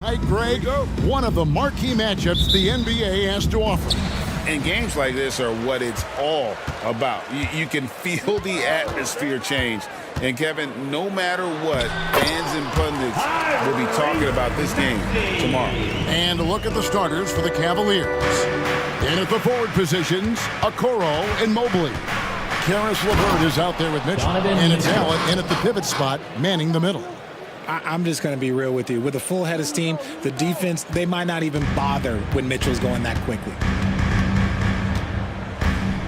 Hi, Greg. One of the marquee matchups the NBA has to offer. And games like this are what it's all about. You can feel the atmosphere change. And Kevin, no matter what, fans and pundits will be talking about this game tomorrow. And a look at the starters for the Cavaliers. In at the forward positions, Okoro and Mobley. Karis LeVert is out there with Mitchell. And it's Allen in at the pivot spot, manning the middle. I'm just going to be real with you. With a full head of steam, the defense, they might not even bother when Mitchell's going that quickly.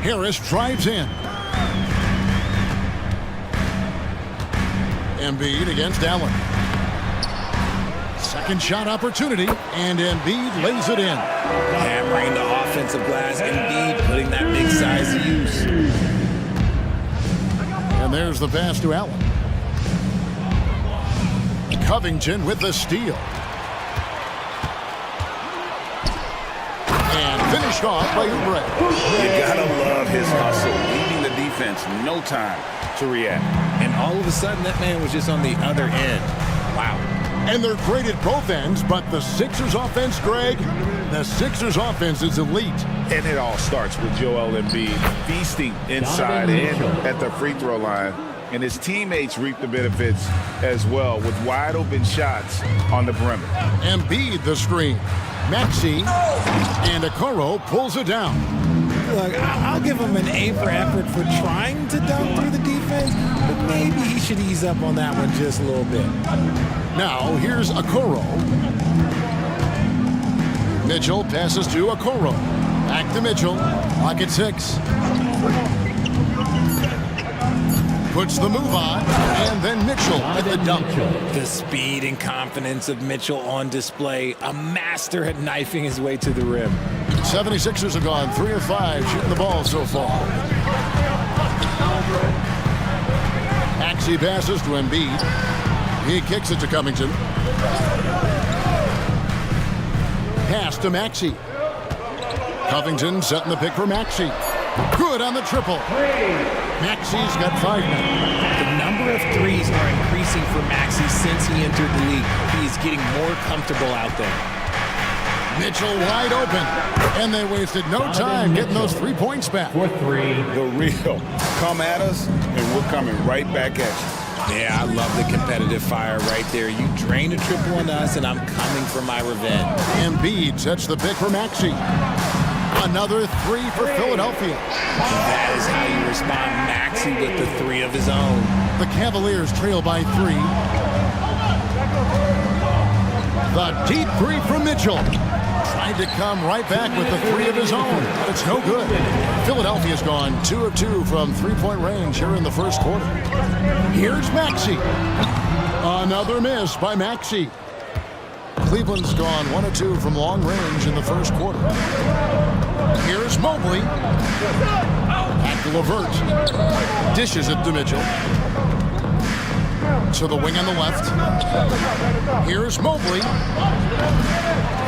Harris drives in. Embiid against Allen. Second shot opportunity, and Embiid lays it in. Hammering the offensive glass, Embiid putting that big size to use. And there's the pass to Allen. Covington with the steal. And finished off by Oubre. You gotta love his hustle, leaving the defense no time to react. And all of a sudden, that man was just on the other end. Wow. And they're great at both ends, but the Sixers offense, Greg, the Sixers offense is elite. And it all starts with Joel Embiid feasting inside and at the free throw line. And his teammates reap the benefits as well with wide open shots on the perimeter. Embiid the screen. Maxey and Okoro pulls it down. Look, I'll give him an A for effort for trying to dunk through the defense, but maybe he should ease up on that one just a little bit. Now here's Okoro. Mitchell passes to Okoro. Back to Mitchell. Clock at 6. Puts the move on, and then Mitchell at the dunk. The speed and confidence of Mitchell on display. A master at knifing his way to the rim. 76ers have gone 3 of 5 shooting the ball so far. Maxey passes to Embiid. He kicks it to Covington. Pass to Maxey. Covington setting the pick for Maxey. Good on the triple. Maxey's got 5 now. The number of threes are increasing for Maxey since he entered the league. He is getting more comfortable out there. Mitchell wide open. And they wasted no time getting those 3 points back. The real. Come at us, and we're coming right back at you. Yeah, I love the competitive fire right there. You drain a triple on us, and I'm coming for my revenge. Embiid sets the pick for Maxey. Another 3 for Philadelphia. That is how you respond. Maxey with the 3 of his own. The Cavaliers trail by 3. The deep 3 from Mitchell. Tried to come right back with the 3 of his own, but it's no good. Philadelphia's gone 2 of 2 from three-point range here in the first quarter. Here's Maxey. Another miss by Maxey. Cleveland's gone 1 of 2 from long range in the first quarter. Here's Mobley. Back to LeVert. Dishes it to Mitchell. To the wing on the left. Here's Mobley.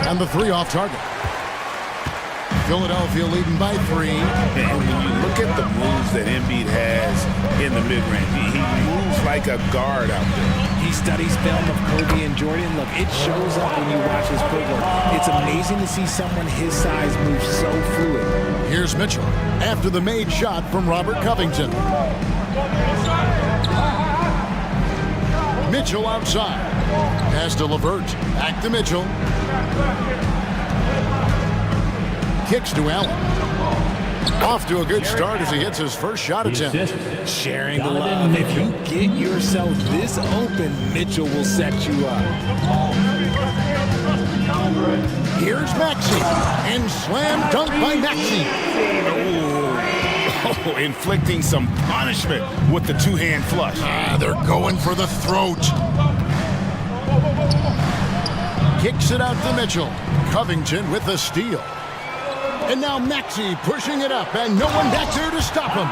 And the 3 off target. Philadelphia leading by 3. And when you look at the moves that Embiid has in the mid-range, he moves like a guard out there. He studies film of Kobe and Jordan. Look, it shows up when you watch his footwork. It's amazing to see someone his size move so fluid. Here's Mitchell after the made shot from Robert Covington. Mitchell outside. Pass to LeVert. Back to Mitchell. Kicks to Allen. Off to a good start as he hits his first shot attempt. Sharing the love. If you get yourself this open, Mitchell will set you up. Here's Maxey. And slam dunk by Maxey. Oh, inflicting some punishment with the 2-hand flush. They're going for the throat. Kicks it out to Mitchell. Covington with the steal. And now Maxey pushing it up, and no one back there to stop him.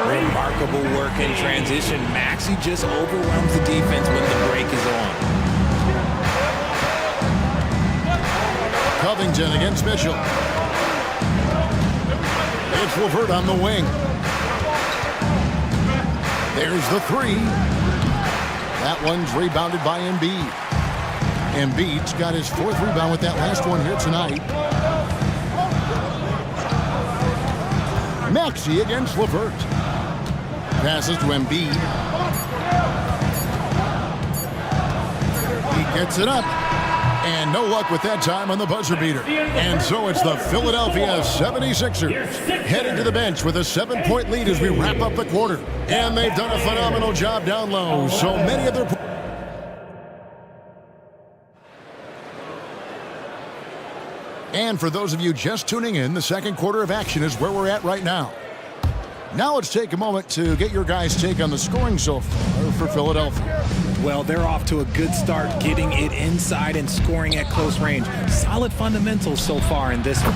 Remarkable work in transition. Maxey just overwhelms the defense when the break is on. Covington against Mitchell. It's LeVert on the wing. There's the 3. That one's rebounded by Embiid. Embiid's got his 4th rebound with that last one here tonight. Maxey against LeVert. Passes to Embiid. He gets it up. And no luck with that time on the buzzer beater. And so it's the Philadelphia 76ers heading to the bench with a 7-point lead as we wrap up the quarter. And they've done a phenomenal job down low. So many of their... And for those of you just tuning in, the second quarter of action is where we're at right now. Now let's take a moment to get your guys' take on the scoring so far for Philadelphia. Well, they're off to a good start, getting it inside and scoring at close range. Solid fundamentals so far in this one.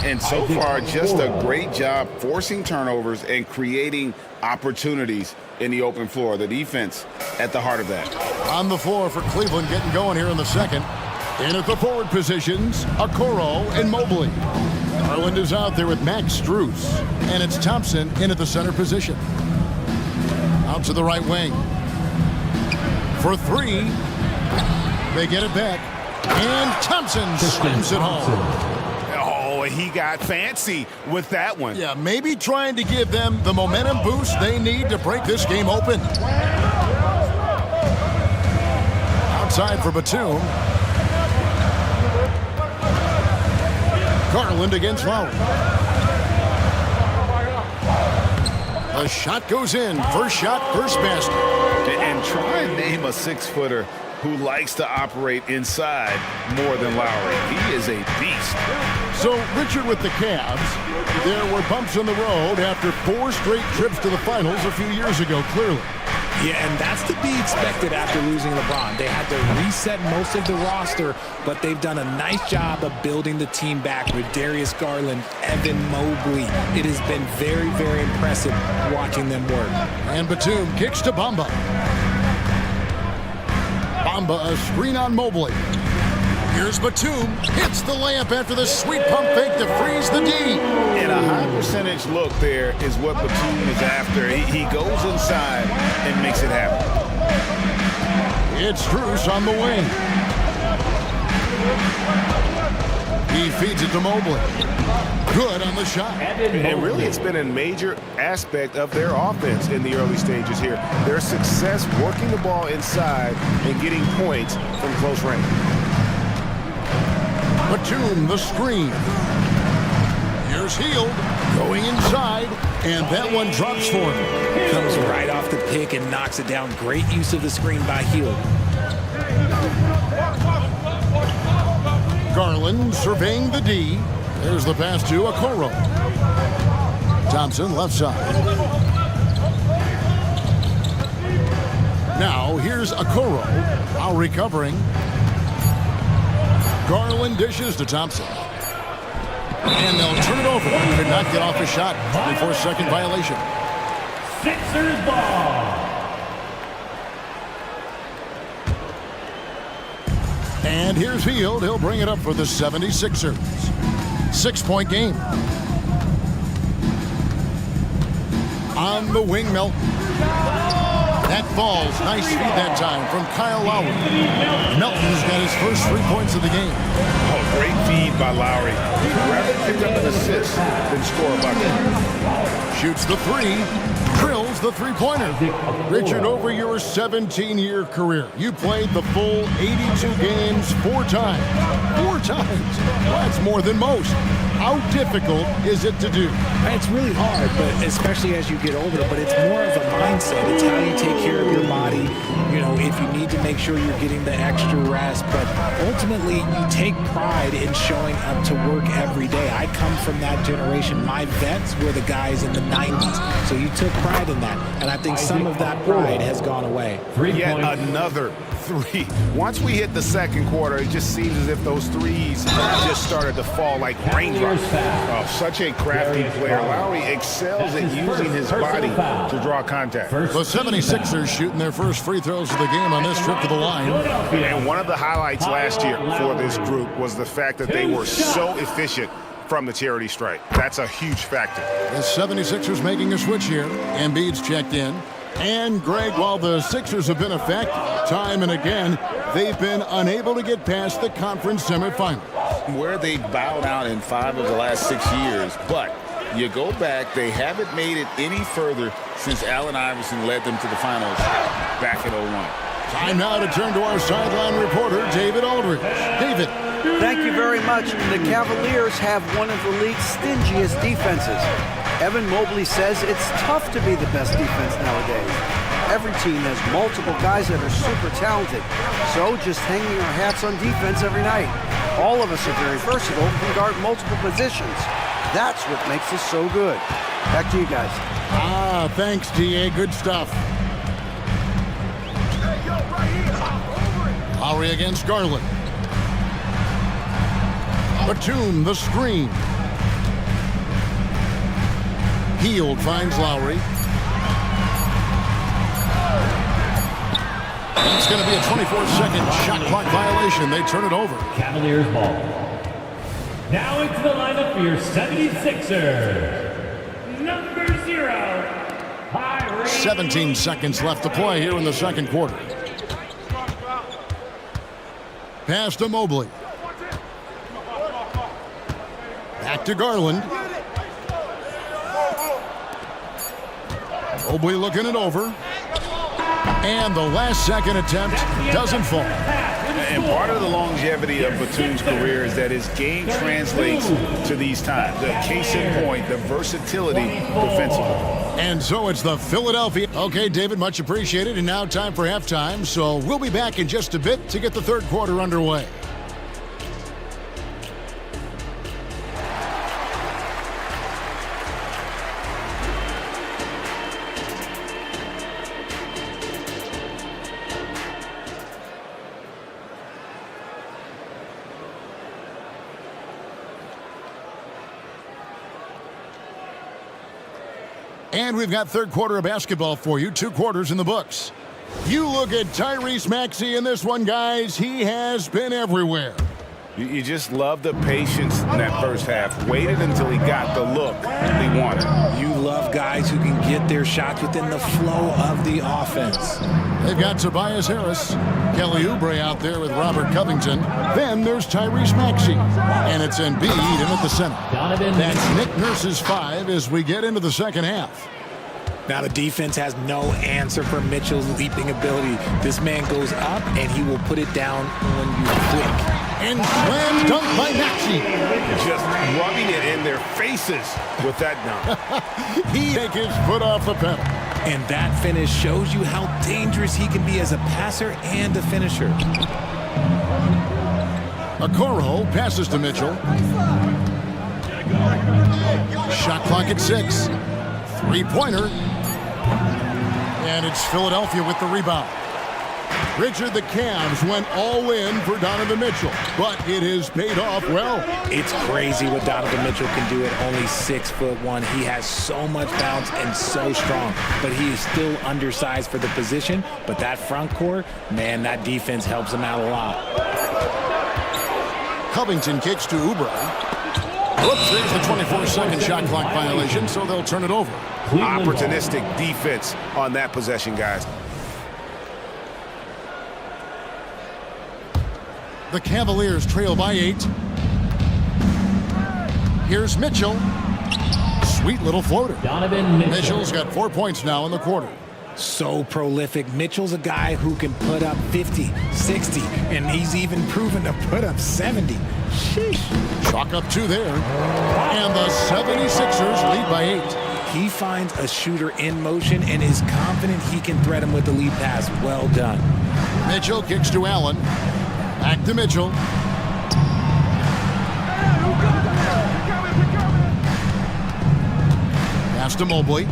And so far, just a great job forcing turnovers and creating opportunities in the open floor. The defense at the heart of that. On the floor for Cleveland, getting going here in the second. In at the forward positions, Okoro and Mobley. Garland is out there with Max Strus. And it's Thompson in at the center position. Out to the right wing. For 3. They get it back. And Thompson slams it home. Oh, he got fancy with that one. Yeah, maybe trying to give them the momentum boost they need to break this game open. Outside for Batum. Garland against Lowry. The shot goes in. First shot, first basket. And try and name a 6-footer who likes to operate inside more than Lowry. He is a beast. So, Richard, with the Cavs, there were bumps on the road after 4 straight trips to the finals a few years ago, clearly. Yeah, and that's to be expected after losing LeBron. They had to reset most of the roster, but they've done a nice job of building the team back with Darius Garland, Evan Mobley. It has been very, very impressive watching them work. And Batum kicks to Bamba. Bamba, a screen on Mobley. Here's Batum, hits the layup after the sweet pump fake to freeze the D. And a high percentage look there is what Batum is after. He goes inside and makes it happen. It's Strus on the wing. He feeds it to Mobley. Good on the shot. And really, it's been a major aspect of their offense in the early stages here. Their success working the ball inside and getting points from close range. Batum, the screen. Here's Hield going inside, and that one drops for him. Comes right off the pick and knocks it down. Great use of the screen by Hield. Garland surveying the D. There's the pass to Okoro. Thompson left side. Now here's Okoro. While recovering. Garland dishes to Thompson. And they'll turn it over. Could not get off a shot. 24-second violation. Sixers ball. And here's Hield. He'll bring it up for the 76ers. 6-point game. On the wing, Melton. That falls. Nice feed that time from Kyle Lowry. Melton's got his first 3 points of the game. Oh, great feed by Lowry. He'd rather pick up an assist than score a bucket. Shoots the 3. Drills the 3-pointer. Richard, over your 17-year career, you played the full 82 games 4 times. 4 times. Well, that's more than most. How difficult is it to do? It's really hard, but especially as you get older, but it's more of a mindset. It's how you take care of your body. You know, if you need to make sure you're getting the extra rest, but ultimately you take pride in showing up to work every day. I come from that generation. My vets were the guys in the 90s, so you took pride in that, and I think some of that pride has gone away. Yet another 3. Once we hit the second quarter, it just seems as if those threes just started to fall like raindrops. Oh, such a crafty player. Lowry excels at using his body to draw contact. The 76ers shooting their first free throws of the game on this trip to the line. And one of the highlights last year for this group was the fact that they were so efficient from the charity stripe. That's a huge factor. The 76ers making a switch here. Embiid's checked in. And, Greg, while the Sixers have been effective time and again, they've been unable to get past the conference semifinals. Where they bowed out in 5 of the last 6 years. But you go back, they haven't made it any further since Allen Iverson led them to the finals back in 01. Time now to turn to our sideline reporter, David Aldridge. David. Thank you very much. The Cavaliers have one of the league's stingiest defenses. Evan Mobley says it's tough to be the best defense nowadays. Every team has multiple guys that are super talented. So just hanging our hats on defense every night. All of us are very versatile and can guard multiple positions. That's what makes us so good. Back to you guys. Thanks, DA. Good stuff. Lowry against Garland. Batum, the screen. Hield finds Lowry. It's going to be a 24-second shot clock violation. They turn it over. Cavaliers ball. Now into the lineup for your 76ers. Number 0. 17 seconds left to play here in the second quarter. Pass to Mobley. Back to Garland. Mobley looking it over. And the last second attempt doesn't fall. And part of the longevity of Batum's career is that his game translates to these times. The case in point, the versatility defensively. And so it's the Philadelphia. Okay, David, much appreciated. And now time for halftime. So we'll be back in just a bit to get the third quarter underway. And we've got third quarter of basketball for you. 2 quarters in the books. You look at Tyrese Maxey in this one, guys. He has been everywhere. You just love the patience in that first half. Waited until he got the look he wanted. You love guys who can get their shots within the flow of the offense. They've got Tobias Harris, Kelly Oubre out there with Robert Covington. Then there's Tyrese Maxey. And it's Embiid in at the center. That's Nick Nurse's 5 as we get into the second half. Now the defense has no answer for Mitchell's leaping ability. This man goes up and he will put it down on you quick. And slam dunk by Maxey. Just rubbing it in their faces with that dunk. He takes his foot off the pedal. And that finish shows you how dangerous he can be as a passer and a finisher. Okoro passes to Mitchell. Shot clock at 6. Three-pointer. And it's Philadelphia with the rebound. Richard, the Cavs went all in for Donovan Mitchell, but it has paid off well. It's crazy what Donovan Mitchell can do at only 6'1". He has so much bounce and so strong, but he is still undersized for the position. But that front court, man, that defense helps him out a lot. Covington kicks to Oubre. Whoops, there's the 24-second shot clock violation, so they'll turn it over. Opportunistic defense on that possession, guys. The Cavaliers trail by 8. Here's Mitchell. Sweet little floater. Donovan Mitchell. Mitchell's got 4 points now in the quarter. So prolific. Mitchell's a guy who can put up 50, 60, and he's even proven to put up 70. Sheesh. Chalk up 2 there. And the 76ers lead by 8. He finds a shooter in motion and is confident he can thread him with the lead pass. Well done. Mitchell kicks to Allen. Back to Mitchell. Pass to Mobley.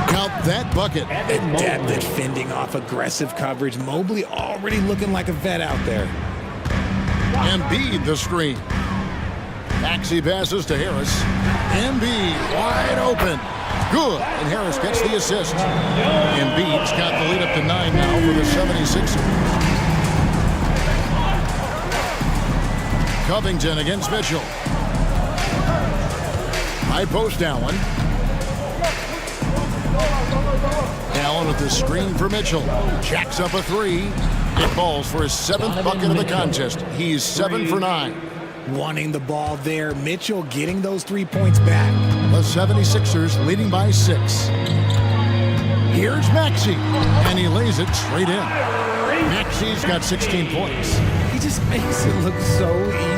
Count that bucket. Adept at fending off aggressive coverage. Mobley already looking like a vet out there. Embiid the screen. Maxey passes to Harris. Embiid wide open. Good. And Harris gets the assist. Embiid's got the lead up to 9 now for the 76ers. Covington against Mitchell. High post Allen. with the screen for Mitchell. Jacks up a three. It falls for his 7th bucket of the contest. He's 7 for 9. Wanting the ball there. Mitchell getting those 3 points back. The 76ers leading by 6. Here's Maxey, and he lays it straight in. Maxey's got 16 points. He just makes it look so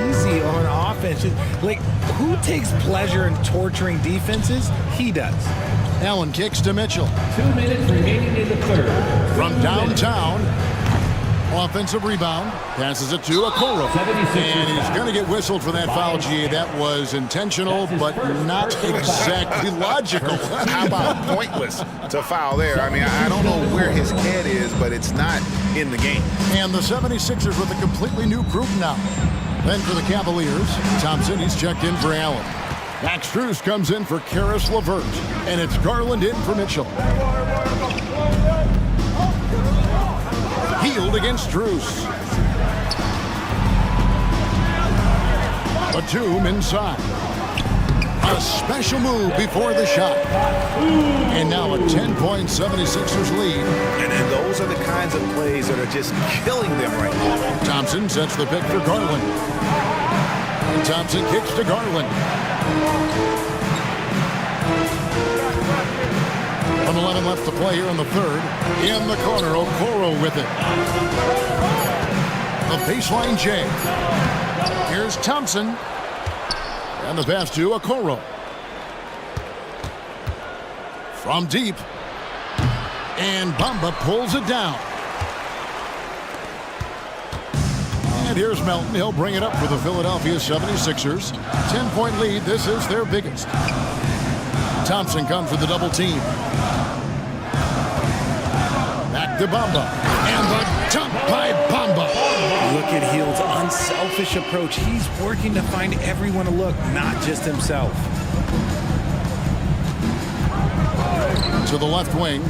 easy on offense. Like, who takes pleasure in torturing defenses? He does. Allen kicks to Mitchell. 2 minutes remaining in the third. From downtown, offensive rebound, passes it to Okoro. And he's going to get whistled for that foul, G. That was intentional, but not exactly logical. How about pointless to foul there? I mean, I don't know where his head is, but it's not in the game. And the 76ers with a completely new group now. Then for the Cavaliers, Thompson, he's checked in for Allen. Max Strus comes in for Karis LeVert, and it's Garland in for Mitchell. Healed against Strus. Batum inside. A special move before the shot. And now a 10-point 76ers lead. And those are the kinds of plays that are just killing them right now. Thompson sets the pick for Garland. And Thompson kicks to Garland. 1:11 left to play here in the third. In the corner, Okoro with it. The baseline J. Here's Thompson. And the pass to Okoro. From deep. And Bamba pulls it down. And here's Melton. He'll bring it up for the Philadelphia 76ers. 10-point lead. This is their biggest. Thompson comes with the double team. Back to Bamba. And the dunk by Bamba. Look at Hield's unselfish approach. He's working to find everyone to look, not just himself. To the left wing.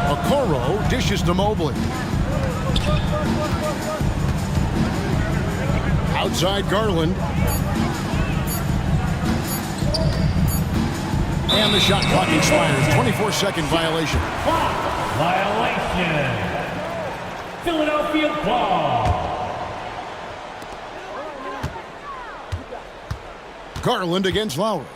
Okoro dishes to Mobley. Outside Garland. And the shot clock expires. 24-second violation. Violation. Philadelphia ball. Garland against Lowry.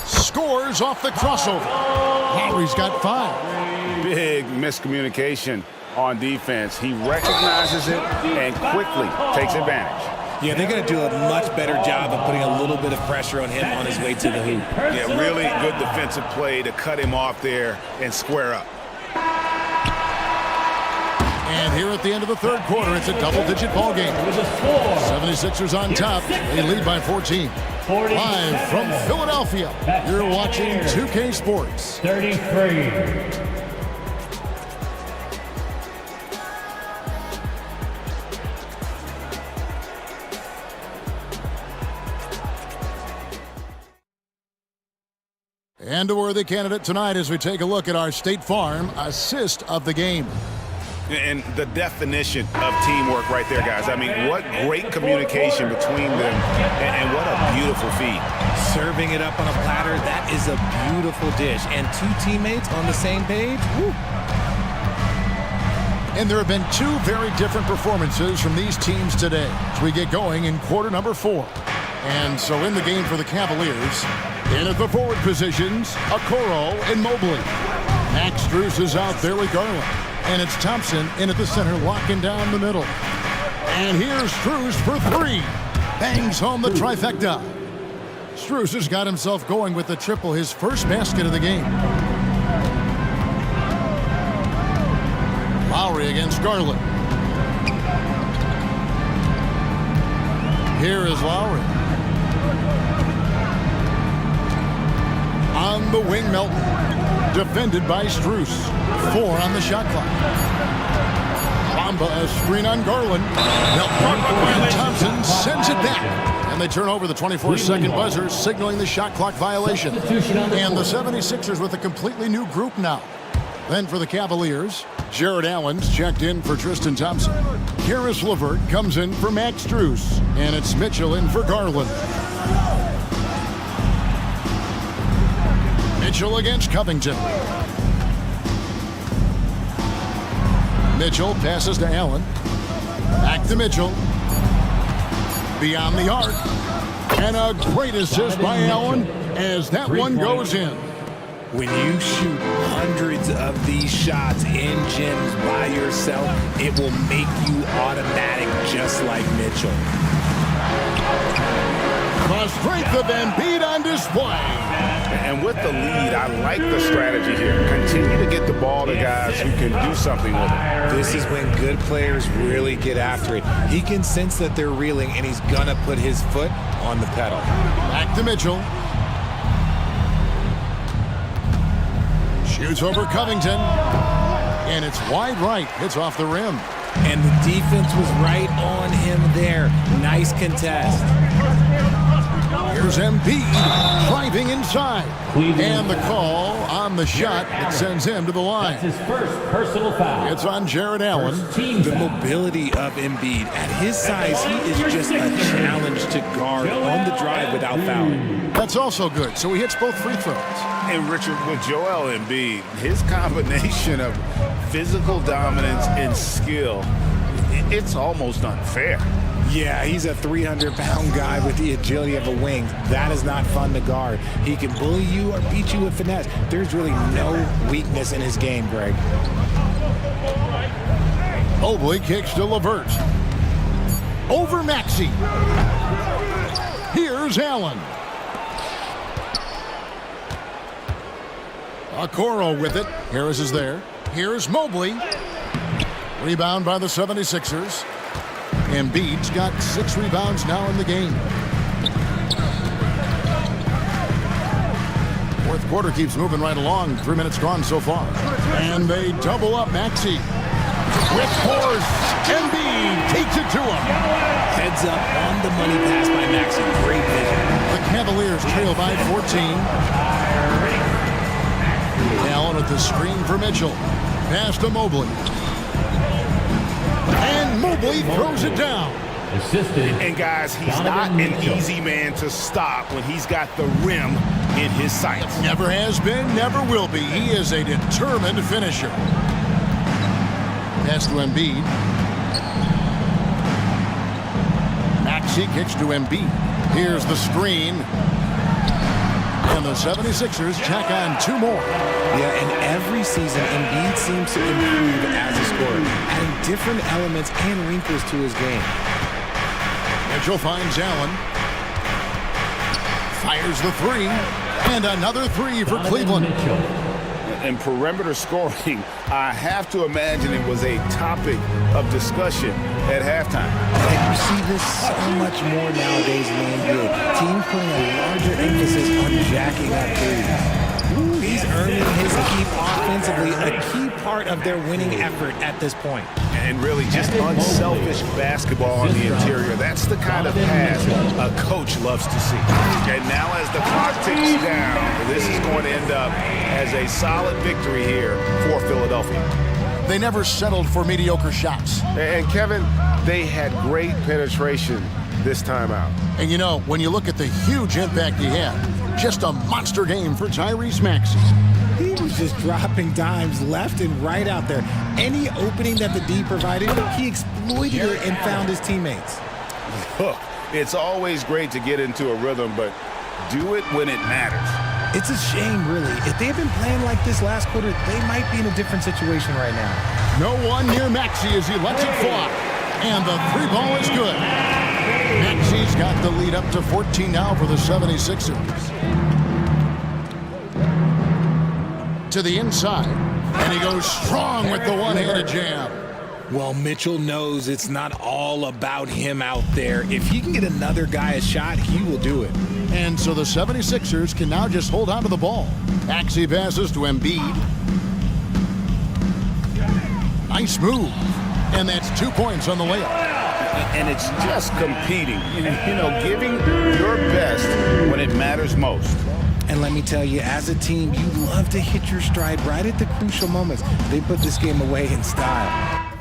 Scores off the crossover. Lowry's got 5. Big miscommunication on defense. He recognizes it and quickly takes advantage. Yeah, they're going to do a much better job of putting a little bit of pressure on him on his way to the hoop. Yeah, really good defensive play to cut him off there and square up. And here at the end of the third quarter, it's a double-digit ball game. 76ers on top. They lead by 14. Live from Philadelphia, you're watching 2K Sports. 33. And a worthy candidate tonight as we take a look at our State Farm assist of the game. And the definition of teamwork right there, guys. I mean, what great communication between them, and what a beautiful feed. Serving it up on a platter, that is a beautiful dish. And 2 teammates on the same page. Woo. And there have been 2 very different performances from these teams today as we get going in quarter number 4. And so in the game for the Cavaliers, in at the forward positions, Okoro and Mobley. Max Strus is out there with Garland. And it's Thompson in at the center, locking down the middle. And here's Strus for 3. Bangs home the trifecta. Strus has got himself going with the triple, his first basket of the game. Lowry against Garland. Here is Lowry. On the wing, Melton. Defended by Strus. 4 on the shot clock. Bamba, a screen on Garland. Melton and Thompson sends it back. And they turn over the 24-second buzzer, signaling the shot clock violation. And the 76ers with a completely new group now. Then for the Cavaliers, Jared Allen's checked in for Tristan Thompson. Karis LeVert comes in for Max Strus. And it's Mitchell in for Garland. Mitchell against Covington. Mitchell passes to Allen. Back to Mitchell. Beyond the arc. And a great assist by Allen as that one goes in. When you shoot hundreds of these shots in gyms by yourself, it will make you automatic just like Mitchell. The strength of Embiid on display. And with the lead, I like the strategy here. Continue to get the ball to guys who can do something with it. This is when good players really get after it. He can sense that they're reeling, and he's going to put his foot on the pedal. Back to Mitchell. Shoots over Covington. And it's wide right. It's off the rim. And the defense was right on him there. Nice contest. Here's Embiid driving inside. And the call on the shot that sends him to the line. That's his first personal foul. It's on Jared Allen. The mobility of Embiid. At his size, he is just a challenge to guard on the drive without fouling. That's also good. So he hits both free throws. And Richard, with Joel Embiid, his combination of physical dominance and skill, it's almost unfair. Yeah, he's a 300-pound guy with the agility of a wing. That is not fun to guard. He can bully you or beat you with finesse. There's really no weakness in his game, Greg. Mobley kicks to LeVert. Over Maxey. Here's Allen. Okoro with it. Harris is there. Here's Mobley. Rebound by the 76ers. Embiid's got 6 rebounds now in the game. Fourth quarter keeps moving right along. 3 minutes gone so far. And they double up Maxey. With force, Embiid takes it to him. Heads up on the money pass by Maxey. Great vision. The Cavaliers trail by 14. Allen with the screen for Mitchell. Pass to Mobley. And Mobley throws it down. Assisted. And guys, he's not an easy man to stop when he's got the rim in his sights. Never has been, never will be. He is a determined finisher. Pass to Embiid. Maxey kicks to Embiid. Here's the screen. And the 76ers tack on 2 more. Yeah, and every season, Embiid seems to improve as a scorer, adding different elements and wrinkles to his game. Mitchell finds Allen. Fires the 3. And another 3 for Cleveland. And perimeter scoring, I have to imagine it was a topic of discussion at halftime. And you see this so much more nowadays in the NBA. Teams putting a larger emphasis on jacking up threes. He's earning his keep offensively, a key part of their winning effort at this point. And really just unselfish basketball on the interior. That's the kind of pass a coach loves to see. And now as the clock ticks down, this is going to end up as a solid victory here for Philadelphia. They never settled for mediocre shots. And Kevin, they had great penetration this time out. And you know, when you look at the huge impact he had, just a monster game for Tyrese Maxey. He was just dropping dimes left and right out there. Any opening that the D provided, he exploited it and found his teammates. Look, it's always great to get into a rhythm, but do it when it matters. It's a shame, really. If they had been playing like this last quarter, they might be in a different situation right now. No one near Maxey as he lets it fly. And the 3 ball is good. Maxey's got the lead up to 14 now for the 76ers. To the inside. And he goes strong with the one-handed jam. Well, Mitchell knows it's not all about him out there. If he can get another guy a shot, he will do it. And so the 76ers can now just hold on to the ball. Maxey passes to Embiid. Nice move. And that's 2 points on the layup. And it's just competing, you know, giving your best when it matters most. And let me tell you, as a team, you love to hit your stride right at the crucial moments. They put this game away in style.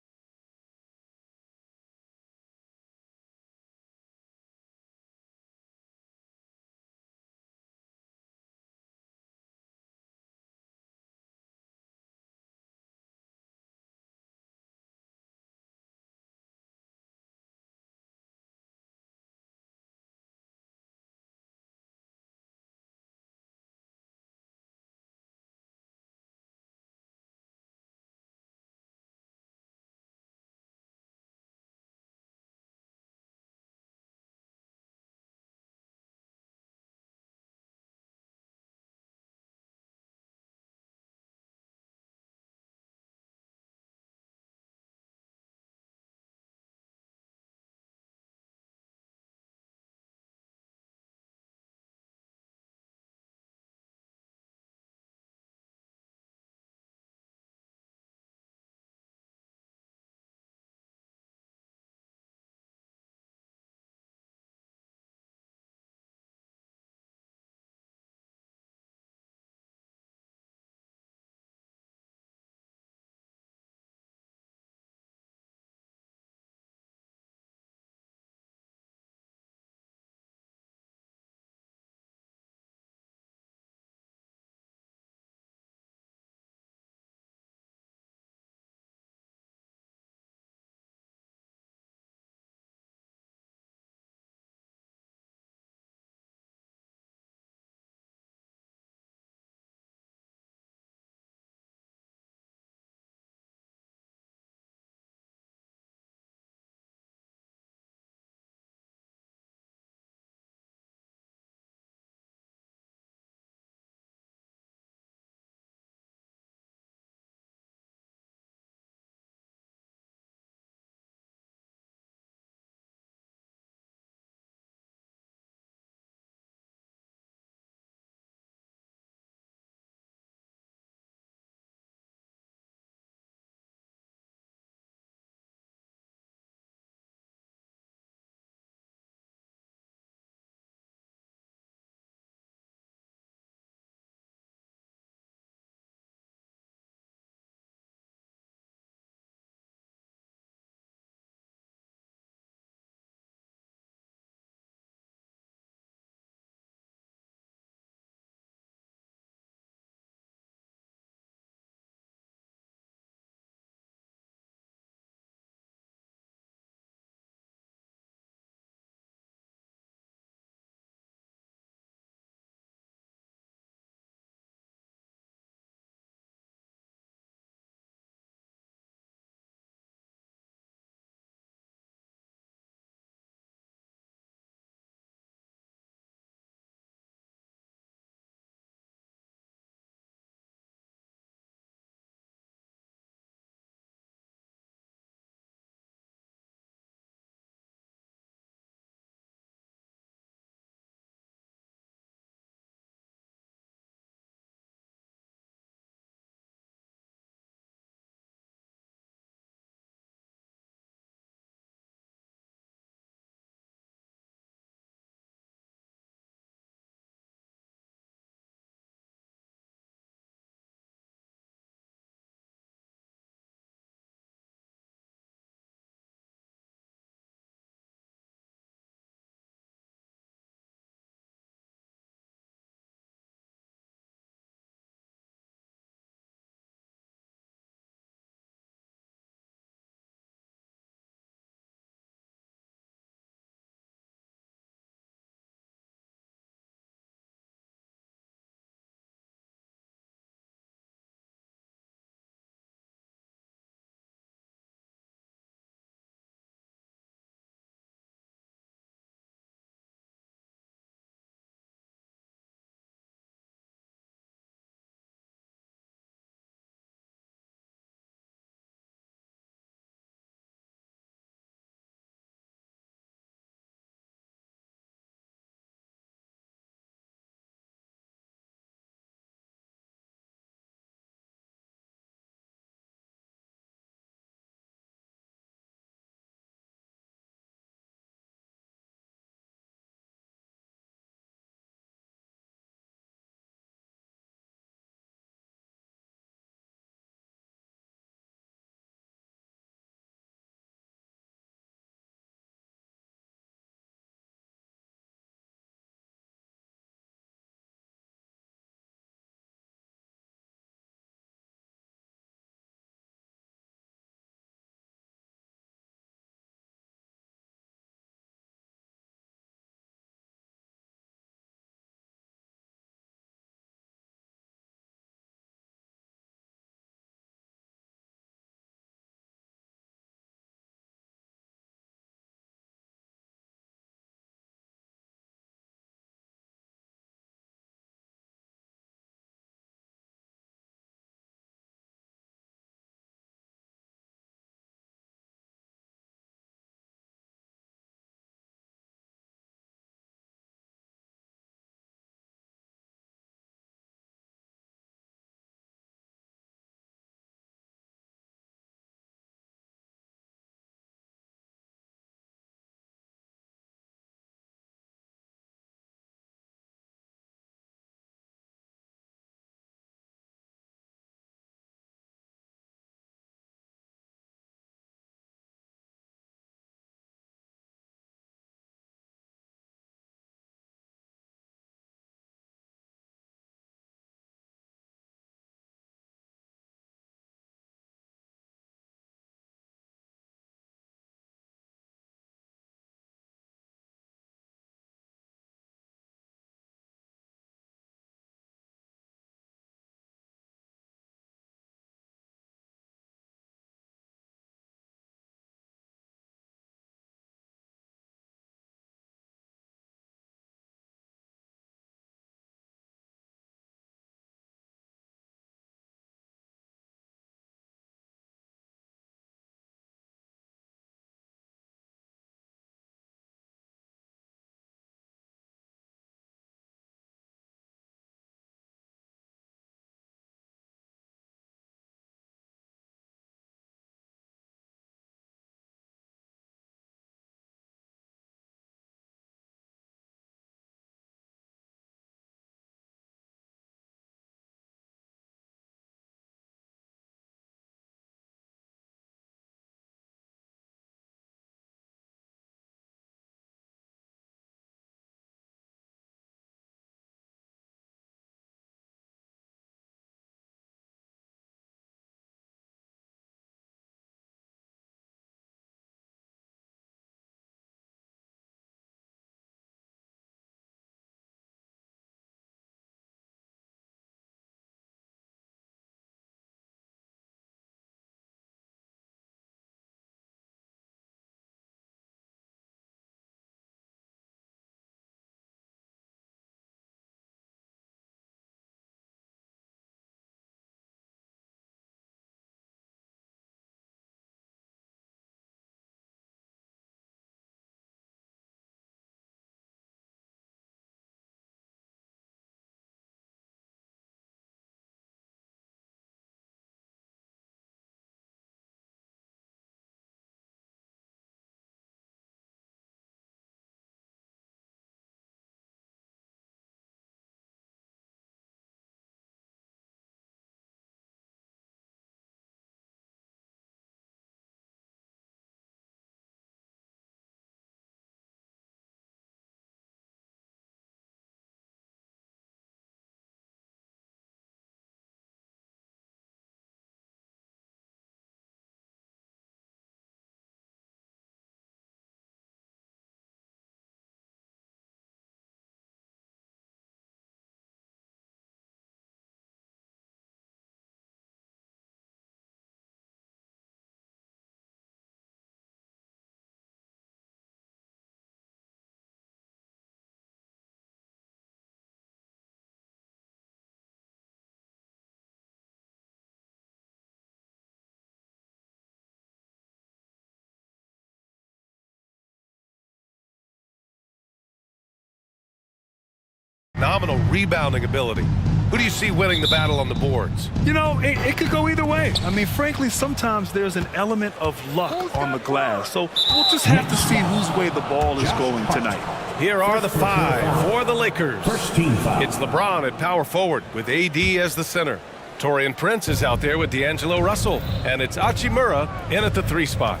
phenomenal rebounding ability. Who do you see winning the battle on the boards? You know, it could go either way. I mean, frankly, sometimes there's an element of luck on the glass. So we'll just have to see whose way the ball is going tonight. Here are the five for the Lakers. It's LeBron at power forward with AD as the center. Torian Prince is out there with D'Angelo Russell. And it's Hachimura in at the 3 spot.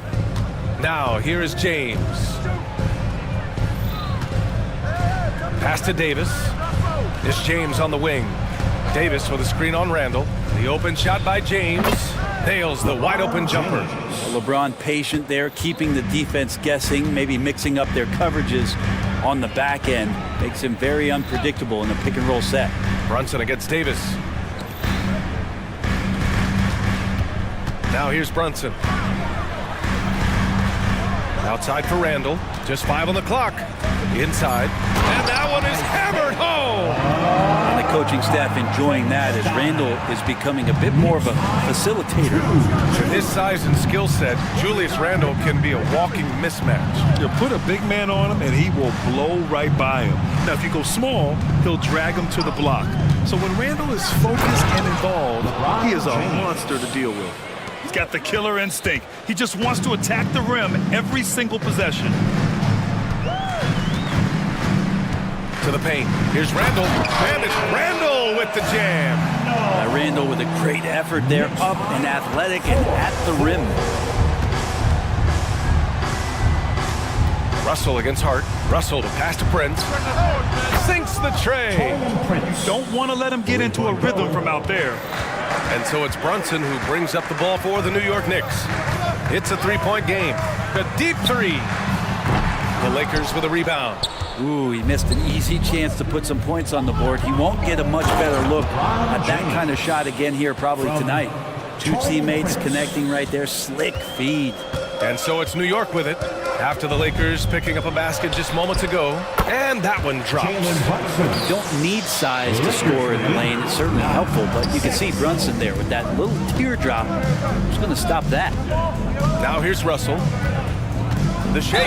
Now, here is James. Pass to Davis. It's James on the wing. Davis with a screen on Randall. The open shot by James. Nails the wide open jumper. LeBron patient there, keeping the defense guessing, maybe mixing up their coverages on the back end. Makes him very unpredictable in the pick and roll set. Brunson against Davis. Now here's Brunson. Outside for Randall. Just 5 on the clock. Inside. And that one is hammered home. And the coaching staff enjoying that as Randall is becoming a bit more of a facilitator. With his size and skill set, Julius Randall can be a walking mismatch. You put a big man on him and he will blow right by him. Now, if you go small, he'll drag him to the block. So when Randall is focused and involved, he is a monster to deal with. He's got the killer instinct. He just wants to attack the rim every single possession. To the paint. Here's Randall. And it's Randall with the jam. Randall with a great effort there, up and athletic and at the rim. Russell against Hart. Russell to pass to Prince. Sinks the tray. You don't want to let him get into a rhythm from out there. And so it's Brunson who brings up the ball for the New York Knicks. It's a 3-point game. A deep 3. The Lakers with a rebound. Ooh, he missed an easy chance to put some points on the board. He won't get a much better look at that kind of shot again here probably tonight. 2 teammates connecting right there. Slick feed. And so it's New York with it. After the Lakers picking up a basket just moments ago. And that one drops. You don't need size to score in the lane. It's certainly helpful, but you can see Brunson there with that little teardrop. Who's going to stop that? Now here's Russell. The shake.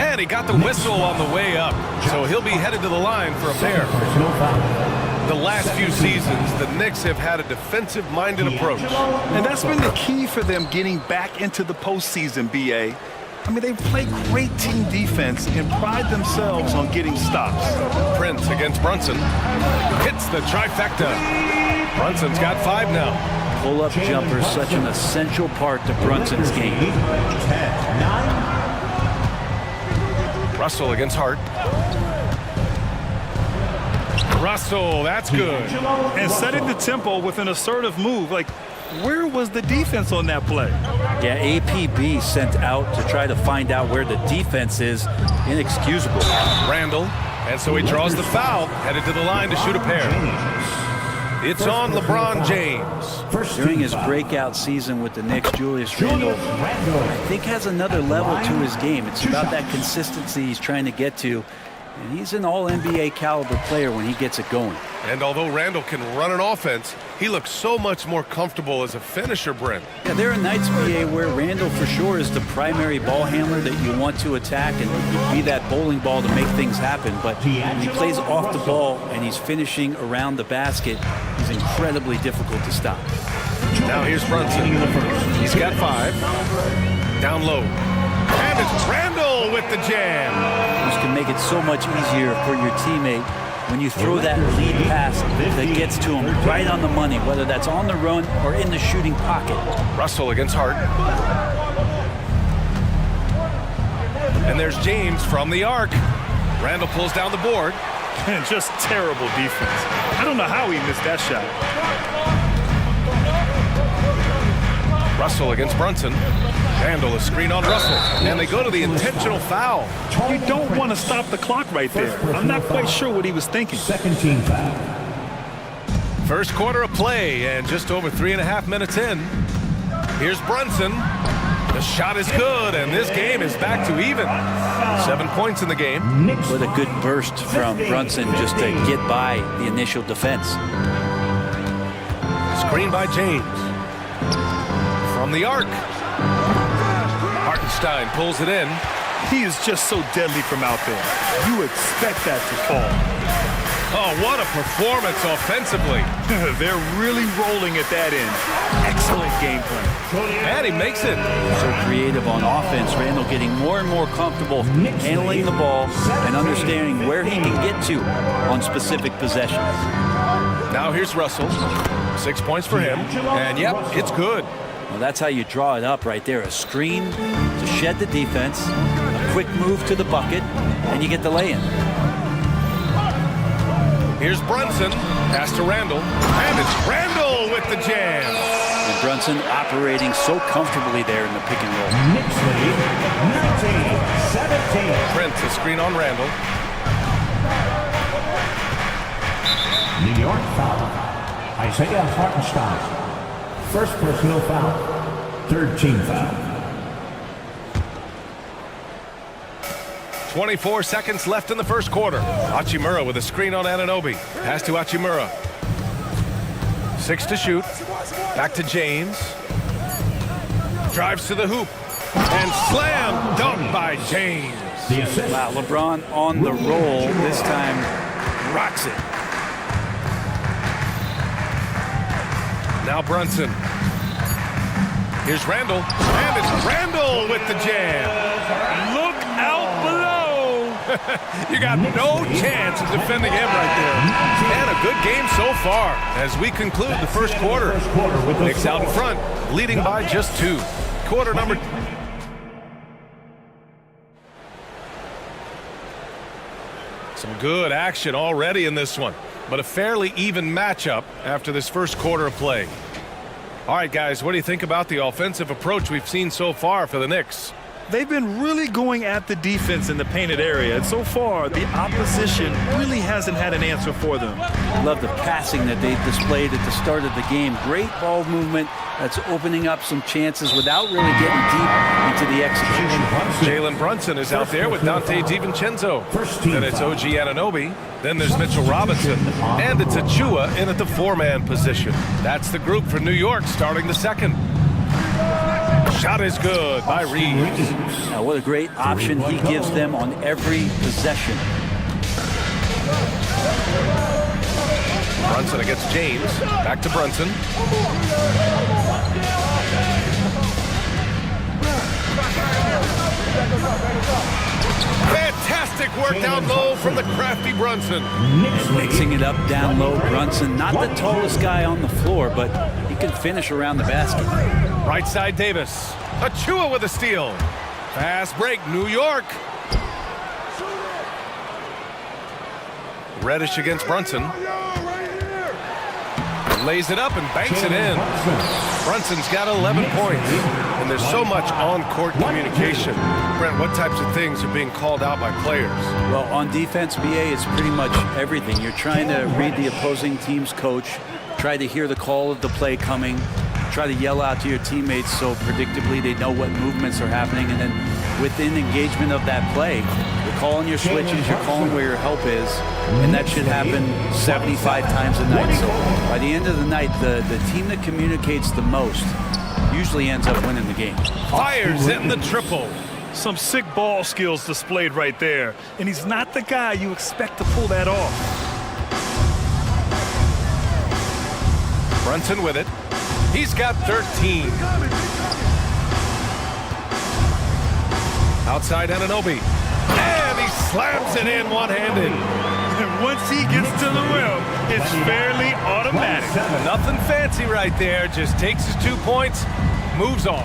And he got the whistle on the way up. So he'll be headed to the line for a pair. The last few seasons, the Knicks have had a defensive-minded approach. And that's been the key for them getting back into the postseason, B.A. I mean, they play great team defense and pride themselves on getting stops. Prince against Brunson. Hits the trifecta. Brunson's got 5 now. Pull-up jumper, such an essential part to Brunson's game. Russell against Hart. Russell, that's good. And setting the tempo with an assertive move. Like, where was the defense on that play? Yeah, APB sent out to try to find out where the defense is. Inexcusable. Randall, and so he draws the foul, headed to the line to shoot a pair. It's on LeBron James. During his breakout season with the Knicks, Julius Randall, I think, has another level to his game. It's about that consistency he's trying to get to. And he's an all-NBA caliber player when he gets it going. And although Randall can run an offense, he looks so much more comfortable as a finisher, Brent. Yeah, there are nights, BA, where Randall for sure is the primary ball handler that you want to attack and be that bowling ball to make things happen. But when he plays off the ball and he's finishing around the basket, he's incredibly difficult to stop. Now here's Brunson. He's got 5. Down low. And it's Randall with the jam. This can make it so much easier for your teammate when you throw that lead pass that gets to him right on the money, whether that's on the run or in the shooting pocket. Russell against Hart. And there's James from the arc. Randall pulls down the board. And just terrible defense. I don't know how he missed that shot. Russell against Brunson. Randall, a screen on Russell. And they go to the intentional foul. You don't want to stop the clock right there. I'm not quite sure what he was thinking. Second team foul. First quarter of play and just over 3.5 minutes in. Here's Brunson. The shot is good, and this game is back to even. 7 points in the game. What a good burst from Brunson just to get by the initial defense. Screen by James. From the arc. Hartenstein pulls it in. He is just so deadly from out there. You expect that to fall. Oh, what a performance offensively. They're really rolling at that end. Excellent game plan. And he makes it. So creative on offense. Randall getting more and more comfortable handling the ball and understanding where he can get to on specific possessions. Now here's Russell. 6 points for him. And yep, it's good. Well, that's how you draw it up right there. A screen to shed the defense, a quick move to the bucket, and you get the lay-in. Here's Brunson. Pass to Randall. And it's Randall with the jam. And Brunson operating so comfortably there in the pick and roll. Knicks lead 19-17. Prince, a screen on Randall. New York foul. Isaiah Hartenstein. First personal foul. Third team foul. 24 seconds left in the first quarter. Hachimura with a screen on Anunoby. Pass to Hachimura. 6 to shoot. Back to James. Drives to the hoop. And slam dunk by James. Wow, LeBron on the roll. This time rocks it. Now Brunson. Here's Randall. And it's Randall with the jam. Look out below. You got no chance of defending him right there. And a good game so far as we conclude the first quarter. Knicks out in front, leading by just 2. Quarter number. Some good action already in this one, but a fairly even matchup after this first quarter of play. All right, guys, what do you think about the offensive approach we've seen so far for the Knicks? They've been really going at the defense in the painted area, and so far the opposition really hasn't had an answer for them. Love the passing that they've displayed at the start of the game. Great ball movement that's opening up some chances without really getting deep into the execution. Jalen Brunson is out there with Dante DiVincenzo. Then it's OG Anunoby. Then there's Mitchell Robinson. And it's Achua in at the 4-man position. That's the group for New York starting the second. Shot is good by Reeves. Now, what a great option he gives them on every possession. Brunson against James. Back to Brunson. Fantastic work down low from the crafty Brunson. Mixing it up down low. Brunson, not the tallest guy on the floor, but he can finish around the basket. Right side Davis. Achua with a steal. Fast break, New York. Reddish against Brunson. Lays it up and banks it in. Brunson's got 11 points. And there's so much on-court communication. Brent, what types of things are being called out by players? Well, on defense, BA, it's pretty much everything. You're trying to read the opposing team's coach, try to hear the call of the play coming, try to yell out to your teammates so predictably they know what movements are happening, and then within engagement of that play, you're calling your switches, you're calling where your help is, and that should happen 75 times a night. So by the end of the night, the team that communicates the most usually ends up winning the game. Fires in the triple. Some sick ball skills displayed right there, and he's not the guy you expect to pull that off. Brunson with it. He's got 13. Outside Anunoby. And he slams it in one-handed. And once he gets to the rim, it's fairly automatic. Nothing fancy right there. Just takes his 2 points, moves on.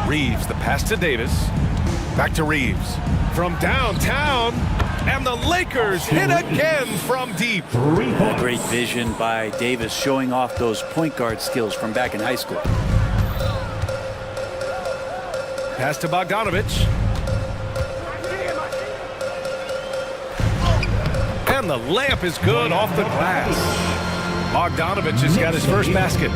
Reeves, the pass to Davis. Back to Reeves. From downtown. And the Lakers hit again from deep. Great vision by Davis, showing off those point guard skills from back in high school. Pass to Bogdanovich. And the layup is good off the glass. Bogdanovich has got his first basket.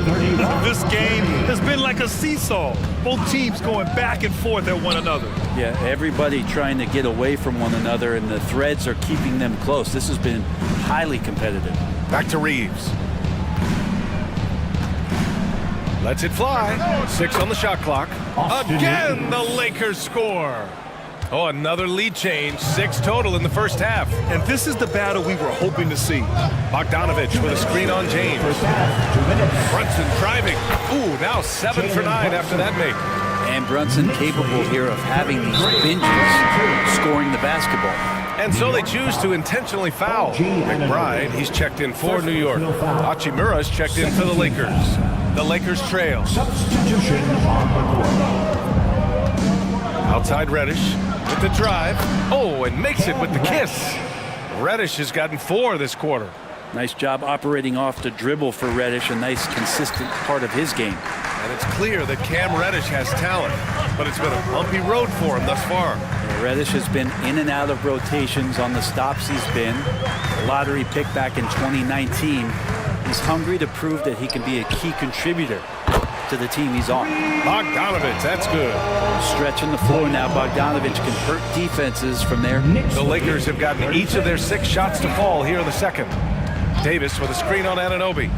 This game has been like a seesaw. Both teams going back and forth at one another. Yeah, everybody trying to get away from one another, and the threads are keeping them close. This has been highly competitive. Back to Reeves. Lets it fly. 6 on the shot clock. Again, the Lakers score. Oh, another lead change. 6 total in the first half. And this is the battle we were hoping to see. Bogdanovich with a screen on James. Brunson driving. Ooh, now 7 for 9 after that make. And Brunson capable here of having these binges, scoring the basketball. And so they choose to intentionally foul. McBride, he's checked in for New York. Hachimura's checked in for the Lakers. The Lakers trail. Substitution on the court. Outside Reddish with the drive. Oh, and makes it with the kiss. Reddish has gotten 4 this quarter. Nice job operating off the dribble for Reddish, a nice consistent part of his game. And it's clear that Cam Reddish has talent, but it's been a bumpy road for him thus far. Reddish has been in and out of rotations on the stops he's been. A lottery pick back in 2019. He's hungry to prove that he can be a key contributor to the team he's on. Bogdanovich, that's good. Stretching the floor now, Bogdanovich can hurt defenses from there. The Lakers have gotten each of their 6 shots to fall here in the second. Davis with a screen on Anunoby.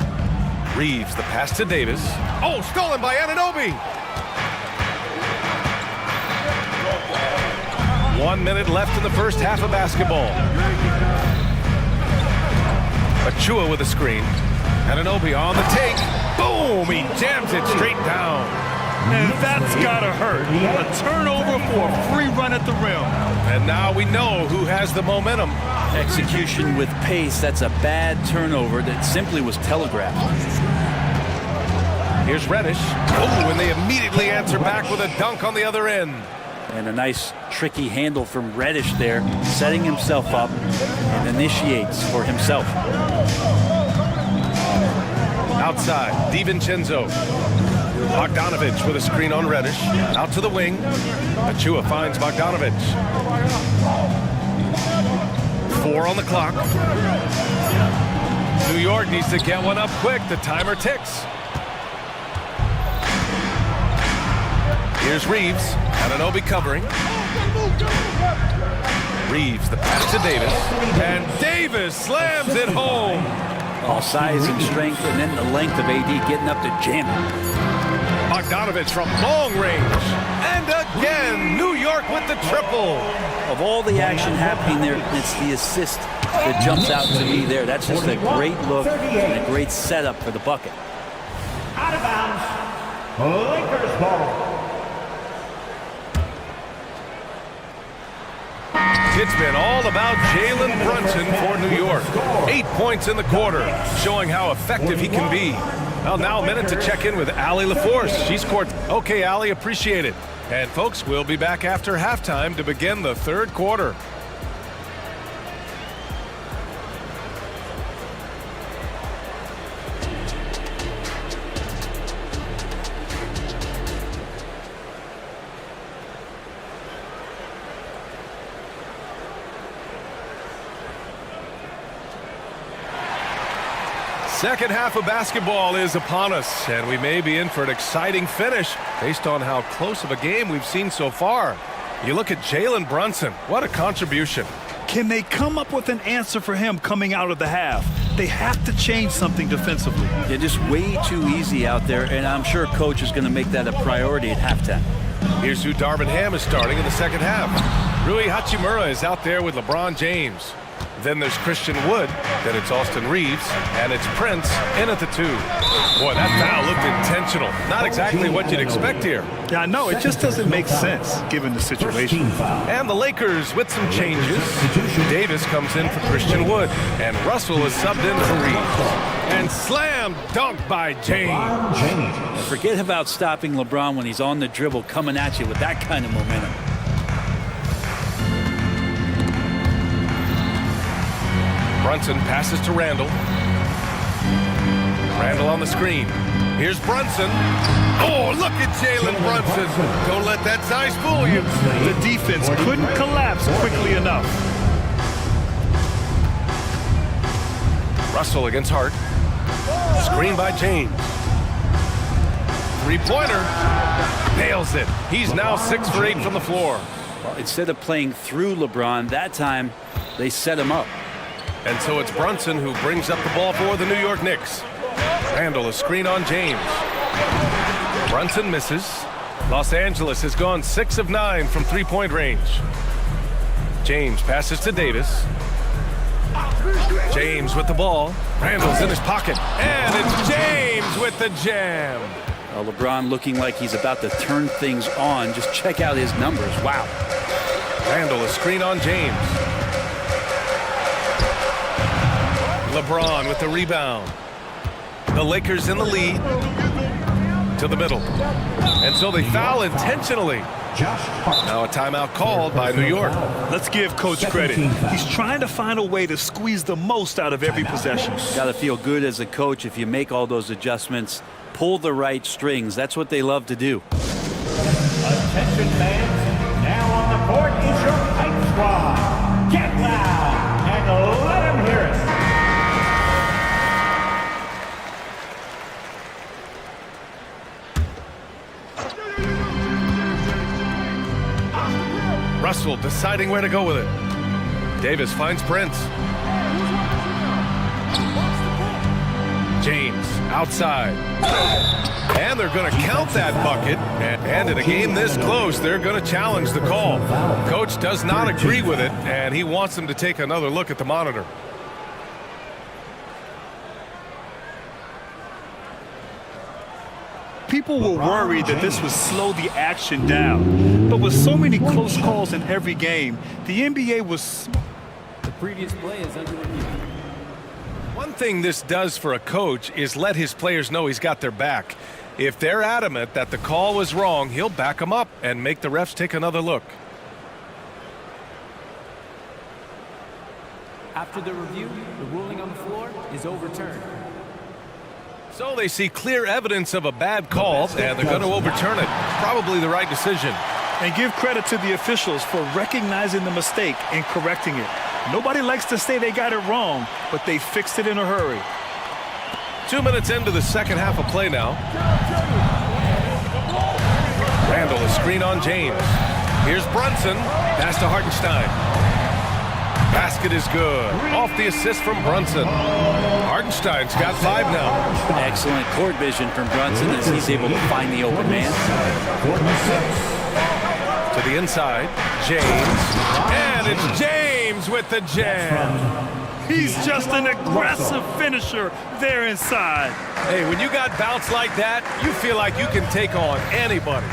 Reeves, the pass to Davis. Oh, stolen by Anunoby. 1 minute left in the first half of basketball. Achua with a screen. Anunoby on the take. Boom! He jams it straight down. And that's gotta hurt. A turnover for a free run at the rim. And now we know who has the momentum. Execution with pace, that's a bad turnover that simply was telegraphed. Here's Reddish. Oh, and they immediately answer back with a dunk on the other end. And a nice tricky handle from Reddish there, setting himself up and initiates for himself. Outside, DiVincenzo. Bogdanovich with a screen on Reddish. Out to the wing. Achua finds Bogdanovich. 4 on the clock. New York needs to get one up quick. The timer ticks. Here's Reeves. Anunoby covering. Reeves, the pass to Davis. And Davis slams it home. All size and strength, and then the length of AD getting up to jam it. Bogdanovich from long range. And again, New York with the triple. Of all the action happening there, it's the assist that jumps out to me there. That's just a great look and a great setup for the bucket. Out of bounds. Lakers ball. It's been all about Jalen Brunson for New York. 8 points in the quarter, showing how effective he can be. Well, now a minute to check in with Allie LaForce. She scored. Okay, Allie, appreciate it. And folks, we'll be back after halftime to begin the third quarter. Second half of basketball is upon us, and we may be in for an exciting finish based on how close of a game we've seen so far. You look at Jalen Brunson, what a contribution. Can they come up with an answer for him coming out of the half? They have to change something defensively. They're just way too easy out there, and I'm sure Coach is going to make that a priority at halftime. Here's who Darvin Ham is starting in the second half. Rui Hachimura is out there with LeBron James. Then there's Christian Wood, then it's Austin Reeves, and it's Prince in at the 2. Boy, that foul looked intentional. Not exactly what you'd expect here. Yeah, I know. It just doesn't make sense given the situation. And the Lakers with some changes. Davis comes in for Christian Wood, and Russell is subbed in for Reeves. And slam dunk by James. Forget about stopping LeBron when he's on the dribble coming at you with that kind of momentum. Brunson passes to Randall. Randall on the screen. Here's Brunson. Oh, look at Jalen Brunson. Don't let that size fool you. The defense couldn't collapse quickly enough. Russell against Hart. Screen by James. Three-pointer. Nails it. He's now 6 for 8 from the floor. Well, instead of playing through LeBron, that time they set him up. And so it's Brunson who brings up the ball for the New York Knicks. Randall, a screen on James. Brunson misses. Los Angeles has gone 6 of 9 from three-point range. James passes to Davis. James with the ball. Randall's in his pocket. And it's James with the jam. LeBron looking like he's about to turn things on. Just check out his numbers. Wow. Randall, a screen on James. LeBron with the rebound. The Lakers in the lead. To the middle. And so they foul intentionally. Now a timeout called by New York. Let's give Coach credit. He's trying to find a way to squeeze the most out of every possession. Got to feel good as a coach if you make all those adjustments, pull the right strings. That's what they love to do. Attention fans, now on the court is your hype squad. Get loud and let them hear it. Russell deciding where to go with it. Davis finds Prince. James outside. And they're going to count that bucket. And in a game this close, they're going to challenge the call. Coach does not agree with it, and he wants them to take another look at the monitor. People were worried that this would slow the action down. But with so many close calls in every game, the NBA was... The previous play is under review. One thing this does for a coach is let his players know he's got their back. If they're adamant that the call was wrong, he'll back them up and make the refs take another look. After the review, the ruling on the floor is overturned. So they see clear evidence of a bad call, and they're going to overturn it. Probably the right decision. And give credit to the officials for recognizing the mistake and correcting it. Nobody likes to say they got it wrong, but they fixed it in a hurry. 2 minutes into the second half of play now. Randall, a screen on James. Here's Brunson. Pass to Hartenstein. Basket is good. Off the assist from Brunson. Hartenstein's got 5 now. Excellent court vision from Brunson as he's able to find the open man. To the inside, James. And it's James with the jam. He's just an aggressive finisher there inside. Hey, when you got bounce like that, you feel like you can take on anybody.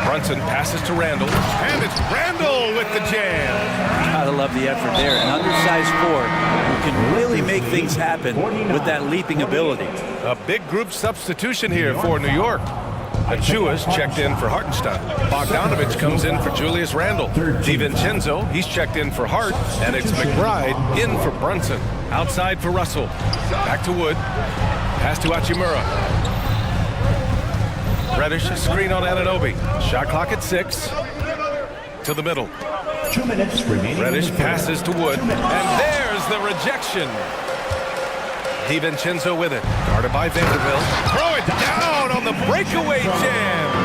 Brunson passes to Randall, and it's Randall with the jam. Gotta love the effort there. An undersized forward who can really make things happen with that leaping ability. A big group substitution here for New York. Achua's checked in for Hartenstein. Bogdanovich comes in for Julius Randle. DiVincenzo, he's checked in for Hart. And it's McBride in for Brunson. Outside for Russell. Back to Wood. Pass to Hachimura. Reddish, screen on Anunoby. Shot clock at 6. To the middle. 2 minutes remaining. Reddish passes to Wood. And there's the rejection. DiVincenzo with it. Guarded by Vanderbilt. Throw it down on the breakaway jam.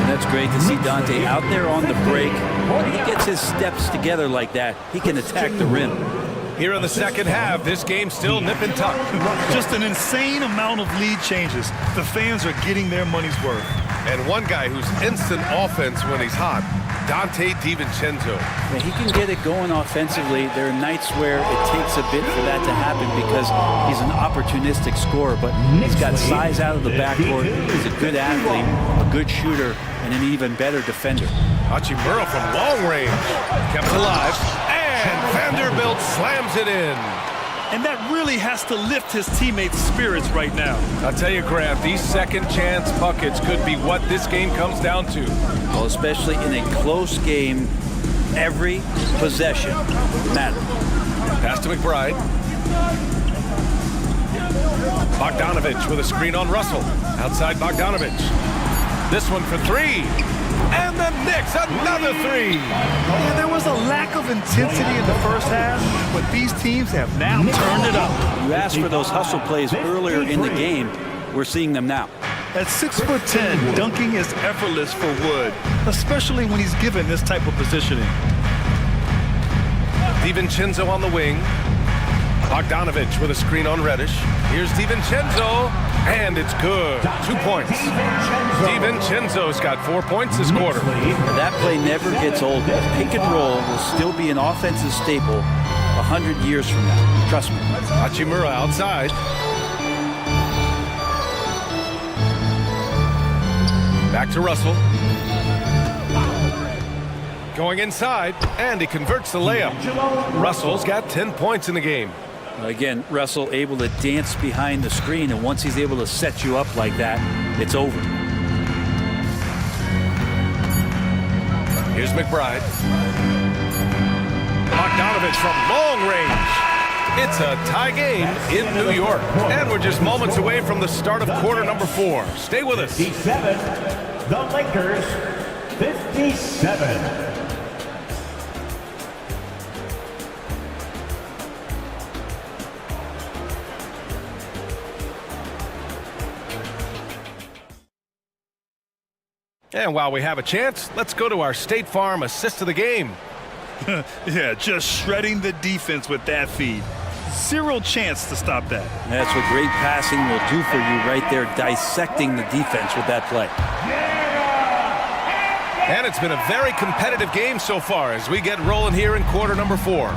And that's great to see Dante out there on the break. When he gets his steps together like that, he can attack the rim. Here in the second half, this game still nip and tuck. Just an insane amount of lead changes. The fans are getting their money's worth. And one guy who's instant offense when he's hot, Dante DiVincenzo. Yeah, he can get it going offensively. There are nights where it takes a bit for that to happen because he's an opportunistic scorer, but he's got size out of the backcourt. He's a good athlete, a good shooter, and an even better defender. Hachimura from long range, kept alive, and Vanderbilt slams it in. And that really has to lift his teammates' spirits right now. I'll tell you, Graf, these second chance buckets could be what this game comes down to. Well, especially in a close game, every possession matters. Pass to McBride. Bogdanovich with a screen on Russell. Outside Bogdanovich. This one for 3. And the Knicks, another 3. Yeah, there was a lack of intensity in the first half, but these teams have now turned it up. You asked for those hustle plays earlier in the game. We're seeing them now. At 6'10", dunking is effortless for Wood, especially when he's given this type of positioning. DiVincenzo on the wing. Bogdanovich with a screen on Reddish. Here's DiVincenzo, and it's good. 2 points. DiVincenzo's got 4 points this quarter. That play never gets old. Pick and roll will still be an offensive staple 100 years from now. Trust me. Hachimura outside. Back to Russell. Going inside, and he converts the layup. Russell's got 10 points in the game. Again, Russell able to dance behind the screen, and once he's able to set you up like that, it's over. Here's McBride. Bogdanovich from long range. It's a tie game in New York. And we're just moments away from the start of quarter number 4. Stay with us. 57, the Lakers, 57. And while we have a chance, let's go to our State Farm assist of the game. Yeah, just shredding the defense with that feed. Zero chance to stop that. That's what great passing will do for you right there, dissecting the defense with that play. And it's been a very competitive game so far as we get rolling here in quarter number 4.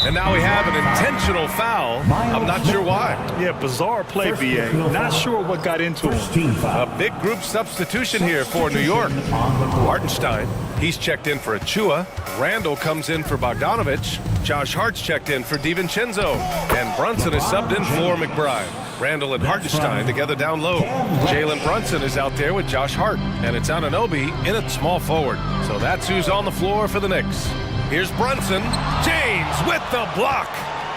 And now we have an intentional foul. I'm not sure why. Yeah, bizarre play, BA. Not sure what got into him. A big group substitution here for New York. Hartenstein, he's checked in for Achua. Randall comes in for Bogdanovich. Josh Hart's checked in for DiVincenzo. And Brunson is subbed in for McBride. Randall and Hartenstein together down low. Jalen Brunson is out there with Josh Hart. And it's Anunoby in at small forward. So that's who's on the floor for the Knicks. Here's Brunson. James with the block.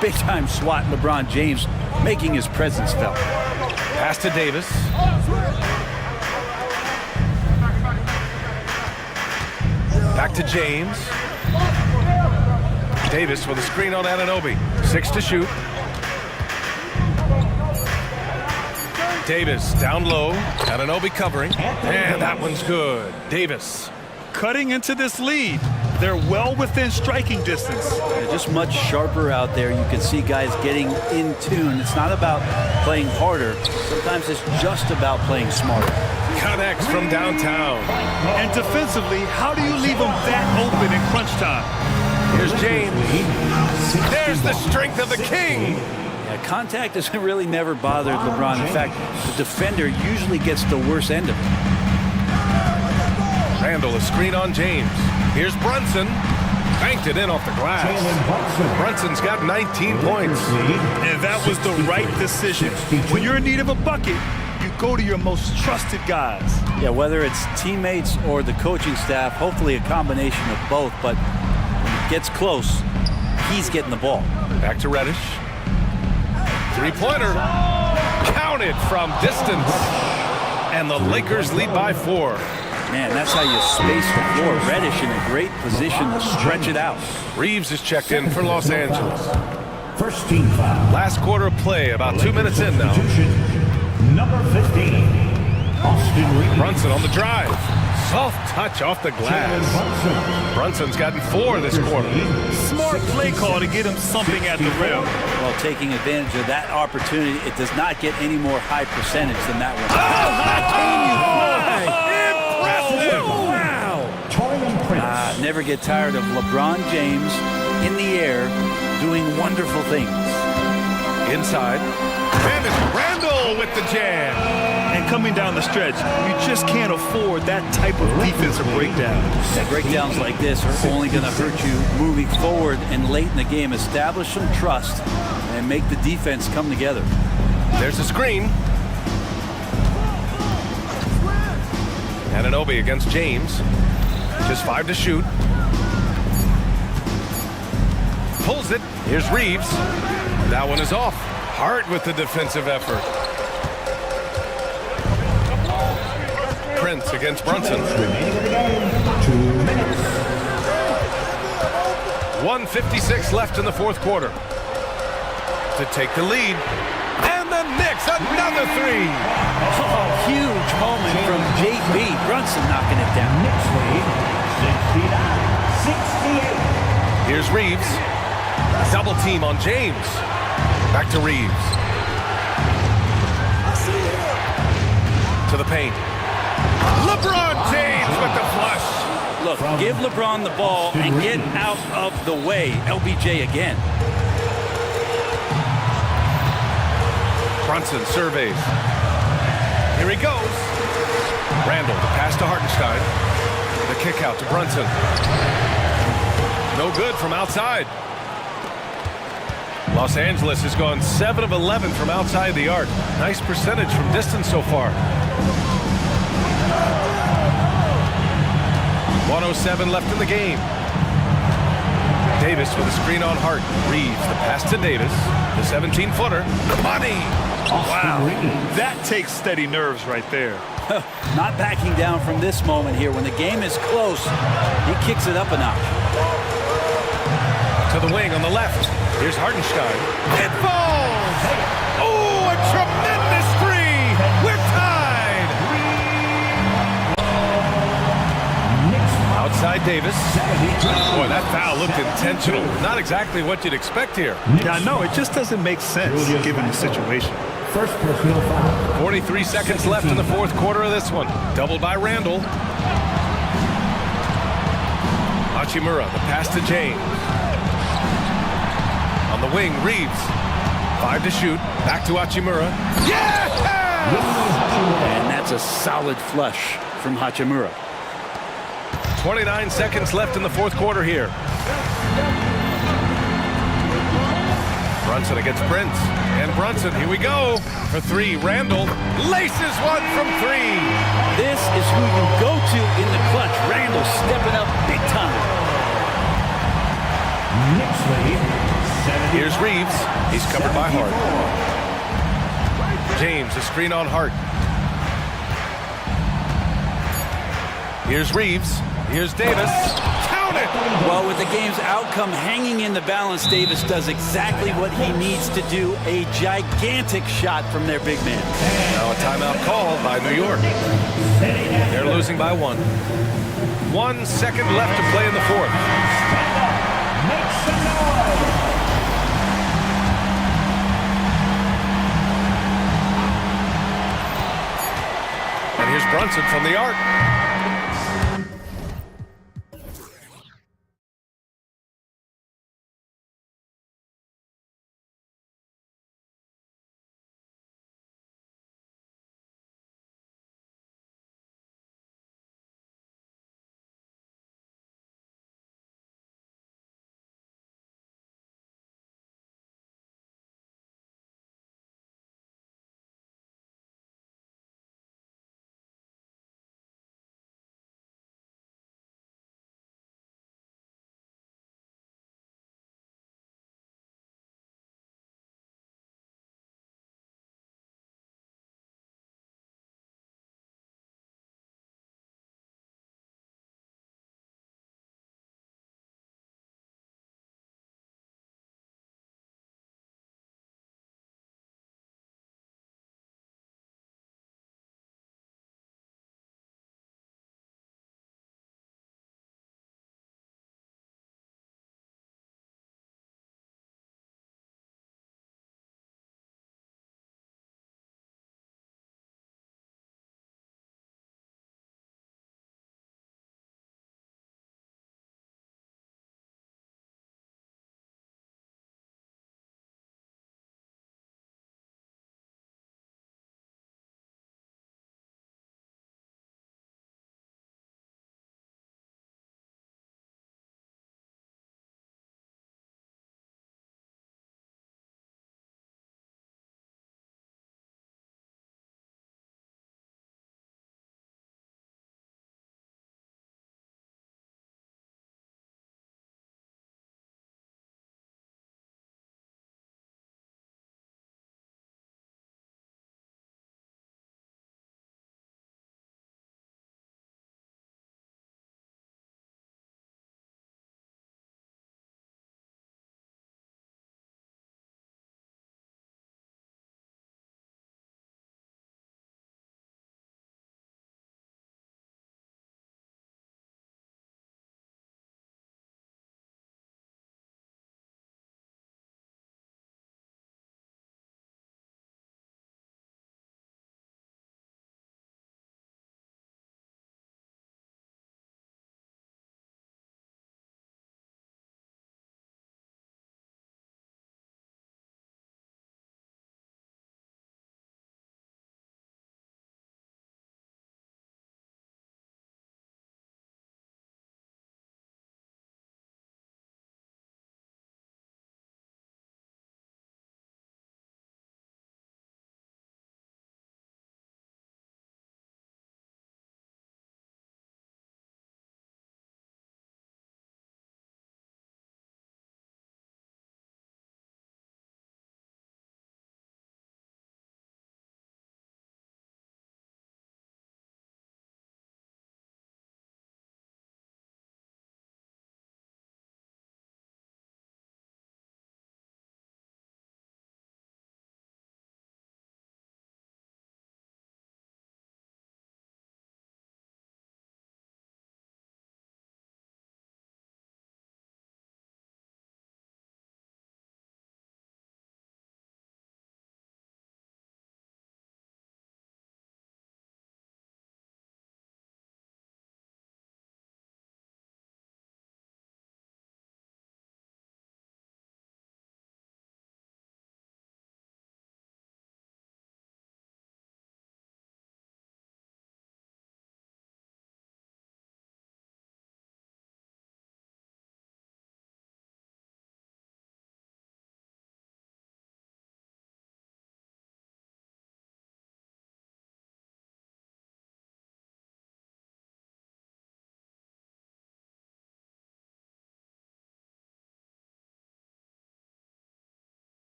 Big-time SWAT LeBron James making his presence felt. Pass to Davis. Back to James. Davis with a screen on Anunoby. 6 to shoot. Davis down low. Anunoby covering. And that one's good. Davis. Cutting into this lead. They're well within striking distance. They're just much sharper out there. You can see guys getting in tune. It's not about playing harder. Sometimes it's just about playing smarter. Connects from downtown. And defensively, how do you leave them that open in crunch time? Here's James. There's the strength of the king. Yeah, contact has really never bothered LeBron. In fact, the defender usually gets the worst end of it. Randall, a screen on James. Here's Brunson. Banked it in off the glass. Brunson's got 19 points. And that was the right decision. When you're in need of a bucket, you go to your most trusted guys. Yeah, whether it's teammates or the coaching staff, hopefully a combination of both, but when it gets close, he's getting the ball. Back to Reddish. Three-pointer. Counted from distance. And the Lakers lead by 4. Man, that's how you space the floor. Reddish in a great position to stretch it out. Reeves is checked in for Los Angeles. First team foul. Last quarter of play, about 2 minutes in now. Number 15, Austin Reeves. Brunson on the drive. Soft touch off the glass. Brunson's gotten 4 this quarter. Smart play call to get him something at the rim. Well, taking advantage of that opportunity, it does not get any more high percentage than that one. Never get tired of LeBron James in the air doing wonderful things. Inside. And it's Randall with the jam. And coming down the stretch, you just can't afford that type of defensive breakdown. Yeah, breakdowns like this are only going to hurt you moving forward and late in the game. Establish some trust and make the defense come together. There's a screen. Anunoby against James. Just 5 to shoot. Pulls it. Here's Reeves. That one is off. Hart with the defensive effort. Prince against Brunson. 1:56 left in the fourth quarter. To take the lead. And the Knicks, another 3. Oh, huge moment from JB. Brunson knocking it down. Knicks lead 69-68. Here's Reeves. Double team on James. Back to Reeves. To the paint. LeBron James with the flush. Look, give LeBron the ball and get out of the way. LBJ again. Brunson surveys. Here he goes. Randall, the pass to Hartenstein. The kick out to Brunson. No good from outside. Los Angeles has gone 7 of 11 from outside the arc. Nice percentage from distance so far. 1:07 left in the game. Davis with a screen on Hart. Reeves, the pass to Davis. The 17-footer. Money! Wow, that takes steady nerves right there. Not backing down from this moment here. When the game is close, he kicks it up a notch. To the wing on the left. Here's Hartenstein. It falls! Oh, a tremendous three! We're tied! Outside Davis. Boy, that foul looked intentional. Not exactly what you'd expect here. Yeah, I know. It just doesn't make sense given the situation. First personal foul. 43 seconds left in the fourth quarter of this one. Doubled by Randall. Hachimura, the pass to James. On the wing, Reeves. 5 to shoot. Back to Hachimura. Yeah! And that's a solid flush from Hachimura. 29 seconds left in the fourth quarter here. Brunson against Prince. And Brunson, here we go. For 3, Randall laces one from 3. This is who you go to in the clutch. Randall stepping up big time. Next lead. Here's Reeves. He's covered by Hart. James, a screen on Hart. Here's Reeves. Here's Davis. Count it! Well, with the game's outcome hanging in the balance, Davis does exactly what he needs to do. A gigantic shot from their big man. Now a timeout called by New York. They're losing by 1. 1 second left to play in the fourth. Make some noise. And here's Brunson from the arc.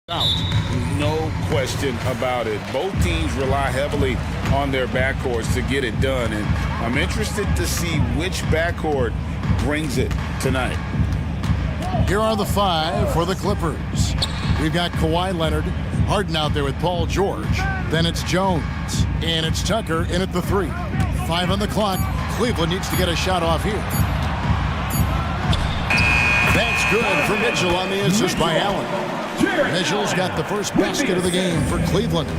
Out. No question about it. Both teams rely heavily on their backcourts to get it done, and I'm interested to see which backcourt brings it tonight. Here are the 5 for the Clippers. We've got Kawhi Leonard, Harden out there with Paul George. Then it's Jones, and it's Tucker in at the 3. 5 on the clock. Cleveland needs to get a shot off here. That's good for Mitchell on the assist by Allen. Mitchell's got the first basket of the game for Cleveland.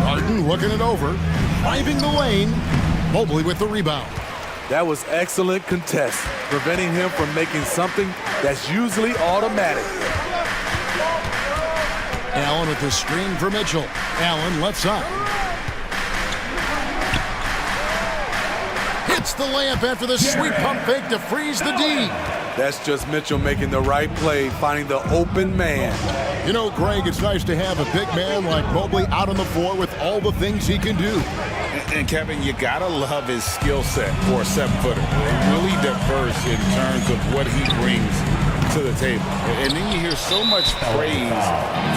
Harden looking it over, driving the lane. Mobley with the rebound. That was excellent contest, preventing him from making something that's usually automatic. Allen with the screen for Mitchell. Allen left side. Hits the layup after the sweet pump fake to freeze the D. That's just Mitchell making the right play, finding the open man. You know, Greg, it's nice to have a big man like Mobley out on the floor with all the things he can do. And Kevin, you gotta love his skill set for a 7-footer. Really diverse in terms of what he brings to the table. And then you hear so much praise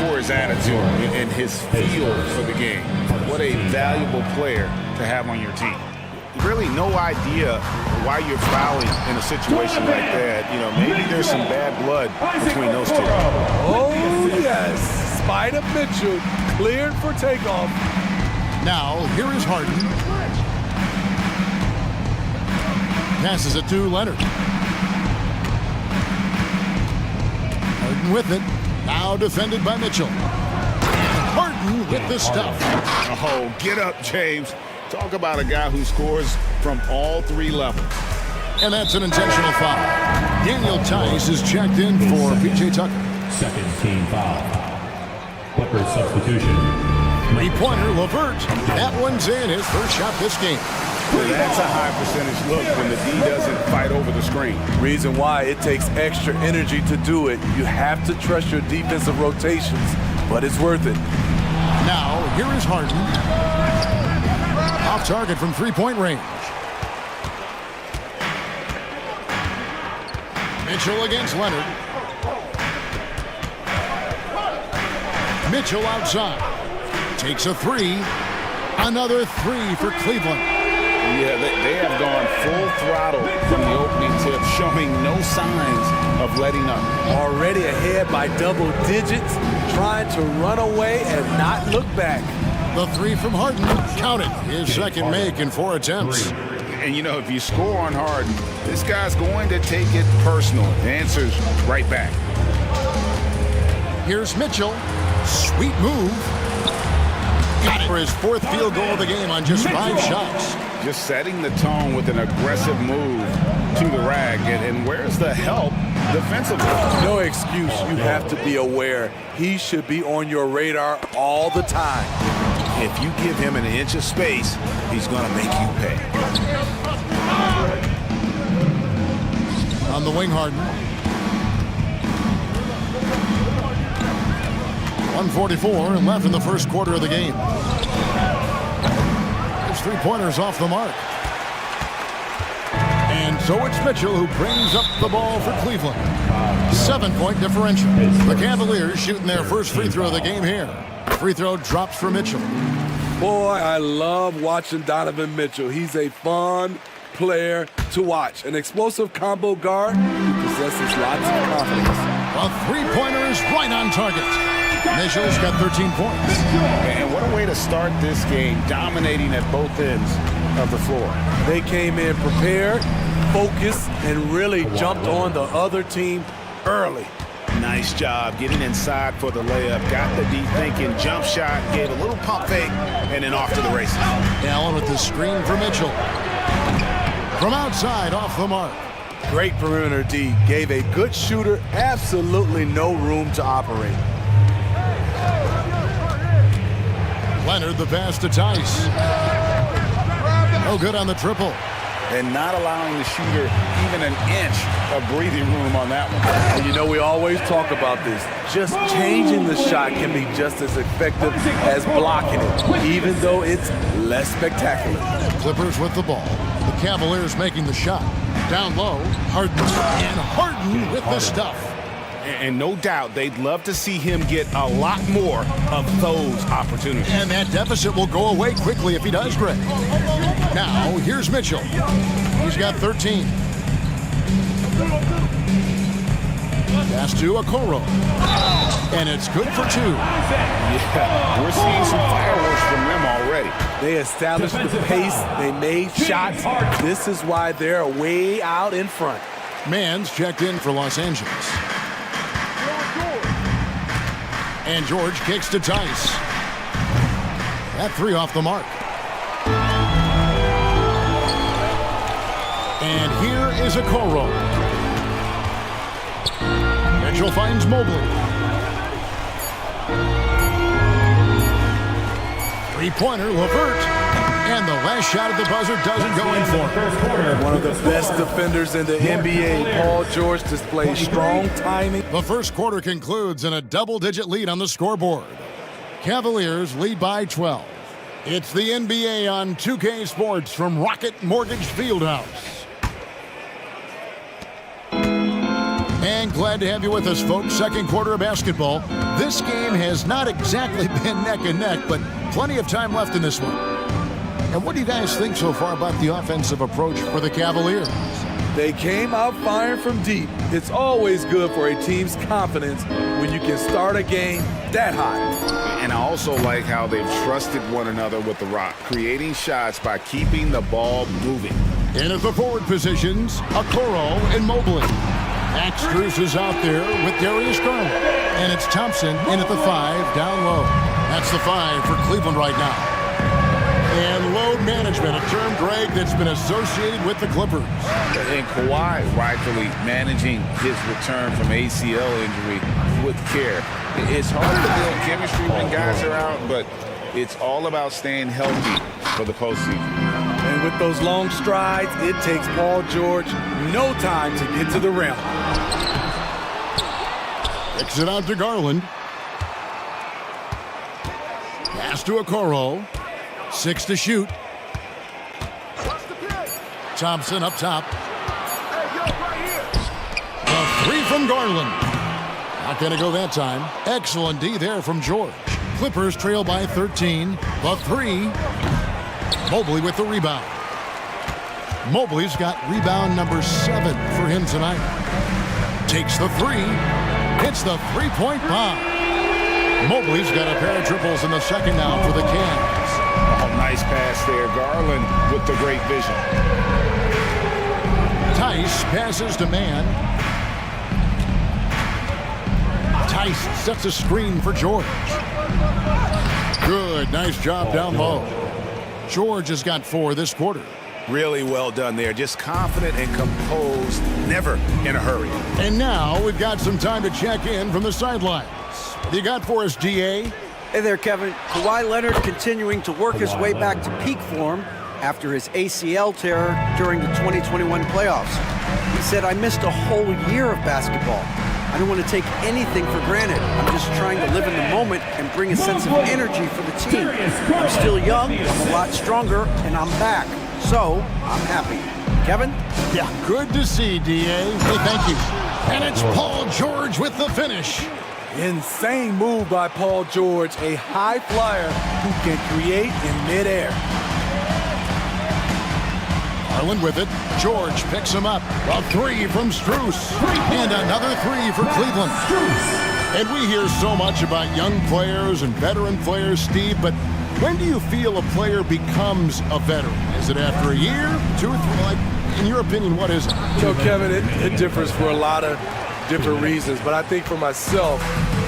for his attitude and his feel for the game. What a valuable player to have on your team. Really no idea why you're fouling in a situation like that. You know, maybe there's some bad blood between those two. Oh, yes. Spider Mitchell cleared for takeoff. Now, here is Harden. Passes it to Leonard. Harden with it. Now defended by Mitchell. And Harden with the stuff. Oh, get up, James. Talk about a guy who scores from all 3 levels. And that's an intentional foul. Daniel Tice is checked in for PJ Tucker. Second team foul. Clippers substitution. 3-pointer, LeVert. That one's in, his first shot this game. That's a high percentage look when the D doesn't fight over the screen. Reason why it takes extra energy to do it. You have to trust your defensive rotations, but it's worth it. Now, here is Harden. Off target from 3-point range. Mitchell against Leonard. Mitchell outside. Takes a 3. Another 3 for Cleveland. Yeah, they have gone full throttle from the opening tip, showing no signs of letting up. Already ahead by double digits, trying to run away and not look back. The 3 from Harden. Counted. His second make in 4 attempts. And, you know, if you score on Harden, this guy's going to take it personal. The answer's right back. Here's Mitchell. Sweet move. Got it for his 4th field goal of the game on just 5 shots. Just setting the tone with an aggressive move to the rack. And where's the help defensively? No excuse. You have to be aware. He should be on your radar all the time. If you give him an inch of space, he's going to make you pay. On the wing, Harden. 1:44 left in the first quarter of the game. His 3-pointers off the mark. And so it's Mitchell who brings up the ball for Cleveland. 7-point differential. The Cavaliers shooting their first free throw of the game here. Free throw drops for Mitchell. Boy, I love watching Donovan Mitchell. He's a fun player to watch. An explosive combo guard who possesses lots of confidence. A 3-pointer is right on target. Mitchell's got 13 points. And what a way to start this game, dominating at both ends of the floor. They came in prepared, focused, and really jumped on the other team early. Nice job getting inside for the layup. Got the D thinking, jump shot, gave a little pump fake, and then off to the races. Allen with the screen for Mitchell. From outside, off the mark. Great perimeter D. Gave a good shooter absolutely no room to operate. Leonard the pass to Tice. No good on the triple. And not allowing the shooter even an inch of breathing room on that one. And you know, we always talk about this. Just changing the shot can be just as effective as blocking it, even though it's less spectacular. Clippers with the ball. The Cavaliers making the shot. Down low, Harden. And Harden with the stuff. And no doubt they'd love to see him get a lot more of those opportunities. And that deficit will go away quickly if he does, Greg. Now, here's Mitchell. He's got 13. Pass to Okoro. And it's good for 2. Yeah, we're seeing some fireworks from them already. They established the pace. They made shots. This is why they're way out in front. Mann's checked in for Los Angeles. And George kicks to Tice. That 3 off the mark. And here is Okoro. Mitchell finds Mobley. 3-pointer, Levert. And the last shot at the buzzer doesn't go in for him. One of the best defenders in the NBA, Paul George, displays strong timing. The first quarter concludes in a double-digit lead on the scoreboard. Cavaliers lead by 12. It's the NBA on 2K Sports from Rocket Mortgage Fieldhouse. And glad to have you with us, folks. Second quarter of basketball. This game has not exactly been neck and neck, but plenty of time left in this one. And what do you guys think so far about the offensive approach for the Cavaliers? They came out firing from deep. It's always good for a team's confidence when you can start a game that hot. And I also like how they've trusted one another with the rock, creating shots by keeping the ball moving. In at the forward positions, Okoro and Mobley. Max Strus is out there with Darius Garland. And it's Thompson in at the 5, down low. That's the 5 for Cleveland right now. And load management, a term, Greg, that's been associated with the Clippers. And Kawhi rightfully managing his return from ACL injury with care. It's hard to build chemistry when guys are out, but it's all about staying healthy for the postseason. And with those long strides, it takes Paul George no time to get to the rim. Kicks it out to Garland. Pass to Okoro. 6 to shoot. Thompson up top. A 3 from Garland. Not going to go that time. Excellent D there from George. Clippers trail by 13. The 3. Mobley with the rebound. Mobley's got rebound number 7 for him tonight. Takes the 3. Hits the 3-point bomb. Mobley's got a pair of triples in the second now for the Cavs. Oh, nice pass there. Garland with the great vision. Tice passes to Mann. Tice sets a screen for George. Good, nice job down low. George has got 4 this quarter. Really well done there. Just confident and composed, never in a hurry. And now we've got some time to check in from the sidelines. What do you got for us, DA? Hey there, Kevin. Kawhi Leonard continuing to work his way back to peak form after his ACL tear during the 2021 playoffs. He said, I missed a whole year of basketball. I don't want to take anything for granted. I'm just trying to live in the moment and bring a sense of energy for the team. I'm still young, I'm a lot stronger, and I'm back. So, I'm happy. Kevin? Yeah, good to see, DA. Hey, thank you. And it's Paul George with the finish. Insane move by Paul George, a high flyer who can create in midair. Garland with it. George picks him up. A 3 from Strus. And another 3 for Cleveland. And we hear so much about young players and veteran players, Steve, but when do you feel a player becomes a veteran? Is it after a year, 2 or 3? Like, in your opinion, what is it? So, Kevin, it differs for a lot of different reasons, but I think for myself,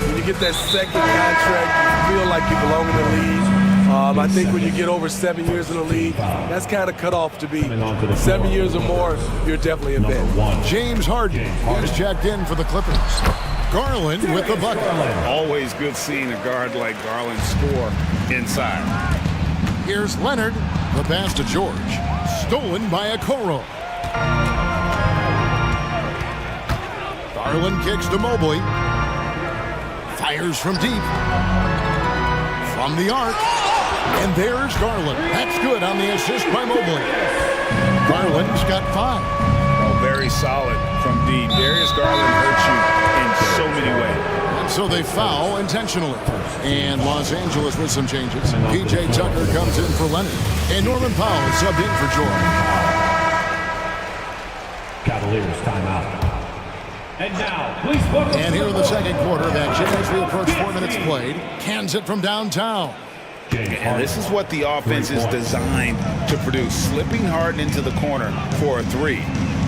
when you get that second contract, you feel like you belong in the league. I think when you get over 7 years in the league, that's kind of cut off to be 7 years or more, you're definitely a vet. James Harden is checked in for the Clippers. Garland with the bucket. Always good seeing a guard like Garland score inside. Here's Leonard. The pass to George. Stolen by Okoro. Garland kicks to Mobley. Fires from deep. From the arc. And there's Garland. That's good on the assist by Mobley. Garland's got 5. Oh, very very solid from D. Darius Garland hurts you in so many ways. And so they foul intentionally. And Los Angeles with some changes. P.J. Tucker comes in for Leonard. And Norman Powell subbed in for Jordan. Cavaliers timeout. And now, please focus. And here in the second quarter of action, as we approach 4 minutes played, cans it from downtown. And this is what the offense is designed to produce. Slipping Harden into the corner for a three.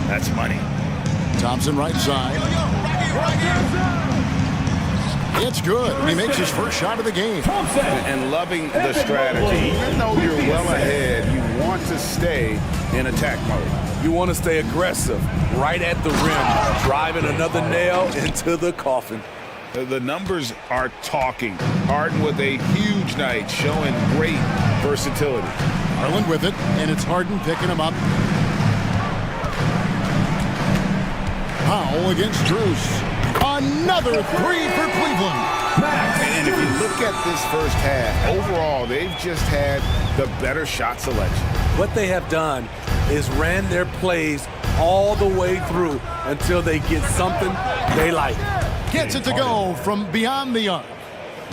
That's money. Thompson right side. It's good. He makes his first shot of the game. And loving the strategy. Even though you're well ahead, you want to stay in attack mode. You want to stay aggressive, right at the rim, driving another nail into the coffin. The numbers are talking. Harden with a huge night, showing great versatility. Garland with it, and it's Harden picking him up. Powell against Drews. Another three for Cleveland. And if you look at this first half, overall, they've just had the better shot selection. What they have done is ran their plays all the way through until they get something they like. Gets it to go from beyond the arc.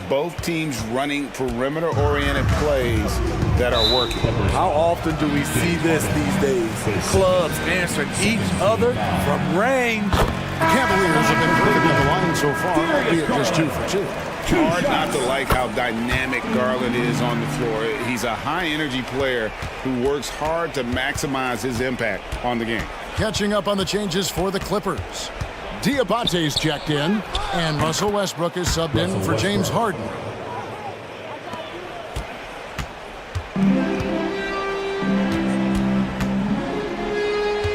Both teams running perimeter-oriented plays that are working. How often do we see this these days? Clubs answering each other from range. The Cavaliers have been pretty good at the line so far, albeit just 2 for 2. Hard not to like how dynamic Garland is on the floor. He's a high-energy player who works hard to maximize his impact on the game. Catching up on the changes for the Clippers. Diabate's checked in, and Russell Westbrook is subbed in for James Harden.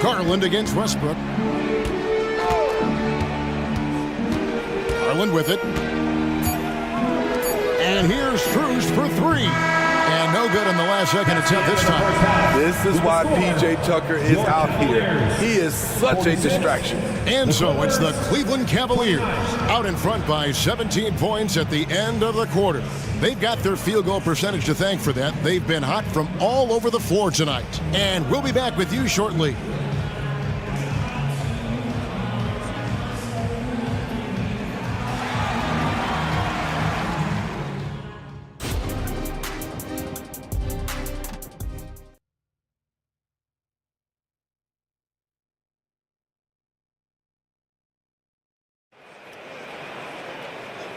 Garland against Westbrook. Garland with it. And here's Strus for three. And no good in the last second attempt this time. This is why P.J. Tucker is out here. He is such a distraction. And so it's the Cleveland Cavaliers out in front by 17 points at the end of the quarter. They've got their field goal percentage to thank for that. They've been hot from all over the floor tonight. And we'll be back with you shortly.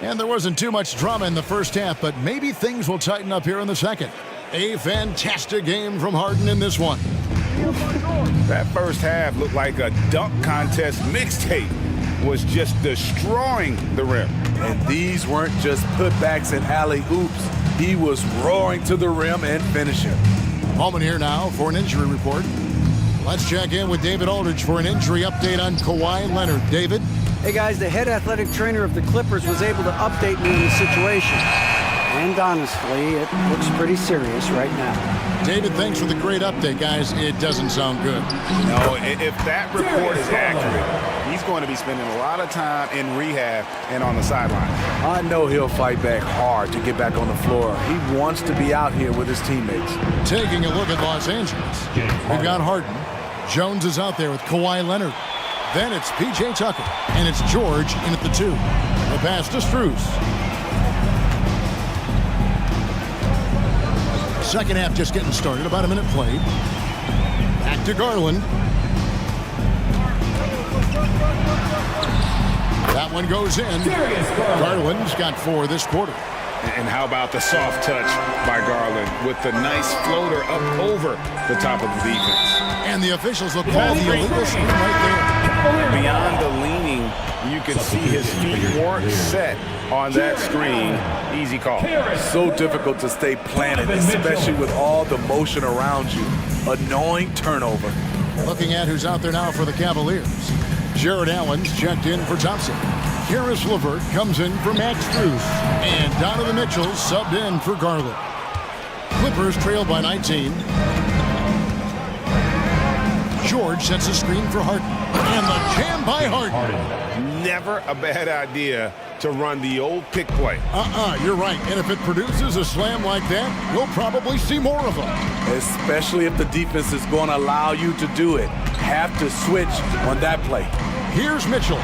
And there wasn't too much drama in the first half, but maybe things will tighten up here in the second. A fantastic game from Harden in this one. That first half looked like a dunk contest mixtape. Was just destroying the rim. And these weren't just putbacks and alley-oops. He was roaring to the rim and finishing. Holman here now for an injury report. Let's check in with David Aldridge for an injury update on Kawhi Leonard. David? Hey guys, the head athletic trainer of the Clippers was able to update me on the situation. And honestly, it looks pretty serious right now. David, thanks for the great update, guys. It doesn't sound good. No, if that report is accurate, he's going to be spending a lot of time in rehab and on the sideline. I know he'll fight back hard to get back on the floor. He wants to be out here with his teammates. Taking a look at Los Angeles, we've got Harden. Jones is out there with Kawhi Leonard. Then it's P.J. Tucker, and it's George in at the 2. The pass to Strus. Second half just getting started, about a minute played. Back to Garland. That one goes in. Garland's got 4 this quarter. And how about the soft touch by Garland with the nice floater up over the top of the defense. And the officials will call the illegal screen right there. Beyond the leaning, you can see his feet weren't set on that screen. Easy call. So difficult to stay planted, especially with all the motion around you. Annoying turnover. Looking at who's out there now for the Cavaliers. Jared Allen's checked in for Thompson. Karis LeVert comes in for Max Strus. And Donovan Mitchell subbed in for Garland. Clippers trail by 19. George sets a screen for Harden. And the jam by Harden. Never a bad idea to run the old pick play. You're right. And if it produces a slam like that, we'll probably see more of them. Especially if the defense is going to allow you to do it. have to switch on that play. Here's Mitchell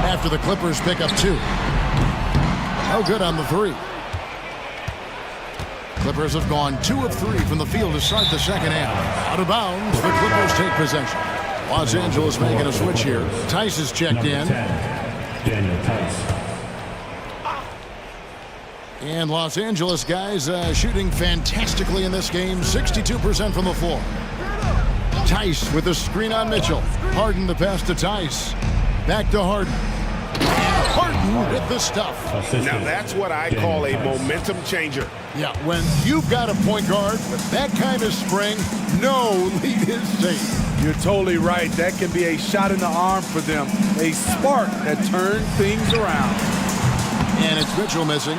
after the Clippers pick up 2. No good on the 3. Clippers have gone 2 of 3 from the field to start the second half. Out of bounds, the Clippers take possession. Los Angeles making a switch here. Tice is checked in. Daniel Tice. And Los Angeles guys shooting fantastically in this game. 62% from the floor. Tice with the screen on Mitchell. Harden the pass to Tice. Back to Harden. Harden with the stuff. Now that's what I call a momentum changer. Yeah, when you've got a point guard with that kind of spring, no lead is safe. You're totally right. That can be a shot in the arm for them. A spark that turns things around. And it's Mitchell missing.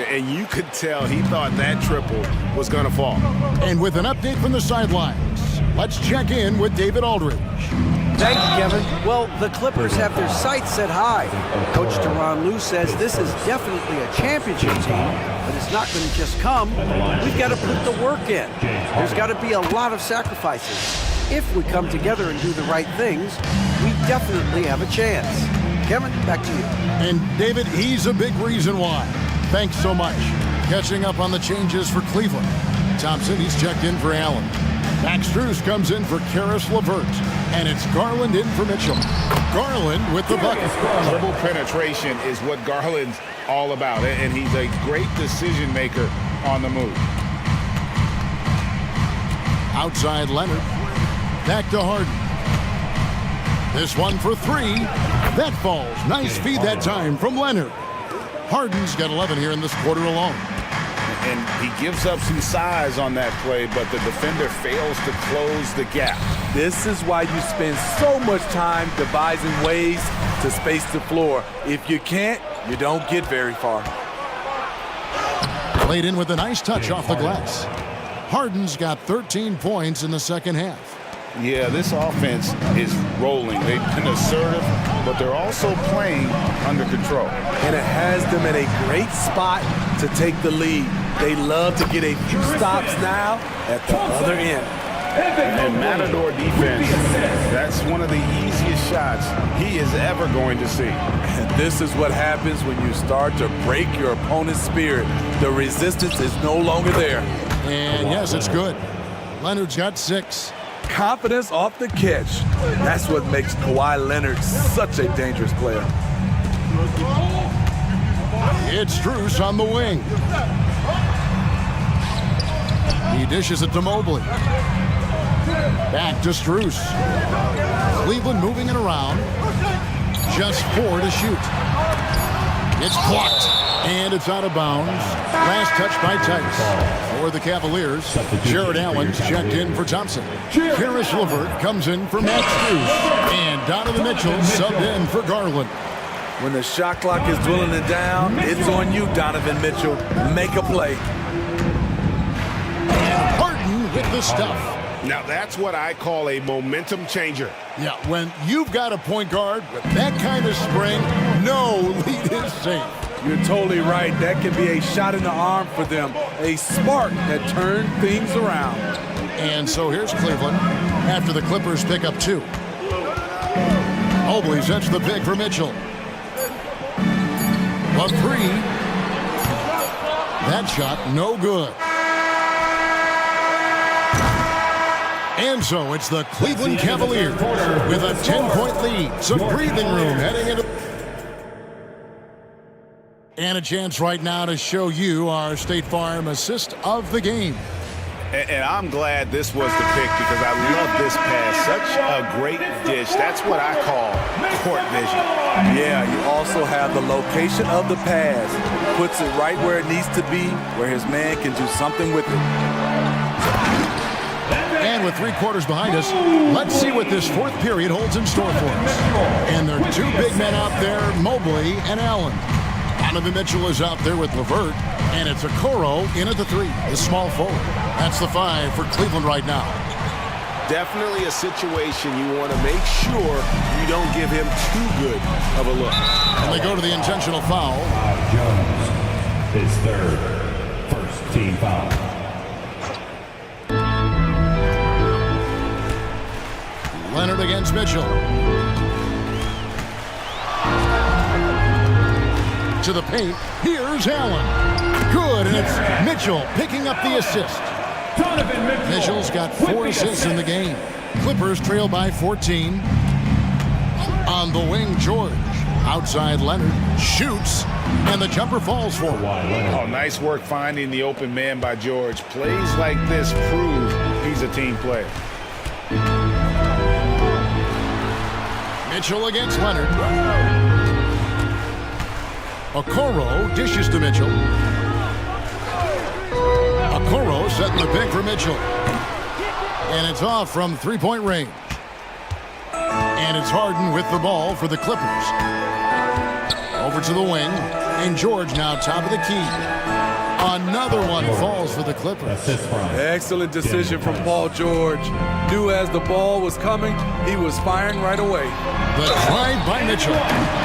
And you could tell he thought that triple was going to fall. And with an update from the sidelines, let's check in with David Aldridge. Thank you, Kevin. Well, the Clippers have their sights set high. Coach Tyronn Lue says this is definitely a championship team, but it's not going to just come. We've got to put the work in. There's got to be a lot of sacrifices. If we come together and do the right things, we definitely have a chance. Kevin, back to you. And David, he's a big reason why. Thanks so much. Catching up on the changes for Cleveland. Thompson, he's checked in for Allen. Max Strus comes in for Karis LeVert. And it's Garland in for Mitchell. Garland with the bucket. Dribble penetration is what Garland's all about, and he's a great decision maker on the move. Outside Leonard. Back to Harden. This one for 3. That falls. Nice feed that time from Leonard. Harden's got 11 here in this quarter alone. And he gives up some size on that play, but the defender fails to close the gap. This is why you spend so much time devising ways to space the floor. If you can't, you don't get very far. Played in with a nice touch off the glass. Harden's got 13 points in the second half. Yeah, this offense is rolling. They've been assertive, but they're also playing under control. And it has them in a great spot to take the lead. They love to get a few stops now at the other end. And Matador defense, that's one of the easiest shots he is ever going to see. And this is what happens when you start to break your opponent's spirit. The resistance is no longer there. And yes, it's good. Leonard's got 6. Confidence off the catch. That's what makes Kawhi Leonard such a dangerous player. It's Strus on the wing. He dishes it to Mobley. Back to Strus. Cleveland moving it around. Just 4 to shoot. It's blocked. And it's out of bounds. Last touch by Tice. For the Cavaliers, Jared Allen's checked in for Thompson. Karis LeVert comes in for Max Strus. And Donovan Mitchell subbed in for Garland. When the shot clock is dwindling it down, it's on you, Donovan Mitchell. Make a play. And Harden with the stuff. Now that's what I call a momentum changer. Yeah, when you've got a point guard with that kind of spring, no lead is safe. You're totally right. That can be a shot in the arm for them. A spark that turns things around. And so here's Cleveland after the Clippers pick up 2. Mobley sets the pick for Mitchell. A 3. That shot no good. And so it's the Cleveland Cavaliers with a 10-point lead. Some breathing room heading into... And a chance right now to show you our State Farm assist of the game. And I'm glad this was the pick because I love this pass. Such a great dish. That's what I call court vision. Yeah, you also have the location of the pass. Puts it right where it needs to be, where his man can do something with it. And with 3 quarters behind us, let's see what this 4th period holds in store for us. And there are 2 big men out there, Mobley and Allen. Donovan Mitchell is out there with LeVert, and it's Okoro in at the 3, the small forward. That's the 5 for Cleveland right now. Definitely a situation you want to make sure you don't give him too good of a look. And they go to the intentional foul. Jones, his 3rd, first team foul. Leonard Leonard against Mitchell. To the paint. Here's Allen. Good, and it's Mitchell picking up the assist. Mitchell's got 4 assists in the game. Clippers trail by 14. On the wing, George. Outside Leonard. Shoots. And the jumper falls for him. Oh, nice work finding the open man by George. Plays like this prove he's a team player. Mitchell against Leonard. Okoro dishes to Mitchell. Okoro setting the pick for Mitchell. And it's off from three-point range. And it's Harden with the ball for the Clippers. Over to the wing. And George now top of the key. Another one falls for the Clippers. Excellent decision from Paul George. Knew as the ball was coming, he was firing right away. The drive by Mitchell.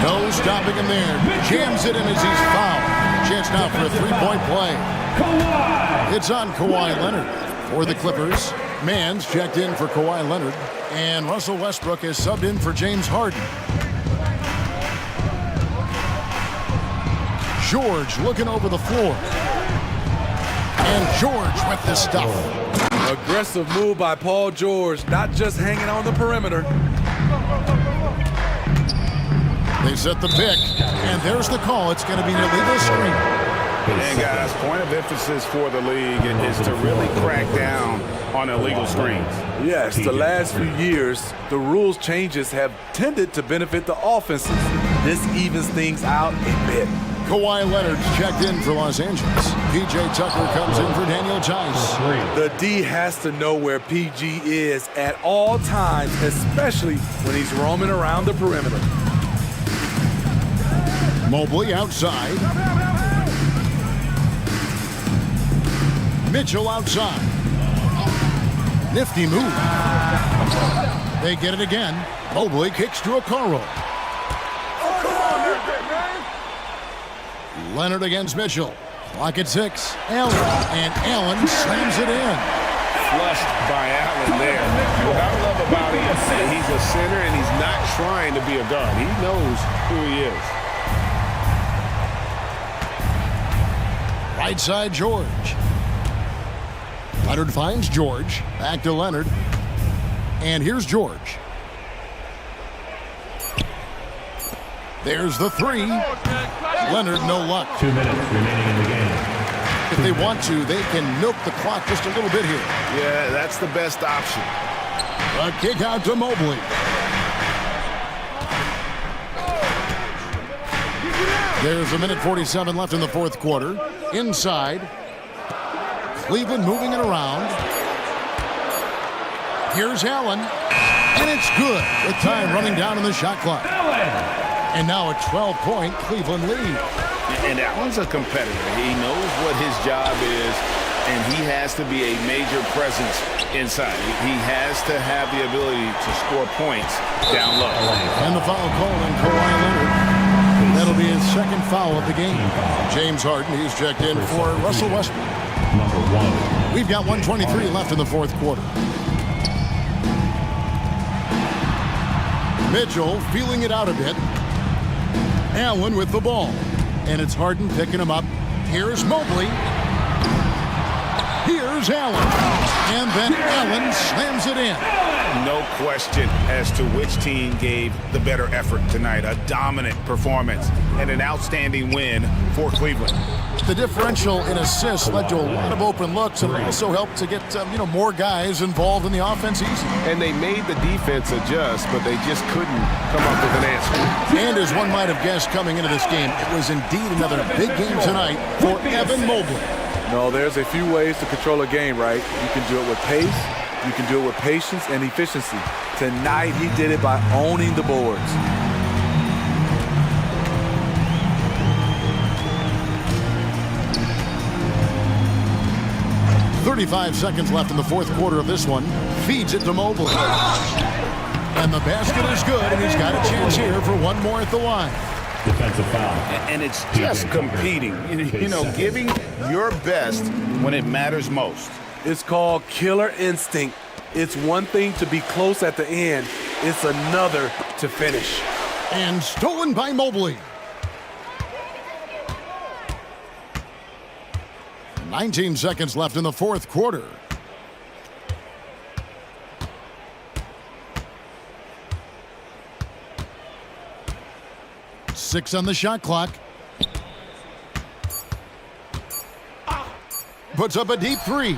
No stopping him there. Jams it in as he's fouled. Chance now for a three-point play. It's on Kawhi Leonard for the Clippers. Mann's checked in for Kawhi Leonard. And Russell Westbrook is subbed in for James Harden. George looking over the floor. And George with the stuff. Aggressive move by Paul George, not just hanging on the perimeter. They set the pick, and there's the call. It's going to be an illegal screen. And guys, point of emphasis for the league is to really crack down on illegal screens. Yes, the last few years, the rules changes have tended to benefit the offenses. This evens things out a bit. Kawhi Leonard's checked in for Los Angeles. PJ Tucker comes in for Daniel Tice. The D has to know where PG is at all times, especially when he's roaming around the perimeter. Mobley outside. Mitchell outside. Nifty move. They get it again. Mobley kicks to Okoro. Leonard against Mitchell. Clock at 6. Allen. And Allen slams it in. Flushed by Allen there. What I love about him is that he's a center and he's not trying to be a guard. He knows who he is. Right side, George. Leonard finds George. Back to Leonard. And here's George. There's the three. Leonard, no luck. 2 minutes remaining in the game. If they want to, they can milk the clock just a little bit here. Yeah, that's the best option. A kick out to Mobley. There's a minute 47 left in the fourth quarter. Inside. Cleveland moving it around. Here's Allen. And it's good. With time running down in the shot clock. And now a 12-point Cleveland lead. And Allen's a competitor. He knows what his job is, and he has to be a major presence inside. He has to have the ability to score points down low. And the foul call on Kawhi Leonard. That'll be his second foul of the game. James Harden, he's checked in for Russell Westbrook. Number 1. We've got 1:23 left in the fourth quarter. Mitchell feeling it out a bit. Allen with the ball. And it's Harden picking him up. Here's Mobley. Here's Allen. And then Allen slams it in. No question as to which team gave the better effort tonight. A dominant performance and an outstanding win for Cleveland. The differential in assists led to a lot of open looks and also helped to get more guys involved in the offense easy. And they made the defense adjust, but they just couldn't come up with an answer. And as one might have guessed coming into this game, it was indeed another big game tonight for Evan Mobley. No, there's a few ways to control a game, right? You can do it with pace, you can do it with patience and efficiency. Tonight, he did it by owning the boards. .35 seconds left in the fourth quarter of this one. Feeds it to Mobley. And the basket is good, and he's got a chance here for one more at the line. Defensive foul. And it's just competing, giving your best when it matters most. It's called killer instinct. It's one thing to be close at the end. it's another to finish. And stolen by Mobley. 19 seconds left in the fourth quarter. Six on the shot clock. Puts up a deep three.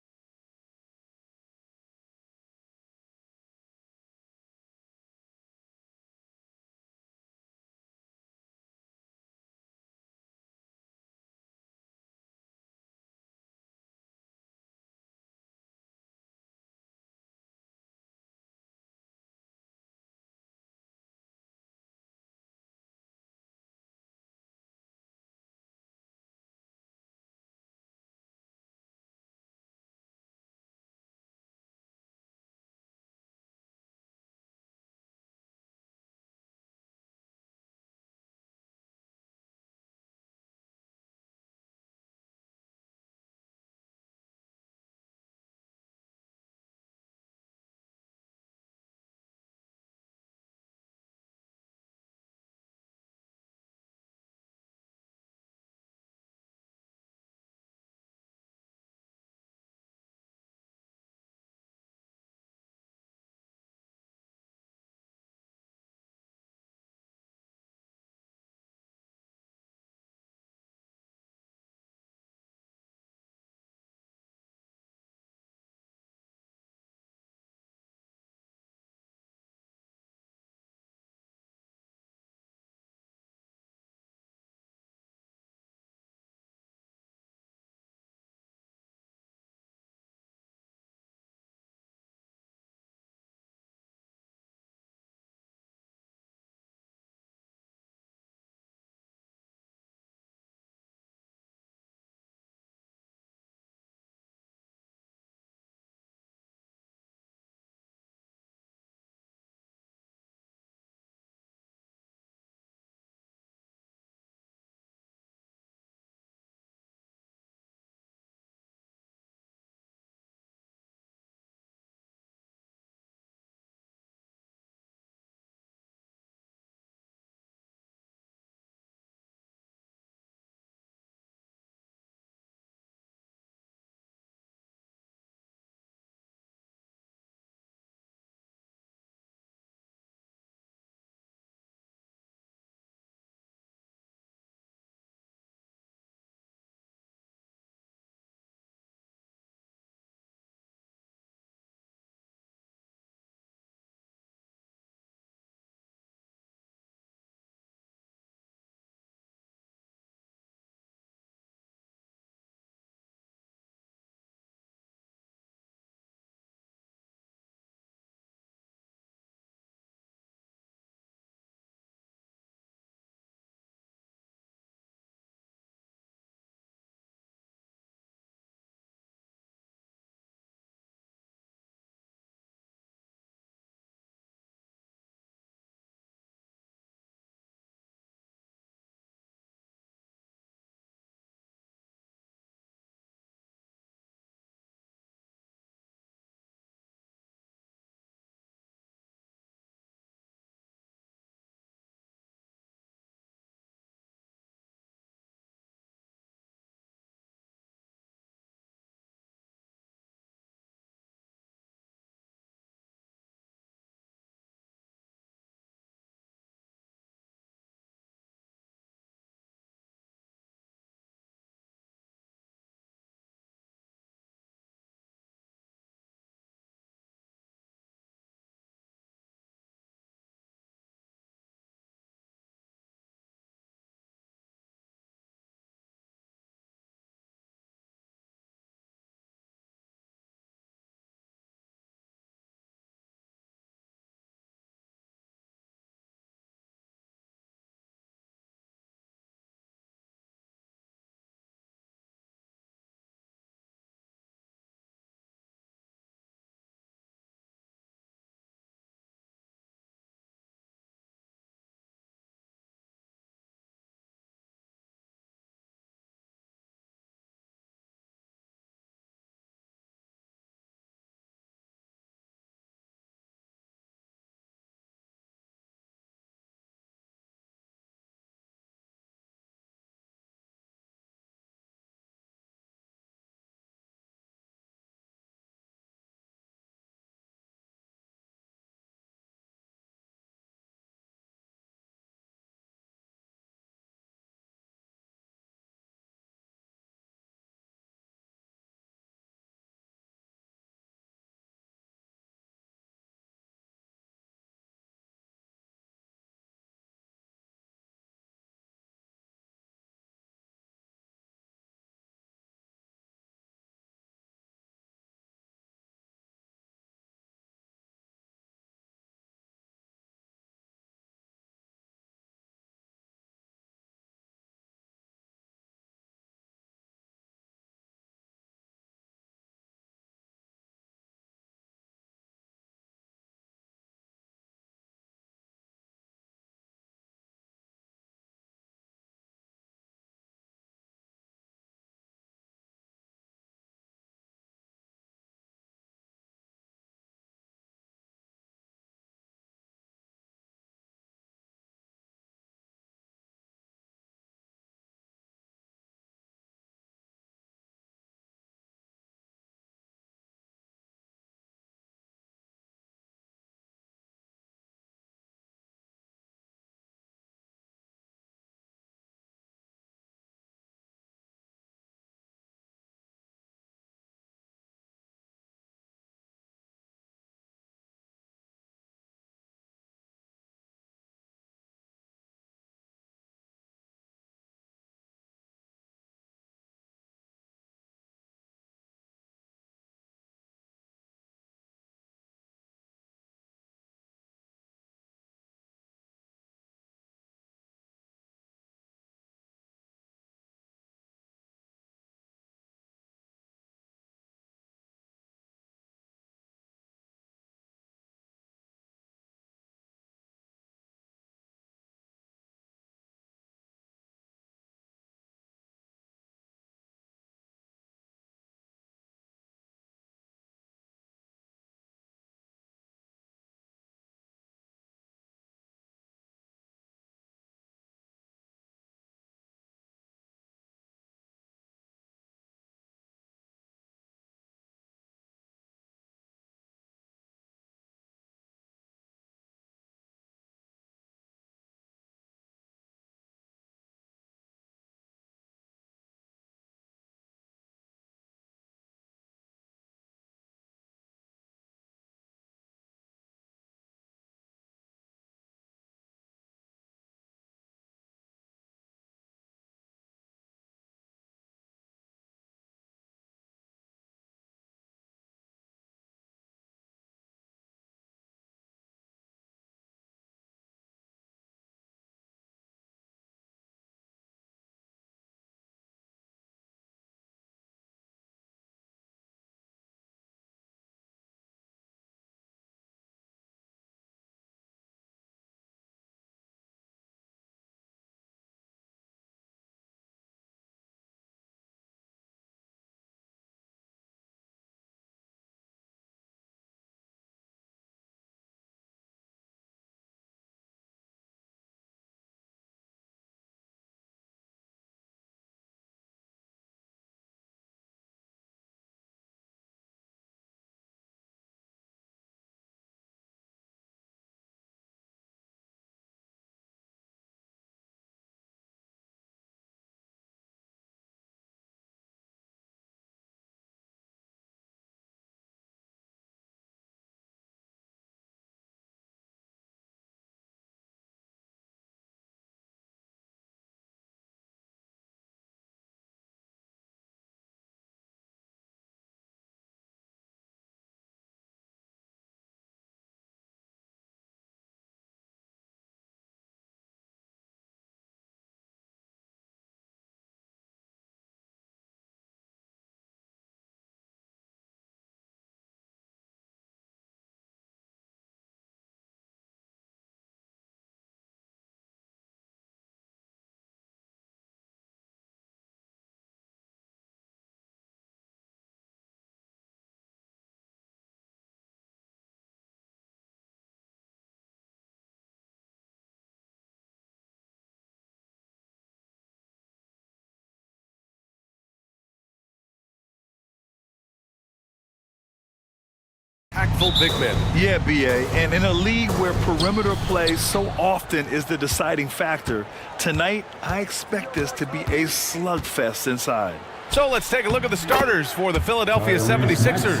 impactful big men. Yeah, B.A., and in a league where perimeter play so often is the deciding factor, tonight I expect this to be a slugfest inside. So let's take a look at the starters for the Philadelphia 76ers.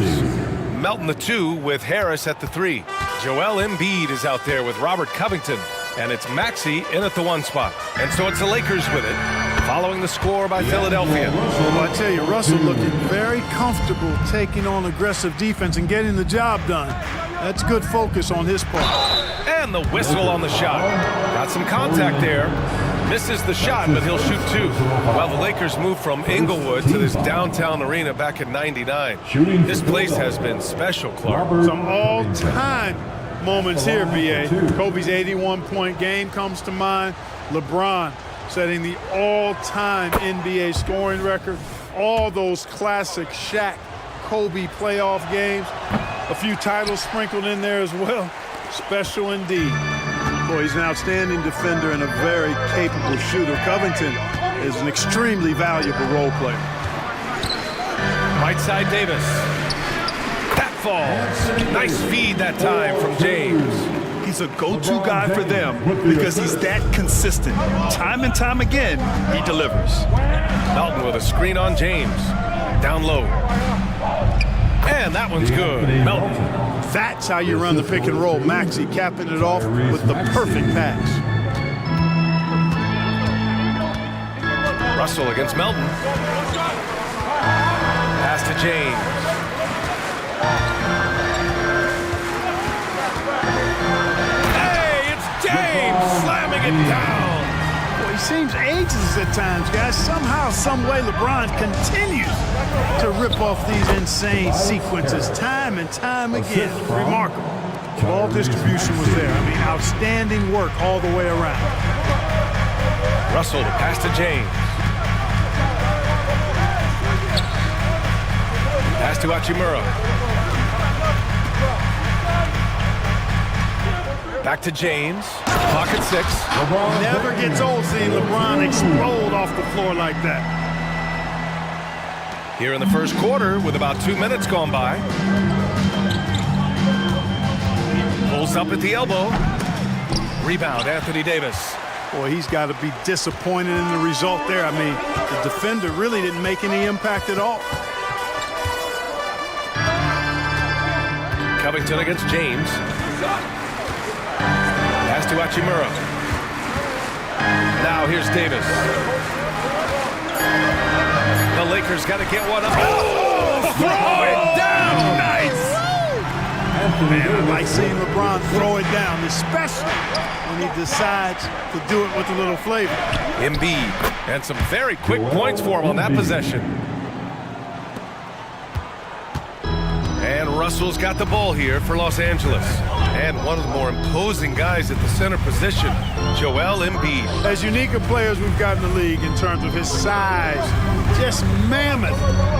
Melton the 2 with Harris at the 3. Joel Embiid is out there with Robert Covington. And it's Maxey in at the 1 spot. And so it's the Lakers with it, following the score by Philadelphia. Well, I tell you, Russell looking very comfortable taking on aggressive defense and getting the job done. That's good focus on his part. And the whistle on the shot. Got some contact there. Misses the shot, but he'll shoot 2. While the Lakers move from Inglewood to this downtown arena back in '99. This place has been special, Clark. Some all-time moments here, B.A. Kobe's 81-point game comes to mind. LeBron setting the all-time NBA scoring record. All those classic Shaq, Kobe playoff games. A few titles sprinkled in there as well. Special indeed. Boy, he's an outstanding defender and a very capable shooter. Covington is an extremely valuable role player. Right side Davis. That falls. Nice feed that time from James. He's a go-to guy for them because he's that consistent. Time and time again, he delivers. Melton with a screen on James. Down low. And that one's good. Melton. That's how you run the pick and roll. Maxey capping it off with the perfect pass. Russell against Melton. Pass to James. Hey, it's James slamming it down. Well, he seems ageless at times, guys. Somehow, some way, LeBron continues to rip off these insane sequences time and time again. Remarkable. Ball distribution was there. I mean, outstanding work all the way around. Russell to pass to James. Pass to Hachimura. Back to James. Clock at 6. Never gets old seeing LeBron explode off the floor like that. Here in the first quarter with about 2 minutes gone by. Pulls up at the elbow. Rebound, Anthony Davis. Boy, he's got to be disappointed in the result there. I mean, the defender really didn't make any impact at all. Covington against James. Pass to Hachimura. Now here's Davis. The Lakers got to get one up. Oh, throw it down! Nice! Man, I like seeing LeBron throw it down, especially when he decides to do it with a little flavor. Embiid, and some very quick points for him on that possession. And Russell's got the ball here for Los Angeles. And one of the more imposing guys at the center position, Joel Embiid. As unique a player as we've got in the league in terms of his size, just mammoth,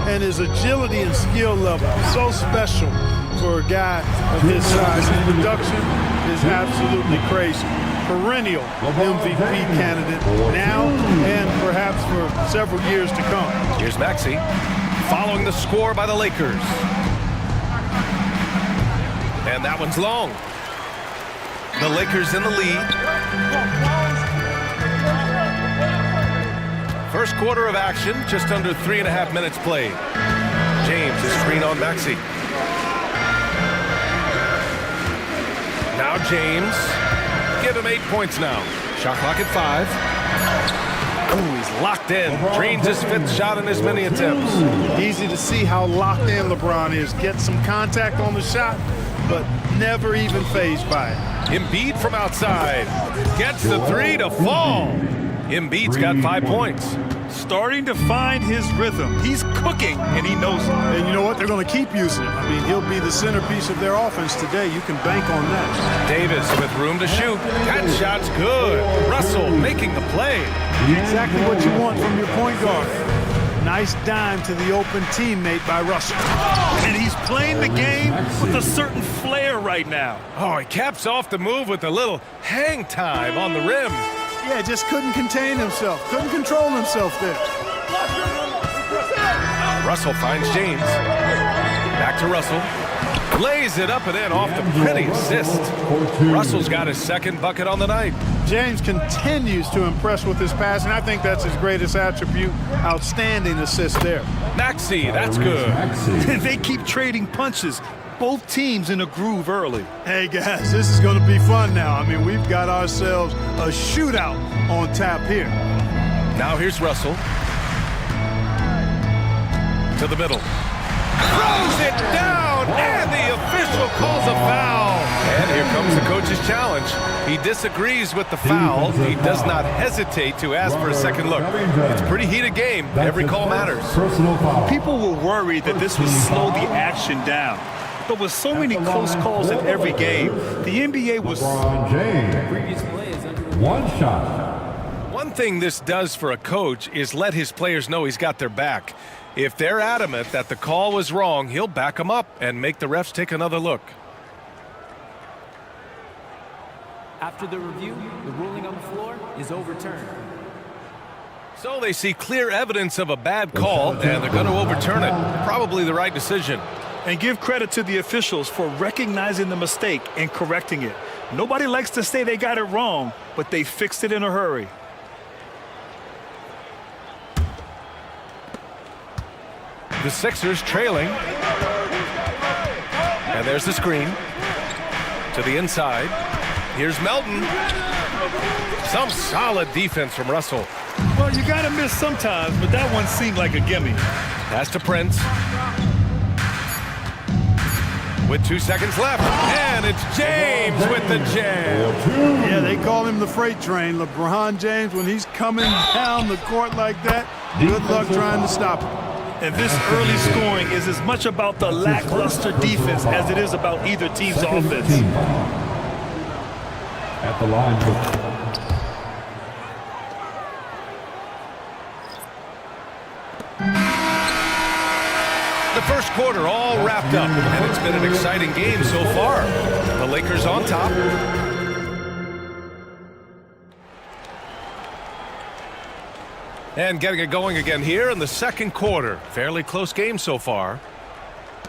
and his agility and skill level, so special for a guy of his size. His production is absolutely crazy. Perennial MVP candidate now and perhaps for several years to come. Here's Maxey, following the score by the Lakers. And that one's long. The Lakers in the lead. First quarter of action, just under 3.5 minutes played. James is screen on Maxey. Now James. Give him 8 points now. Shot clock at 5. Oh, he's locked in. Drains his 5th shot in as many attempts. Easy to see how locked in LeBron is. Gets some contact on the shot, but never even fazed by it. Embiid from outside. Gets the 3 to fall. Embiid's got 5 points. Starting to find his rhythm. He's cooking, and he knows it. And you know what? They're going to keep using him. I mean, he'll be the centerpiece of their offense today. You can bank on that. Davis with room to shoot. That shot's good. Russell making the play. Exactly what you want from your point guard. Nice dime to the open teammate by Russell. And he's playing the game with a certain flair right now. Oh, he caps off the move with a little hang time on the rim. Yeah, just couldn't contain himself. Couldn't control himself there. Russell finds James. Back to Russell. Lays it up and in off the pretty assist. Russell's got his second bucket on the night. James continues to impress with his passing. I think that's his greatest attribute. Outstanding assist there. Maxey, that's good. They keep trading punches. Both teams in a groove early. Hey guys, this is going to be fun now. I mean, we've got ourselves a shootout on tap here. Now here's Russell. To the middle. Throws it down, and the official calls a foul. And here comes the coach's challenge. He disagrees with the foul. He does not hesitate to ask for a second look. It's a pretty heated game. Every call matters. People were worried that this would slow the action down. But with so many close calls in every game, the NBA was... One shot. One thing this does for a coach is let his players know he's got their back. If they're adamant that the call was wrong, he'll back them up and make the refs take another look. After the review, the ruling on the floor is overturned. So they see clear evidence of a bad call, and they're going to overturn it. Probably the right decision. And give credit to the officials for recognizing the mistake and correcting it. Nobody likes to say they got it wrong, but they fixed it in a hurry. The Sixers trailing. And there's the screen. To the inside. Here's Melton. Some solid defense from Russell. Well, you got to miss sometimes, but that one seemed like a gimme. Pass to Prince. With 2 seconds left. And it's James with the jam. Yeah, they call him the freight train. LeBron James, when he's coming down the court like that, good luck trying to stop him. And this early scoring is as much about the lackluster defense as it is about either team's offense. At the line. The first quarter all wrapped up, and it's been an exciting game so far. The Lakers on top. And getting it going again here in the second quarter. Fairly close game so far.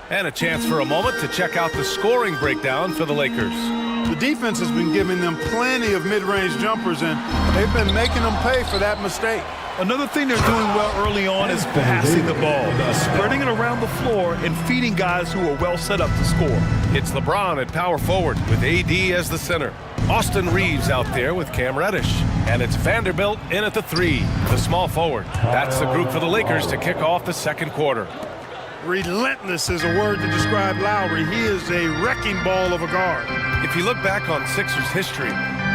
And a chance for a moment to check out the scoring breakdown for the Lakers. The defense has been giving them plenty of mid-range jumpers, and they've been making them pay for that mistake. Another thing they're doing well early on is passing the ball, spreading it around the floor and feeding guys who are well set up to score. It's LeBron at power forward with AD as the center. Austin Reeves out there with Cam Reddish. And it's Vanderbilt in at the 3, the small forward. That's the group for the Lakers to kick off the second quarter. Relentless is a word to describe Lowry. He is a wrecking ball of a guard. If you look back on Sixers history,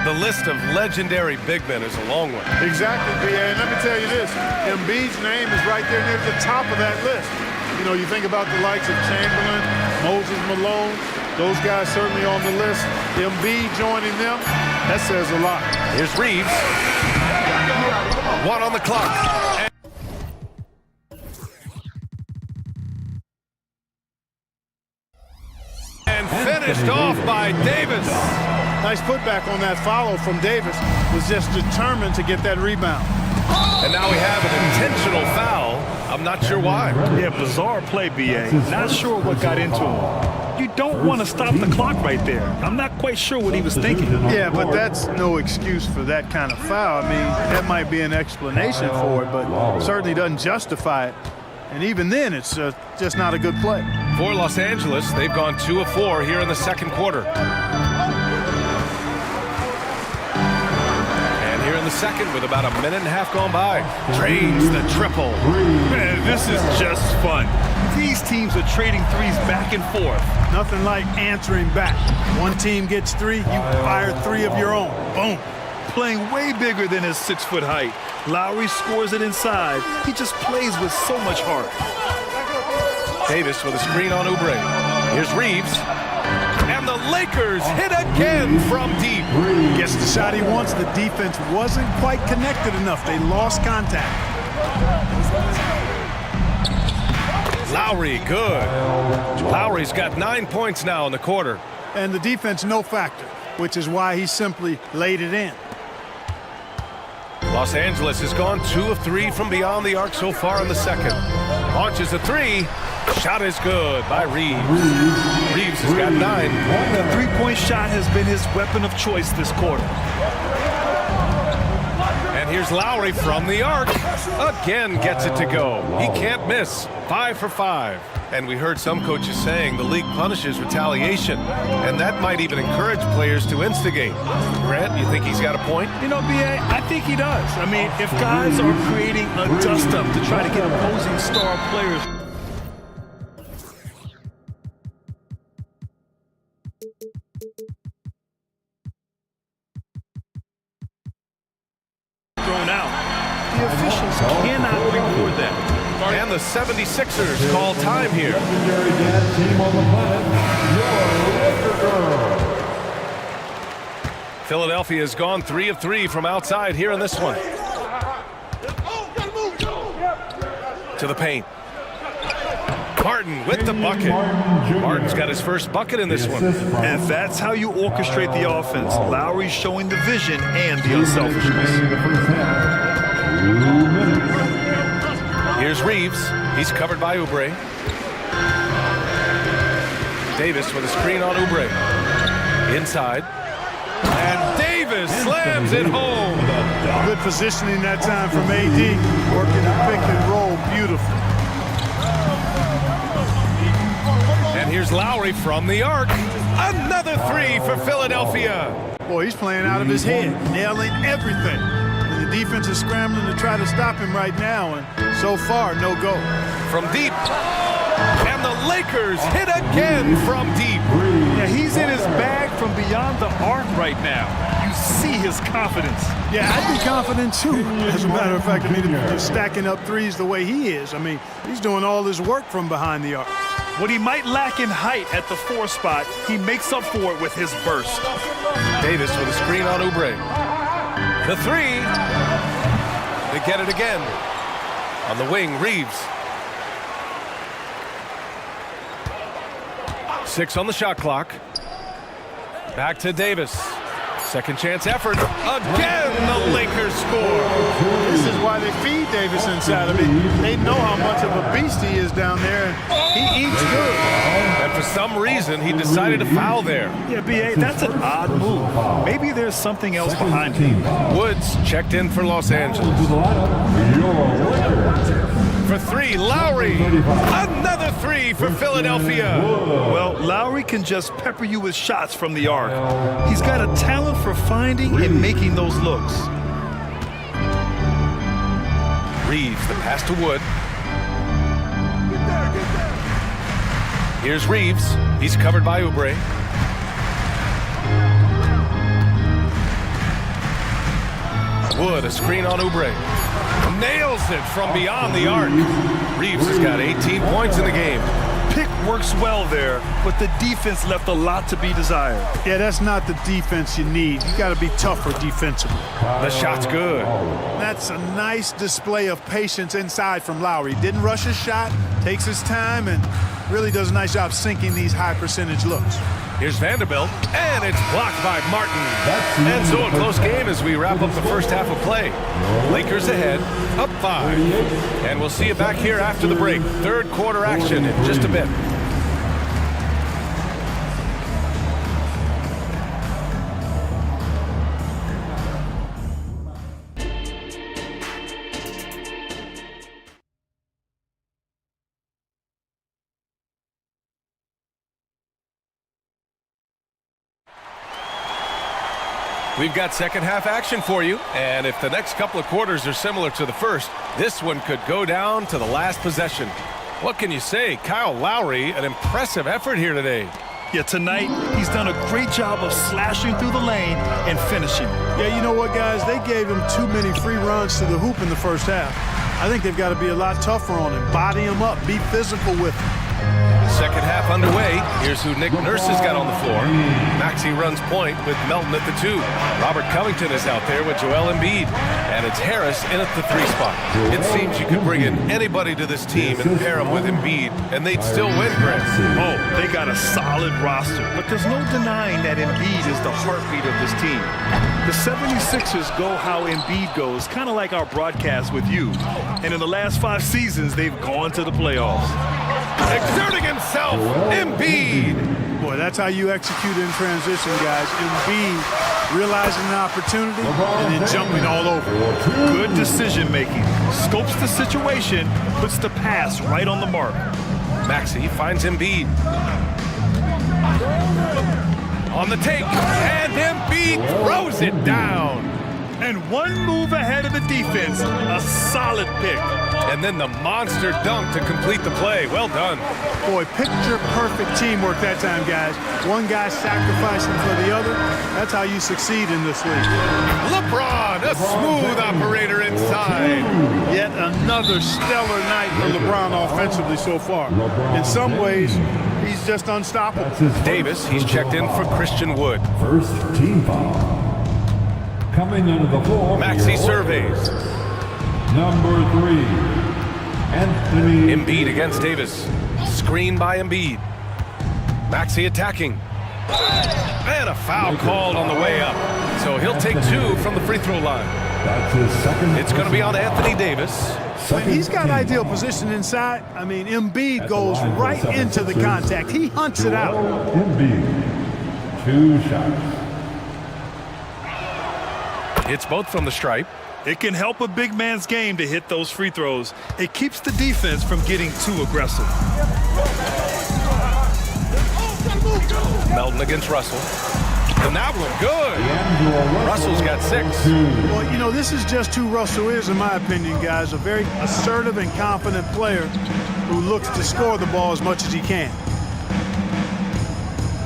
the list of legendary big men is a long one. Exactly, B.A. And let me tell you this, Embiid's name is right there near the top of that list. You know, you think about the likes of Chamberlain, Moses Malone, those guys certainly on the list. Embiid joining them, that says a lot. Here's Reeves. 1 on the clock. And finished off by Davis. Nice putback on that follow from Davis. Was just determined to get that rebound. And now we have an intentional foul. I'm not sure why. Yeah, bizarre play, B.A. Not sure what got into him. You don't want to stop the clock right there. I'm not quite sure what he was thinking. Yeah, but that's no excuse for that kind of foul. I mean, that might be an explanation for it, but certainly doesn't justify it. And even then, it's just not a good play. For Los Angeles, they've gone 2 of 4 here in the second quarter. And here in the second, with about a minute and a half gone by, drains the triple. Man, this is just fun. These teams are trading threes back and forth. Nothing like answering back. One team gets 3, you fire 3 of your own. Boom. Playing way bigger than his 6-foot height. Lowry scores it inside. He just plays with so much heart. Davis with a screen on Oubre. Here's Reeves. And the Lakers hit again from deep. Gets the shot he wants. The defense wasn't quite connected enough. They lost contact. Lowry, good. Lowry's got 9 points now in the quarter. And the defense no factor, which is why he simply laid it in. Los Angeles has gone 2 of 3 from beyond the arc so far in the second. Launches a 3. Shot is good by Reeves. Reeves Reeves has got 9. The three-point shot has been his weapon of choice this quarter. And here's Lowry from the arc. Again gets it to go. He can't miss. 5 for 5. And we heard some coaches saying the league punishes retaliation, and that might even encourage players to instigate. Grant, you think he's got a point? You know, B.A., I think he does. I mean, if guys are creating a dust-up to try to get opposing star players... thrown out, the officials cannot reward that. And the 76ers call time here. Philadelphia has gone 3 of 3 from outside here in this one. To the paint. Martin with the bucket. Martin's got his first bucket in this one. And that's how you orchestrate the offense. Lowry showing the vision and the unselfishness. Here's Reeves. He's covered by Oubre. Davis with a screen on Oubre. Inside. And Davis slams it home. Good positioning that time from AD. Working the pick and roll. Beautiful. And here's Lowry from the arc. Another 3 for Philadelphia. Boy, he's playing out of his head. Nailing everything. The defense is scrambling to try to stop him right now, and so far, no go. From deep. And the Lakers hit again from deep. Yeah, he's in his bag from beyond the arc right now. You see his confidence. Yeah, I'd be confident too. As a matter of fact, I mean, just stacking up threes the way he is. I mean, he's doing all his work from behind the arc. What he might lack in height at the 4 spot, he makes up for it with his burst. Davis with a screen on Oubre. The 3. They get it again. On the wing, Reeves. 6 on the shot clock. Back to Davis. Second chance effort. Again, the Lakers score. This is why they feed Davis inside. I mean, they know how much of a beast he is down there, and he eats good. And for some reason, he decided to foul there. Yeah, B.A., that's an odd move. Maybe there's something else behind it. Woods checked in for Los Angeles. For 3, Lowry. Another 3 for Philadelphia. Well, Lowry can just pepper you with shots from the arc. He's got a talent for finding and making those looks. Reeves, the pass to Wood. Here's Reeves. He's covered by Oubre. Wood, a screen on Oubre. Nails it from beyond the arc. Reeves has got 18 points in the game. Pick works well there, but the defense left a lot to be desired. Yeah, that's not the defense you need. You got to be tougher defensively. The shot's good. That's a nice display of patience inside from Lowry. Didn't rush his shot, takes his time, and really does a nice job sinking these high percentage looks. Here's Vanderbilt, and it's blocked by Martin. And so a close game as we wrap up the first half of play. Lakers ahead, up 5. And we'll see you back here after the break. Third quarter action in just a bit. We've got second half action for you, and if the next couple of quarters are similar to the first, this one could go down to the last possession. What can you say? Kyle Lowry, an impressive effort here today. Yeah, tonight, he's done a great job of slashing through the lane and finishing. Yeah, you know what, guys? They gave him too many free runs to the hoop in the first half. I think they've got to be a lot tougher on him, body him up, be physical with him. Second half underway. Here's who Nick Nurse has got on the floor. Maxey runs point with Melton at the 2. Robert Covington is out there with Joel Embiid. And it's Harris in at the 3 spot. It seems you could bring in anybody to this team and pair them with Embiid, and they'd still win, Grant. Oh, they got a solid roster. But there's no denying that Embiid is the heartbeat of this team. The 76ers go how Embiid goes, kind of like our broadcast with you. And in the last 5 seasons, they've gone to the playoffs. Exerting himself, Embiid. Boy, that's how you execute in transition, guys. Embiid realizing an opportunity and then jumping all over. Good decision making. Scopes the situation, puts the pass right on the mark. Maxey finds Embiid. On the take, and Embiid throws it down. And one move ahead of the defense, a solid pick. And then the monster dunk to complete the play. Well done. Boy, picture-perfect teamwork that time, guys. One guy sacrificing for the other. That's how you succeed in this league. LeBron, a smooth operator inside. Yet another stellar night for LeBron offensively so far. In some ways, he's just unstoppable. Davis, he's checked in for Christian Wood. First team foul. Coming into the floor. Maxey surveys. Number 3, Anthony. Embiid against Davis. Screen by Embiid. Maxey attacking. And a foul called on the way up. So he'll take 2 from the free throw line. That's his second. It's going to be on Anthony Davis. When he's got ideal position inside, I mean, Embiid goes right into the contact. He hunts it out. Embiid, 2 shots. It's both from the stripe. It can help a big man's game to hit those free throws. It keeps the defense from getting too aggressive. Melton against Russell. And that one good. Russell's got 6. Well, you know, this is just who Russell is, in my opinion, guys. A very assertive and confident player who looks to score the ball as much as he can.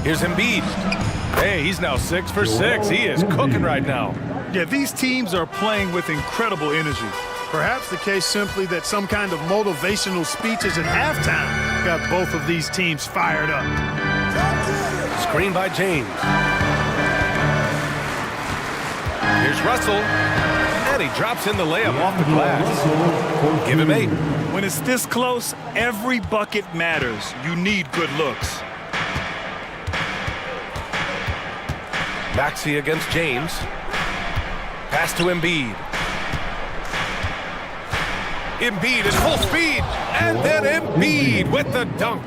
Here's Embiid. Hey, he's now 6 for 6. He is cooking right now. Yeah, these teams are playing with incredible energy. Perhaps the case simply that some kind of motivational speeches at halftime got both of these teams fired up. Screen by James. Here's Russell. And he drops in the layup off the glass. Give him 8. When it's this close, every bucket matters. You need good looks. Maxey against James. Pass to Embiid. Embiid at full speed. And then Embiid with the dunk.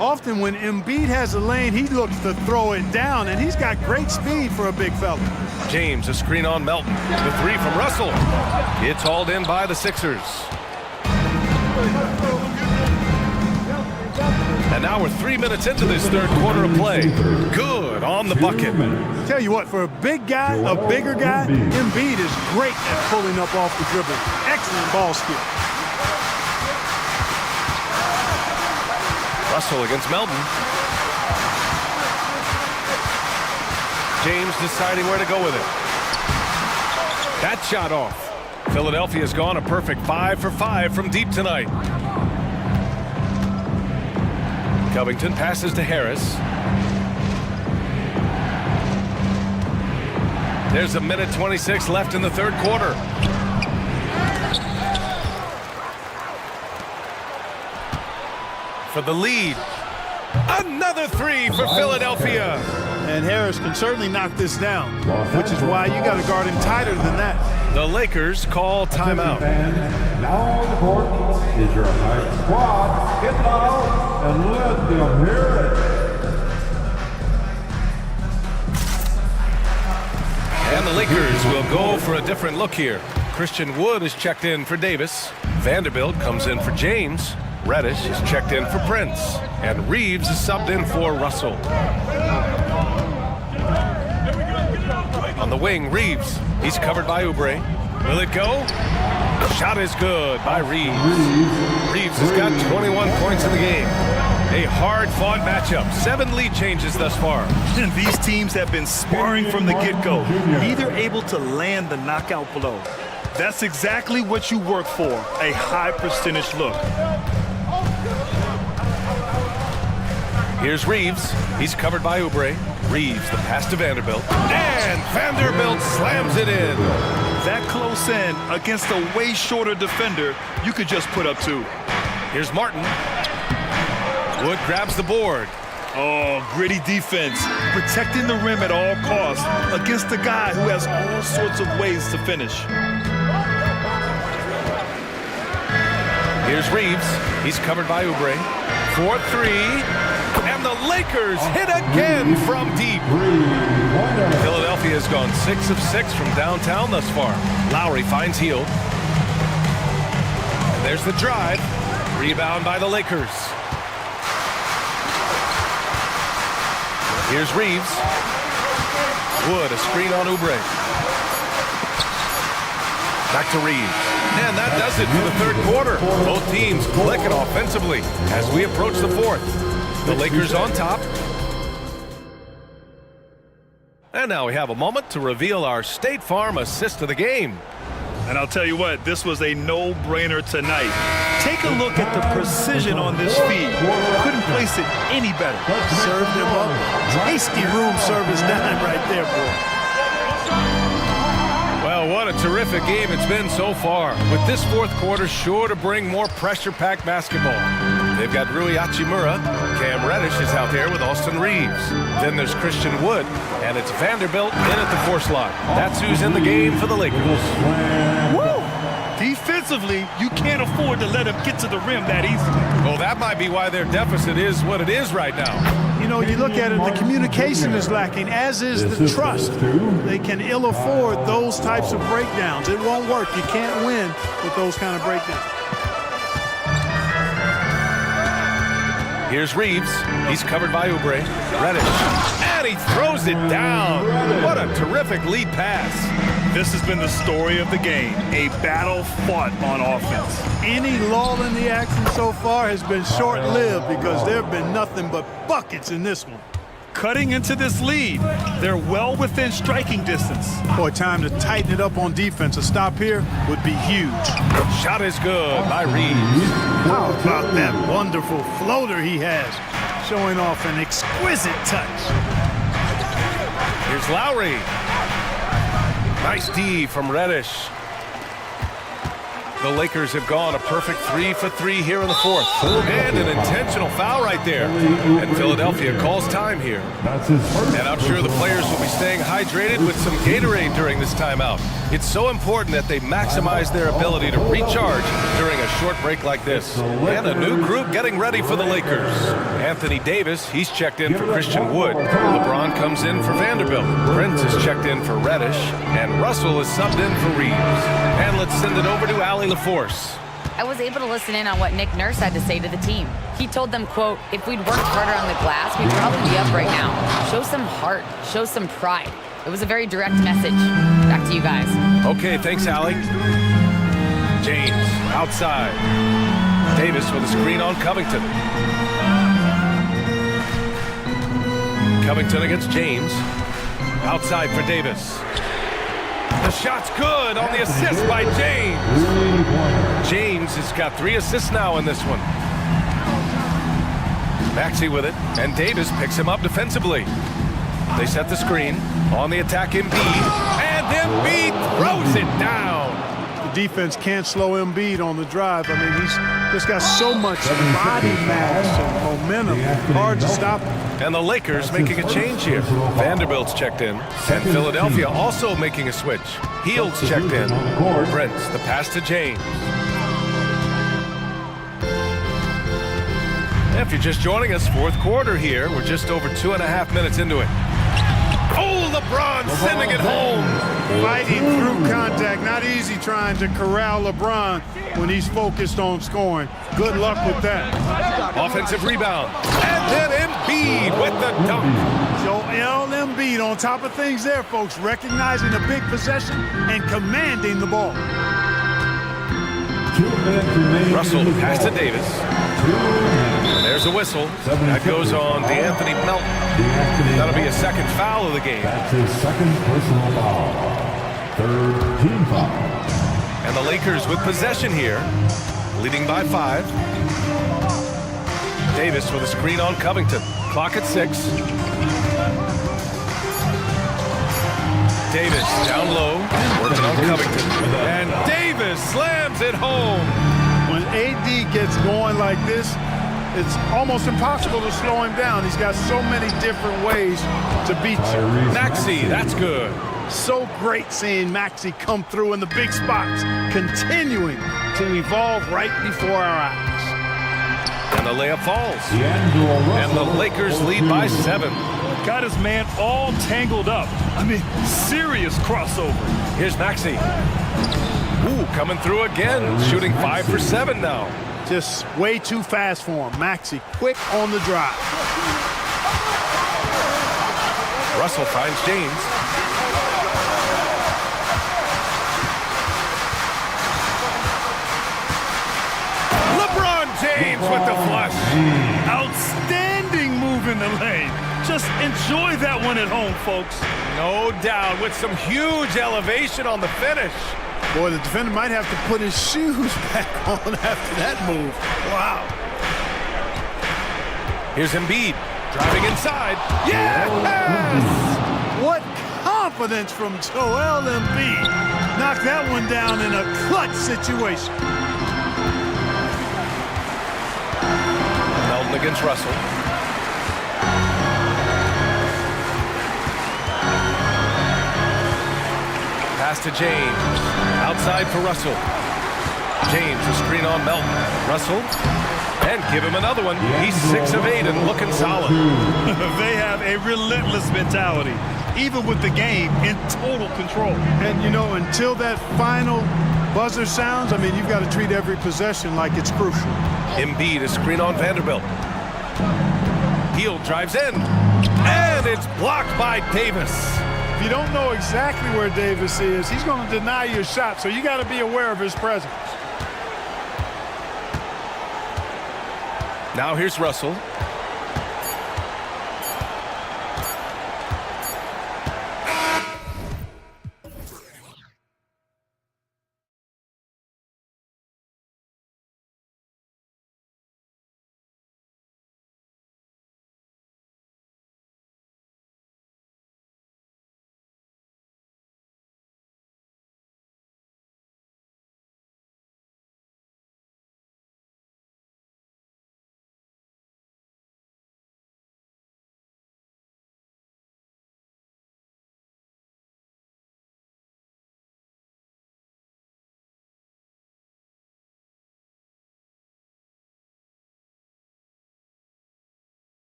Often when Embiid has a lane, he looks to throw it down, and he's got great speed for a big fella. James, a screen on Melton. The 3 from Russell. It's hauled in by the Sixers. And now we're 3 minutes into this third quarter of play. Good on the bucket. Tell you what, for a big guy, a bigger guy, Embiid is great at pulling up off the dribble. Excellent ball skill. Russell against Melton. James deciding where to go with it. That shot off. Philadelphia's gone a perfect 5 for 5 from deep tonight. Covington passes to Harris. There's a minute 26 left in the third quarter. For the lead. Another 3 for Philadelphia. And Harris can certainly knock this down, which is why you got to guard him tighter than that. The Lakers call timeout. Now on the court is your high squad. Get loud and let them hear it. And the Lakers will go for a different look here. Christian Wood is checked in for Davis. Vanderbilt comes in for James. Reddish is checked in for Prince. And Reeves is subbed in for Russell. On the wing, Reeves. He's covered by Oubre. Will it go? Shot is good by Reeves. Reeves has got 21 points in the game. A hard-fought matchup. 7 lead changes thus far. And these teams have been sparring from the get-go, neither able to land the knockout blow. That's exactly what you work for, a high percentage look. Here's Reeves. He's covered by Oubre. Reeves, the pass to Vanderbilt. And Vanderbilt slams it in. That close in against a way shorter defender, you could just put up 2. Here's Martin. Wood grabs the board. Oh, gritty defense, protecting the rim at all costs against a guy who has all sorts of ways to finish. Here's Reeves. He's covered by Oubre. 4-3. And And the Lakers hit again from deep. Philadelphia has gone 6 of 6 from downtown thus far. Lowry finds Hield. And there's the drive. Rebound by the Lakers. Here's Reeves. Wood, a screen on Oubre. Back to Reeves. And that does it for the third quarter. Both teams clicking offensively as we approach the fourth. The Lakers on top. And now we have a moment to reveal our State Farm assist of the game. And I'll tell you what, this was a no-brainer tonight. Take a look at the precision on this feed. Couldn't place it any better. Served him up. Tasty room service dime right there, boy. Well, what a terrific game it's been so far. With this fourth quarter sure to bring more pressure-packed basketball. They've got Rui Hachimura. Cam Reddish is out there with Austin Reeves. Then there's Christian Wood, and it's Vanderbilt in at the 4 slot. That's who's in the game for the Lakers. Woo! Defensively, you can't afford to let him get to the rim that easily. Well, that might be why their deficit is what it is right now. You know, you look at it, the communication is lacking, as is the trust. They can ill afford those types of breakdowns. It won't work. You can't win with those kind of breakdowns. Here's Reeves. He's covered by Oubre. Reddish. And he throws it down. What a terrific lead pass. This has been the story of the game. A battle fought on offense. Any lull in the action so far has been short-lived because there have been nothing but buckets in this one. Cutting into this lead, they're well within striking distance. Boy, time to tighten it up on defense. A stop here would be huge. Shot is good by Reeves. How about that wonderful floater he has, showing off an exquisite touch. Here's Lowry. Nice D from Reddish. The Lakers have gone a perfect 3 for 3 here in the fourth. And an intentional foul right there. And Philadelphia calls time here. And I'm sure the players will be staying hydrated with some Gatorade during this timeout. It's so important that they maximize their ability to recharge during a short break like this. And a new group getting ready for the Lakers. Anthony Davis, he's checked in for Christian Wood. LeBron comes in for Vanderbilt. Prince is checked in for Reddish. And Russell is subbed in for Reeves. And let's send it over to Allie LaForce. I was able to listen in on what Nick Nurse had to say to the team. He told them, quote, if we'd worked harder on the glass, we'd probably be up right now. Show some heart. Show some pride. It was a very direct message. Back to you guys. Okay, thanks, Allie. James, outside. Davis with a screen on Covington. Covington against James. Outside for Davis. The shot's good on the assist by James. James has got 3 assists now in this one. Maxey with it, and Davis picks him up defensively. They set the screen. On the attack, Embiid. And Embiid throws it down. The defense can't slow Embiid on the drive. I mean, he's just got so much body mass and momentum. Hard to stop him. And the Lakers making a change here. Vanderbilt's checked in. And Philadelphia also making a switch. Hield's checked in. Prince, the pass to James. If you're just joining us, fourth quarter here. We're just over 2.5 minutes into it. Oh, LeBron sending it home. Fighting through contact. Not easy trying to corral LeBron when he's focused on scoring. Good luck with that. Offensive rebound. And then Embiid with the dunk. Joel Embiid on top of things there, folks. Recognizing a big possession and commanding the ball. Russell pass to Davis. And there's a whistle. That goes on DeAnthony Melton. That'll be a second foul of the game. That's his second personal foul. Third team foul. And the Lakers with possession here, leading by 5. Davis with a screen on Covington. Clock at 6. Davis down low, working on Covington. And Davis slams it home. When AD gets going like this, it's almost impossible to slow him down. He's got so many different ways to beat you. Maxey, that's good. So great seeing Maxey come through in the big spots, continuing to evolve right before our eyes. And the layup falls. And the Lakers lead by 7. Got his man all tangled up. I mean, serious crossover. Here's Maxey. Ooh, coming through again. Shooting 5 for 7 now. Just way too fast for him. Maxey, quick on the drive. Russell finds James. LeBron James with the flush. Outstanding move in the lane. Just enjoy that one at home, folks. No doubt, with some huge elevation on the finish. Boy, the defender might have to put his shoes back on after that move. Wow. Here's Embiid, driving inside. Yes! What confidence from Joel Embiid. Knocked that one down in a clutch situation. Melton against Russell. Pass to James. Outside for Russell. James, a screen on Melton. Russell. And give him another one. He's 6 of 8 and looking solid. They have a relentless mentality, even with the game in total control. And, you know, until that final buzzer sounds, I mean, you've got to treat every possession like it's crucial. Embiid, a screen on Vanderbilt. Hield drives in. And it's blocked by Davis. If you don't know exactly where Davis is, he's going to deny you a shot, so you got to be aware of his presence. Now here's Russell.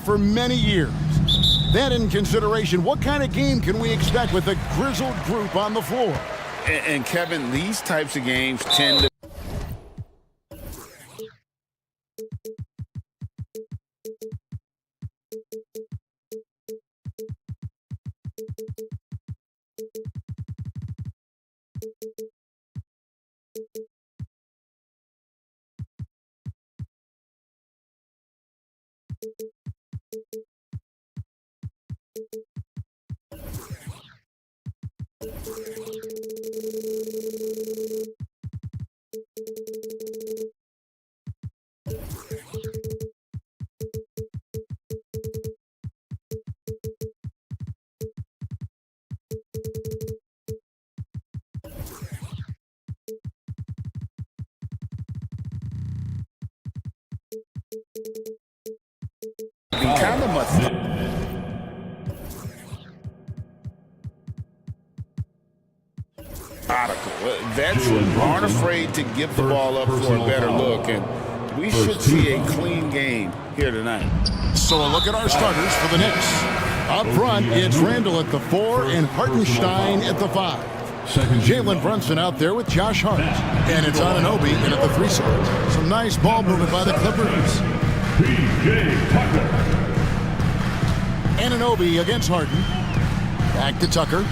For many years. Then in consideration, what kind of game can we expect with a grizzled group on the floor? And Kevin, these types of games tend to kind of vets aren't afraid to give the ball up for a better look, and we should see a clean game here tonight. So a look at our starters for the Knicks. Up front, it's Randall at the 4 and Hartenstein at the 5. Jalen Brunson out there with Josh Hart. And it's Anunoby in at the 3 slot. Some nice ball movement by the Clippers. Anunoby against Harden. Back to Tucker.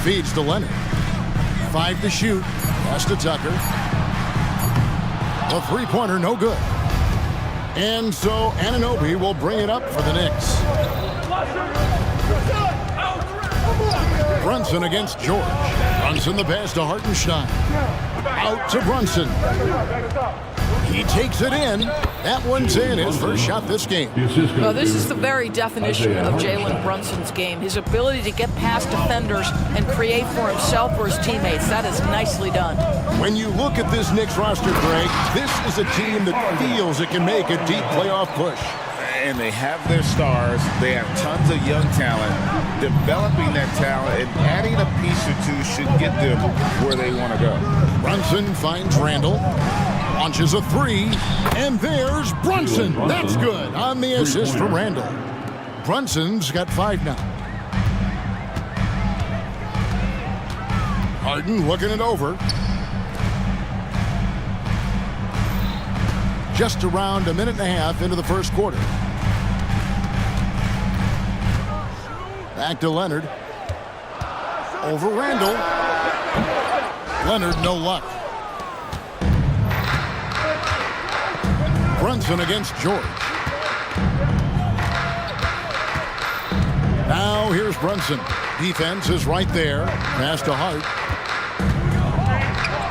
Feeds to Leonard. 5 to shoot. Pass to Tucker. The three-pointer, no good. And so Anunoby will bring it up for the Knicks. Brunson against George. Brunson the pass to Hartenstein. Out to Brunson. He takes it in. That one's in. His first shot this game. Well, this is the very definition of Jalen Brunson's game. His ability to get past defenders and create for himself or his teammates. That is nicely done. When you look at this Knicks roster, Greg, this is a team that feels it can make a deep playoff push. And they have their stars. They have tons of young talent. Developing that talent and adding a piece or two should get them where they want to go. Brunson finds Randall. Launches a 3. And there's Brunson. That's good on the assist from Randall. Brunson's got 5 now. Harden looking it over. Just around a minute and a half into the first quarter. Back to Leonard. Over Randall. Leonard, no luck. Brunson against George. Now here's Brunson. Defense is right there. Pass to Hart.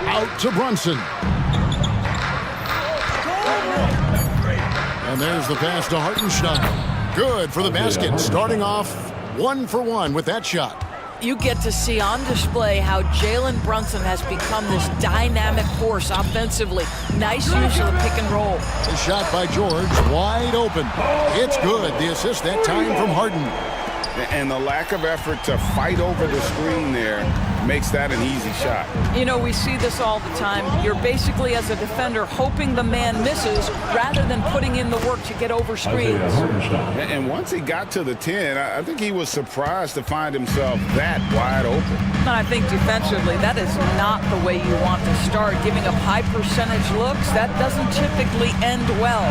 Out to Brunson. And there's the pass to Hartenstein. Good for the basket. Starting off 1 for 1 with that shot. You get to see on display how Jalen Brunson has become this dynamic force offensively. Nice use of the pick and roll. The shot by George, wide open. It's good. The assist that time from Harden. And the lack of effort to fight over the screen there makes that an easy shot. You know, we see this all the time. You're basically, as a defender, hoping the man misses rather than putting in the work to get over screens. And once he got to the 10, I think he was surprised to find himself that wide open. And I think defensively, that is not the way you want to start. Giving up high percentage looks, that doesn't typically end well.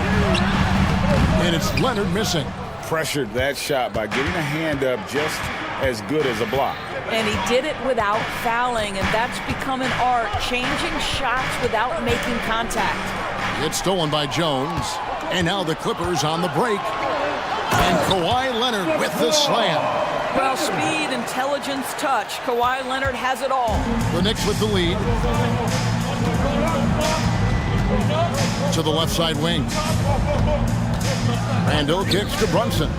And it's Leonard missing. Pressured that shot by getting a hand up just as good as a block. And he did it without fouling, and that's become an art, changing shots without making contact. It's stolen by Jones, and now the Clippers on the break. And Kawhi Leonard with the slam. Well, speed, intelligence, touch. Kawhi Leonard has it all. The Knicks with the lead. To the left side wing. Randall kicks to Brunson.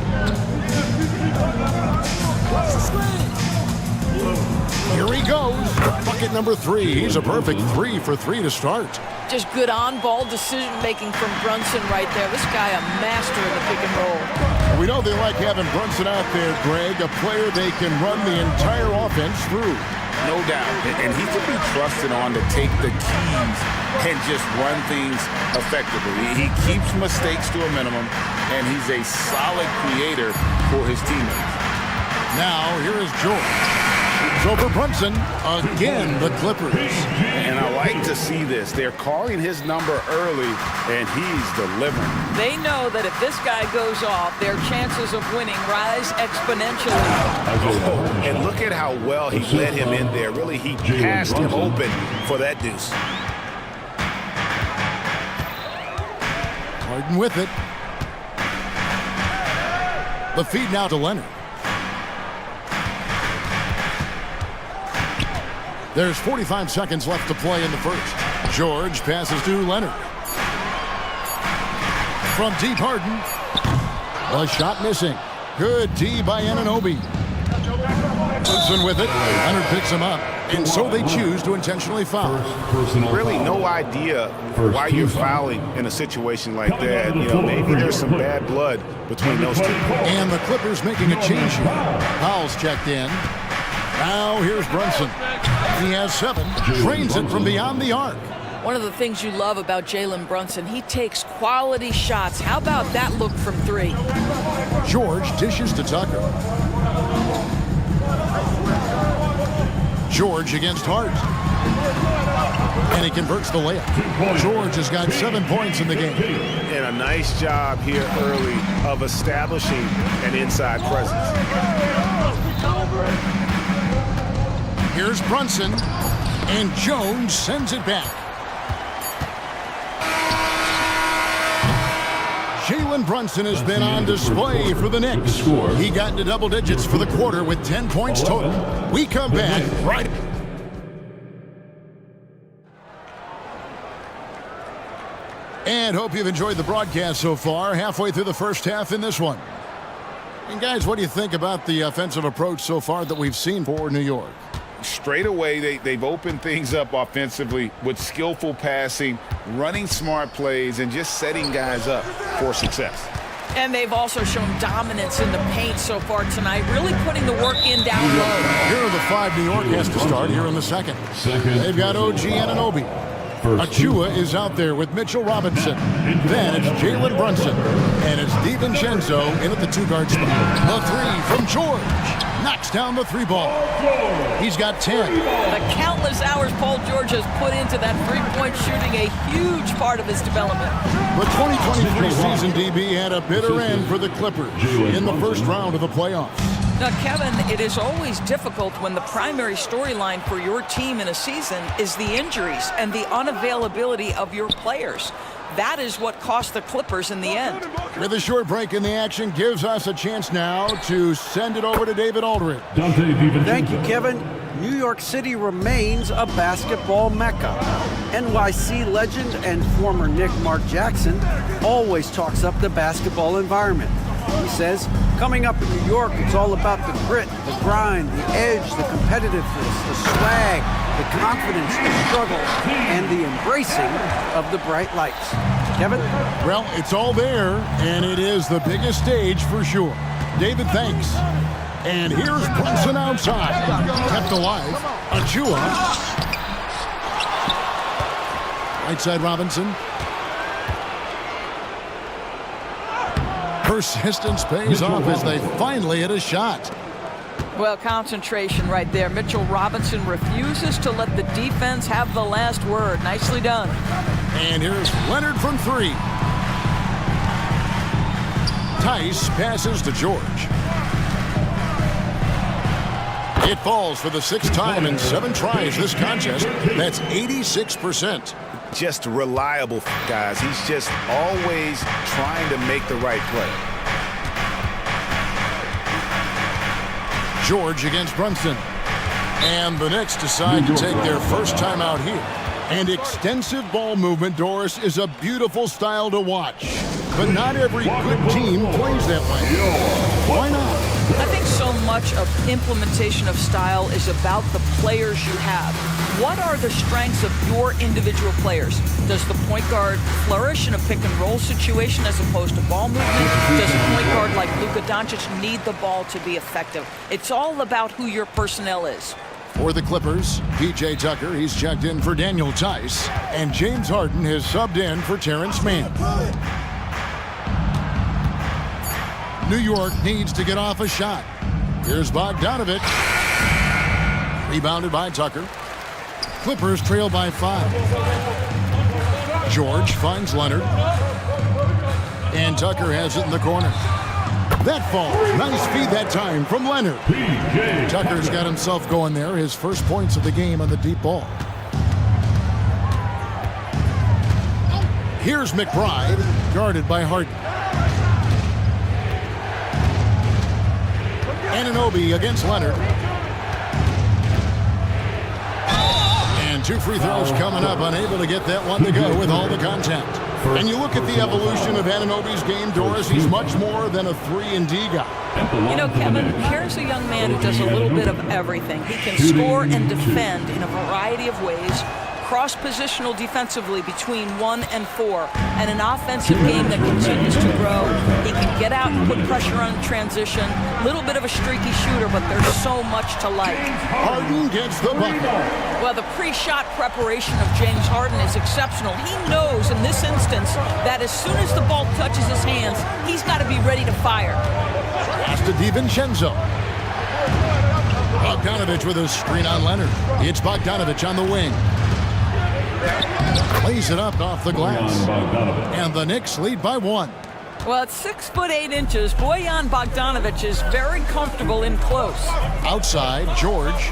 Here he goes. Bucket number 3. He's a perfect 3 for 3 to start. Just good on-ball decision-making from Brunson right there. This guy a master of the pick and roll. We know they like having Brunson out there, Greg, a player they can run the entire offense through. No doubt. And he can be trusted on to take the keys and just run things effectively. He keeps mistakes to a minimum, and he's a solid creator for his teammates. Now, here is George. So for Brunson, again, the Clippers. And I like to see this. They're calling his number early, and he's delivering. They know that if this guy goes off, their chances of winning rise exponentially. Oh, and look at how well he led him in there. Really, he passed him open for that deuce. Harden with it. The feed now to Leonard. There's 45 seconds left to play in the first. George passes to Leonard. From deep, Harden. The shot missing. Good D by Anunoby. Brunson with it. Leonard picks him up. And so they choose to intentionally foul. Really no idea why you're fouling in a situation like that. You know, maybe there's some bad blood between those two. And the Clippers making a change here. Powell's checked in. Now here's Brunson. He has 7. Drains it from beyond the arc. One of the things you love about Jalen Brunson, he takes quality shots. How about that look from 3? George dishes to Tucker. George against Hart. And he converts the layup. George has got 7 points in the game. And a nice job here early of establishing an inside presence. Here's Brunson, and Jones sends it back. Jalen Brunson has been on display for the Knicks. He got into double digits for the quarter with 10 points total. We come back right. And hope you've enjoyed the broadcast so far. Halfway through the first half in this one. And guys, what do you think about the offensive approach so far that we've seen for New York? Straight away, they've opened things up offensively with skillful passing, running smart plays, and just setting guys up for success. And they've also shown dominance in the paint so far tonight, really putting the work in down low. Here are the 5 New York has to start here in the second. They've got OG Anunoby. Achua is out there with Mitchell Robinson. Then it's Jalen Brunson. And it's DiVincenzo in at the 2-guard spot. The 3 from George. Knocks down the 3-ball. He's got 10. The countless hours Paul George has put into that three-point shooting, a huge part of his development. The 2023 season, DB, had a bitter end for the Clippers in the first round of the playoffs. Now, Kevin, it is always difficult when the primary storyline for your team in a season is the injuries and the unavailability of your players. That is what cost the Clippers in the end. With a short break in the action, gives us a chance now to send it over to David Aldridge. Thank you, Kevin. New York City remains a basketball mecca. NYC legend and former Knick Mark Jackson always talks up the basketball environment. He says, coming up in New York, it's all about the grit, the grind, the edge, the competitiveness, the swag, the confidence, the struggle, and the embracing of the bright lights. Kevin? Well, it's all there, and it is the biggest stage for sure. David, thanks. And here's Brunson outside. Kept alive. Achua. Right side Robinson. Persistence pays off as they finally hit a shot. Well, concentration right there. Mitchell Robinson refuses to let the defense have the last word. Nicely done. And here's Leonard from 3. Tice passes to George. It falls for the 6th time in 7 tries this contest. That's 86%. Just reliable, guys. He's just always trying to make the right play. George against Brunson. And the Knicks decide to take their first time out here. And extensive ball movement, Doris, is a beautiful style to watch. But not every good team plays that way. Why not? I think so much of implementation of style is about the players you have. What are the strengths of your individual players? Does the point guard flourish in a pick-and-roll situation as opposed to ball movement? Does a point guard like Luka Doncic need the ball to be effective. It's all about who your personnel is. For the Clippers, P.J. Tucker, he's checked in for Daniel Tice, and James Harden has subbed in for Terrence Mann. New York needs to get off a shot. Here's Bogdanovic. Rebounded by Tucker. Clippers trail by 5. George finds Leonard. And Tucker has it in the corner. That falls. Nice feed that time from Leonard. Tucker's got himself going there. His first points of the game on the deep ball. Here's McBride, guarded by Harden. Anunoby against Leonard. And 2 free throws coming up, unable to get that one to go with all the contact. And you look at the evolution of Anunoby's game, Doris, he's much more than a 3-and-D guy. You know, Kevin, here's a young man who does a little bit of everything. He can score and defend in a variety of ways, cross-positional defensively between 1 and 4, and an offensive game that continues to grow. He can get out and put pressure on transition. A little bit of a streaky shooter, but there's so much to like. Harden gets the bucket. Well, the pre-shot preparation of James Harden is exceptional. He knows in this instance that as soon as the ball touches his hands, he's got to be ready to fire. Pass to DiVincenzo. Bogdanovic with a screen on Leonard. It's Bogdanovic on the wing. Plays it up off the glass. And the Knicks lead by 1. Well, at 6'8". Bojan Bogdanovic is very comfortable in close. Outside, George.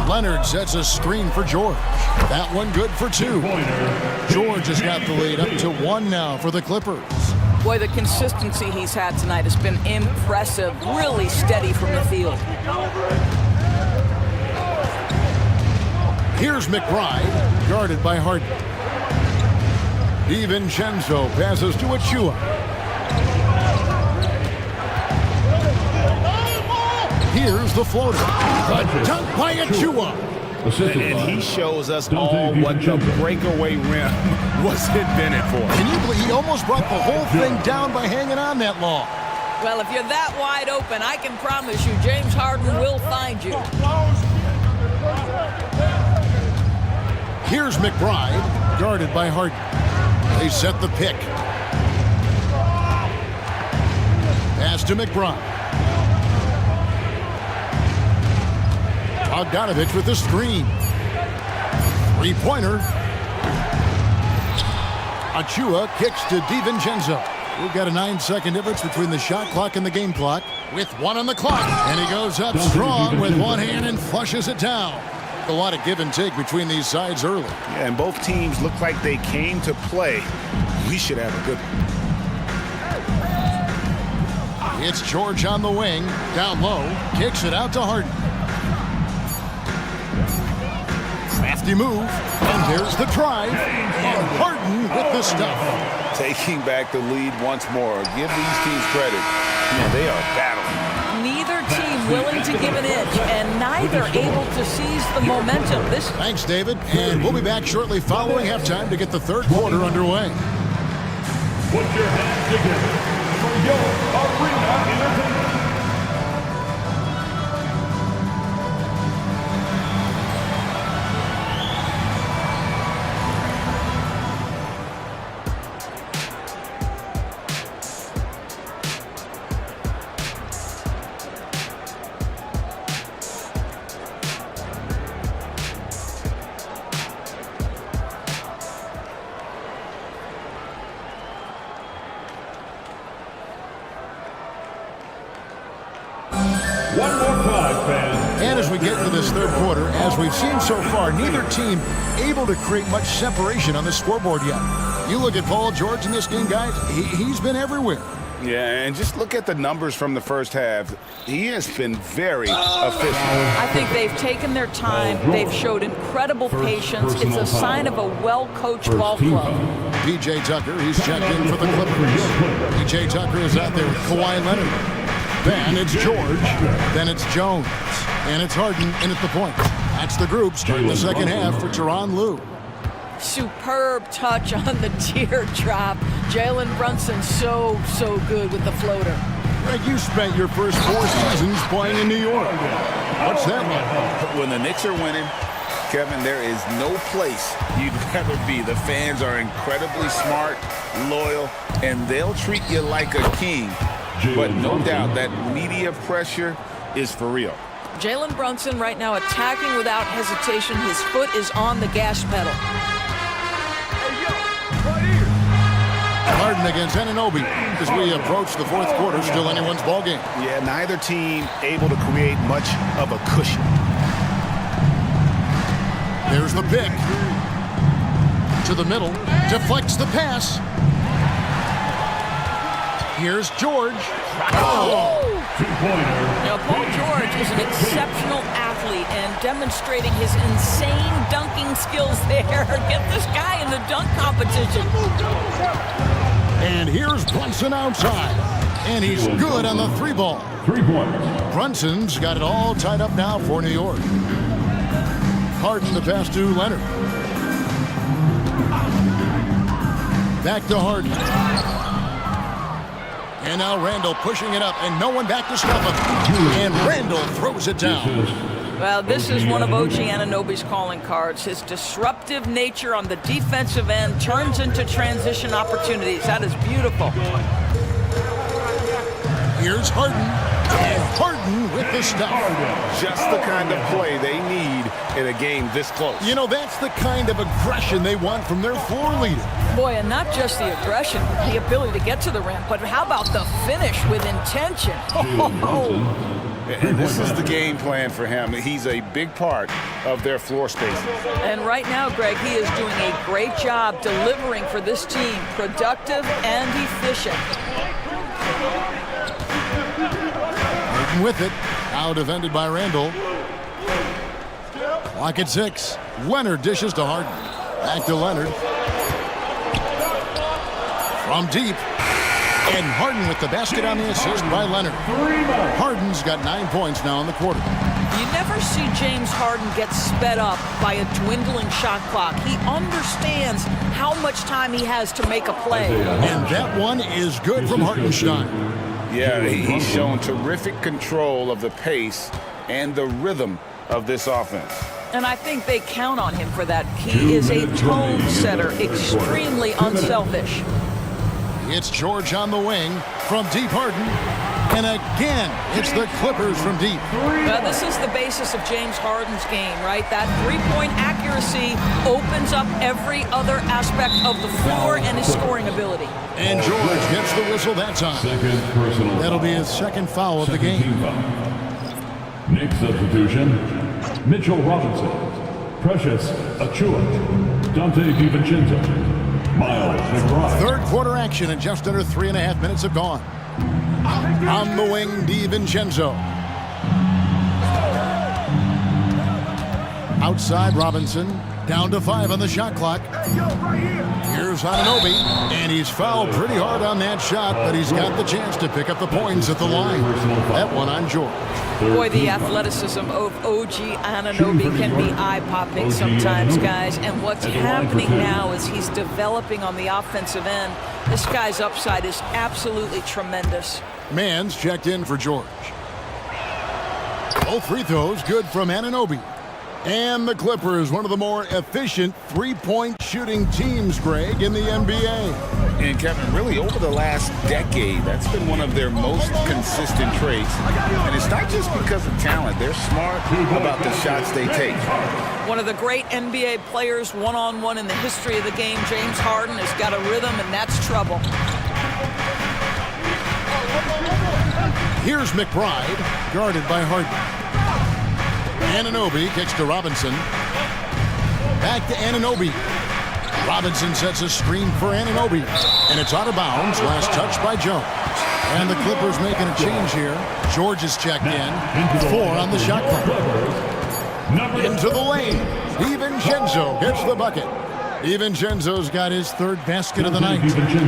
Leonard sets a screen for George. That one good for 2. George has got the lead up to 1 now for the Clippers. Boy, the consistency he's had tonight has been impressive. Really steady from the field. Here's McBride, guarded by Harden. DiVincenzo passes to Achua. Here's the floater. A dunk by Achua. And he shows us all what the breakaway rim was invented for. Can you believe he almost brought the whole thing down by hanging on that long? Well, if you're that wide open, I can promise you James Harden will find you. Here's McBride, guarded by Harden. They set the pick. Pass to McBride. Bogdanovic with the screen. 3-pointer. Achua kicks to DiVincenzo. We've got a 9-second difference between the shot clock and the game clock with 1 on the clock. And he goes up strong with one hand and flushes it down. A lot of give and take between these sides early. Yeah, and both teams look like they came to play. We should have a good one. It's George on the wing, down low, kicks it out to Harden. Crafty move, and there's the drive, and Harden with the stuff. Taking back the lead once more. Give these teams credit. Man, they are battling. Neither team willing to give an inch, and neither able to seize the momentum. Thanks, David, and we'll be back shortly following halftime to get the third quarter underway. Put your hands together for your arena entertainment. One more time, fans. And as we get into this third quarter, as we've seen so far, neither team able to create much separation on the scoreboard yet. You look at Paul George in this game, guys, he's been everywhere. Yeah, and just look at the numbers from the first half. He has been very efficient. I think they've taken their time. They've showed incredible patience. It's a sign of a well-coached ball club. P.J. Tucker, he's checked in for the Clippers. P.J. Tucker is out there with Kawhi Leonard. Then it's George. Then it's Jones. And it's Harden in at the point. That's the group starting the second half for Tyronn Lue. Superb touch on the teardrop. Jalen Brunson so good with the floater. Greg, you spent your first 4 seasons playing in New York. What's that like? When the Knicks are winning, Kevin, there is no place you'd rather be. The fans are incredibly smart, loyal, and they'll treat you like a king. But no doubt that media pressure is for real. Jalen Brunson right now attacking without hesitation. His foot is on the gas pedal. Harden against Anunoby as we approach the 4th quarter. Still anyone's ball game. Yeah, neither team able to create much of a cushion. There's the pick. To the middle. Deflects the pass. Here's George. Oh! Now, Paul George is an exceptional athlete and demonstrating his insane dunking skills there. Get this guy in the dunk competition. And here's Brunson outside. And he's good on the 3-ball. 3 points. Brunson's got it all tied up now for New York. Harden the pass to Leonard. Back to Harden. And now Randall pushing it up, and no one back to stop him. And Randall throws it down. Well, this is one of OG Anunoby's calling cards. His disruptive nature on the defensive end turns into transition opportunities. That is beautiful. Here's Harden. And Harden with the stuff. Just the kind of play they need in a game this close. You know, that's the kind of aggression they want from their floor leader. Boy, and not just the aggression, the ability to get to the rim, but how about the finish with intention? And this is the game plan for him. He's a big part of their floor space. And right now, Greg, he is doing a great job delivering for this team, productive and efficient. Harden with it, now defended by Randall. Clock at 6. Leonard dishes to Harden. Back to Leonard. From deep. And Harden with the basket on the assist by Leonard. Harden's got 9 points now in the quarter. You never see James Harden get sped up by a dwindling shot clock. He understands how much time he has to make a play. And that one is good from Hartenstein. Yeah, he's shown terrific control of the pace and the rhythm of this offense. And I think they count on him for that. He is a tone setter, extremely unselfish. It's George on the wing from deep. Harden. And again, it's the Clippers from deep. Well, this is the basis of James Harden's game, right? That three-point accuracy opens up every other aspect of the floor and his scoring ability. And George gets the whistle that time. That'll be his 2nd foul of the game. Next substitution, Mitchell Robinson, Precious Achiuwa, Dante DiVincenzo, Miles McBride. 3rd quarter action and just under 3.5 minutes have gone. On the wing, DiVincenzo. Outside Robinson, down to 5 on the shot clock. Here's Anunoby, and he's fouled pretty hard on that shot, but he's got the chance to pick up the points at the line. That one on George. Boy, the athleticism of OG Anunoby can be eye-popping sometimes, guys. And what's happening now is he's developing on the offensive end. This guy's upside is absolutely tremendous. Mann's checked in for George. Both free throws good from Anunoby. And the Clippers, one of the more efficient three-point shooting teams, Greg, in the NBA. And Kevin, really over the last decade, that's been one of their most consistent traits. And it's not just because of talent. They're smart about the shots they take. One of the great NBA players one-on-one in the history of the game, James Harden, has got a rhythm, and that's trouble. Here's McBride, guarded by Harden. Anunoby kicks to Robinson. Back to Anunoby. Robinson sets a screen for Anunoby. And it's out of bounds. Last touch by Jones. And the Clippers making a change here. George is checked in. 4 on the shot clock. Into the lane. DiVincenzo gets the bucket. DiVincenzo's got his 3rd basket of the night.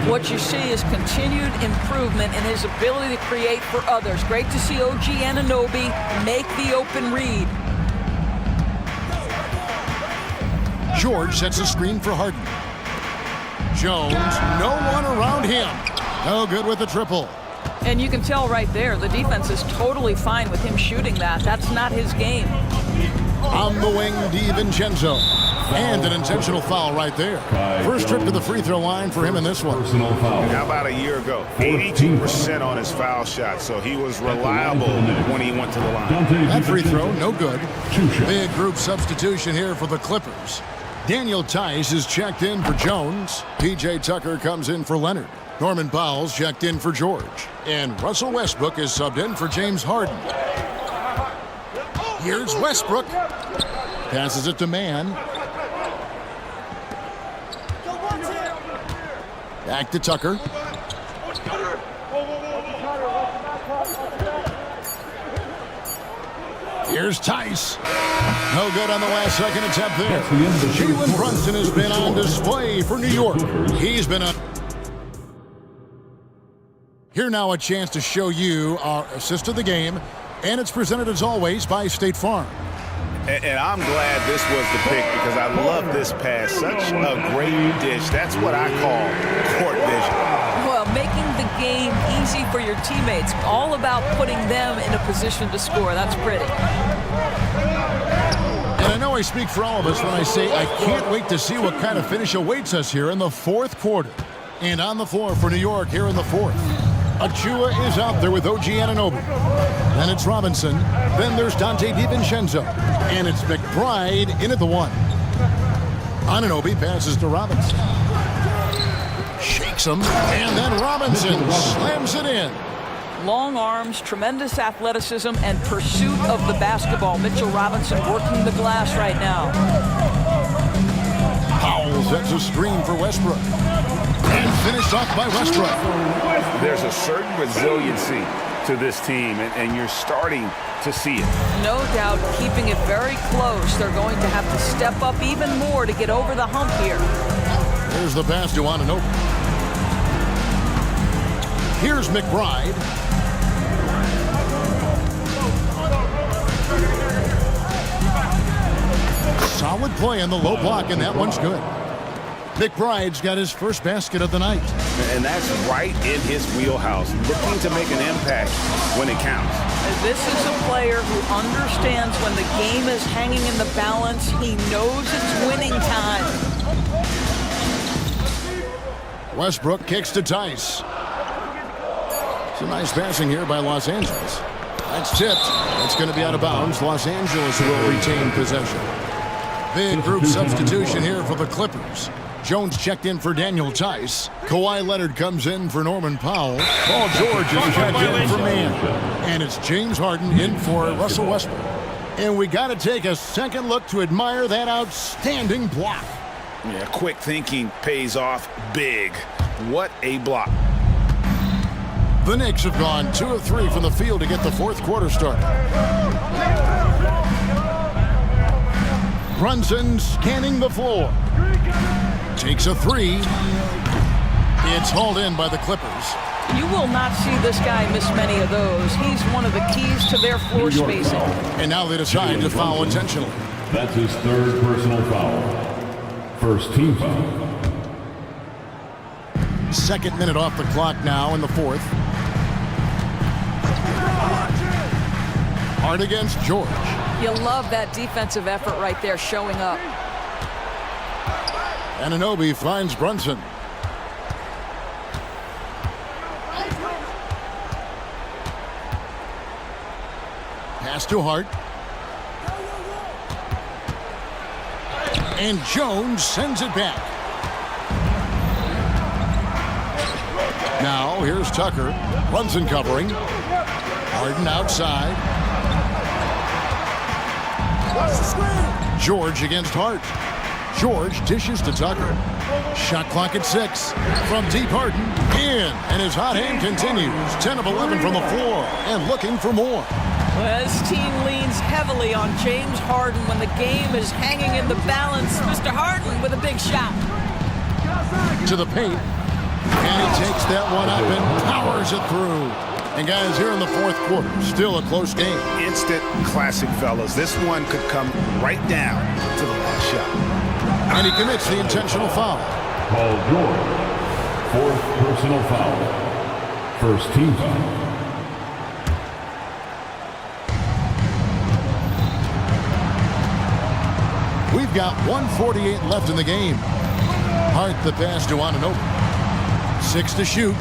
What you see is continued improvement in his ability to create for others. Great to see OG Anunoby make the open read. George sets a screen for Harden. Jones, no one around him. No good with the triple. And you can tell right there, the defense is totally fine with him shooting that. That's not his game. On the wing, DiVincenzo. And an intentional foul right there. First trip to the free throw line for him in this one. How about a year ago? 82% on his foul shot, so he was reliable when he went to the line. That free throw, no good. Big group substitution here for the Clippers. Daniel Tice is checked in for Jones. P.J. Tucker comes in for Leonard. Norman Powell's checked in for George. And Russell Westbrook is subbed in for James Harden. Here's Westbrook. Passes it to Mann. Back to Tucker. Here's Tice. No good on the last second attempt there. Jalen Brunson has been on display for New York. He's been a... Here now a chance to show you our assist of the game, and it's presented as always by State Farm. And I'm glad this was the pick because I love this pass. Such a great dish. That's what I call court vision. Well, making the game easy for your teammates. All about putting them in a position to score. That's pretty. And I know I speak for all of us when I say I can't wait to see what kind of finish awaits us here in the fourth quarter. And on the floor for New York here in the fourth. Achua is out there with OG Anunoby. Then it's Robinson. Then there's Dante DiVincenzo. And it's McBride in at the one. Anunoby passes to Robinson. Shakes him. And then Robinson slams it in. Long arms, tremendous athleticism, and pursuit of the basketball. Mitchell Robinson working the glass right now. Powell sets a screen for Westbrook. And finished off by Westbrook. There's a certain resiliency to this team, and you're starting to see it. No doubt, keeping it very close. They're going to have to step up even more to get over the hump here. Here's the pass to Anunoby. Here's McBride. Solid play on the low block, and that one's good. McBride's got his first basket of the night. And that's right in his wheelhouse, looking to make an impact when it counts. This is a player who understands when the game is hanging in the balance. He knows it's winning time. Westbrook kicks to Tice. Some nice passing here by Los Angeles. That's tipped. It's going to be out of bounds. Los Angeles will retain possession. Big group substitution here for the Clippers. Jones checked in for Daniel Tice. Kawhi Leonard comes in for Norman Powell. Paul George is checked in for Mann. And it's James Harden in for Russell Westbrook. And we got to take a second look to admire that outstanding block. Yeah, quick thinking pays off big. What a block. The Knicks have gone 2 of 3 from the field to get the fourth quarter started. Brunson scanning the floor. Takes a three. It's hauled in by the Clippers. You will not see this guy miss many of those. He's one of the keys to their floor spacing. And now they decide to foul intentionally. That's his third personal foul. First team foul. Second minute off the clock now in the fourth. Hard against George. You love that defensive effort right there showing up. Anunoby finds Brunson. Pass to Hart. And Jones sends it back. Now here's Tucker. Brunson covering. Harden outside. George against Hart. George dishes to Tucker. Shot clock at 6. From deep, Harden in. And his hot hand continues. 10 of 11 from the floor. And looking for more. Well, this team leans heavily on James Harden when the game is hanging in the balance. Mr. Harden with a big shot. To the paint. And he takes that one up and powers it through. And guys, here in the fourth quarter, still a close game. Instant classic, fellas. This one could come right down to the last shot. And he commits the intentional foul. Paul George, fourth personal foul. First team foul. We've got 1:48 left in the game. Hart the pass to Anunoby. 6 to shoot.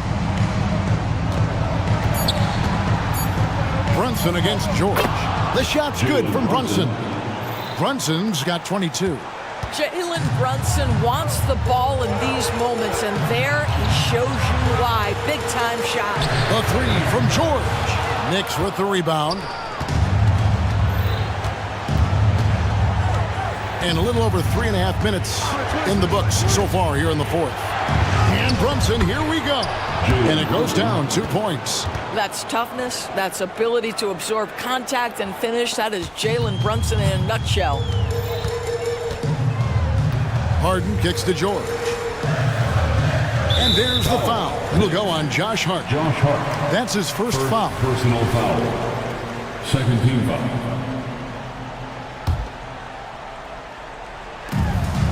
Brunson against George. The shot's good from Brunson. Brunson's got 22. Jalen Brunson wants the ball in these moments, and there he shows you why. Big-time shot. A three from George. Knicks with the rebound. And a little over 3.5 minutes in the books so far here in the fourth. And Brunson, here we go. And it goes down 2 points. That's toughness. That's ability to absorb contact and finish. That is Jalen Brunson in a nutshell. Harden kicks to George. And there's the foul. It'll go on Josh Hart. Josh Hart. That's his first foul. Personal foul. Second team foul.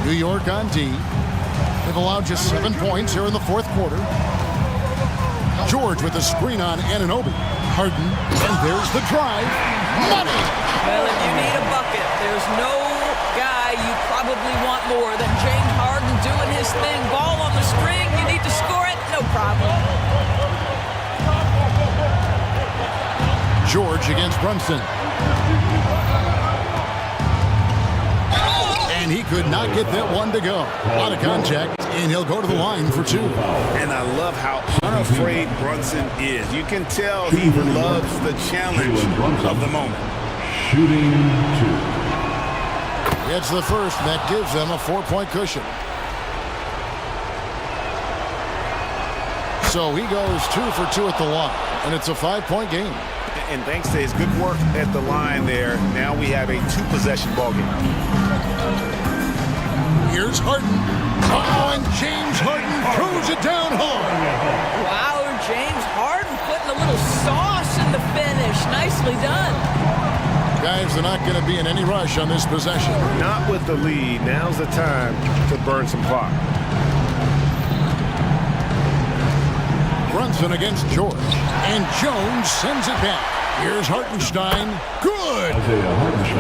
New York on D. They've allowed just 7 points here in the fourth quarter. George with a screen on Anunoby. Harden, and there's the drive. Money! Well, if you need a bucket, there's no guy you probably want more than James Harden doing his thing. Ball on the string, you need to score it, no problem. George against Brunson. And he could not get that one to go. A lot of contact, and he'll go to the line for 2. And I love how unafraid Brunson is. You can tell he loves the challenge of the moment. Shooting 2. It's the first, and that gives them a 4-point cushion. So he goes 2 for 2 at the line, and it's a 5-point game. And thanks to his good work at the line there, now we have a 2-possession ball game. Here's Harden. Oh, and James Harden throws it down hard. Wow, James Harden putting a little sauce in the finish. Nicely done. Guys, they're not going to be in any rush on this possession. Not with the lead. Now's the time to burn some clock. Brunson against George. And Jones sends it back. Here's Hartenstein. Good.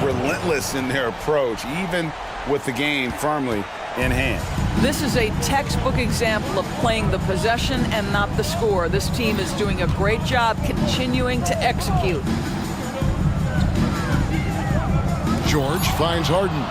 Relentless in their approach, even with the game firmly in hand. This is a textbook example of playing the possession and not the score. This team is doing a great job continuing to execute. George finds Harden.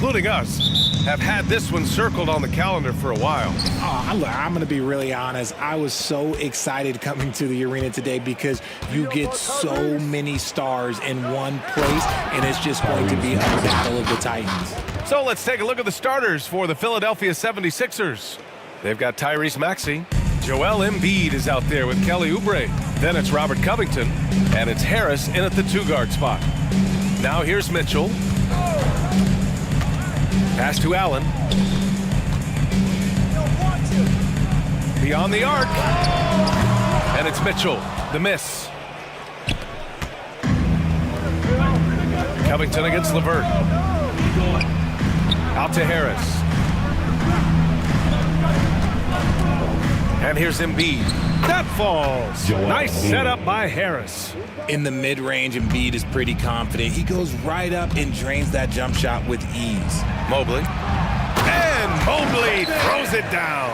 including us, have had this one circled on the calendar for a while. I'm going to be really honest. I was so excited coming to the arena today because you get so many stars in one place, and it's just going to be a battle of the Titans. So let's take a look at the starters for the Philadelphia 76ers. They've got Tyrese Maxey. Joel Embiid is out there with Kelly Oubre. Then it's Robert Covington, and it's Harris in at the 2-guard spot. Now here's Mitchell. Pass to Allen. Beyond the arc. And it's Mitchell, the miss. Covington against LeVert. Out to Harris. And here's Embiid. That falls. Nice setup by Harris. In the mid-range, Embiid is pretty confident. He goes right up and drains that jump shot with ease. Mobley. And Mobley throws it down.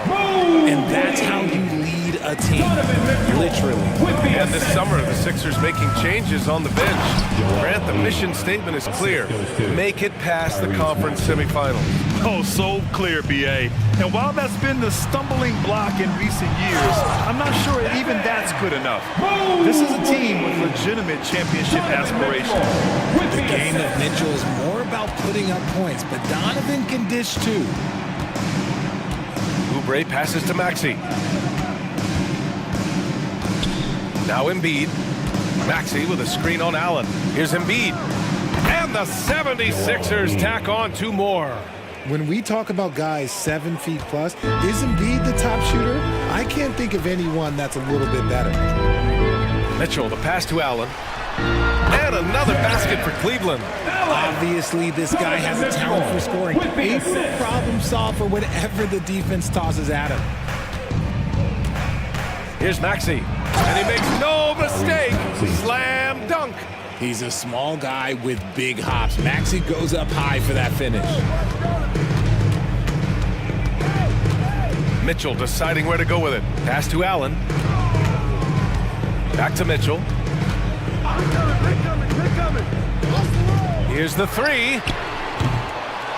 And that's how you lead a team, literally. And this summer, the Sixers making changes on the bench. Grant, the mission statement is clear. Make it past the conference semifinals. Oh, so clear, BA. And while that's been the stumbling block in recent years, I'm not sure even that's good enough. This is a team with legitimate championship aspirations. The game of Mitchell is more about putting up points, but Donovan can dish too. Oubre passes to Maxey. Now Embiid. Maxey with a screen on Allen. Here's Embiid. And the 76ers tack on 2 more. When we talk about guys 7 feet plus, is Embiid the top shooter? I can't think of anyone that's a little bit better. Mitchell, the pass to Allen. And another basket for Cleveland. Obviously, this guy has a talent for scoring. He's a problem solver for whatever the defense tosses at him. Here's Maxey. And he makes no mistake. Slam dunk. He's a small guy with big hops. Maxey goes up high for that finish. Mitchell deciding where to go with it. Pass to Allen. Back to Mitchell. Here's the 3.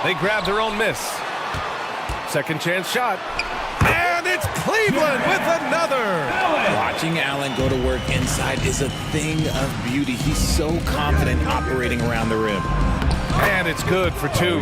They grab their own miss. Second chance shot. And it's Cleveland with another. Watching Allen go to work inside is a thing of beauty. He's so confident operating around the rim. And it's good for 2.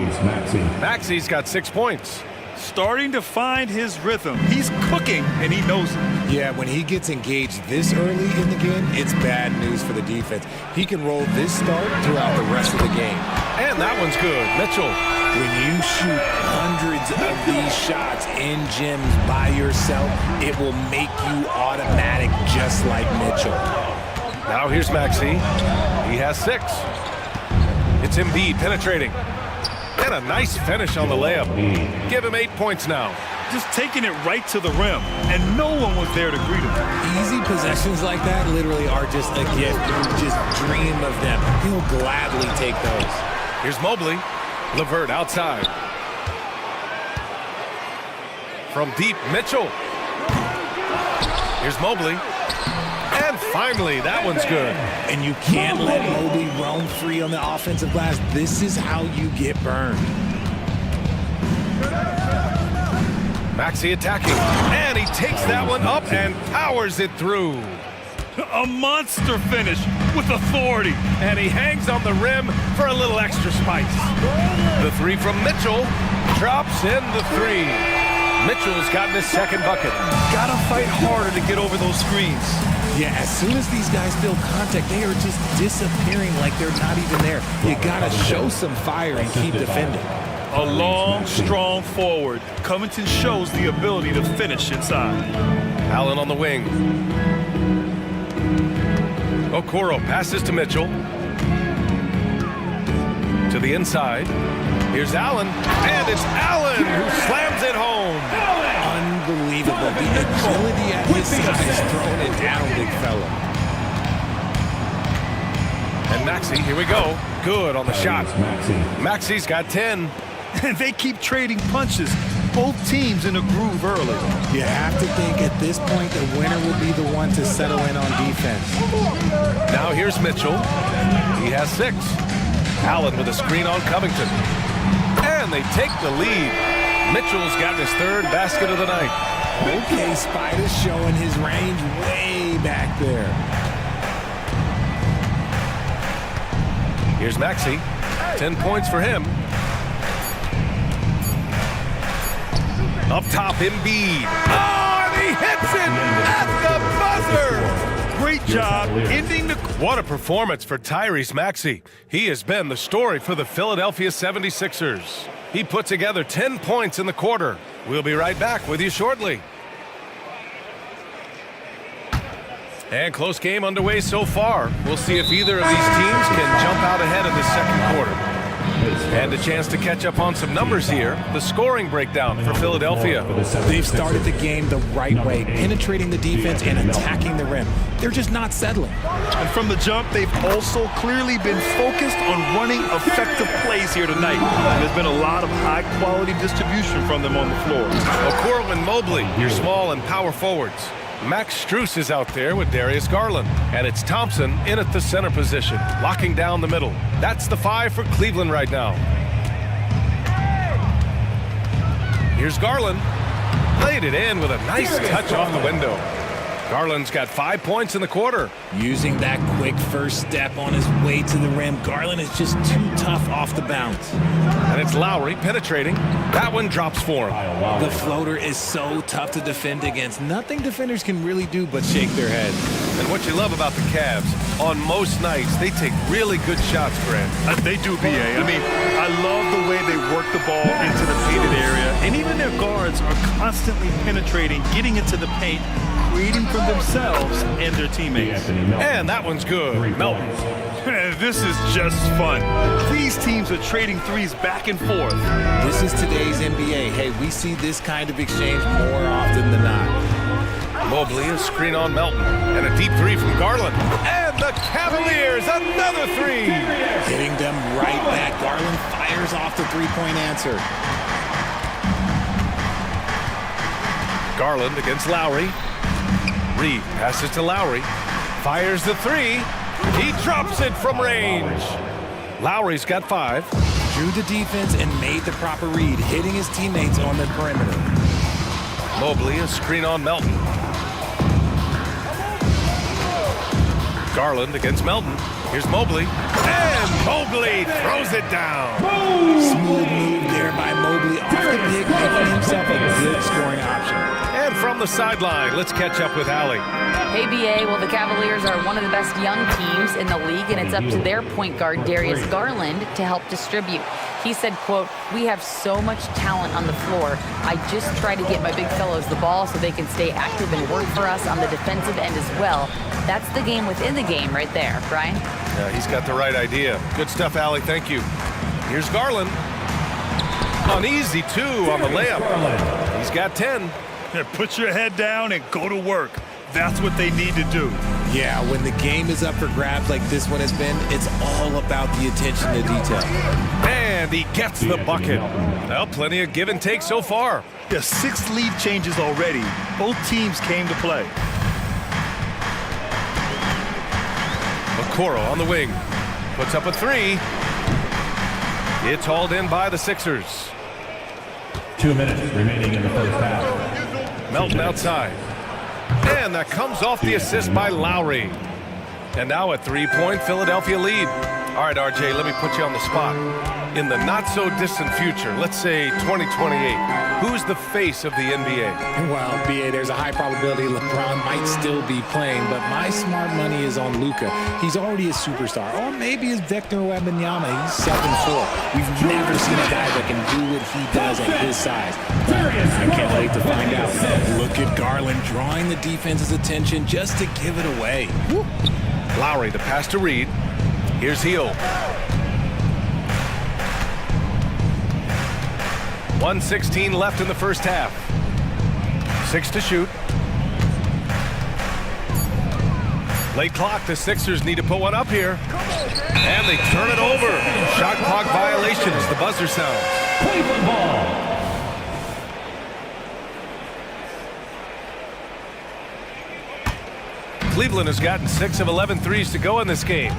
Maxey's got 6 points. Starting to find his rhythm. He's cooking, and he knows it. Yeah, when he gets engaged this early in the game, it's bad news for the defense. He can roll this start throughout the rest of the game. And that one's good. Mitchell. When you shoot hundreds of these shots in gyms by yourself, it will make you automatic just like Mitchell. Now here's Maxey. He has 6. It's Embiid penetrating. And a nice finish on the layup. Give him 8 points now. Just taking it right to the rim, and no one was there to greet him. Easy possessions like that literally are just a gift. You just dream of them. He'll gladly take those. Here's Mobley. LeVert outside. From deep, Mitchell. Here's Mobley. And finally, that one's good. And you can't let Mobley roam free on the offensive glass. This is how you get burned. Maxey attacking. And he takes that one up and powers it through. A monster finish with authority. And he hangs on the rim for a little extra spice. The 3 from Mitchell drops in the 3. Mitchell's gotten his second bucket. Gotta fight harder to get over those screens. Yeah, as soon as these guys feel contact, they are just disappearing like they're not even there. You gotta show some fire and keep defending. A long, strong forward. Covington shows the ability to finish inside. Allen on the wing. Okoro passes to Mitchell. To the inside. Here's Allen. And it's Allen who slams it home. Unbelievable. The agility at his size throwing it down, big fella. And Maxey, here we go. Good on the shot. Maxey's got 10. And they keep trading punches. Both teams in a groove early. You have to think at this point the winner will be the one to settle in on defense. Now here's Mitchell. He has 6. Allen with a screen on Covington. And And they take the lead. Mitchell's gotten his third basket of the night. Okay, Spider's showing his range way back there. Here's Maxey. 10 points for him. Up top, Embiid. Oh, and he hits it at the buzzer. Great job ending the... What a performance for Tyrese Maxey. He has been the story for the Philadelphia 76ers. He put together 10 points in the quarter. We'll be right back with you shortly. And close game underway so far. We'll see if either of these teams can jump out ahead in the second quarter. And a chance to catch up on some numbers here. The scoring breakdown for Philadelphia. They've started the game the right way, penetrating the defense and attacking the rim. They're just not settling. And from the jump, they've also clearly been focused on running effective plays here tonight. There's been a lot of high-quality distribution from them on the floor. Okoro and Mobley, your small and power forwards. Max Strus is out there with Darius Garland. And it's Thompson in at the center position, locking down the middle. That's the 5 for Cleveland right now. Here's Garland. Played it in with a nice touch off the window. Garland's got 5 points in the quarter. Using that quick first step on his way to the rim, Garland is just too tough off the bounce. And it's Lowry penetrating. That one drops for him. The floater is so tough to defend against. Nothing defenders can really do but shake their head. And what you love about the Cavs, on most nights, they take really good shots, Grant. They do, B.A. I mean, I love the way they work the ball into the painted area. And even their guards are constantly penetrating, getting into the paint, creating for themselves and their teammates. And that one's good. Melton. This is just fun. These teams are trading threes back and forth. This is today's NBA. Hey, we see this kind of exchange more often than not. Mobley, a screen on Melton. And a deep three from Garland. And the Cavaliers, another three. Hitting them right back. Garland fires off the three-point answer. Garland against Lowry. Reed passes to Lowry. Fires the three. He drops it from range. Lowry's got 5. Drew the defense and made the proper read, hitting his teammates on the perimeter. Mobley, a screen on Melton. Garland against Melton. Here's Mobley. And Mobley throws it down. Smooth move there by Mobley off the pick, making himself a good scoring option. And from the sideline, let's catch up with Allie. Hey, BA, well, the Cavaliers are one of the best young teams in the league, and it's up to their point guard, Darius Garland, to help distribute. He said, quote, "We have so much talent on the floor. I just try to get my big fellows the ball so they can stay active and work for us on the defensive end as well." That's the game within the game right there, Brian. Yeah, he's got the right idea. Good stuff, Allie. Thank you. Here's Garland. An easy 2 on the layup. He's got 10. Put your head down and go to work. That's what they need to do. Yeah, when the game is up for grabs like this one has been, it's all about the attention to detail. And he gets the bucket. Well, plenty of give and take so far. Yeah, 6 lead changes already. Both teams came to play. Okoro on the wing. Puts up a 3. It's hauled in by the Sixers. 2 minutes remaining in the first half. Melton outside. And that comes off the assist by Lowry. And now a 3-point Philadelphia lead. All right, RJ, let me put you on the spot. In the not-so-distant future, let's say 2028, who's the face of the NBA? Well, BA, there's a high probability LeBron might still be playing, but my smart money is on Luka. He's already a superstar. Or maybe it's Victor Wembanyama. He's 7'4". We've never seen a guy that can do what he does at his size. I can't wait to find out. Look at Garland drawing the defense's attention just to give it away. Woo. Lowry, the pass to Reed. Here's Heel. 1:16 left in the first half. 6 to shoot. Late clock, the Sixers need to put one up here. And they turn it over. Shot clock violation as the buzzer sounds. Cleveland ball. Cleveland has gotten 6 of 11 threes to go in this game.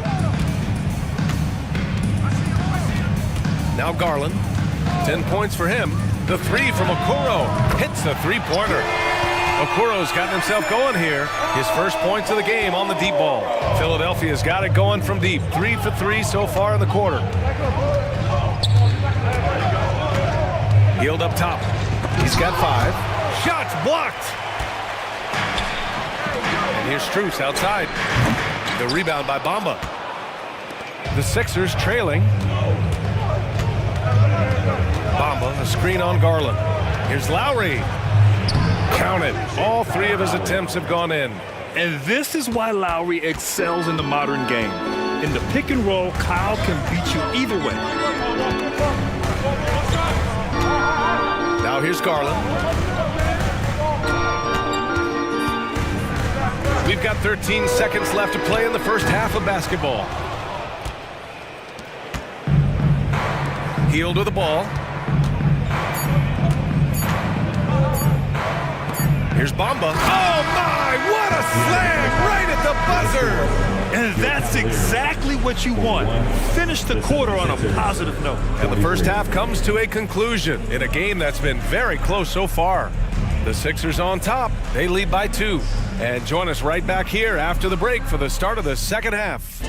Now Garland. 10 points for him. The three from Okoro hits the three-pointer. Okoro's gotten himself going here. His first points of the game on the deep ball. Philadelphia's got it going from deep. 3 for 3 so far in the quarter. Healed up top. He's got 5. Shots blocked. And here's Strus outside. The rebound by Bamba. The Sixers trailing. Bamba, the screen on Garland. Here's Lowry. Counted. All 3 of his attempts have gone in. And this is why Lowry excels in the modern game. In the pick and roll, Kyle can beat you either way. Now here's Garland. We've got 13 seconds left to play in the first half of basketball. Healed with the ball. Here's Bamba. Oh my, what a slam right at the buzzer. And that's exactly what you want. Finish the quarter on a positive note. And the first half comes to a conclusion in a game that's been very close so far. The Sixers on top. They lead by 2. And join us right back here after the break for the start of the second half.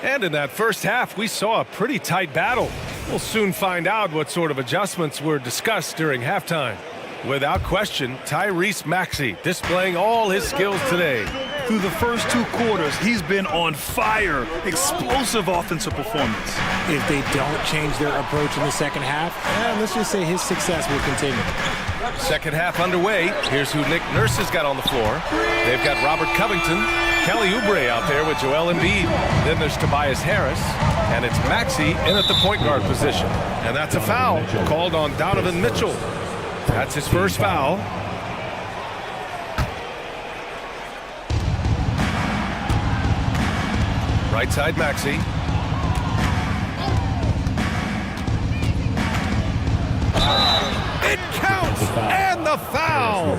And in that first half, we saw a pretty tight battle. We'll soon find out what sort of adjustments were discussed during halftime. Without question, Tyrese Maxey displaying all his skills today. Through the first 2 quarters, he's been on fire. Explosive offensive performance. If they don't change their approach in the second half, let's just say his success will continue. Second half underway. Here's who Nick Nurse has got on the floor. They've got Robert Covington, Kelly Oubre out there with Joel Embiid. Then there's Tobias Harris, and it's Maxey in at the point guard position. And that's a foul called on Donovan Mitchell. That's his first foul. Right side Maxey. It counts! And the foul!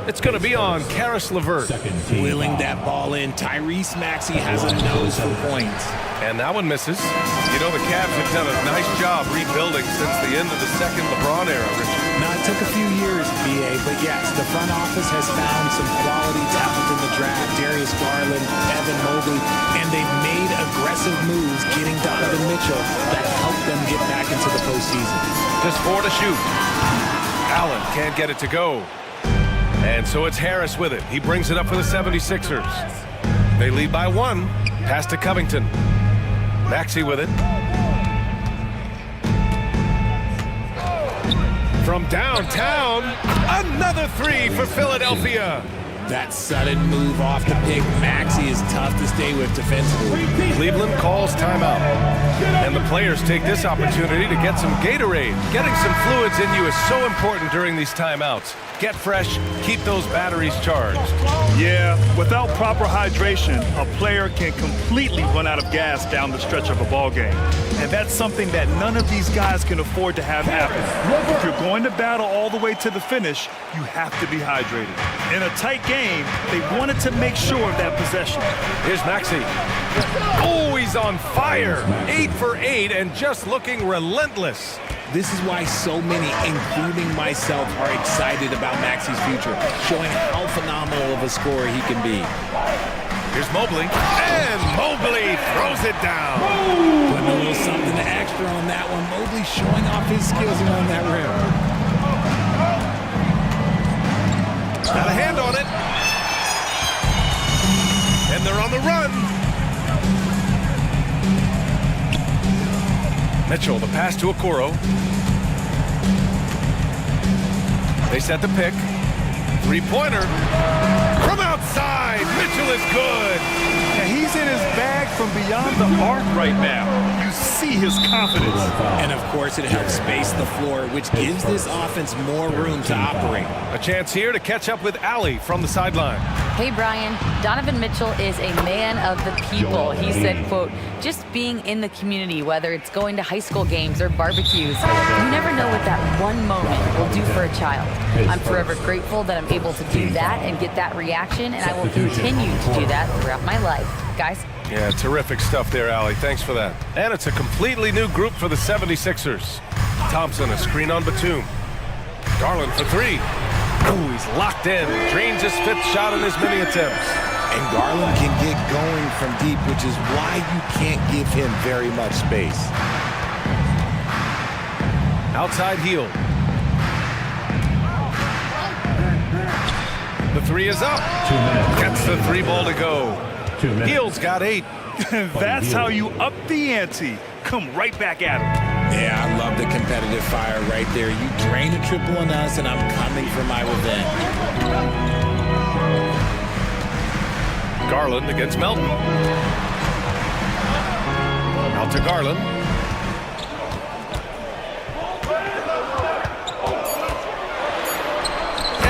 It's going to be on Karis LeVert. Wheeling that ball in, Tyrese Maxey has a nose for points. And that one misses. You know, the Cavs have done a nice job rebuilding since the end of the second LeBron era, Richard. Now, it took a few years, BA, but yes, the front office has found some quality talent in the draft. Darius Garland, Evan Mobley, and they've made aggressive moves getting Donovan Mitchell that helped them get back into the postseason. Just 4 to shoot. Allen can't get it to go. And so it's Harris with it. He brings it up for the 76ers. They lead by 1. Pass to Covington. Maxey with it. From downtown, another 3 for Philadelphia. That sudden move off the pick, Maxey is tough to stay with defensively. Cleveland calls timeout. And the players take this opportunity to get some Gatorade. Getting some fluids in you is so important during these timeouts. Get fresh, keep those batteries charged. Yeah, without proper hydration, a player can completely run out of gas down the stretch of a ball game. And that's something that none of these guys can afford to have happen. If you're going to battle all the way to the finish, you have to be hydrated. In a tight game, they wanted to make sure of that possession. Here's Maxey. Oh, he's on fire. 8 for 8 and just looking relentless. This is why so many, including myself, are excited about Maxey's future, showing how phenomenal of a scorer he can be. Here's Mobley, and Mobley throws it down. Putting a little something extra on that one. Mobley showing off his skills around that rim. Got a hand on it. And they're on the run. Mitchell, the pass to Okoro. They set the pick. 3-pointer. From outside, Mitchell is good. And he's in his bag from beyond the arc right now. You see his confidence. And, of course, it helps space the floor, which gives this offense more room to operate. A chance here to catch up with Allie from the sideline. Hey, Brian. Donovan Mitchell is a man of the people. He said, quote, just being in the community, whether it's going to high school games or barbecues, you never know what that one moment will do for a child. I'm forever grateful that I'm able to do that and get that reaction, and I will continue to do that throughout my life. Guys? Yeah, terrific stuff there, Allie. Thanks for that. And it's a completely new group for the 76ers. Thompson, a screen on Batum. Garland for three. Oh, he's locked in. Drains his fifth shot in as many attempts. And Garland can get going from deep, which is why you can't give him very much space. Outside heel. The three is up. Gets the three ball to go. Heel's got 8. That's how you up the ante. Come right back at him. Yeah, I love the competitive fire right there. You drain a triple on us, and I'm coming for my revenge. Garland against Melton. Out to Garland.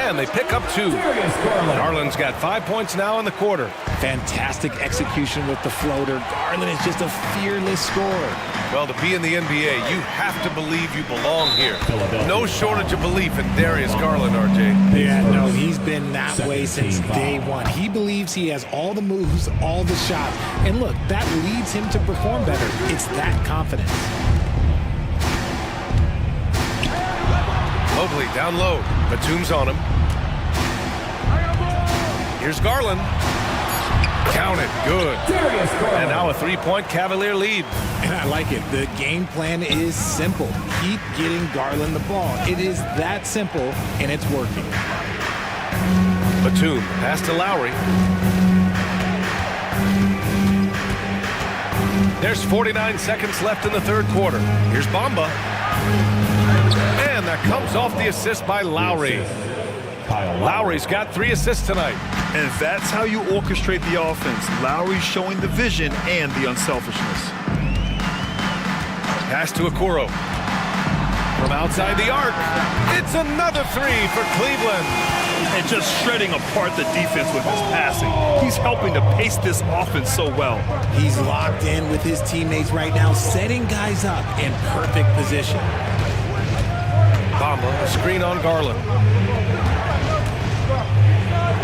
And they pick up 2. Garland's got 5 points now in the quarter. Fantastic execution with the floater. Garland is just a fearless scorer. Well, to be in the NBA, you have to believe you belong here. No shortage of belief in Darius Garland, RJ. Yeah, no, he's been that way since day one. He believes he has all the moves, all the shots. And look, that leads him to perform better. It's that confidence. Mobley down low. Batum's on him. Here's Garland. Counted. Good. And now a three-point Cavalier lead. And I like it. The game plan is simple. Keep getting Garland the ball. It is that simple, and it's working. Batum pass to Lowry. There's 49 seconds left in the third quarter. Here's Bamba. And that comes off the assist by Lowry. Lowry's got 3 assists tonight. And that's how you orchestrate the offense. Lowry's showing the vision and the unselfishness. Pass to Okoro. From outside the arc. It's another 3 for Cleveland. And just shredding apart the defense with his passing. He's helping to pace this offense so well. He's locked in with his teammates right now, setting guys up in perfect position. Bamba, a screen on Garland.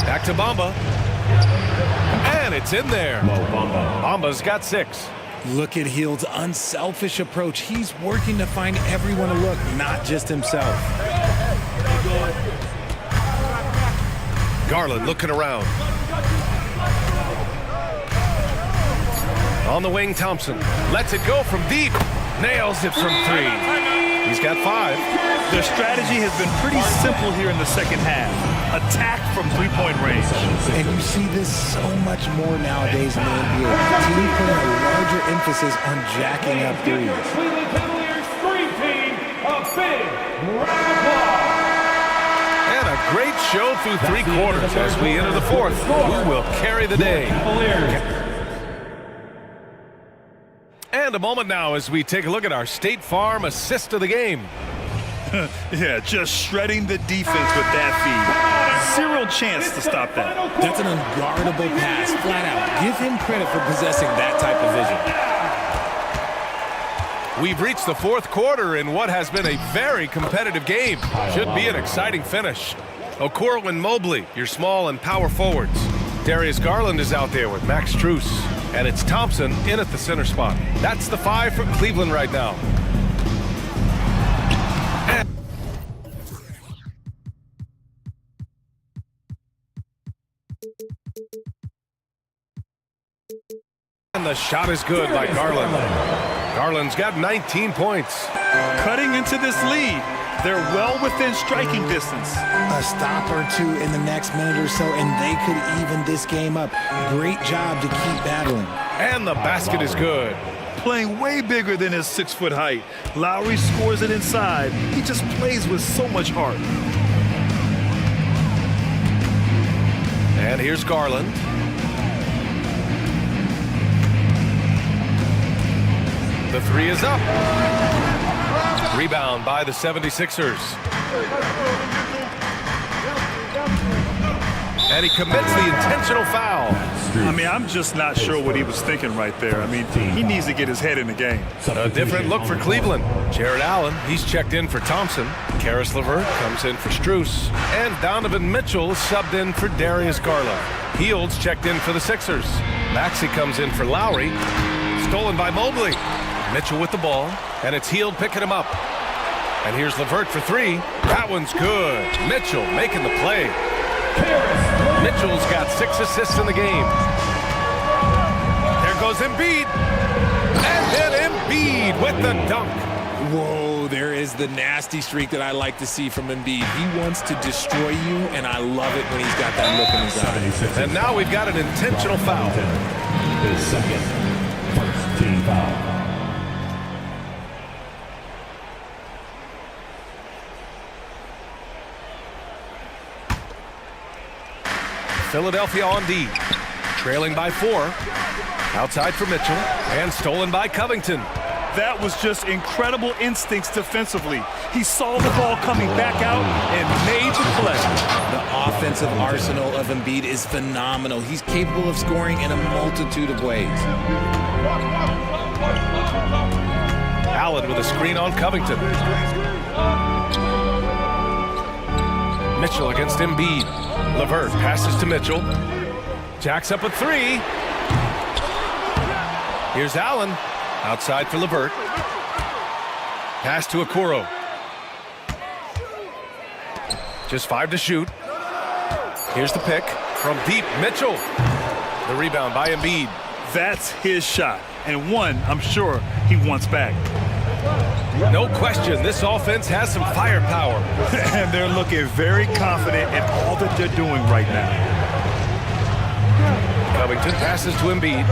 Back to Bamba. And it's in there. Bamba's got 6. Look at Hield's unselfish approach. He's working to find everyone to look, not just himself. Garland looking around. On the wing, Thompson. Lets it go from deep. Nails it from 3. He's got 5. Their strategy has been pretty simple here in the second half. Attack from three-point range. And you see this so much more nowadays in the NBA. Teams putting a larger emphasis on jacking up threes. Cleveland Cavaliers Screen Team, a big round of applause. And a great show through 3 quarters as we enter the 4th. Who will carry the day? And a moment now as we take a look at our State Farm assist of the game. Yeah, just shredding the defense with that feed. 0 chance to stop that. That's an unguardable pass, flat out. Give him credit for possessing that type of vision. We've reached the 4th quarter in what has been a very competitive game. Should be an exciting finish. Okoro and Mobley, your small and power forwards. Darius Garland is out there with Max Strus. And it's Thompson in at the center spot. That's the 5 for Cleveland right now. And the shot is good by Garland. Garland's got 19 points. Cutting into this lead. They're well within striking distance. A stop or 2 in the next minute or so, and they could even this game up. Great job to keep battling. And the basket is good. Playing way bigger than his 6-foot height. Lowry scores it inside. He just plays with so much heart. And here's Garland. The three is up. Rebound by the 76ers. And he commits the intentional foul. I mean, I'm just not sure what he was thinking right there. I mean, he needs to get his head in the game. A different look for Cleveland. Jared Allen, he's checked in for Thompson. Karis LeVert comes in for Strus. And Donovan Mitchell is subbed in for Darius Garland. Fields checked in for the Sixers. Maxey comes in for Lowry. Stolen by Mobley. Mitchell with the ball, and it's Hield picking him up. And here's LeVert for three. That one's good. Mitchell making the play. Mitchell's got 6 assists in the game. There goes Embiid. And then Embiid with the dunk. Whoa, there is the nasty streak that I like to see from Embiid. He wants to destroy you, and I love it when he's got that look in his eye. And now we've got an intentional foul. His second, first team foul. Philadelphia on D, trailing by 4. Outside for Mitchell, and stolen by Covington. That was just incredible instincts defensively. He saw the ball coming back out and made the play. The offensive arsenal of Embiid is phenomenal. He's capable of scoring in a multitude of ways. Allen with a screen on Covington. Mitchell against Embiid. LeVert passes to Mitchell. Jacks up a 3. Here's Allen. Outside for LeVert. Pass to Okoro. Just 5 to shoot. Here's the pick from deep. Mitchell. The rebound by Embiid. That's his shot, and one I'm sure he wants back. No question, this offense has some firepower. And they're looking very confident in all that they're doing right now. Covington passes to Embiid.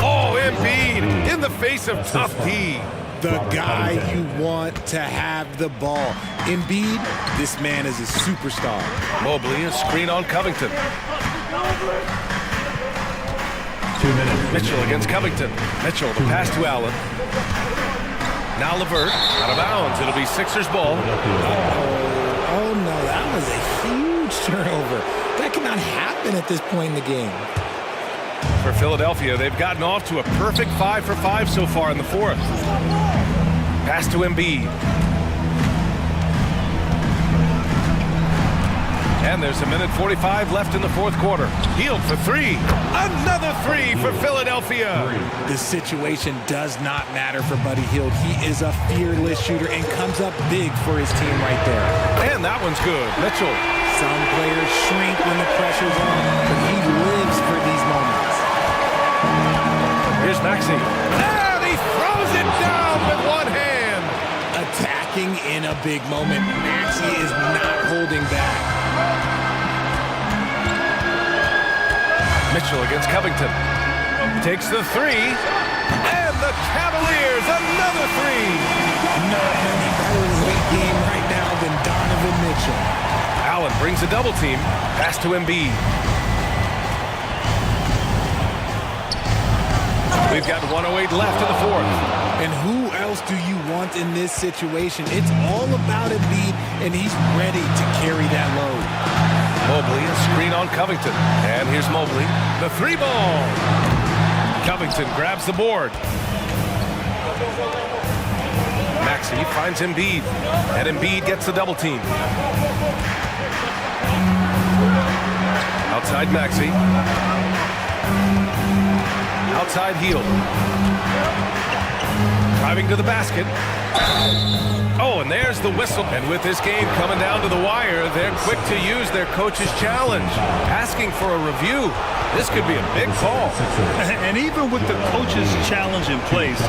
Oh, Embiid in the face of tough D. The guy you want to have the ball. Embiid, this man is a superstar. Mobley, a screen on Covington. 2 minutes. Mitchell against Covington. Mitchell, the pass to Allen. Now LeVert, out of bounds. It'll be Sixers ball. Oh no, that was a huge turnover. That cannot happen at this point in the game. For Philadelphia, they've gotten off to a perfect 5 for 5 so far in the fourth. Pass to Embiid. And there's 1:45 left in the fourth quarter. Hield for 3. Another 3 for Philadelphia. The situation does not matter for Buddy Hield. He is a fearless shooter and comes up big for his team right there. And that one's good. Mitchell. Some players shrink when the pressure's on, but he lives for these moments. Here's Maxey. And he throws it down with one hand. Attacking in a big moment. Maxey is not holding back. Mitchell against Covington. Takes the 3. And the Cavaliers, another 3. Not any better late game right now than Donovan Mitchell. Allen brings a double team. Pass to Embiid. We've got 1:08 left in the fourth. And who else do you want in this situation? It's all about Embiid, and he's ready to carry that load. Mobley, a screen on Covington. And here's Mobley. The 3 ball. Covington grabs the board. Maxey finds Embiid. And Embiid gets the double team. Outside Maxey. Outside Hield. Driving to the basket. Oh, and there's the whistle. And with this game coming down to the wire, they're quick to use their coach's challenge. Asking for a review. This could be a big call. And even with the coach's challenge in place,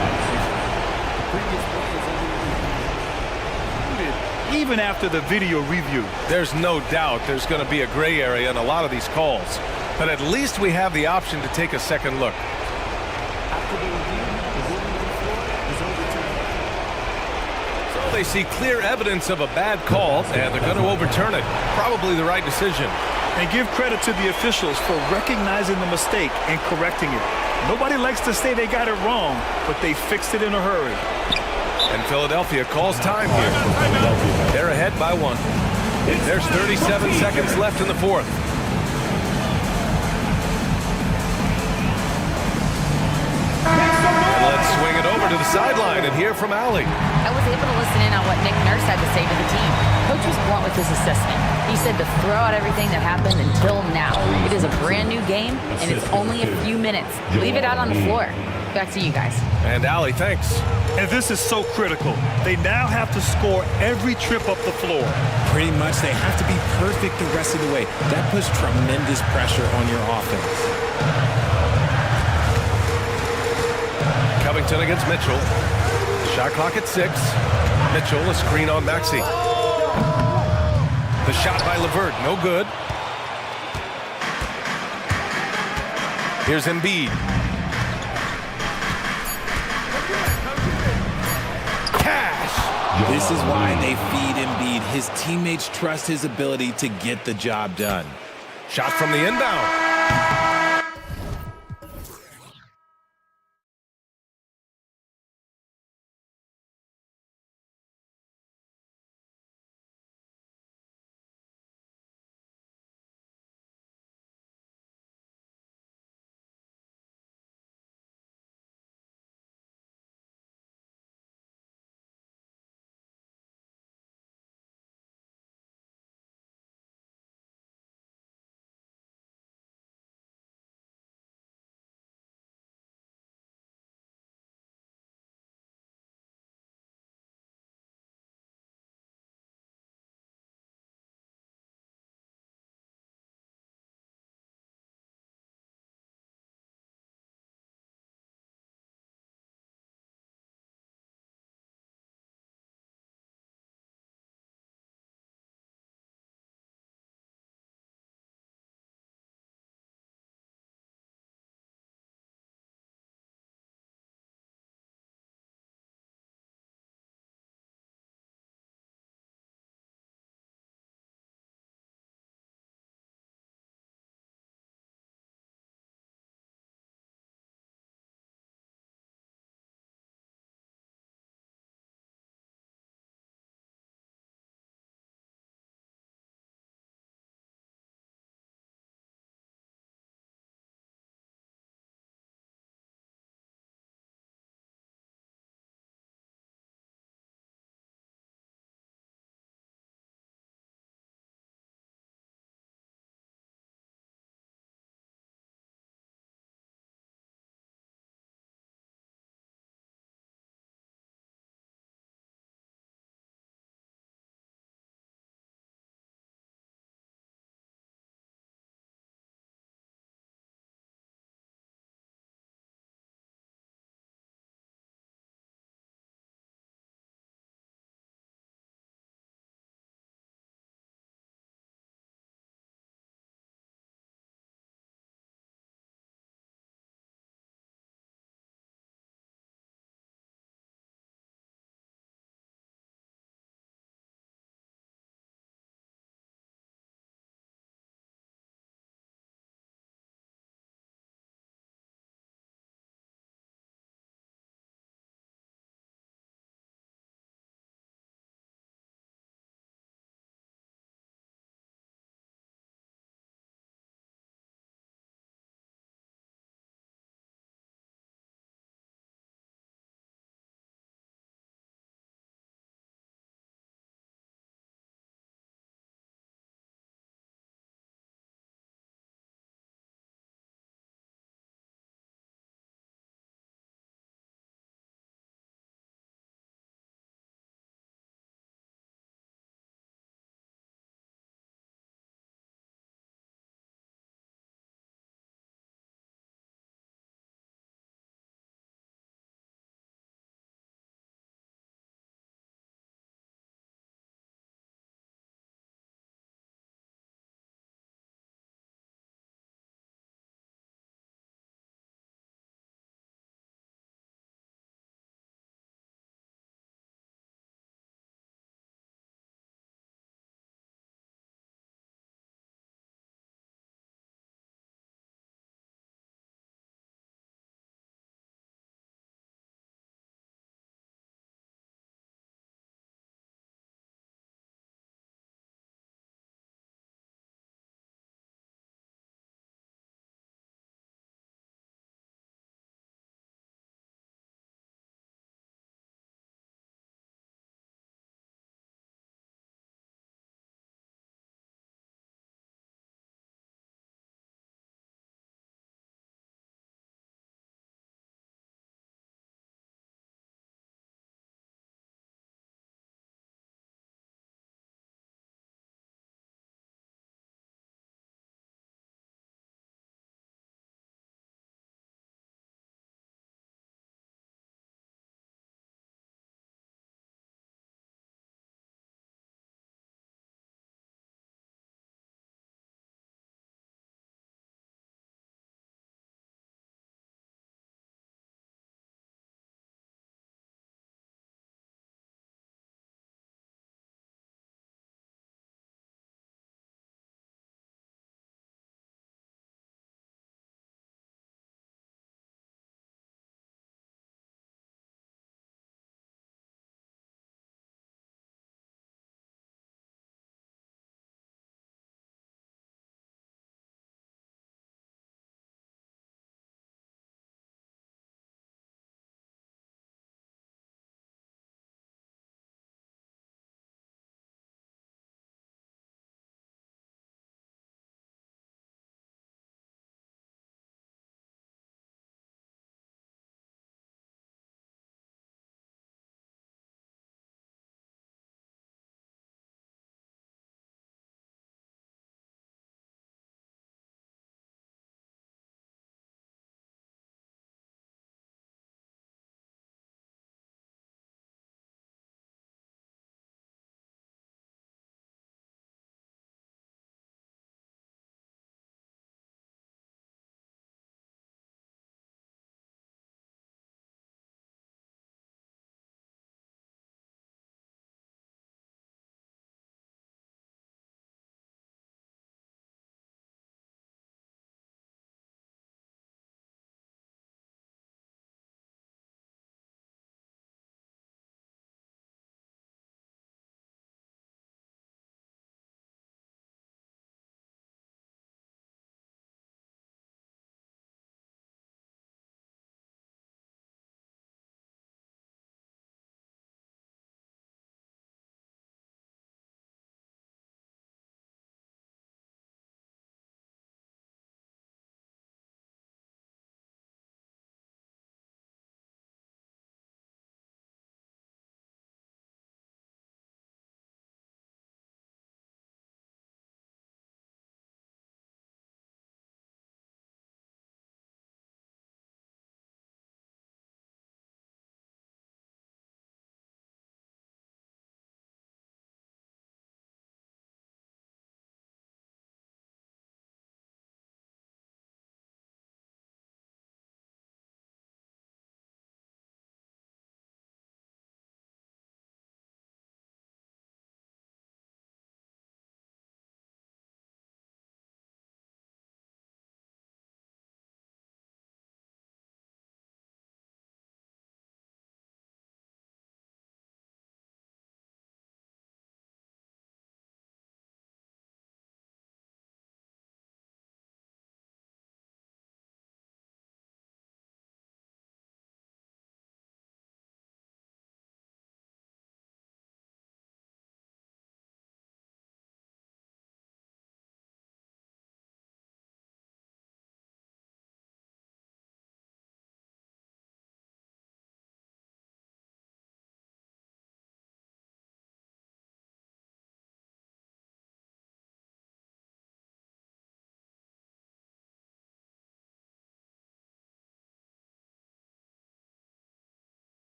even after the video review, there's no doubt there's going to be a gray area in a lot of these calls. But at least we have the option to take a second look. They see clear evidence of a bad call, and they're going to overturn it. Probably the right decision. And give credit to the officials for recognizing the mistake and correcting it. Nobody likes to say they got it wrong, but they fixed it in a hurry. And Philadelphia calls time here. They're ahead by 1. There's 37 seconds left in the fourth. And let's swing it over to the sideline and hear from Allie. I was able to listen in on what Nick Nurse had to say to the team. Coach was blunt with his assessment. He said to throw out everything that happened until now. It is a brand new game, and it's only a few minutes. Leave it out on the floor. Back to you guys. And Allie, thanks. And this is so critical. They now have to score every trip up the floor. Pretty much, they have to be perfect the rest of the way. That puts tremendous pressure on your offense. Covington against Mitchell. Shot clock at 6. Mitchell, a screen on Maxey. The shot by LeVert, no good. Here's Embiid. Cash! This is why they feed Embiid. His teammates trust his ability to get the job done. Shot from the inbound.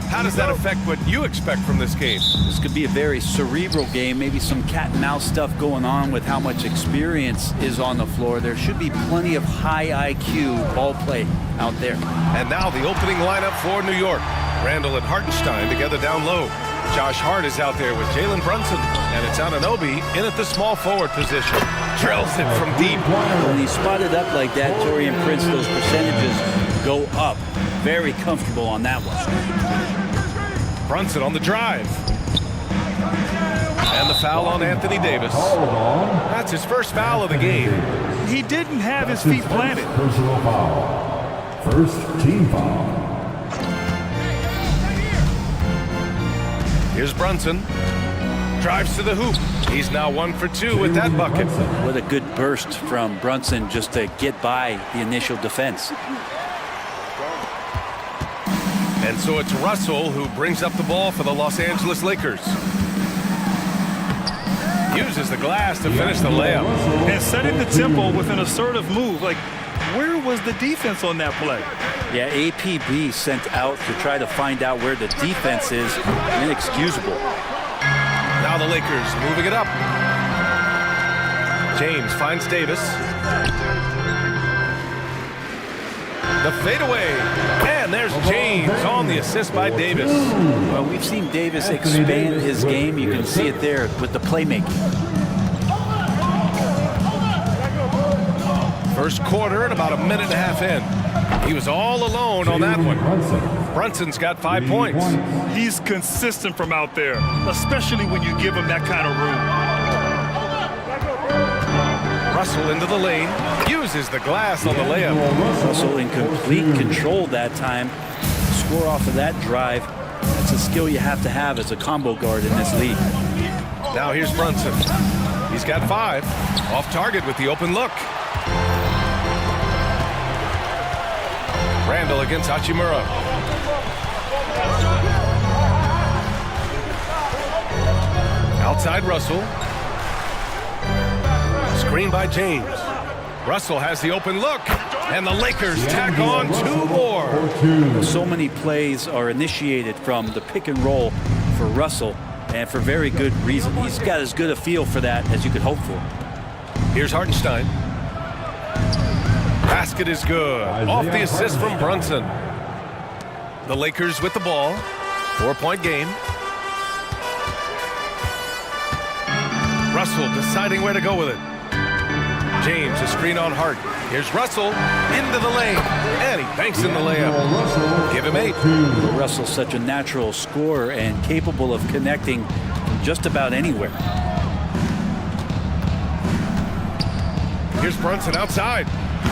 How does that affect what you expect from this game? This could be a very cerebral game, maybe some cat and mouse stuff going on with how much experience is on the floor. There should be plenty of high IQ ball play out there. And now the opening lineup for New York. Randall and Hartenstein together down low. Josh Hart is out there with Jalen Brunson, and it's Anunoby in at the small forward position. Drills it from deep. When he's spotted up like that, Torian Prince, those percentages go up. Very comfortable on that one. Brunson on the drive. And the foul on Anthony Davis. That's his first foul of the game. He didn't have his feet planted. Personal foul. First team foul. Here's Brunson. Drives to the hoop. He's now 1 for 2 with that bucket. What a good burst from Brunson just to get by the initial defense. And so it's Russell who brings up the ball for the Los Angeles Lakers. Uses the glass to finish the layup. And setting the tempo with an assertive move. Like, where was the defense on that play? Yeah, APB sent out to try to find out where the defense is. Inexcusable. Now the Lakers moving it up. James finds Davis. The fadeaway. And there's James on the assist by Davis. Well, we've seen Davis expand his game. You can see it there with the playmaking. First quarter and about a minute and a half in. He was all alone on that one. Brunson's got 5 points. He's consistent from out there, especially when you give him that kind of room. Russell into the lane, uses the glass on the layup. Russell in complete control that time. Score off of that drive. That's a skill you have to have as a combo guard in this league. Now here's Brunson. He's got 5. Off target with the open look. Randall against Hachimura. Outside Russell. Screen by James. Russell has the open look. And the Lakers tack on 2 more. So many plays are initiated from the pick and roll for Russell, and for very good reason. He's got as good a feel for that as you could hope for. Here's Hartenstein. Basket is good. Off the assist from Brunson. The Lakers with the ball. 4-point game. Russell deciding where to go with it. James, a screen on Hart. Here's Russell into the lane. And he banks in the layup. Give him 8. Russell's such a natural scorer and capable of connecting from just about anywhere. Here's Brunson outside.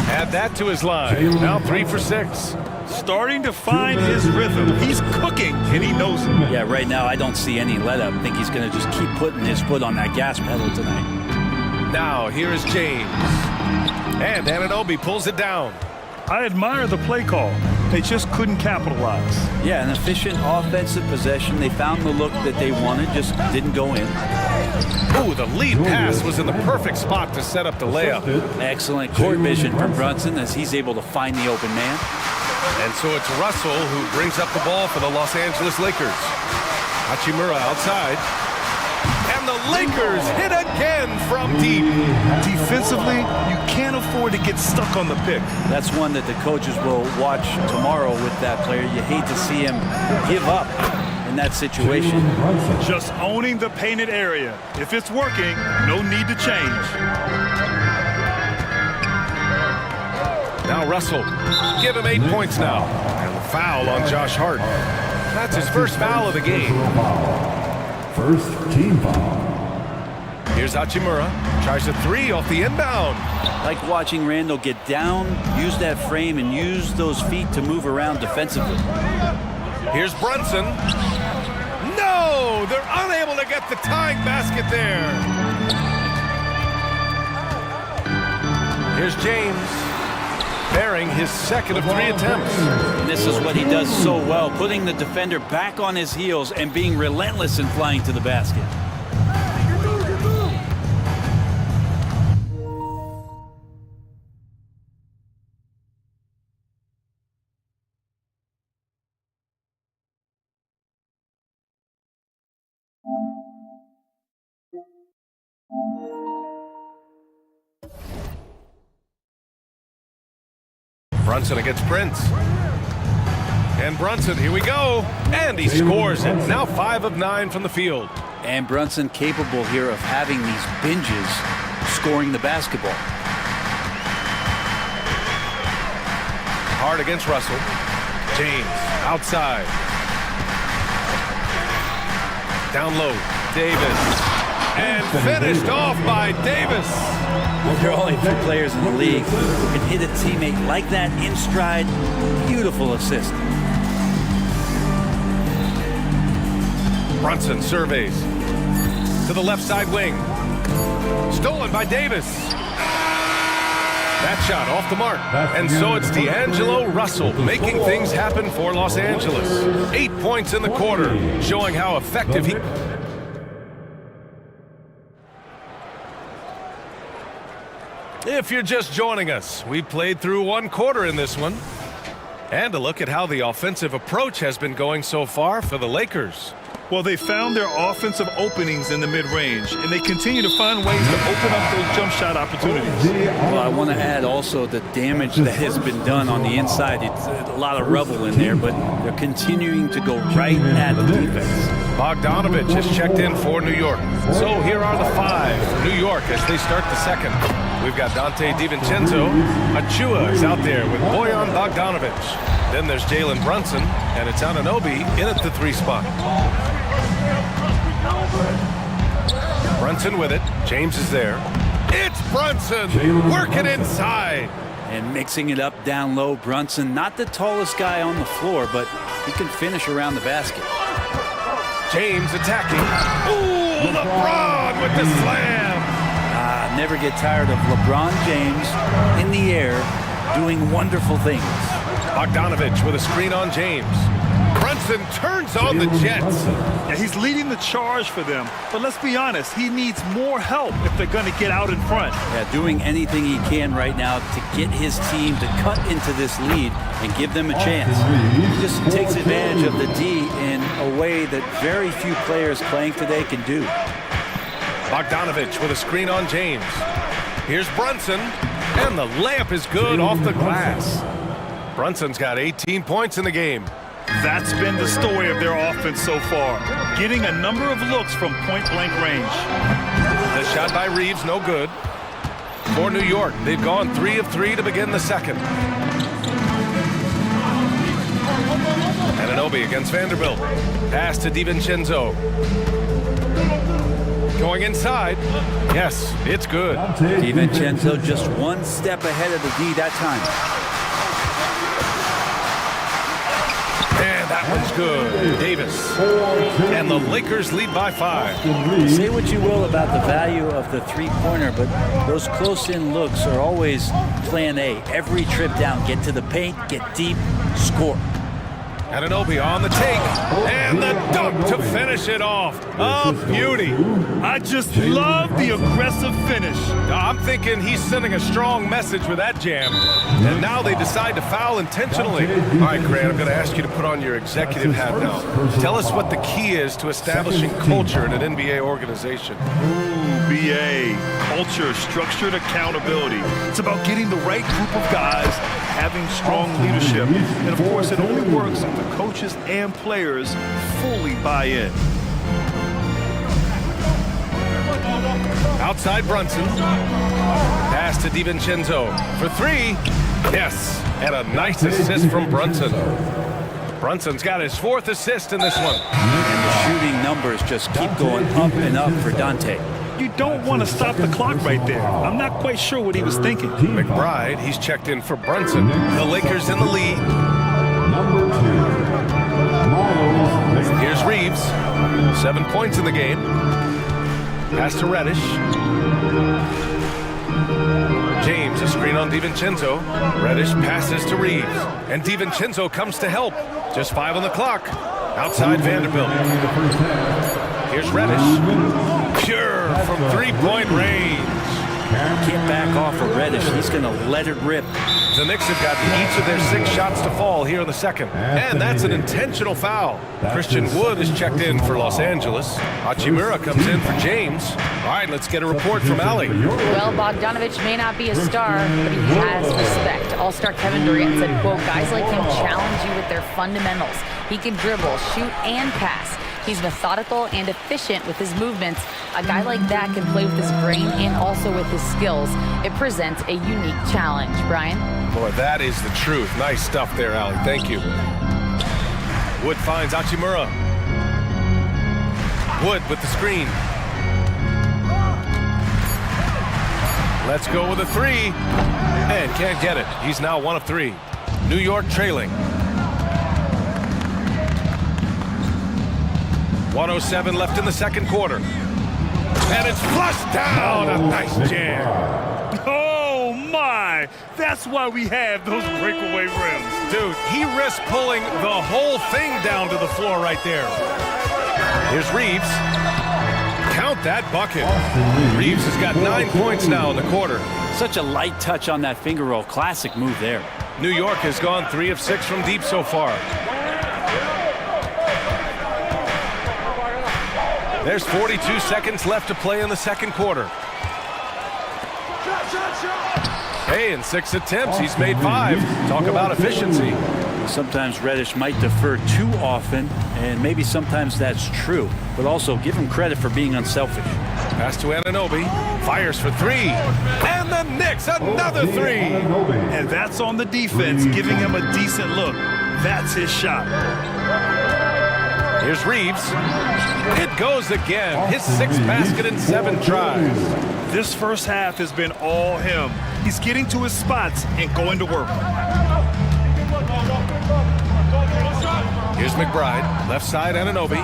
Add that to his line. Now 3 for 6. Starting to find his rhythm. He's cooking, and he knows it. Yeah, right now I don't see any let up. I think he's going to just keep putting his foot on that gas pedal tonight. Now here is James. And Anunoby pulls it down. I admire the play call. They just couldn't capitalize. Yeah, an efficient offensive possession. They found the look that they wanted, just didn't go in. Ooh, the lead pass was in the perfect spot to set up the layup. Excellent court vision from Brunson as he's able to find the open man. And so it's Russell who brings up the ball for the Los Angeles Lakers. Hachimura outside. And the Lakers hit again from deep. Defensively, you can't afford to get stuck on the pick. That's one that the coaches will watch tomorrow with that player. You hate to see him give up in that situation. Just owning the painted area. If it's working, no need to change. Now Russell, give him 8 points now. And the foul on Josh Hart. That's his first foul of the game. First team foul. Here's Hachimura. Tries a 3 off the inbound. Like watching Randall get down, use that frame, and use those feet to move around defensively. Here's Brunson. No! They're unable to get the tying basket there. Here's James. Bearing his second of 3 attempts. And this is what he does so well, putting the defender back on his heels and being relentless in flying to the basket. Brunson against Prince. And Brunson, here we go. And he scores it. Now 5 of 9 from the field. And Brunson capable here of having these binges scoring the basketball. Hard against Russell. James outside. Down low. Davis. And finished off by Davis. There are only 2 players in the league who can hit a teammate like that in stride. Beautiful assist. Brunson surveys to the left side wing. Stolen by Davis. That shot off the mark. And so it's D'Angelo Russell making things happen for Los Angeles. 8 points in the quarter, showing how effective he... If you're just joining us, we played through 1 quarter in this one. And a look at how the offensive approach has been going so far for the Lakers. Well, they found their offensive openings in the mid-range, and they continue to find ways to open up those jump shot opportunities. Well, I want to add also the damage that has been done on the inside. It's a lot of rubble in there, but they're continuing to go right at the defense. Bogdanovich has checked in for New York. So here are the 5 for New York as they start the second. We've got Dante DiVincenzo. Achua is out there with Bojan Bogdanovich. Then there's Jalen Brunson, and it's Anunoby in at the 3 spot. Brunson with it. James is there. It's Brunson working inside. And mixing it up down low. Brunson, not the tallest guy on the floor, but he can finish around the basket. James attacking. Ooh, LeBron with the slam. Never get tired of LeBron James in the air doing wonderful things. Bogdanovich with a screen on James. Brunson turns on the Jets. Yeah, he's leading the charge for them, but let's be honest, he needs more help if they're going to get out in front. Yeah, doing anything he can right now to get his team to cut into this lead and give them a chance. He just takes advantage of the D in a way that very few players playing today can do. Bogdanovich with a screen on James. Here's Brunson, and the layup is good off the glass. Brunson's got 18 points in the game. That's been the story of their offense so far, getting a number of looks from point-blank range. The shot by Reeves, no good. For New York, they've gone 3 of 3 to begin the second. Anunoby against Vanderbilt. Pass to DiVincenzo. Going inside. Yes, it's good. DiVincenzo just 1 step ahead of the D that time. And that one's good. Davis. And the Lakers lead by 5. Say what you will about the value of the 3-pointer, but those close-in looks are always plan A. Every trip down, get to the paint, get deep, score. Anunoby on the take, and the dunk to finish it off. A beauty. I just love the aggressive finish. I'm thinking he's sending a strong message with that jam. And now they decide to foul intentionally. All right, Grant, I'm going to ask you to put on your executive hat now. Tell us what the key is to establishing culture in an NBA organization. Ooh, BA. Culture, structured accountability. It's about getting the right group of guys, having strong leadership. And of course, it only works if the coaches and players fully buy in. Outside Brunson. Pass to DiVincenzo for 3. Yes, and a nice assist from Brunson. Brunson's got his 4th assist in this one. And the shooting numbers just keep going up and up for Dante. You don't want to stop the clock right there. I'm not quite sure what he was thinking. McBride, he's checked in for Brunson. The Lakers in the lead. Here's Reeves. 7 points in the game. Pass to Reddish. James, a screen on DiVincenzo. Reddish passes to Reeves. And DiVincenzo comes to help. Just 5 on the clock. Outside Vanderbilt. Here's Reddish. Pure from 3-point range. can't back off of Reddish. He's going to let it rip. The Knicks have gotten each of their 6 shots to fall here in the second. And that's an intentional foul. Christian Wood is checked in for Los Angeles. Hachimura comes in for James. All right, let's get a report from Ali. Well, Bogdanović may not be a star, but he has respect. All-star Kevin Durant said, quote, guys like him challenge you with their fundamentals. He can dribble, shoot, and pass. He's methodical and efficient with his movements. A guy like that can play with his brain and also with his skills. It presents a unique challenge. Brian? Boy, that is the truth. Nice stuff there, Ali. Thank you. Wood finds Hachimura. Wood with the screen. Let's go with a 3. And can't get it. He's now 1 of 3. New York trailing. 1:07 left in the second quarter. And it's flushed down. A nice jam. Oh, my. That's why we have those breakaway rims. Dude, he risked pulling the whole thing down to the floor right there. Here's Reeves. Count that bucket. Reeves has got 9 points now in the quarter. Such a light touch on that finger roll. Classic move there. New York has gone 3 of 6 from deep so far. There's 42 seconds left to play in the second quarter. Hey, in 6 attempts, he's made 5. Talk about efficiency. Sometimes Reddish might defer too often, and maybe sometimes that's true. But also, give him credit for being unselfish. Pass to Anunoby. Fires for 3. And the Knicks, another 3. And that's on the defense, giving him a decent look. That's his shot. Here's Reeves. It goes again. His 6th basket in 7 tries. This first half has been all him. He's getting to his spots and going to work. Here's McBride. Left side, Anunoby.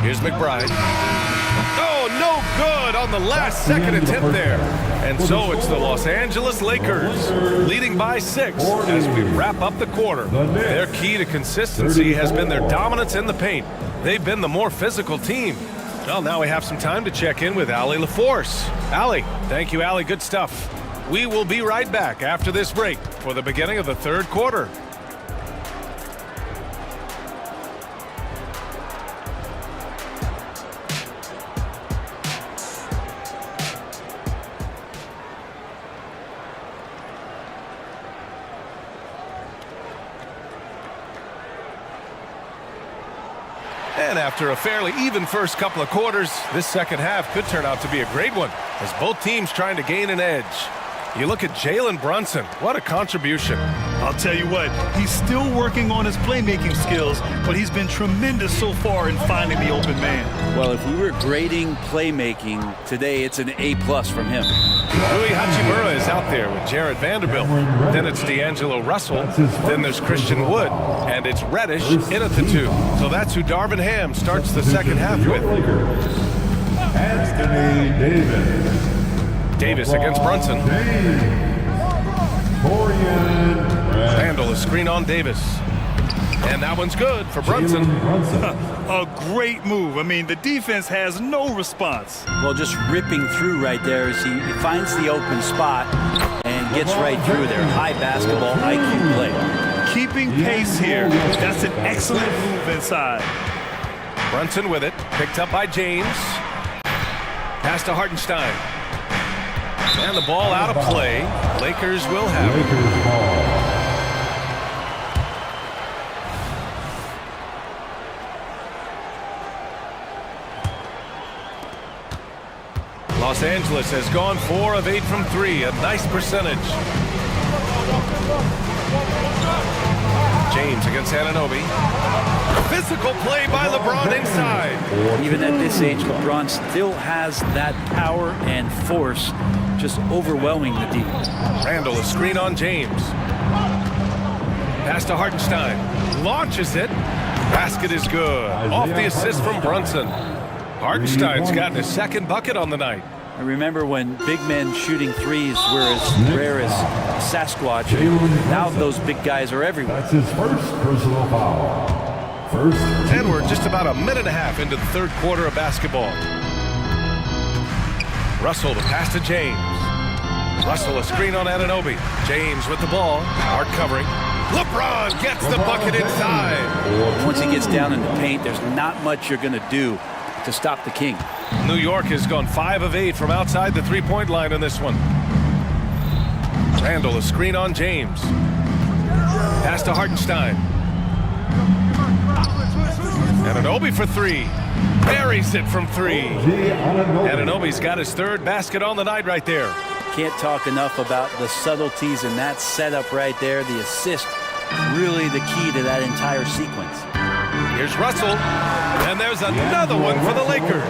Here's McBride. Oh, no good on the last second attempt there. And so it's the Los Angeles Lakers leading by 6 as we wrap up the quarter. Their key to consistency has been their dominance in the paint. They've been the more physical team. Well, now we have some time to check in with Ali LaForce. Ali, thank you, Ali. Good stuff. We will be right back after this break for the beginning of the third quarter. And after a fairly even first couple of quarters, this second half could turn out to be a great one as both teams trying to gain an edge. You look at Jalen Brunson. What a contribution. I'll tell you what, he's still working on his playmaking skills, but he's been tremendous so far in finding the open man. Well, if we were grading playmaking today, it's an A+ from him. Rui Hachimura is out there with Jared Vanderbilt. Then it's D'Angelo Russell. Then there's Christian Wood. And it's Reddish in at the 2. So that's who Darvin Ham starts the second half with. Anthony Davis. Davis against Brunson. Handle a screen on Davis. And that one's good for Brunson. A great move. I mean, the defense has no response. Well, just ripping through right there as he finds the open spot and gets right through there. High basketball IQ play. Keeping pace here. That's an excellent move inside. Brunson with it. Picked up by James. Pass to Hartenstein. And the ball out of play. Lakers will have it. Los Angeles has gone 4 of 8 from 3. A nice percentage. James against Anunoby. Physical play by LeBron inside. Even at this age, LeBron still has that power and force, just overwhelming the D. Randall, a screen on James. Pass to Hartenstein. Launches it. Basket is good. Off the assist from Brunson. Hartenstein's gotten his second bucket on the night. I remember when big men shooting threes were as rare as Sasquatch. Now those big guys are everywhere. That's his first personal foul. And we're just about a minute and a half into the third quarter of basketball. Russell, the pass to James. Russell, a screen on Anunoby. James with the ball. Hard covering. LeBron gets the bucket inside. Once he gets down in the paint, there's not much you're going to do to stop the King. New York has gone 5 of 8 from outside the three-point line in this one. Randall, a screen on James. Pass to Hartenstein. Anunoby for 3. Buries it from 3. Anunoby's got his third basket on the night right there. Can't talk enough about the subtleties in that setup right there. The assist, really the key to that entire sequence. Here's Russell, and there's another one for the Lakers.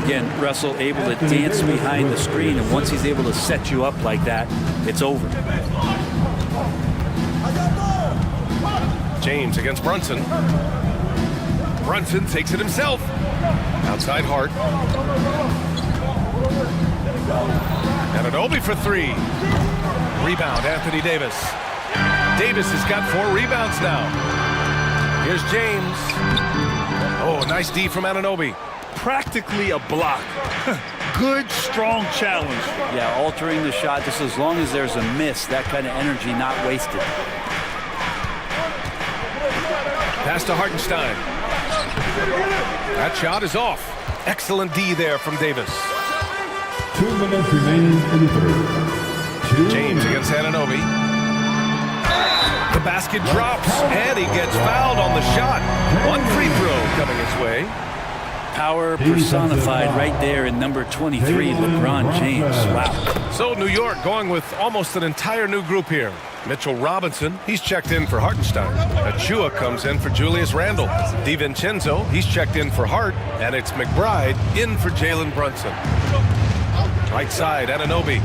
Again, Russell able to dance behind the screen, and once he's able to set you up like that, it's over. James against Brunson. Brunson takes it himself. Outside Hart. Anunoby for 3. Rebound, Anthony Davis. Davis has got 4 rebounds now. Here's James. Oh, nice D from Anunoby. Practically a block. Good, strong challenge. Yeah, altering the shot just as long as there's a miss, that kind of energy not wasted. Pass to Hartenstein. That shot is off. Excellent D there from Davis. 2 minutes remaining in the third. James against Anunoby. The basket drops, and he gets fouled on the shot. 1 free throw coming his way. Power personified right there in number 23, LeBron James. Wow. So New York going with almost an entire new group here. Mitchell Robinson, he's checked in for Hartenstein. Achua comes in for Julius Randle. DiVincenzo, he's checked in for Hart. And it's McBride in for Jalen Brunson. Right side, Anunoby.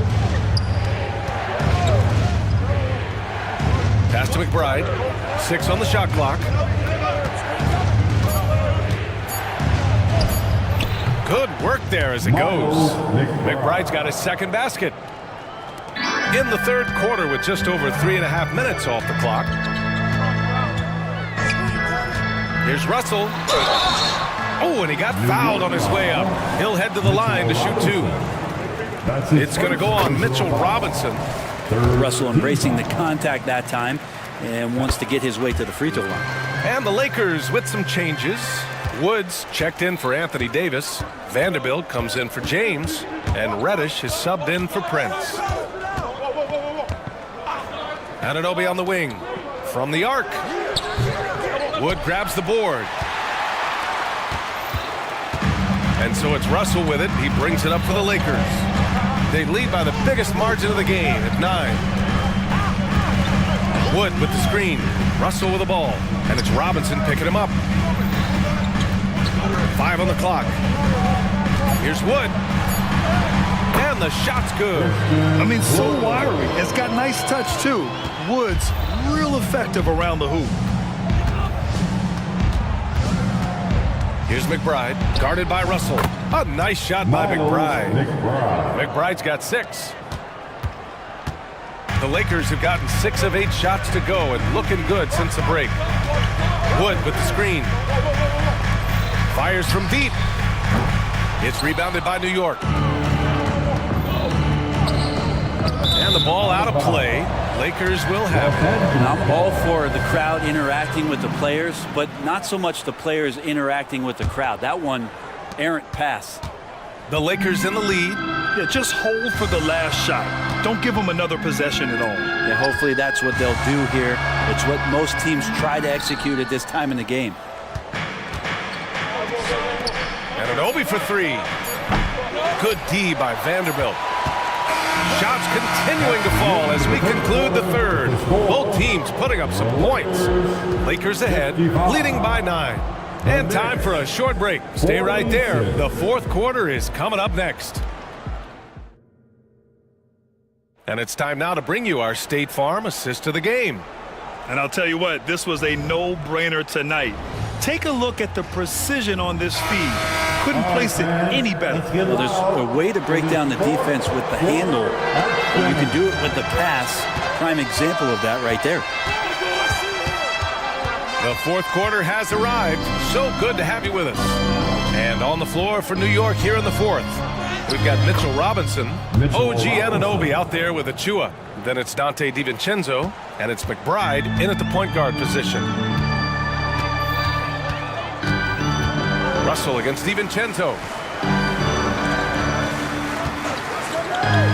Pass to McBride. 6 on the shot clock. Good work there as it goes. McBride's got his second basket. In the third quarter with just over 3.5 minutes off the clock. Here's Russell. Oh, and he got fouled on his way up. He'll head to the line to shoot 2. It's going to go on Mitchell Robinson. Russell embracing the contact that time and wants to get his way to the free throw line. And the Lakers with some changes. Woods checked in for Anthony Davis. Vanderbilt comes in for James. And Reddish is subbed in for Prince. Anunoby on the wing. From the arc. Wood grabs the board. And so it's Russell with it. He brings it up for the Lakers. They lead by the biggest margin of the game at 9. Wood with the screen. Russell with the ball. And it's Robinson picking him up. 5 on the clock. Here's Wood. And the shot's good. I mean, so wiry. It's got nice touch, too. Woods, real effective around the hoop. Here's McBride, guarded by Russell. A nice shot by McBride. McBride's got 6. The Lakers have gotten 6 of 8 shots to go and looking good since the break. Wood with the screen. Fires from deep. It's rebounded by New York. And the ball out of play. Lakers will have it. I'm all for the crowd interacting with the players, but not so much the players interacting with the crowd. That one, errant pass. The Lakers in the lead. Yeah, just hold for the last shot. Don't give them another possession at all. Yeah, hopefully that's what they'll do here. It's what most teams try to execute at this time in the game. Anunoby for 3. Good D by Vanderbilt. Shots continuing to fall as we conclude the third. Both teams putting up some points. Lakers ahead, leading by 9. And time for a short break. Stay right there. The fourth quarter is coming up next. And it's time now to bring you our State Farm assist of the game. And I'll tell you what, this was a no-brainer tonight. Take a look at the precision on this feed. Couldn't place it any better. Well, there's a way to break down the defense with the handle. You can do it with the pass. Prime example of that right there. The fourth quarter has arrived. So good to have you with us. And on the floor for New York here in the fourth, we've got Mitchell Robinson, OG Anunoby out there with Achua. Then it's Dante DiVincenzo, and it's McBride in at the point guard position. Russell against DiVincenzo.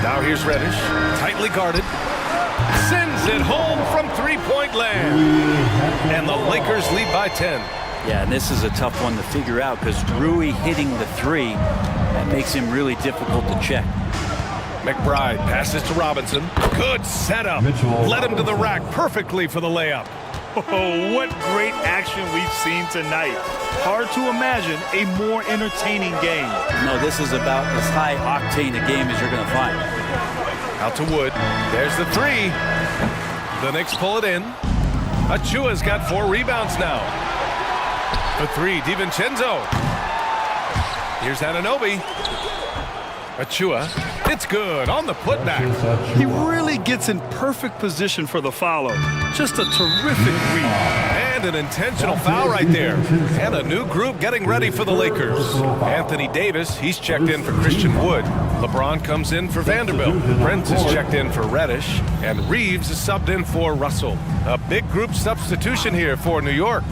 Now here's Reddish, tightly guarded. Sends it home from three-point land. And the Lakers lead by 10. Yeah, and this is a tough one to figure out because Rui hitting the three, that makes him really difficult to check. McBride passes to Robinson. Good setup. Led him to the rack perfectly for the layup. Oh, what great action we've seen tonight. Hard to imagine a more entertaining game. No, this is about as high octane a game as you're going to find. Out to Wood. There's the three. The Knicks pull it in. Achua's got 4 rebounds now. For 3, DiVincenzo. Here's Anunoby. Achua. It's good on the putback. He really gets in perfect position for the follow. Just a terrific read. And an intentional foul right there. And a new group getting ready for the Lakers. Anthony Davis, he's checked in for Christian Wood. LeBron comes in for Vanderbilt. Brent is checked in for Reddish. And Reeves is subbed in for Russell. A big group substitution here for New York.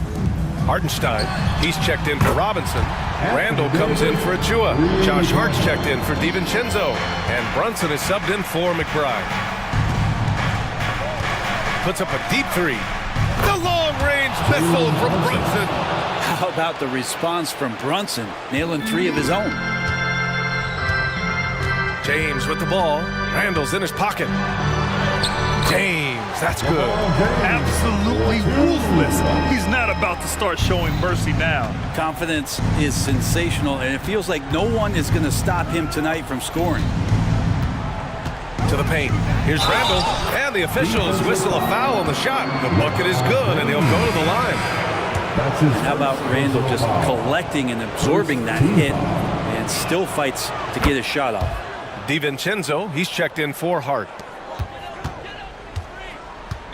Hartenstein, he's checked in for Robinson. Randall comes in for Achua. Josh Hart's checked in for DiVincenzo. And Brunson is subbed in for McBride. Puts up a deep three. The long-range missile from Brunson. How about the response from Brunson, nailing 3 of his own? James with the ball. Randall's in his pocket. James, that's good. Absolutely ruthless. He's not about to start showing mercy now. Confidence is sensational, and it feels like no one is going to stop him tonight from scoring. To the paint. Here's Randall, and the officials whistle a foul on the shot. The bucket is good, and he'll go to the line. How about Randall just collecting and absorbing that hit and still fights to get his shot off? DiVincenzo, he's checked in for Hart.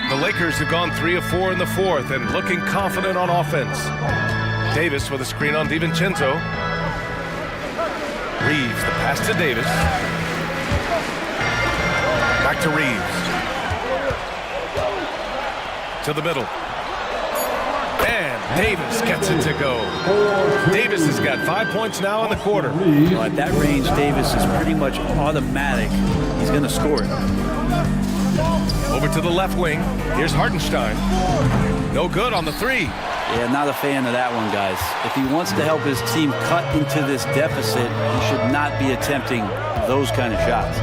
The Lakers have gone 3 of 4 in the fourth and looking confident on offense. Davis with a screen on DiVincenzo. Reeves, the pass to Davis. Back to Reeves. To the middle. And Davis gets it to go. Davis has got 5 points now in the quarter. Well, at that range, Davis is pretty much automatic. He's going to score it. Over to the left wing. Here's Hartenstein. No good on the 3. Yeah, not a fan of that one, guys. If he wants to help his team cut into this deficit, he should not be attempting those kind of shots.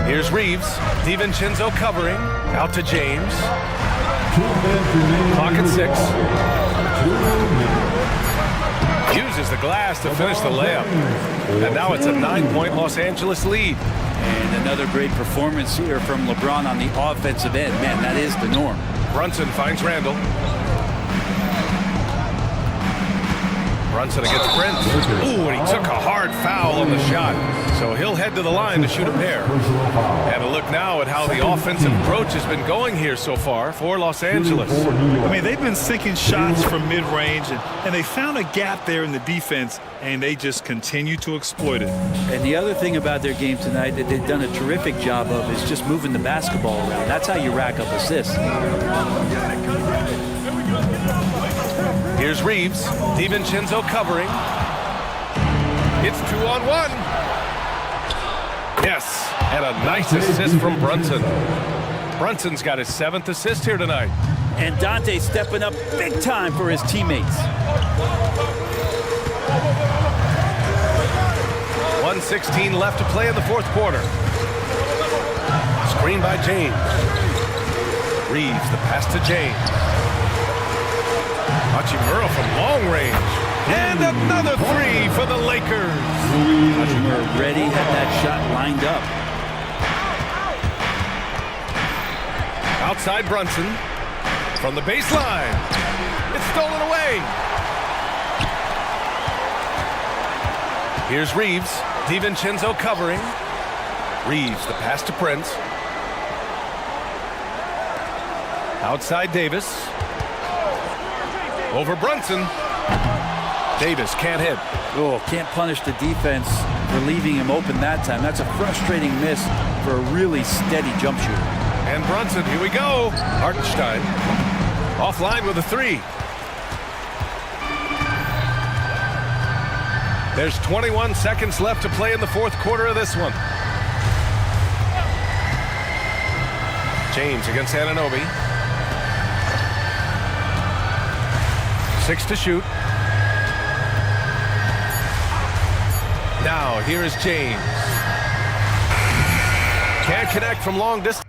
Here's Reeves. DiVincenzo covering. Out to James. Clock at 6. Uses the glass to finish the layup. And now it's a 9-point Los Angeles lead. And another great performance here from LeBron on the offensive end. Man, that is the norm. Brunson finds Randall. Brunson against Prince. Ooh, and he took a hard foul on the shot. So he'll head to the line to shoot a pair. And a look now at how the offensive approach has been going here so far for Los Angeles. I mean, they've been sinking shots from mid-range, and they found a gap there in the defense, and they just continue to exploit it. And the other thing about their game tonight that they've done a terrific job of is just moving the basketball around. That's how you rack up assists. Here's Reeves. DiVincenzo covering. It's 2-on-1. Yes, and a nice assist from Brunson. Brunson's got his 7th assist here tonight. And Dante stepping up big time for his teammates. 1:16 left to play in the fourth quarter. Screen by James. Reeves, the pass to James. Hachimura from long range. And another 3 for the Lakers. Hachimura ready, had that shot lined up. Outside Brunson. From the baseline. It's stolen away. Here's Reeves. DiVincenzo covering. Reeves, the pass to Prince. Outside Davis. Over Brunson. Davis can't hit. Oh, can't punish the defense for leaving him open that time. That's a frustrating miss for a really steady jump shooter. And Brunson, here we go. Hartenstein offline with a three. There's 21 seconds left to play in the fourth quarter of this one. James against Anunoby. 6 to shoot. Now, here is James. Can't connect from long distance.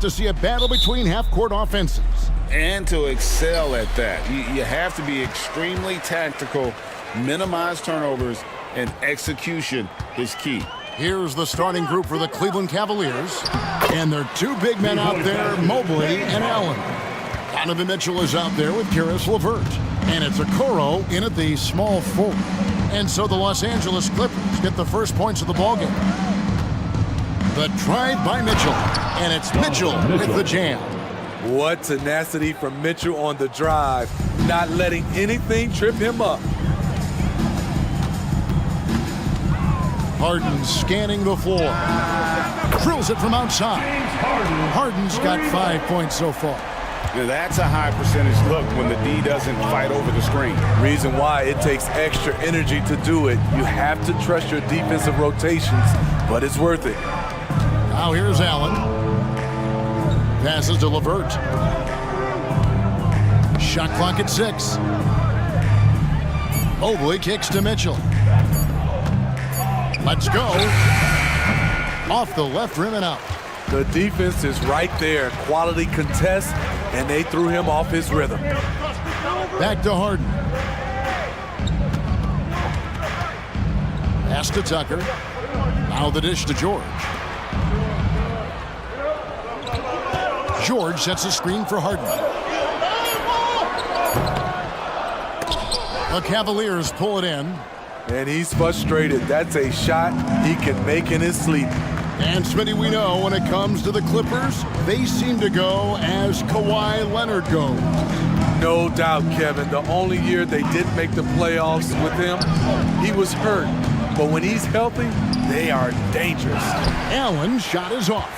to see a battle between half-court offenses. And to excel at that, you have to be extremely tactical, minimize turnovers, and execution is key. Here's the starting group for the Cleveland Cavaliers. And their two big men out there, Mobley and Allen. Donovan Mitchell is out there with Karis LeVert. And it's Okoro in at the small forward. And so the Los Angeles Clippers get the first points of the ballgame. The drive by Mitchell. And it's Mitchell with the jam. What tenacity from Mitchell on the drive, not letting anything trip him up. Harden scanning the floor. Drills it from outside. Harden's got 5 points so far. Now that's a high percentage look when the D doesn't fight over the screen. Reason why it takes extra energy to do it. You have to trust your defensive rotations, but it's worth it. Now here's Allen. Passes to LeVert. Shot clock at 6. Mobley kicks to Mitchell. Let's go. Off the left rim and out. The defense is right there. Quality contest, and they threw him off his rhythm. Back to Harden. Pass to Tucker. Now the dish to George. George sets a screen for Harden. The Cavaliers pull it in. And he's frustrated. That's a shot he can make in his sleep. And Smitty, we know when it comes to the Clippers, they seem to go as Kawhi Leonard goes. No doubt, Kevin. The only year they didn't make the playoffs with him, he was hurt. But when he's healthy, they are dangerous. Allen's shot is off.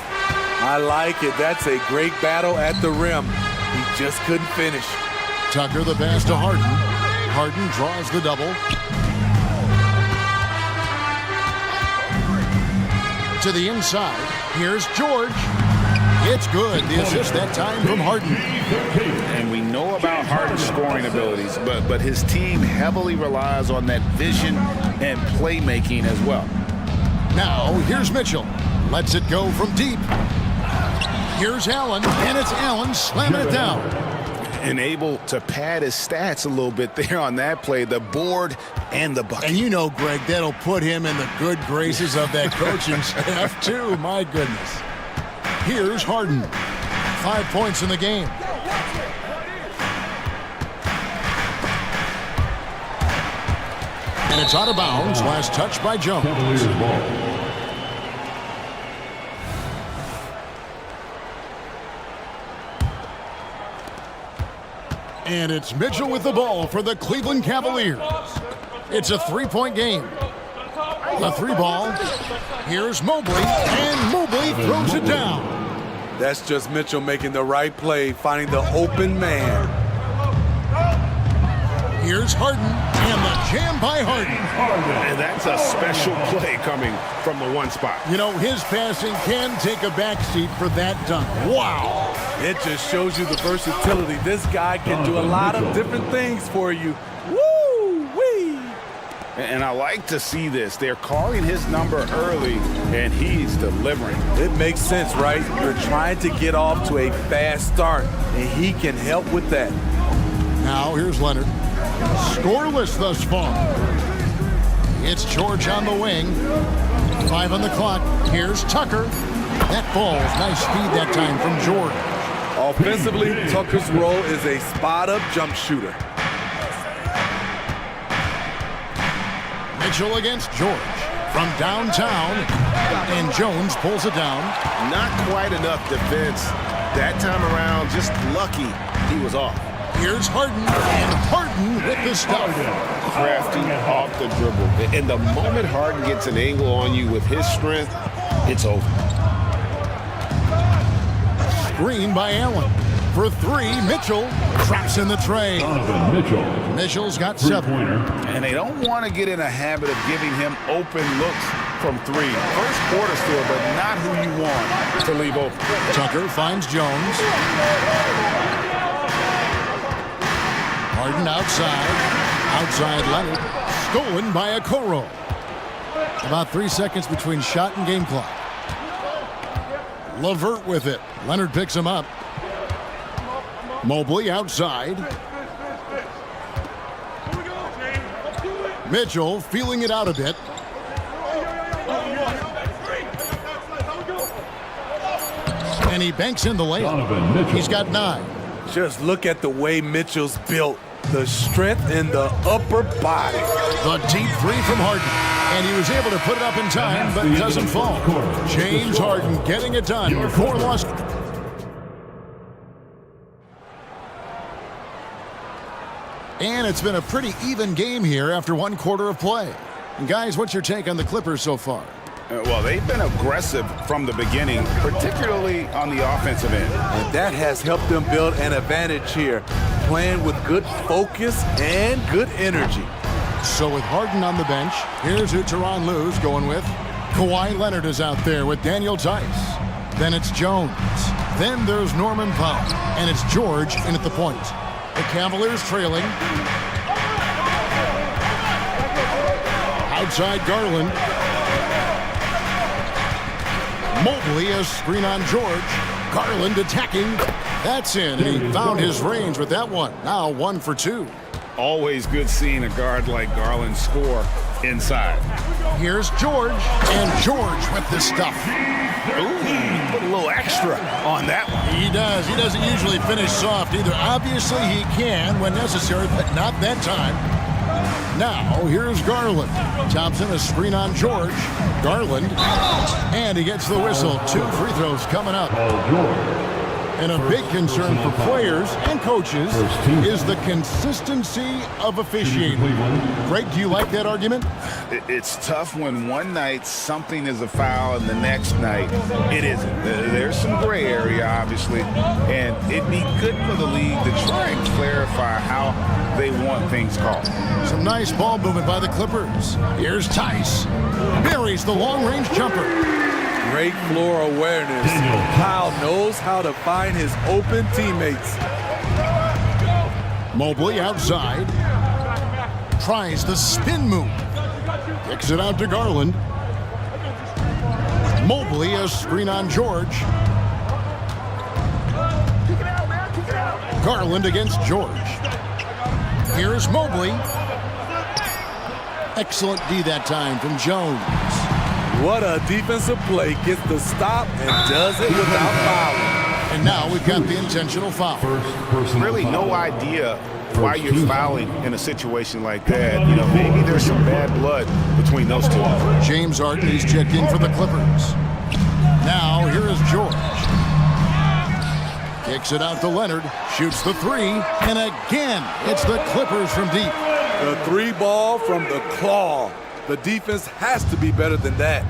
I like it. That's a great battle at the rim. He just couldn't finish. Tucker the pass to Harden. Harden draws the double. To the inside. Here's George. It's good. The assist that time from Harden. And we know about Harden's scoring abilities, but his team heavily relies on that vision and playmaking as well. Now, here's Mitchell. Lets it go from deep. Here's Allen, and it's Allen slamming it down. And able to pad his stats a little bit there on that play, the board and the bucket. And you know, Greg, that'll put him in the good graces of that coaching staff, too. My goodness. Here's Harden. 5 points in the game. And it's out of bounds. Last touch by Jones. And it's Mitchell with the ball for the Cleveland Cavaliers. It's a 3-point game. The 3 ball. Here's Mobley, and Mobley throws it down. That's just Mitchell making the right play, finding the open man. Here's Harden, and the jam by Harden. And that's a special play coming from the one spot. You know, his passing can take a backseat for that dunk. Wow. It just shows you the versatility. This guy can do a lot of different things for you. Woo-wee! And I like to see this. They're calling his number early, and he's delivering. It makes sense, right? You're trying to get off to a fast start, and he can help with that. Now, here's Leonard. Scoreless thus far. It's George on the wing. 5 on the clock. Here's Tucker. That ball's nice speed that time from George. Offensively, Tucker's role is a spot-up jump shooter. Mitchell against George from downtown, and Jones pulls it down. Not quite enough defense that time around. Just lucky he was off. Here's Harden, and Harden with the stuff. Crafty off the dribble. And the moment Harden gets an angle on you with his strength, it's over. Screen by Allen. For 3, Mitchell traps in the tray. Mitchell's got 7. And they don't want to get in a habit of giving him open looks from 3. First quarter still, but not who you want to leave open. Tucker finds Jones. Harden outside. Outside Leonard. Stolen by Okoro. About 3 seconds between shot and game clock. LeVert with it. Leonard picks him up. Mobley outside. Mitchell feeling it out a bit. And he banks in the layup. He's got 9. Just look at the way Mitchell's built. The strength in the upper body. The deep three from Harden. And he was able to put it up in time, but doesn't fall. James Harden getting it done. 4 lost. And it's been a pretty even game here after 1 quarter of play. And guys, what's your take on the Clippers so far? Well, they've been aggressive from the beginning, particularly on the offensive end. And that has helped them build an advantage here, playing with good focus and good energy. So with Harden on the bench, here's who Tyronn Lue's going with. Kawhi Leonard is out there with Daniel Tice. Then it's Jones. Then there's Norman Powell. And it's George in at the point. The Cavaliers trailing. Outside Garland. Mobley, a screen on George. Garland attacking. That's in, and he found his range with that one. Now 1 for 2. Always good seeing a guard like Garland score inside. Here's George, and George with the stuff. Ooh, put a little extra on that one. He does. He doesn't usually finish soft either. Obviously, he can when necessary, but not that time. Now, here's Garland. Thompson, a screen on George. Garland, and he gets the whistle. 2 free throws coming up. And a big concern for players and coaches is the consistency of officiating. Greg, do you like that argument? It's tough when one night something is a foul and the next night it isn't. There's some gray area, obviously, and it'd be good for the league to try and clarify how they want things called. Some nice ball movement by the Clippers. Here's Tice. Buries the long-range jumper. Great floor awareness. Powell knows how to find his open teammates. Mobley outside. Tries the spin move. Kicks it out to Garland. Mobley, a screen on George. Garland against George. Here's Mobley. Excellent D that time from Jones. What a defensive play. Gets the stop and does it without fouling. And now we've got the intentional foul. Really no idea why you're fouling in a situation like that. You know, maybe there's some bad blood between those two. James Harden, he's checked in for the Clippers. Now here is George. Kicks it out to Leonard. Shoots the 3. And again, it's the Clippers from deep. The 3 ball from the claw. The defense has to be better than that.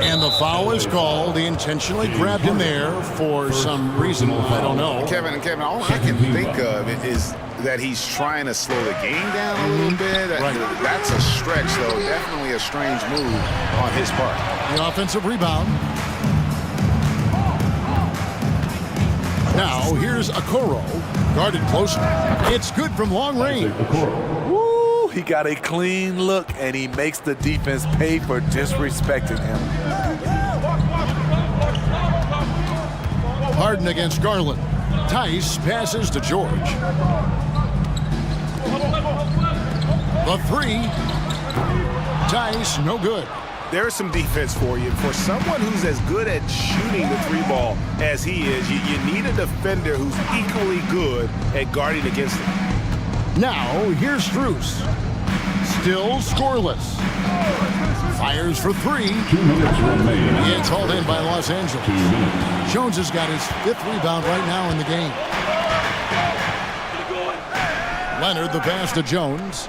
And the foul is called. He intentionally grabbed him there for some reason. I don't know. Kevin, all I can think of is that he's trying to slow the game down a little bit. Right. That's a stretch, though. Definitely a strange move on his part. The offensive rebound. Now here's Okoro. Guarded close. It's good from long range. Woo, he got a clean look, and he makes the defense pay for disrespecting him. Harden against Garland. Tice passes to George. The 3. Tice, no good. There's some defense for you. For someone who's as good at shooting the 3 ball as he is, you need a defender who's equally good at guarding against him. Now, here's Strus. Still scoreless. Fires for 3. 2 minutes remaining. It's hauled in by Los Angeles. 2 minutes. Jones has got his 5th rebound right now in the game. Leonard, the pass to Jones.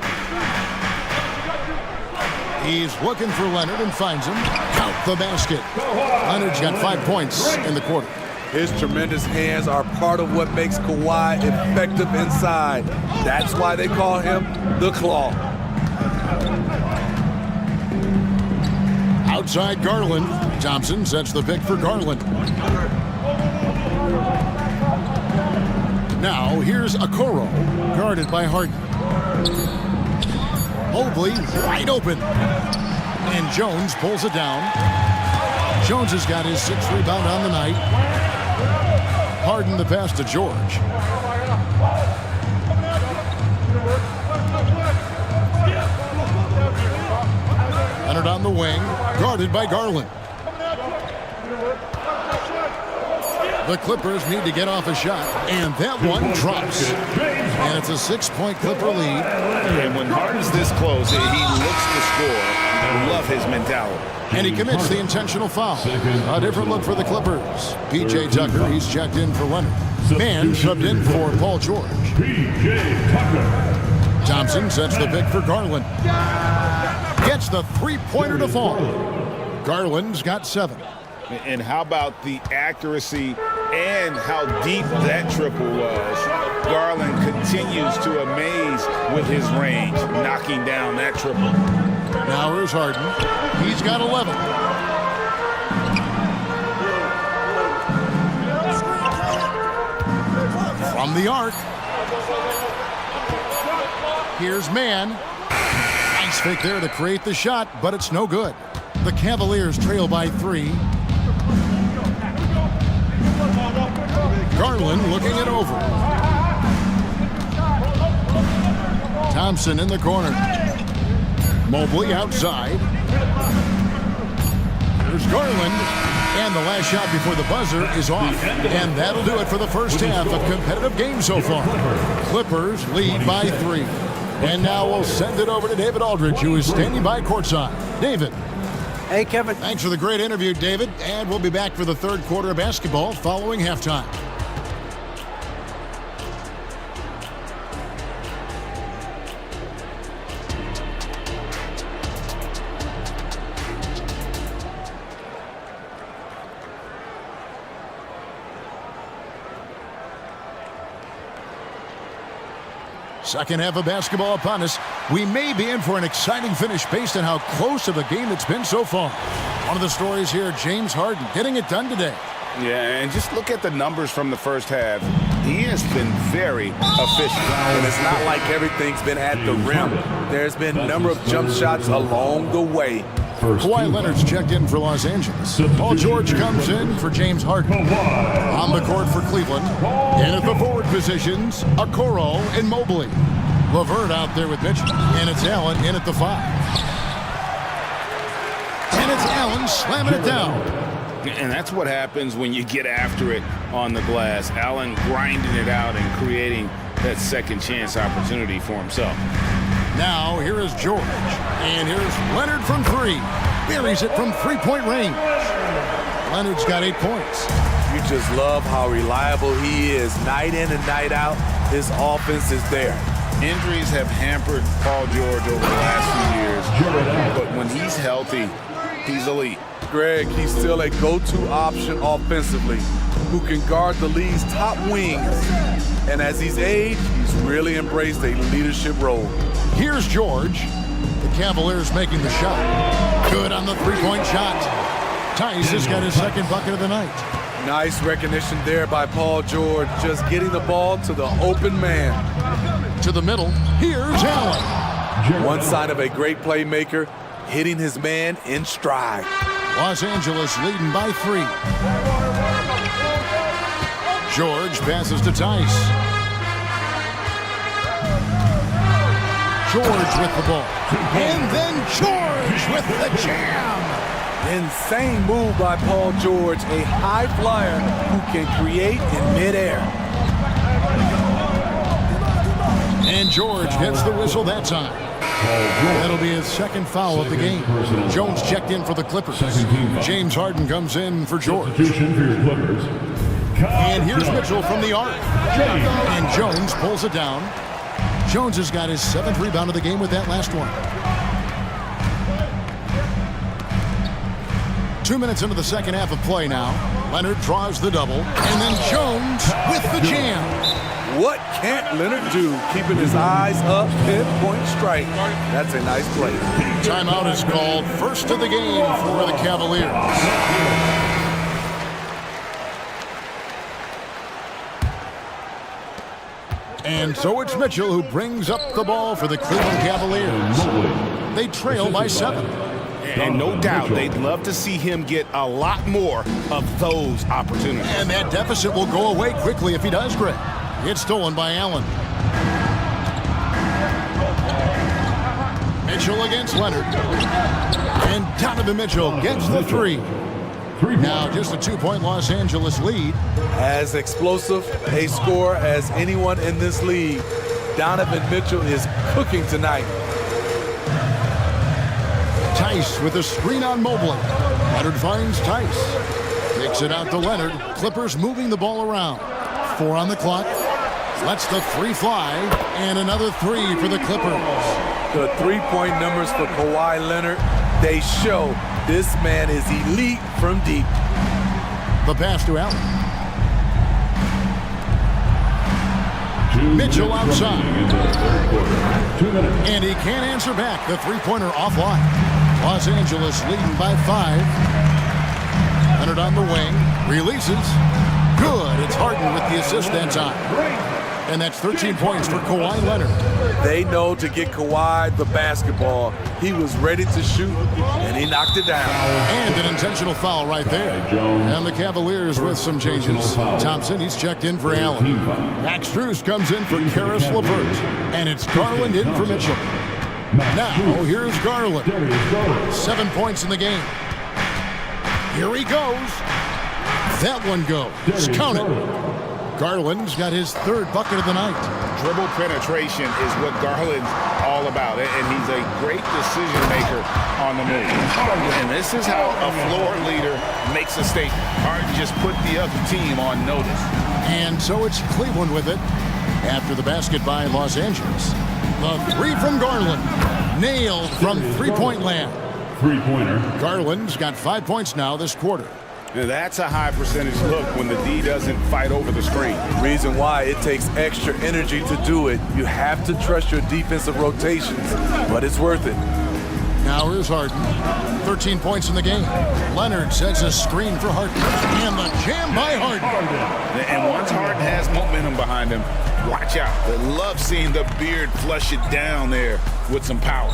He's looking for Leonard and finds him. Count the basket. Leonard's got 5 points in the quarter. His tremendous hands are part of what makes Kawhi effective inside. That's why they call him the Claw. Outside Garland. Thompson sets the pick for Garland. Now here's Okoro, guarded by Harden. Mobley wide open. And Jones pulls it down. Jones has got his 6th rebound on the night. Harden the pass to George. Leonard on the wing, guarded by Garland. The Clippers need to get off a shot, and that one drops. And it's a 6-point Clipper lead. And when Harden's this close, he looks to score. I love his mentality. And he commits the intentional foul. A different look for the Clippers. P.J. Tucker, he's checked in for Leonard. Mann subbed in for Paul George. Thompson sets the pick for Garland. Gets the three-pointer to fall. Garland's got 7. And how about the accuracy and how deep that triple was? Garland continues to amaze with his range, knocking down that triple. Now here's Harden. He's got 11. From the arc. Here's Mann. Nice fake there to create the shot, but it's no good. The Cavaliers trail by 3. Garland looking it over. Thompson in the corner. Mobley outside. There's Garland. And the last shot before the buzzer is off. And that'll do it for the first half. A competitive game so far. Clippers lead by 3. And now we'll send it over to David Aldridge, who is standing by courtside. David. Hey, Kevin. Thanks for the great interview, David. And we'll be back for the third quarter of basketball following halftime. Second half of basketball upon us. We may be in for an exciting finish based on how close of a game it's been so far. One of the stories here, James Harden getting it done today. Yeah, and just look at the numbers from the first half. He has been very efficient. And it's not like everything's been at the rim. There's been a number of jump shots along the way. Kawhi Leonard's checked in for Los Angeles. Paul George comes in for James Harden. On the court for Cleveland. And at the forward positions, Okoro and Mobley. LeVert out there with Mitchell. And it's Allen in at the 5. And it's Allen slamming it down. And that's what happens when you get after it on the glass. Allen grinding it out and creating that second chance opportunity for himself. Now, here is George. And here's Leonard from 3. Buries it from 3-point range. Leonard's got 8 points. You just love how reliable he is. Night in and night out, his offense is there. Injuries have hampered Paul George over the last few years. But when he's healthy, he's elite. Greg, he's still a go-to option offensively who can guard the league's top wings. And as he's aged, he's really embraced a leadership role. Here's George. The Cavaliers making the shot. Good on the 3-point shot. Tice has got his second bucket of the night. Nice recognition there by Paul George, just getting the ball to the open man. To the middle, here's Allen. One sign of a great playmaker, hitting his man in stride. Los Angeles leading by 3. George passes to Tice. George with the ball. And then George with the jam. Insane move by Paul George, a high flyer who can create in midair. And George gets the whistle that time. That'll be his second foul of the game. Jones checked in for the Clippers. James Harden comes in for George. And here's Mitchell from the arc. And Jones pulls it down. Jones has got his 7th rebound of the game with that last one. 2 minutes into the second half of play now. Leonard draws the double. And then Jones with the jam. What can't Leonard do? Keeping his eyes up, pinpoint strike. That's a nice play. Timeout is called. First of the game for the Cavaliers. And so it's Mitchell who brings up the ball for the Cleveland Cavaliers. They trail by 7. And no doubt they'd love to see him get a lot more of those opportunities. And that deficit will go away quickly if he does, Greg. It's stolen by Allen. Mitchell against Leonard. And Donovan Mitchell gets the three. Now just a 2-point Los Angeles lead. As explosive a scorer as anyone in this league, Donovan Mitchell is cooking tonight. Tice with a screen on Mobley. Leonard finds Tice. Kicks it out to Leonard. Clippers moving the ball around. 4 on the clock. Lets the three fly. And another three for the Clippers. The three-point numbers for Kawhi Leonard, they show this man is elite from deep. The pass to Allen. Mitchell outside. And he can't answer back. The three-pointer offline. Los Angeles leading by 5. Leonard on the wing. Releases. Good. It's Harden with the assist that time. And that's 13 points for Kawhi Leonard. They know to get Kawhi the basketball. He was ready to shoot, and he knocked it down. And an intentional foul right there. And the Cavaliers with some changes. Thompson, he's checked in for Allen. Max Strus comes in for Karis LeVert. And it's Garland in for Mitchell. Now, here's Garland. 7 points in the game. Here he goes. That one goes. Count it. Garland's got his 3rd bucket of the night. Dribble penetration is what Garland's all about, and he's a great decision maker on the move. And this is how a floor leader makes a statement. Harden just put the other team on notice. And so it's Cleveland with it after the basket by Los Angeles. The three from Garland. Nailed from three-point land. Three-pointer. Garland's got 5 points now this quarter. Now that's a high percentage look when the D doesn't fight over the screen. Reason why it takes extra energy to do it. You have to trust your defensive rotations, but it's worth it. Now here's Harden. 13 points in the game. Leonard sets a screen for Harden. And the jam by Harden. And once Harden has momentum behind him, watch out. They love seeing the beard flush it down there with some power.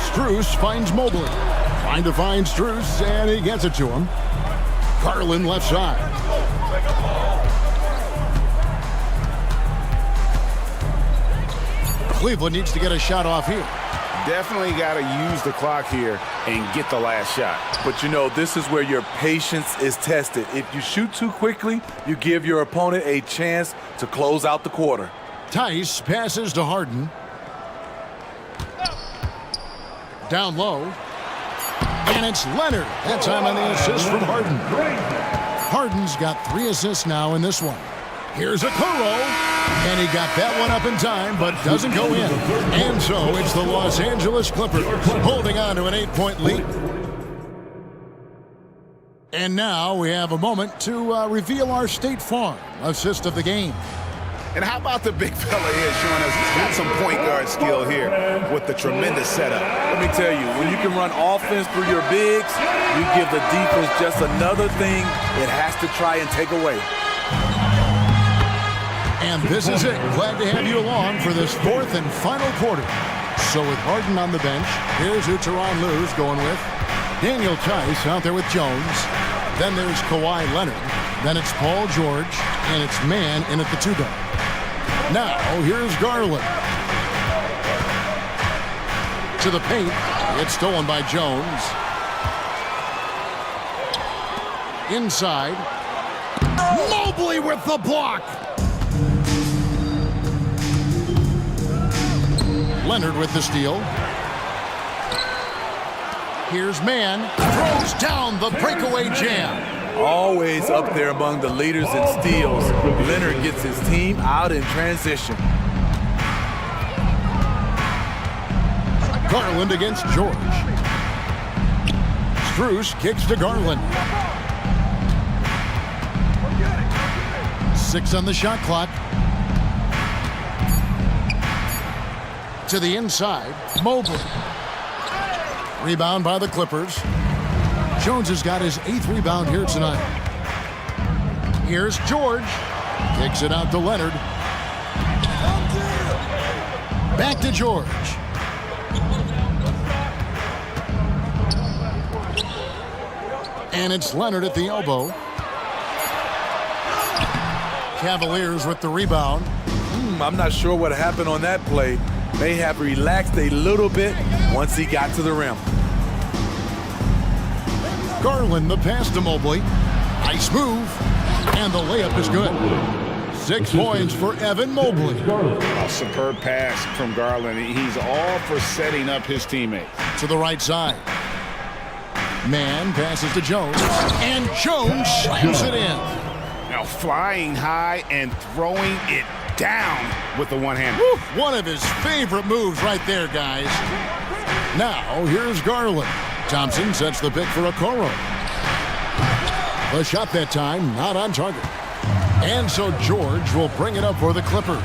Strus finds Mobley. Trying to find Strus, and he gets it to him. Garland left side. Cleveland needs to get a shot off here. Definitely got to use the clock here and get the last shot. But you know, this is where your patience is tested. If you shoot too quickly, you give your opponent a chance to close out the quarter. Tice passes to Harden. Down low. And it's Leonard. That time on the assist from Harden. Harden's got 3 assists now in this one. Here's a Kuro. And he got that one up in time, but doesn't go in. And so it's the Los Angeles Clippers holding on to an 8-point lead. And now we have a moment to reveal our State Farm assist of the game. And how about the big fella here showing us he's got some point guard skill here with the tremendous setup. Let me tell you, when you can run offense through your bigs, you give the defense just another thing it has to try and take away. And this is it. Glad to have you along for this 4th and final quarter. So with Harden on the bench, here's who Tyronn Lue's going with. Daniel Tice out there with Jones. Then there's Kawhi Leonard. Then it's Paul George. And it's Mann in at the 2-guard. Now, here's Garland. To the paint. It's stolen by Jones. Inside. Mobley with the block. Leonard with the steal. Here's Mann. Throws down the breakaway jam. Always up there among the leaders in steals. Leonard gets his team out in transition. Garland against George. Strus kicks to Garland. 6 on the shot clock. To the inside, Mobley. Rebound by the Clippers. Jones has got his 8th rebound here tonight. Here's George. Kicks it out to Leonard. Back to George. And it's Leonard at the elbow. Cavaliers with the rebound. I'm not sure what happened on that play. May have relaxed a little bit once he got to the rim. Garland, the pass to Mobley. Nice move. And the layup is good. 6 points for Evan Mobley. A superb pass from Garland. He's all for setting up his teammates. To the right side. Man passes to Jones. And Jones slams it in. Now flying high and throwing it down with the one-hand. One of his favorite moves right there, guys. Now, here's Garland. Thompson sets the pick for Okoro. The shot that time, not on target. And so George will bring it up for the Clippers.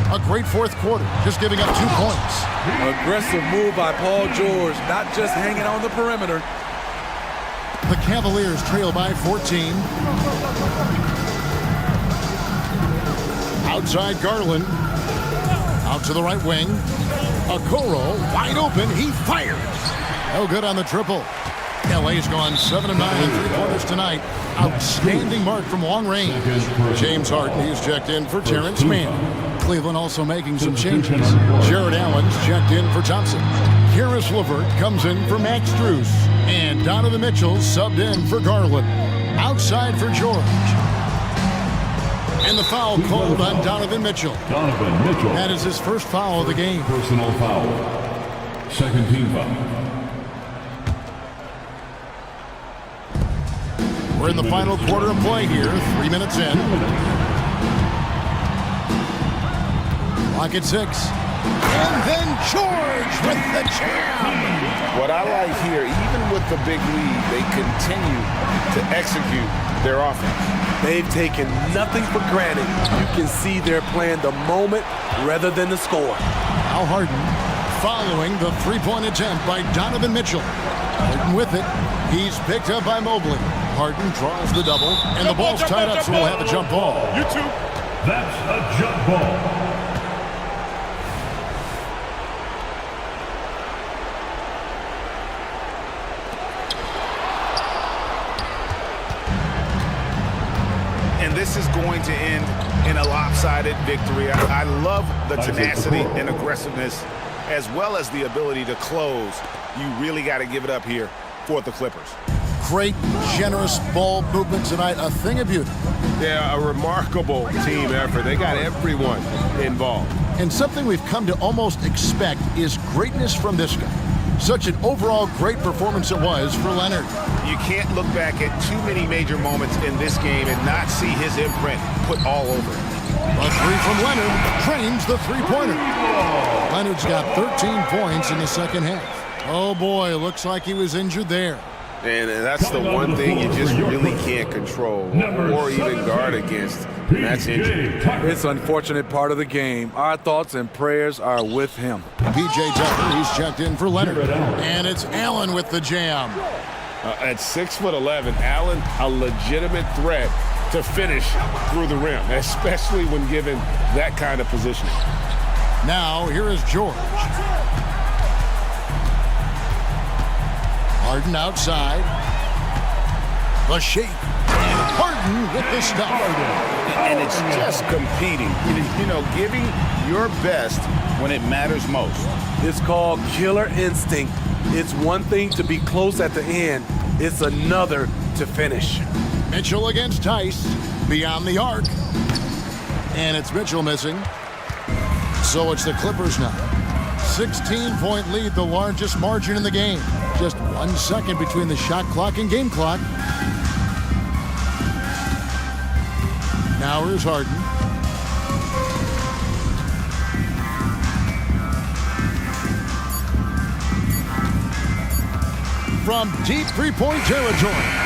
A great fourth quarter, just giving up 2 points. Aggressive move by Paul George, not just hanging on the perimeter. The Cavaliers trail by 14. Outside Garland. Out to the right wing. Okoro wide open. He fires. No good on the triple. LA's gone 7 of 9 in 3-pointers tonight. Outstanding mark from long range. James Harden, he's checked in for Terrence Mann. Cleveland also making some changes. Jared Allen's checked in for Thompson. Karis LeVert comes in for Max Strus. And Donovan Mitchell subbed in for Garland. Outside for George. And the foul called on Donovan Mitchell. Donovan Mitchell. That is his first foul of the game. Personal foul. Second team foul. We're in the final quarter of play here, 3 minutes in. Clock at 6. And then George with the jam. What I like here, even with the big lead, they continue to execute their offense. They've taken nothing for granted. You can see they're playing the moment rather than the score. Al Harden following the 3-point attempt by Donovan Mitchell. Harden with it. He's picked up by Mobley. Harden draws the double, and the ball's tied up, so we'll have a jump ball. You two. That's a jump ball. And this is going to end in a lopsided victory. I love the tenacity and aggressiveness, as well as the ability to close. You really got to give it up here for the Clippers. Great, generous ball movement tonight. A thing of beauty. Yeah, a remarkable team effort. They got everyone involved. And something we've come to almost expect is greatness from this guy. Such an overall great performance it was for Leonard. You can't look back at too many major moments in this game and not see his imprint put all over it. A three from Leonard trains the three-pointer. Leonard's got 13 points in the second half. Oh boy, looks like he was injured there. And that's the one thing you just really can't control or even guard against, and that's injury. It's an unfortunate part of the game. Our thoughts and prayers are with him. P.J. Tucker, he's checked in for Leonard. And it's Allen with the jam. At 6'11", Allen, a legitimate threat to finish through the rim, especially when given that kind of positioning. Now, here is George. Harden outside. The shake. And Harden with the stop. And it's just competing. You know, giving your best when it matters most. It's called killer instinct. It's one thing to be close at the end. It's another to finish. Mitchell against Tice. Beyond the arc. And it's Mitchell missing. So it's the Clippers now. 16-point lead, the largest margin in the game. Just 1 second between the shot clock and game clock. Now here's Harden. From deep three-point territory.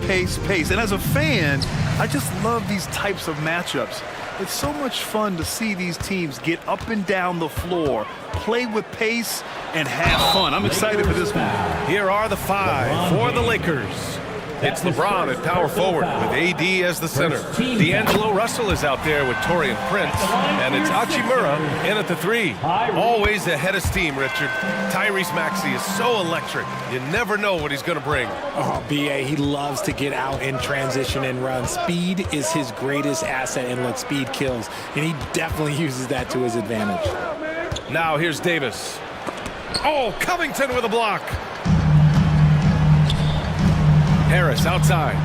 pace, pace. And as a fan, I just love these types of matchups. It's so much fun to see these teams get up and down the floor, play with pace, and have fun. I'm excited for this one. Here are the 5 for the Lakers. It's LeBron at power forward with AD as the center. D'Angelo Russell is out there with Torian Prince. And it's Hachimura in at the 3. Always ahead of steam, Richard. Tyrese Maxey is so electric. You never know what he's going to bring. Oh, B.A., he loves to get out in transition and run. Speed is his greatest asset, and look, speed kills. And he definitely uses that to his advantage. Now here's Davis. Oh, Covington with a block. Harris outside.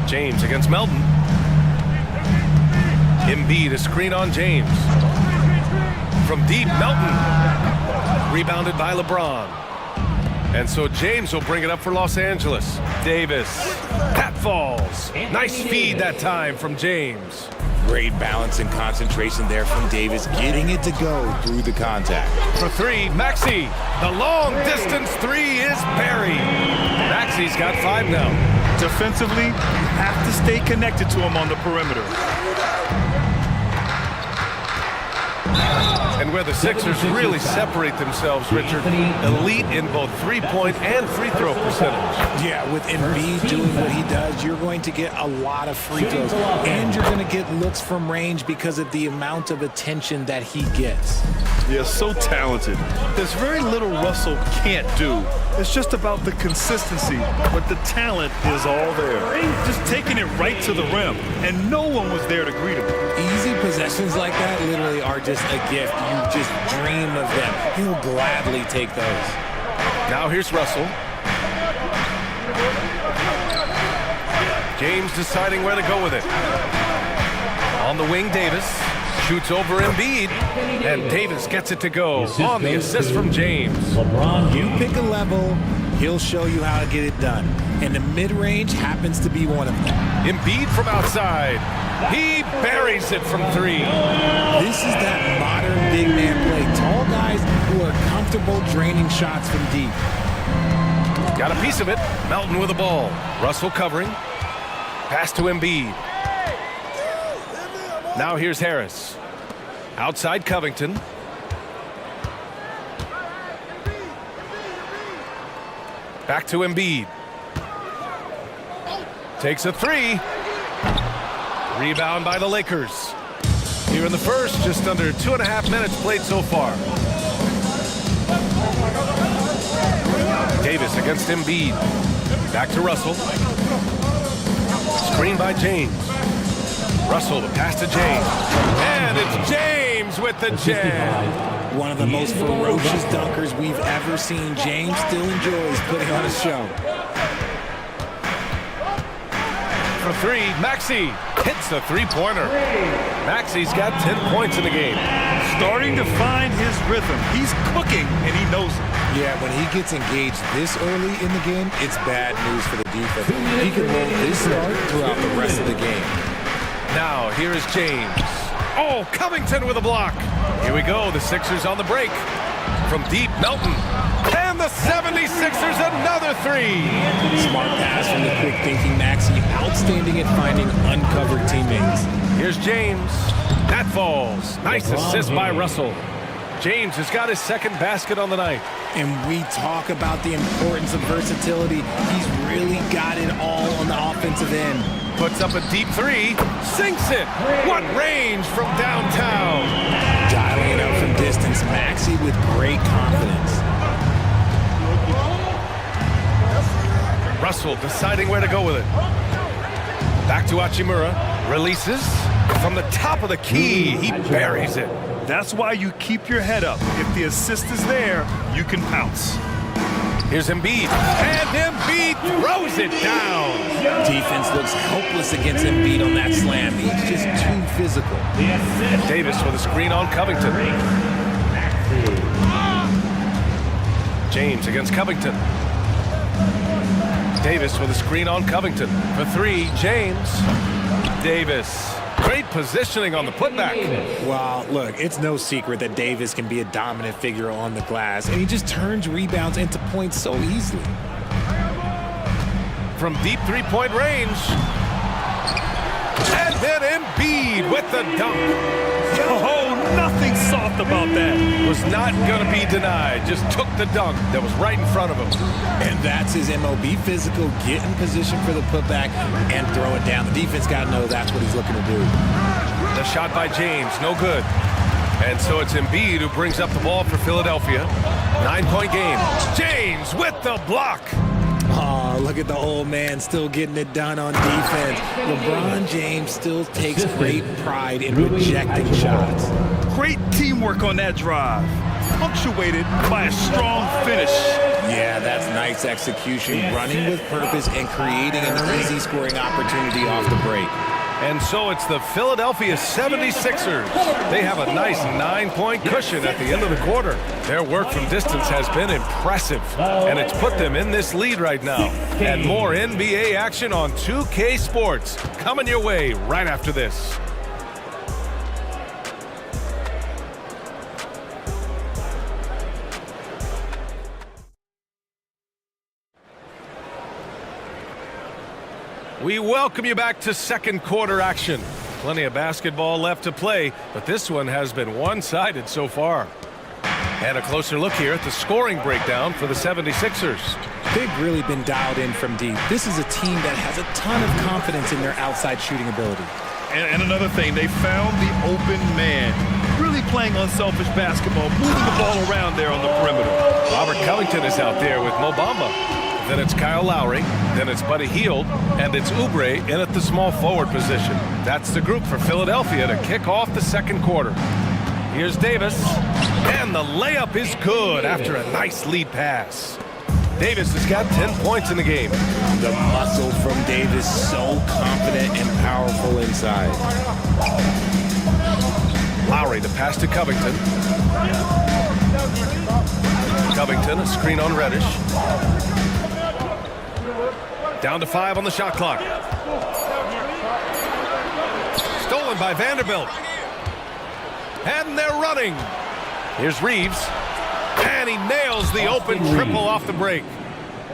James against Melton. Embiid a screen on James. From deep, Melton. Rebounded by LeBron. And so James will bring it up for Los Angeles. Davis. That falls. Nice feed that time from James. Great balance and concentration there from Davis, getting it to go through the contact. For 3, Maxey. The long distance 3 is buried. Maxey's got 5 now. Defensively, you have to stay connected to him on the perimeter. And where the Sixers really separate themselves, Richard, elite in both three-point and free-throw percentage. Yeah, with Embiid doing what he does, you're going to get a lot of free throws. And you're going to get looks from range because of the amount of attention that he gets. Yeah, so talented. There's very little Russell can't do. It's just about the consistency, but the talent is all there. Just taking it right to the rim, and no one was there to greet him. Easy possessions like that literally are just a gift. You just dream of them. He'll gladly take those. Now here's Russell. James deciding where to go with it. On the wing, Davis. Shoots over Embiid, and Davis gets it to go on the assist from James. You pick a level, he'll show you how to get it done. And the mid-range happens to be one of them. Embiid from outside. He buries it from 3. This is that modern big man play. Tall guys who are comfortable draining shots from deep. Got a piece of it. Melton with the ball. Russell covering. Pass to Embiid. Now here's Harris. Outside Covington. Back to Embiid. Takes a 3. Rebound by the Lakers. Here in the first, just under 2.5 minutes played so far. Davis against Embiid. Back to Russell. Screen by James. Russell, the pass to James. And it's James with the jam. One of the most ferocious dunkers we've ever seen. James still enjoys putting on a show. For 3, Maxey hits the 3-pointer. Maxey's got 10 points in the game. Starting to find his rhythm. He's cooking, and he knows it. Yeah, when he gets engaged this early in the game, it's bad news for the defense. He can roll his start throughout the rest of the game. Now, here is James. Oh, Covington with a block. Here we go, the Sixers on the break. From deep, Melton. And the 76ers, another 3. Smart pass from the quick-thinking Maxey. Outstanding at finding uncovered teammates. Here's James. That falls. Nice assist by Russell. James has got his second basket on the night. And we talk about the importance of versatility. He's really got it all on the offensive end. Puts up a deep 3, sinks it. What range from downtown. Dialing it up from distance, Maxey with great confidence. Russell deciding where to go with it. Back to Hachimura. Releases from the top of the key. He buries it. That's why you keep your head up. If the assist is there, you can pounce. Here's Embiid. And Embiid throws it down. Defense looks helpless against Embiid on that slam. He's just too physical. Davis with a screen on Covington. James against Covington. Davis with a screen on Covington. For 3, James. Davis Great positioning on the putback. Well, look, it's no secret that Davis can be a dominant figure on the glass, and he just turns rebounds into points so easily. From deep three-point range. And then Embiid with the dunk. Oh, nothing soft about that. Was not going to be denied. Just took the dunk that was right in front of him. And that's his MO. Be physical, get in position for the putback, and throw it down. The defense got to know that's what he's looking to do. The shot by James, no good. And so it's Embiid who brings up the ball for Philadelphia. 9-point game. James with the block. Oh, look at the old man still getting it done on defense. LeBron James still takes great pride in rejecting shots. Great teamwork on that drive, punctuated by a strong finish. Yeah, that's nice execution, running with purpose and creating an easy scoring opportunity off the break. And so it's the Philadelphia 76ers. They have a nice 9-point cushion at the end of the quarter. Their work from distance has been impressive, and it's put them in this lead right now. And more NBA action on 2K Sports coming your way right after this. We welcome you back to second quarter action. Plenty of basketball left to play, but this one has been one-sided so far. And a closer look here at the scoring breakdown for the 76ers. They've really been dialed in from deep. This is a team that has a ton of confidence in their outside shooting ability. And another thing, they found the open man. Really playing unselfish basketball, moving the ball around there on the perimeter. Robert Covington is out there with Mo Bamba. Then it's Kyle Lowry, then it's Buddy Hield, and it's Oubre in at the small forward position. That's the group for Philadelphia to kick off the second quarter. Here's Davis, and the layup is good after a nice lead pass. Davis has got 10 points in the game. The muscle from Davis, so confident and powerful inside. Lowry, the pass to Covington. Covington, a screen on Reddish. Down to 5 on the shot clock. Stolen by Vanderbilt. And they're running. Here's Reeves. And he nails the open triple off the break.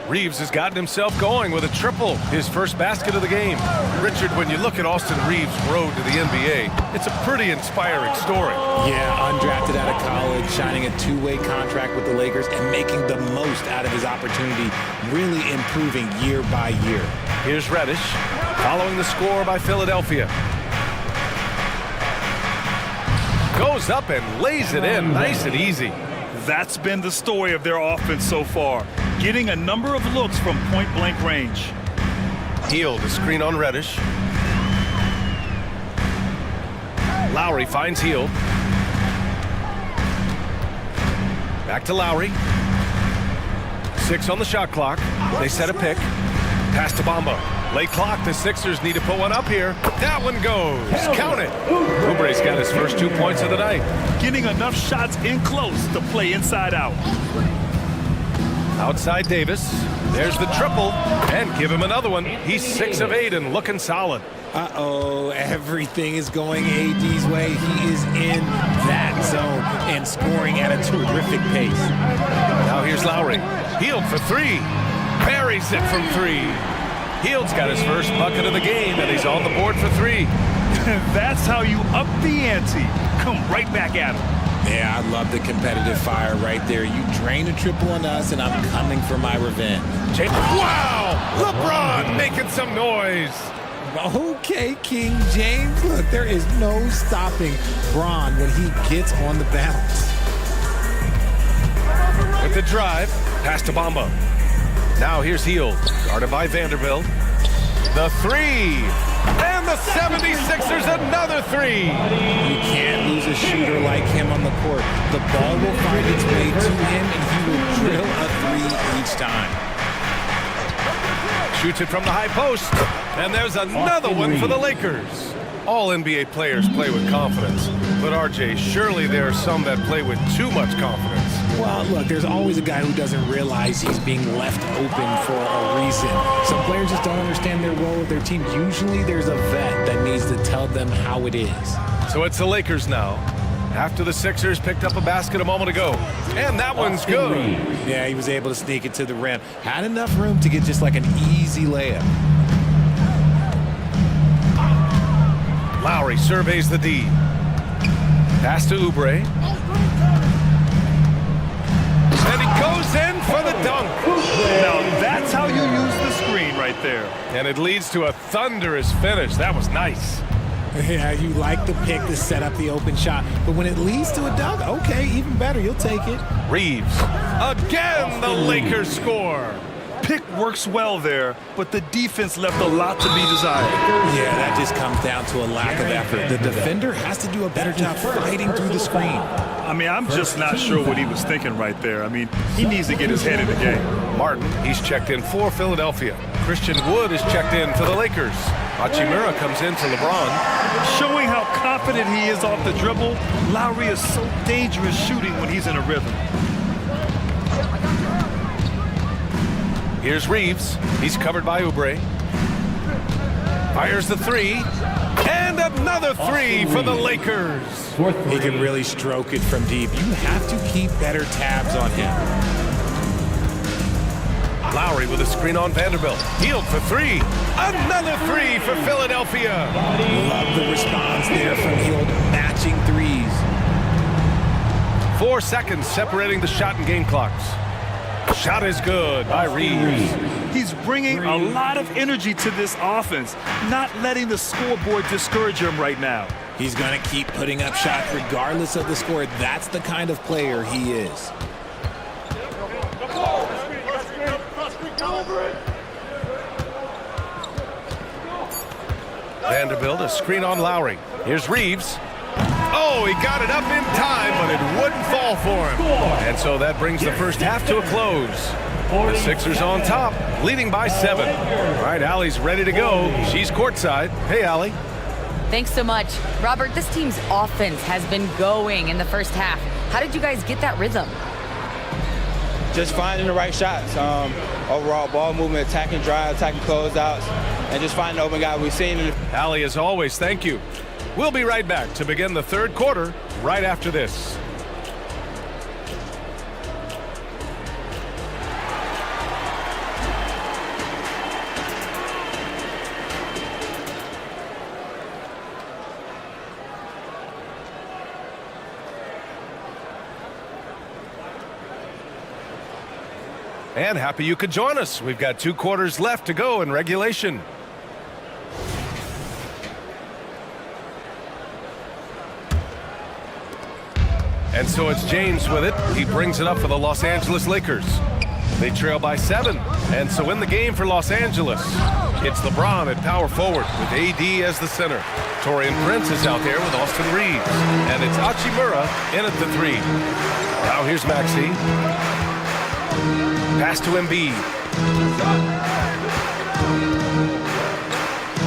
Reeves has gotten himself going with a triple, his first basket of the game. Richard, when you look at Austin Reeves' road to the NBA, it's a pretty inspiring story. Yeah, undrafted out of college, signing a two-way contract with the Lakers and making the most out of his opportunity, really improving year by year. Here's Reddish, following the score by Philadelphia. Goes up and lays it in, nice and easy. That's been the story of their offense so far, getting a number of looks from point-blank range. Hield, a screen on Reddish. Lowry finds Hield. Back to Lowry. 6 on the shot clock. They set a pick. Pass to Bamba. Late clock, the Sixers need to put one up here. That one goes. Count it. Oubre's got his first 2 points of the night. Getting enough shots in close to play inside out. Outside Davis. There's the triple. And give him another one. He's 6 of 8 and looking solid. Uh-oh, everything is going AD's way. He is in that zone and scoring at a terrific pace. Now here's Lowry. Hield for 3. Buries it from 3. Hield's got his first bucket of the game, and he's on the board for 3. That's how you up the ante. Come right back at him. Yeah, I love the competitive fire right there. You drain a triple on us, and I'm coming for my revenge. Wow! LeBron making some noise. Okay, King James. Look, there is no stopping Bron when he gets on the bounce. With the drive, pass to Bamba. Now here's Hield, guarded by Vanderbilt. The 3. And the 76ers another 3. You can't lose a shooter like him on the court. The ball will find its way to him, and he will drill a 3 each time. Shoots it from the high post. And there's another one for the Lakers. All NBA players play with confidence. But RJ, surely there are some that play with too much confidence. Well, look, there's always a guy who doesn't realize he's being left open for a reason. Some players just don't understand their role with their team. Usually there's a vet that needs to tell them how it is. So it's the Lakers now, after the Sixers picked up a basket a moment ago. And that one's good. Yeah, he was able to sneak it to the rim. Had enough room to get just like an easy layup. Lowry surveys the D. Pass to Oubre. And he goes in for the dunk. Now that's how you use the screen right there. And it leads to a thunderous finish. That was nice. Yeah, you like the pick to set up the open shot. But when it leads to a dunk, okay, even better. You'll take it. Reeves. Again, the Lakers score. Pick works well there, but the defense left a lot to be desired. Yeah, that just comes down to a lack of effort. The defender has to do a better job fighting through the screen. I mean, I'm just not sure what he was thinking right there. I mean, he needs to get his head in the game. Martin, he's checked in for Philadelphia. Christian Wood is checked in for the Lakers. Hachimura comes in for LeBron. Showing how confident he is off the dribble, Lowry is so dangerous shooting when he's in a rhythm. Here's Reeves. He's covered by Oubre. Fires the three. And another three for the Lakers. He can really stroke it from deep. You have to keep better tabs on him. Lowry with a screen on Vanderbilt. Healed for three. Another three for Philadelphia. Love the response there from Hield, matching threes. 4 seconds separating the shot and game clocks. Shot is good by Reeves. He's bringing a lot of energy to this offense, not letting the scoreboard discourage him right now. He's going to keep putting up shots regardless of the score. That's the kind of player he is. Vanderbilt, a screen on Lowry. Here's Reeves. Oh, he got it up in time, but it wouldn't fall for him. And so that brings the first half to a close. The Sixers on top, leading by 7. All right, Allie's ready to go. She's courtside. Hey, Allie. Thanks so much. Robert, this team's offense has been going in the first half. How did you guys get that rhythm? Just finding the right shots. Overall ball movement, attacking drive, attacking closeouts, and just finding the open guy we've seen. Allie, as always, thank you. We'll be right back to begin the third quarter right after this. And happy you could join us. We've got 2 quarters left to go in regulation. And so it's James with it. He brings it up for the Los Angeles Lakers. They trail by 7. And so in the game for Los Angeles, it's LeBron at power forward with AD as the center. Taurean Prince is out there with Austin Reeves. And it's Hachimura in at the 3. Now here's Maxey. Pass to Embiid.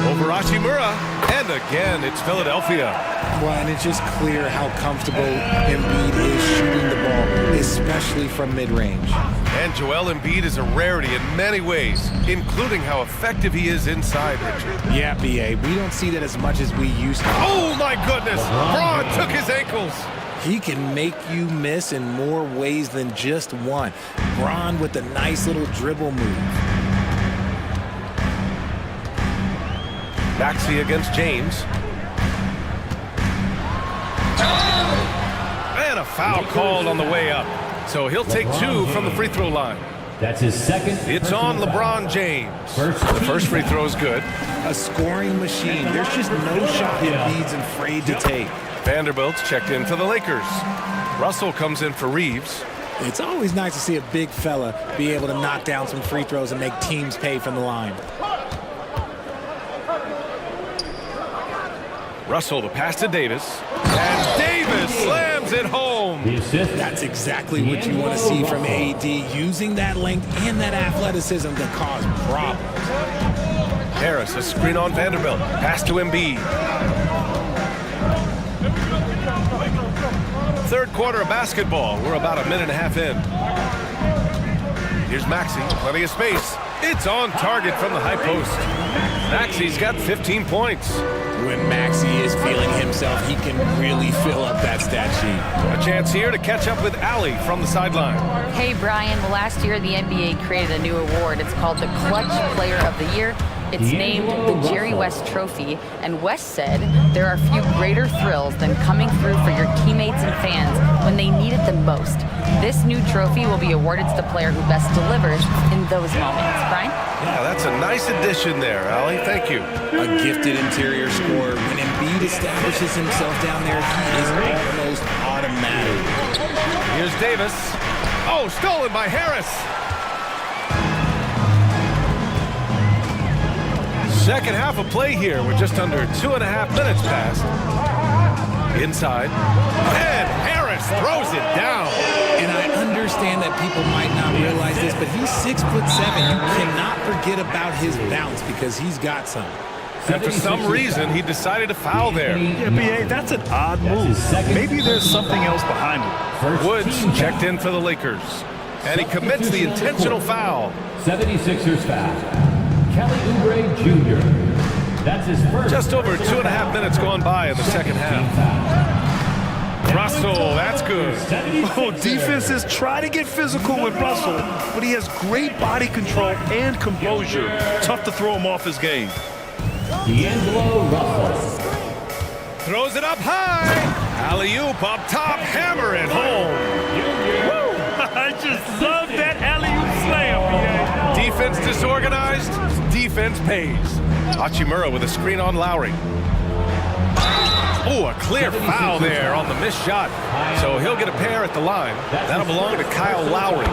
Over Hachimura. And again, it's Philadelphia. Well, and it's just clear how comfortable Embiid is shooting the ball, especially from mid-range. And Joel Embiid is a rarity in many ways, including how effective he is inside, Richard. Yeah, B.A., we don't see that as much as we used to. Oh, my goodness! Braun took his ankles. He can make you miss in more ways than just one. Braun with a nice little dribble move. Maxey against James. And a foul called on the way up. So he'll take 2 from the free throw line. That's his second. It's on LeBron James. The first free throw is good. A scoring machine. There's just no shot Embiid's afraid to take. Vanderbilt's checked in for the Lakers. Russell comes in for Reeves. It's always nice to see a big fella be able to knock down some free throws and make teams pay from the line. Russell, the pass to Davis. And Davis slams it home. That's exactly what you want to see from AD, using that length and that athleticism to cause problems. Harris, a screen on Vanderbilt. Pass to Embiid. Third quarter of basketball. We're about a minute and a half in. Here's Maxey, plenty of space. It's on target from the high post. Maxey's got 15 points. When Maxey is feeling himself, he can really fill up that stat sheet. A chance here to catch up with Allie from the sideline. Hey, Brian. Well, last year the NBA created a new award. It's called the Clutch Player of the Year. It's named the Jerry West Trophy, and West said there are few greater thrills than coming through for your teammates and fans when they need it the most. This new trophy will be awarded to the player who best delivers in those moments. Brian? Yeah, that's a nice addition there, Allie. Thank you. A gifted interior scorer. When Embiid establishes himself down there, he is almost automatic. Here's Davis. Oh, stolen by Harris. Second half of play here. We're just under 2.5 minutes past. Inside. And Harris throws it down. And I understand that people might not realize this, but he's 6'7". You cannot forget about his bounce because he's got some. And for some reason, he decided to foul there. Yeah, B.A., that's an odd move. Maybe there's something else behind it. Woods checked in for the Lakers. And he commits the intentional foul. 76ers foul. Kelly Oubre Jr. That's his first. Just over 2.5 minutes gone by in the second half. Russell, that's good. Oh, defenses try to get physical with Russell, but he has great body control and composure. Tough to throw him off his game. D'Angelo Russell. Throws it up high. Alley-oop up top, hammer it home. Woo! I just love that alley-oop slam, BA. Defense disorganized, defense pays. Hachimura with a screen on Lowry. Oh, a clear foul there on the missed shot. So he'll get a pair at the line. That'll belong to Kyle Lowry.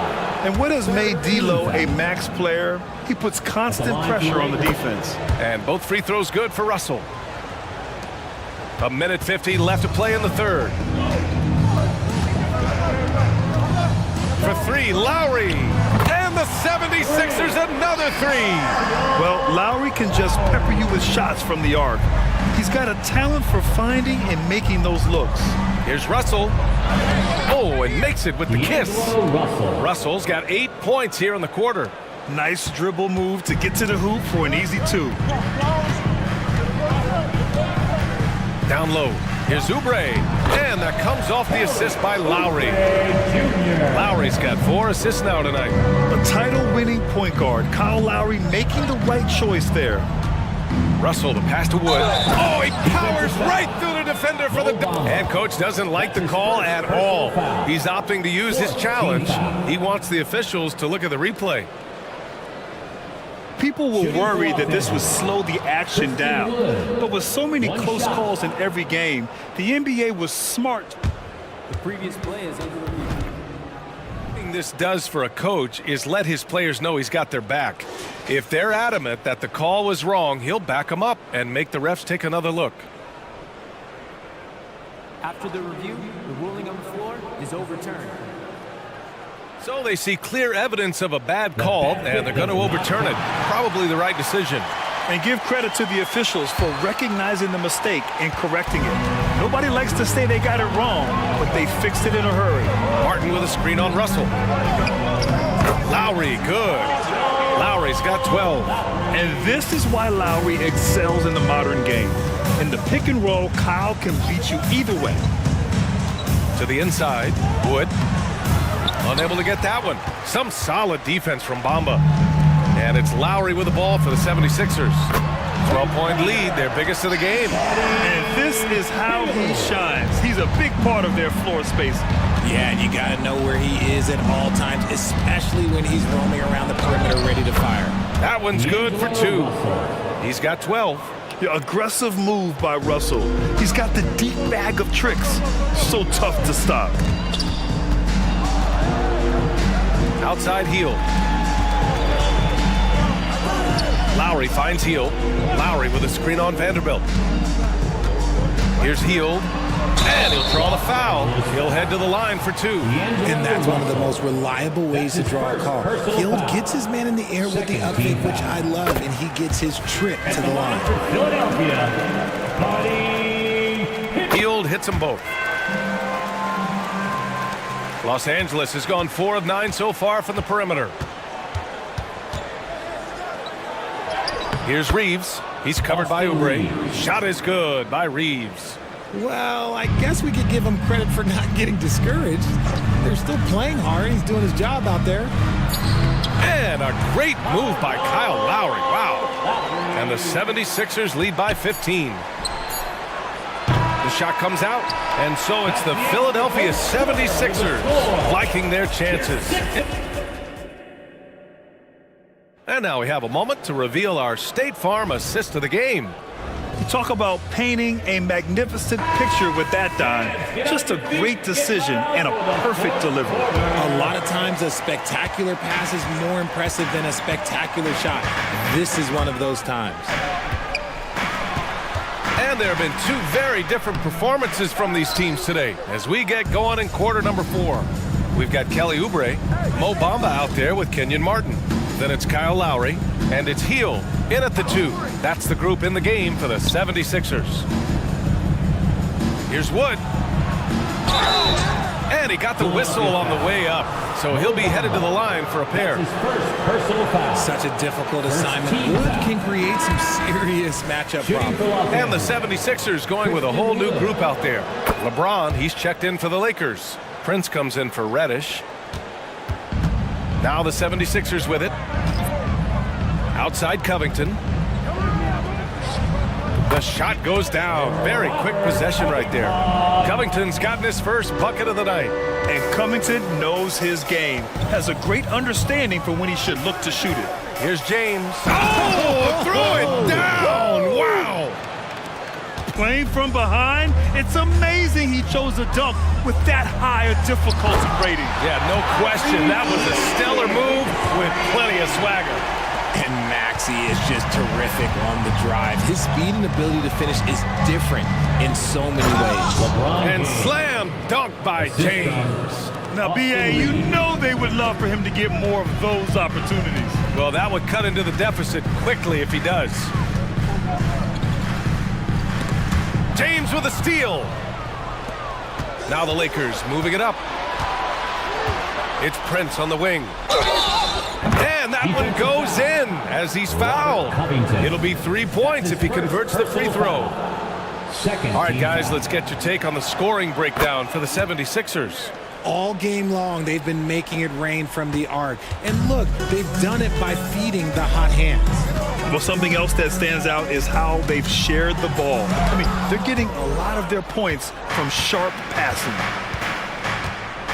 And what has made D'Lo a max player? He puts constant pressure on the defense. And both free throws good for Russell. A minute 50 left to play in the third. For three, Lowry. And the 76ers another three. Well, Lowry can just pepper you with shots from the arc. He's got a talent for finding and making those looks. Here's Russell. Oh, and makes it with the kiss. Russell's got 8 points here in the quarter. Nice dribble move to get to the hoop for an easy two. Down low. Here's Oubre. And that comes off the assist by Lowry. Lowry's got 4 assists now tonight. A title-winning point guard, Kyle Lowry, making the right choice there. Russell, the pass to Wood. Oh, he powers right through the defender for the... And coach doesn't like the call at all. He's opting to use his challenge. He wants the officials to look at the replay. People will worry that this would slow the action down. But with so many close calls in every game, the NBA was smart. The previous play is under review. This does for a coach is let his players know he's got their back. If they're adamant that the call was wrong, he'll back them up and make the refs take another look. After the review, the ruling on the floor is overturned. So they see clear evidence of a bad call, and they're going to overturn it. Probably the right decision. And give credit to the officials for recognizing the mistake and correcting it. Nobody likes to say they got it wrong, but they fixed it in a hurry. Martin with a screen on Russell. Lowry, good. Lowry's got 12. And this is why Lowry excels in the modern game. In the pick and roll, Kyle can beat you either way. To the inside, Wood. Unable to get that one. Some solid defense from Bamba. And it's Lowry with the ball for the 76ers. 12-point lead, their biggest of the game. And this is how he shines. He's a big part of their floor space. Yeah, and you got to know where he is at all times, especially when he's roaming around the perimeter ready to fire. That one's good for 2. He's got 12. Yeah, aggressive move by Russell. He's got the deep bag of tricks. So tough to stop. Outside heel. Lowry finds Heel. Lowry with a screen on Vanderbilt. Here's Heel. And he'll draw the foul. He'll head to the line for 2. And that's one of the most reliable ways to draw a call. Hill gets his man in the air with the up fake, which I love, and he gets his trip to the line. Hield hits them both. Los Angeles has gone 4 of 9 so far from the perimeter. Here's Reeves. He's covered by Oubre. Shot is good by Reeves. Well, I guess we could give him credit for not getting discouraged. They're still playing hard. He's doing his job out there. And a great move by Kyle Lowry. Wow. And the 76ers lead by 15. The shot comes out, and so it's the Philadelphia 76ers liking their chances. And now we have a moment to reveal our State Farm assist of the game. You talk about painting a magnificent picture with that dime. Just a great decision and a perfect delivery. A lot of times a spectacular pass is more impressive than a spectacular shot. This is one of those times. And there have been 2 very different performances from these teams today as we get going in quarter number 4. We've got Kelly Oubre, Mo Bamba out there with Kenyon Martin. Then it's Kyle Lowry, and it's Heel in at the 2. That's the group in the game for the 76ers. Here's Wood. And he got the whistle on the way up, so he'll be headed to the line for a pair. Such a difficult assignment. Wood can create some serious matchup problems. And the 76ers going with a whole new group out there. LeBron, he's checked in for the Lakers. Prince comes in for Reddish. Now the 76ers with it. Outside Covington. The shot goes down. Very quick possession right there. Covington's gotten his first bucket of the night. And Covington knows his game. Has a great understanding for when he should look to shoot it. Here's James. Oh, throw it down. Wow. Playing from behind, it's amazing he chose a dunk with that high a difficulty rating. Yeah, no question. That was a stellar move with plenty of swagger. And Maxey is just terrific on the drive. His speed and ability to finish is different in so many ways. And slam dunk by James. Now, B.A., you know they would love for him to get more of those opportunities. Well, that would cut into the deficit quickly if he does. James with a steal. Now the Lakers moving it up. It's Prince on the wing. And that one goes in as he's fouled. It'll be 3 points if he converts the free throw. All right, guys, let's get your take on the scoring breakdown for the 76ers. All game long, they've been making it rain from the arc. And look, they've done it by feeding the hot hands. Well, something else that stands out is how they've shared the ball. I mean, they're getting a lot of their points from sharp passing.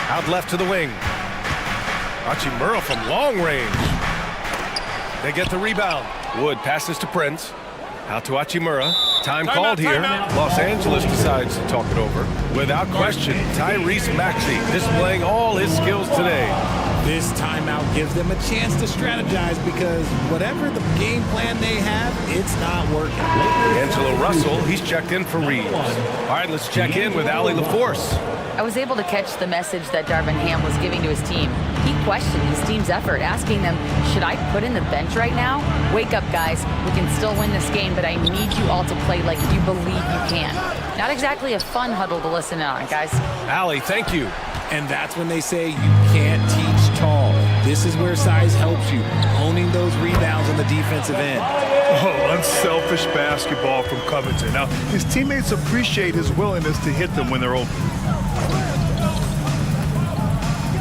Out left to the wing. Hachimura from long range. They get the rebound. Wood passes to Prince. Out to Hachimura. Time called here. Los Angeles decides to talk it over. Without question, Tyrese Maxey displaying all his skills today. This timeout gives them a chance to strategize because whatever the game plan they have, it's not working. Angelo Russell, he's checked in for Reeves. All right, let's check in with Allie LaForce. I was able to catch the message that Darvin Ham was giving to his team. He questioned his team's effort, asking them, should I put in the bench right now? Wake up, guys. We can still win this game, but I need you all to play like you believe you can. Not exactly a fun huddle to listen on, guys. Allie, thank you. And that's when they say you can't teach tall. This is where size helps you, owning those rebounds on the defensive end. Oh, unselfish basketball from Covington. Now, his teammates appreciate his willingness to hit them when they're open.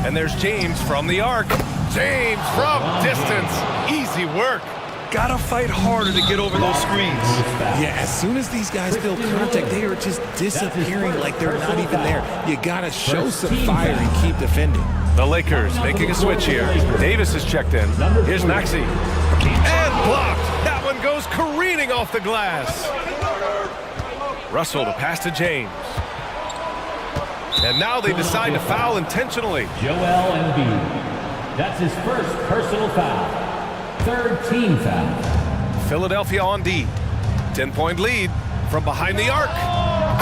And there's James from the arc. James from distance. Easy work. Gotta fight harder to get over those screens. Yeah, as soon as these guys feel contact, they are just disappearing like they're not even there. You gotta show some fire and keep defending. The Lakers making a switch here. Davis is checked in. Here's Maxey. And blocked. That one goes careening off the glass. Russell to pass to James. And now they decide to foul intentionally. Joel Embiid. That's his first personal foul. Third team foul. Philadelphia on D. 10-point lead from behind the arc.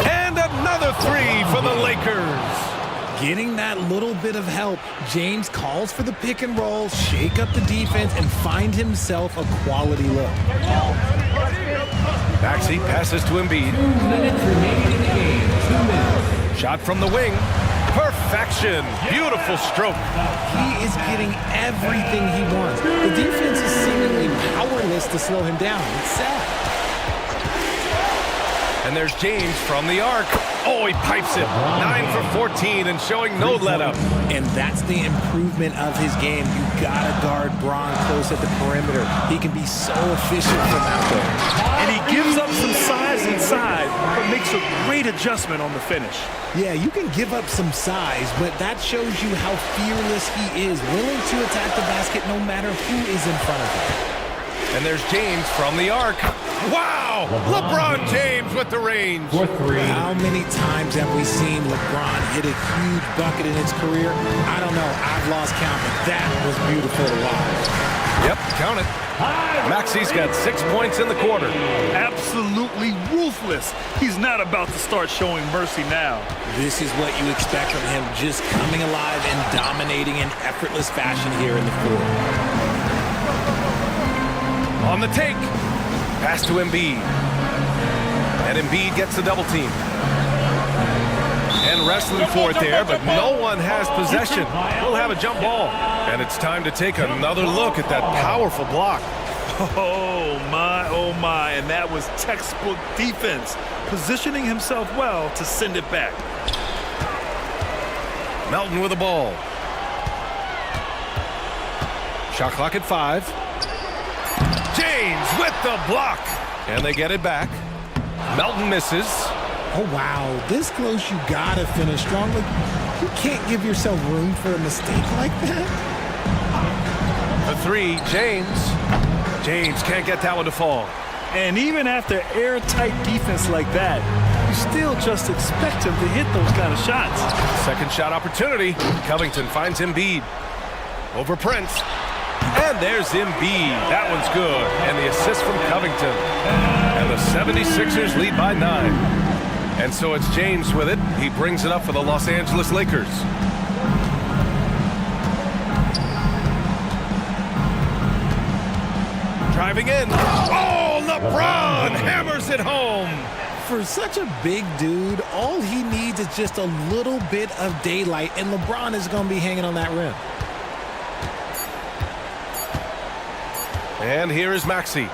And another three for the Lakers. Getting that little bit of help, James calls for the pick and roll, shake up the defense, and find himself a quality look. Maxey passes to Embiid. 2 minutes remaining in the game. 2 minutes. Shot from the wing. Perfection. Beautiful stroke. He is getting everything he wants. The defense is seemingly powerless to slow him down. It's sad. And there's James from the arc. Oh, he pipes it. 9 for 14 and showing no let-up. And that's the improvement of his game. You gotta guard Braun close at the perimeter. He can be so efficient from out there. And he gives up some size inside, but makes a great adjustment on the finish. Yeah, you can give up some size, but that shows you how fearless he is, willing to attack the basket no matter who is in front of him. And there's James from the arc. Wow! LeBron James with the range. How many times have we seen LeBron hit a huge bucket in his career? I don't know. I've lost count, but that was beautiful to watch. Yep, count it. Maxi's got 6 points in the quarter. Absolutely ruthless. He's not about to start showing mercy now. This is what you expect from him, just coming alive and dominating in effortless fashion here in the floor. On the take. Pass to Embiid. And Embiid gets the double team. And wrestling for it there, but no one has possession. We'll have a jump ball. And it's time to take another look at that powerful block. Oh my, and that was textbook defense. Positioning himself well to send it back. Melton with the ball. Shot clock at 5. James with the block. And they get it back. Melton misses. Oh, wow. This close, you gotta finish strong. Like, you can't give yourself room for a mistake like that. The 3, James. James can't get that one to fall. And even after airtight defense like that, you still just expect him to hit those kind of shots. Second shot opportunity. Covington finds Embiid. Over Prince. And there's Embiid. That one's good. And the assist from Covington. And the 76ers lead by 9. And so it's James with it. He brings it up for the Los Angeles Lakers. Driving in. Oh, LeBron hammers it home. For such a big dude, all he needs is just a little bit of daylight, and LeBron is going to be hanging on that rim. And here is Maxey.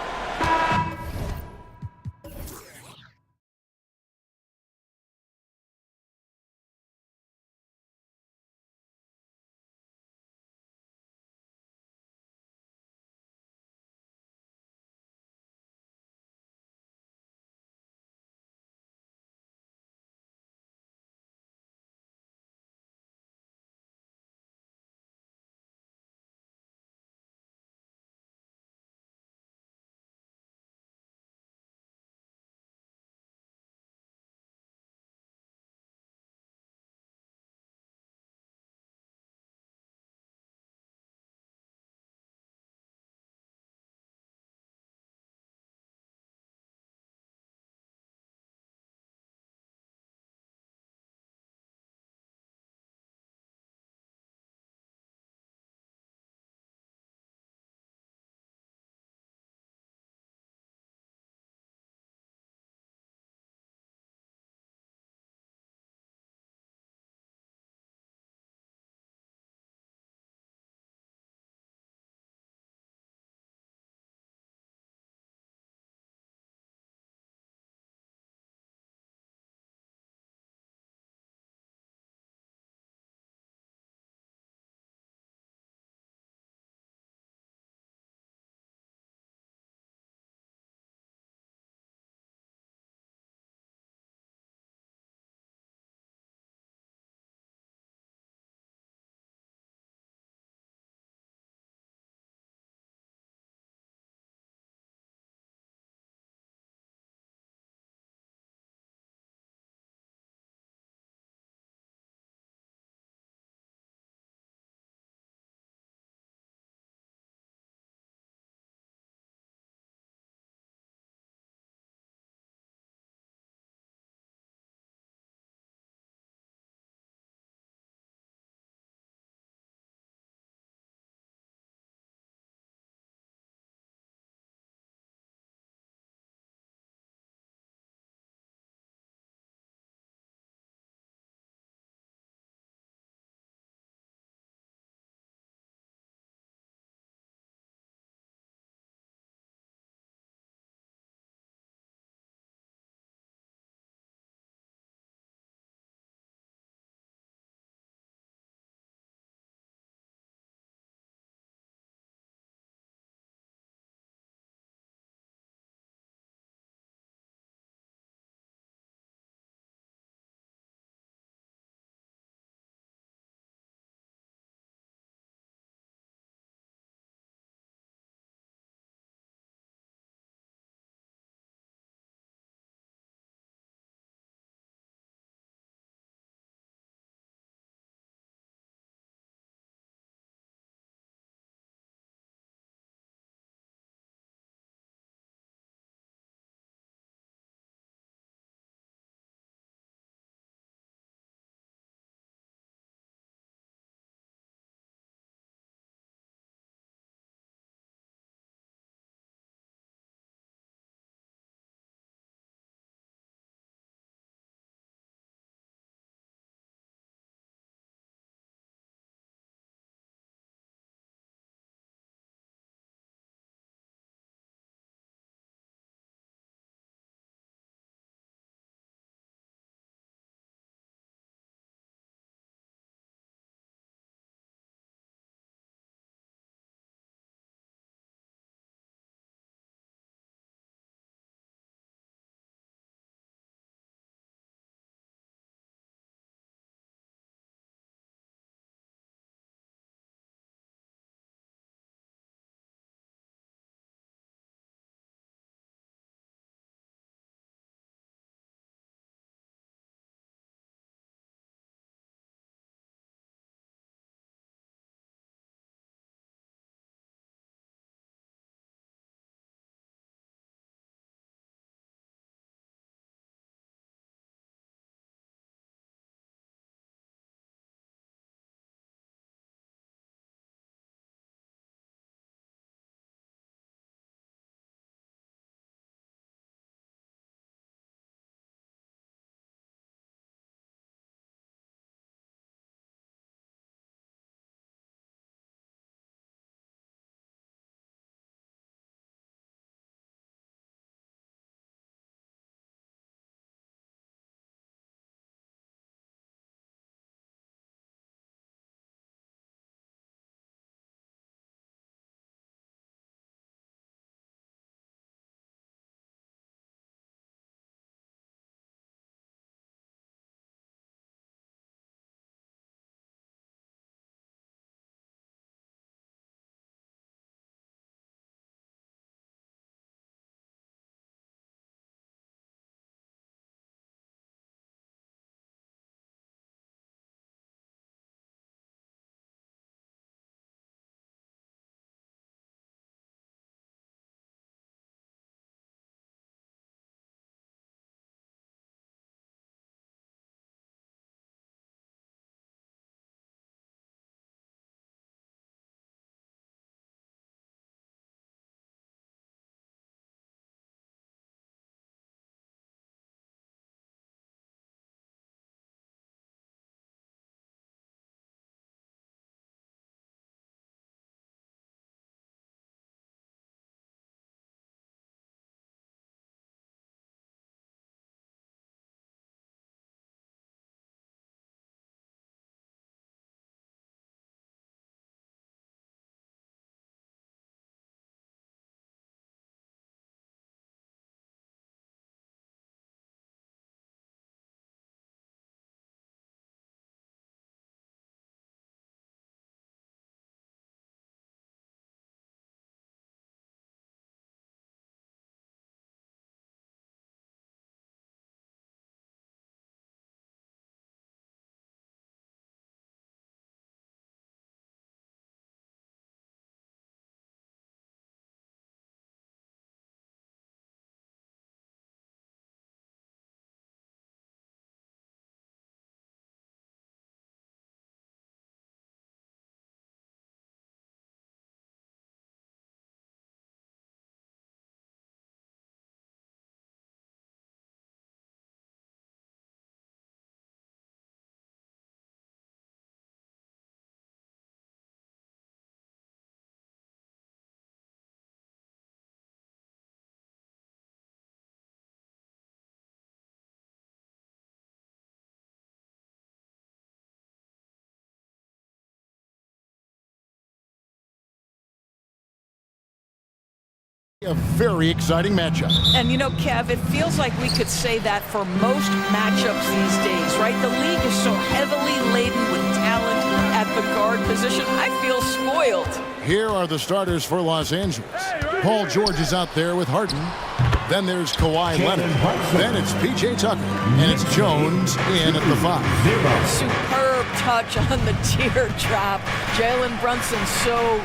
A very exciting matchup. And you know, Kev, it feels like we could say that for most matchups these days, right? The league is so heavily laden with talent at the guard position. I feel spoiled. Here are the starters for Los Angeles. Paul George is out there with Harden. Then there's Kawhi Leonard. Then it's P.J. Tucker. And it's Jones in at the 5. Superb touch on the teardrop. Jalen Brunson so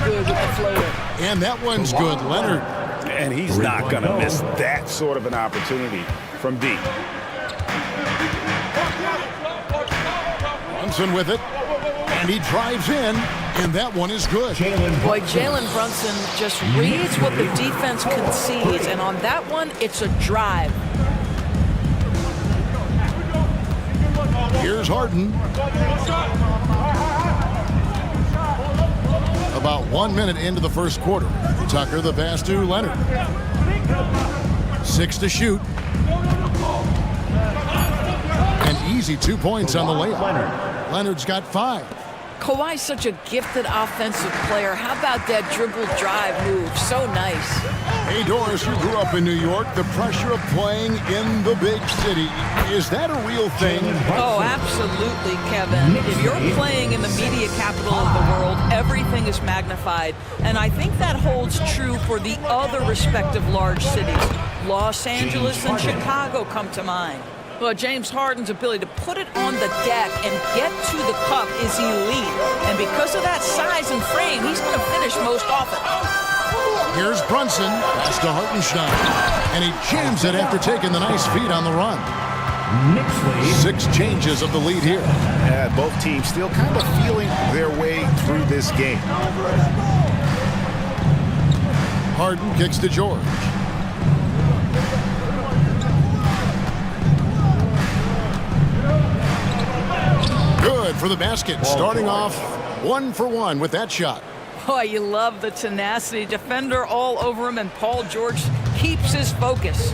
good with the floater. And that one's good, Leonard. And he's not going to miss that sort of an opportunity from deep. Brunson with it. And he drives in, and that one is good. Boy, Jalen Brunson just reads what the defense concedes, and on that one, it's a drive. Here's Harden. About 1 minute into the first quarter. Tucker the pass to Leonard. 6 to shoot. An easy 2 points on the layup. Leonard's got 5. Kawhi's such a gifted offensive player. How about that dribble drive move? So nice. Hey, Doris, you grew up in New York. The pressure of playing in the big city, is that a real thing? Oh, absolutely, Kevin. If you're playing in the media capital of the world, everything is magnified. And I think that holds true for the other respective large cities. Los Angeles and Chicago come to mind. Well, James Harden's ability to put it on the deck and get to the cup is elite. And because of that size and frame, he's going to finish most often. Here's Brunson. Pass to Hartenstein. And he jams it after taking the nice feed on the run. 6 changes of the lead here. Yeah, both teams still kind of feeling their way through this game. Harden kicks to George. Good for the basket. Starting off 1 for 1 with that shot. Boy, you love the tenacity. Defender all over him, and Paul George keeps his focus.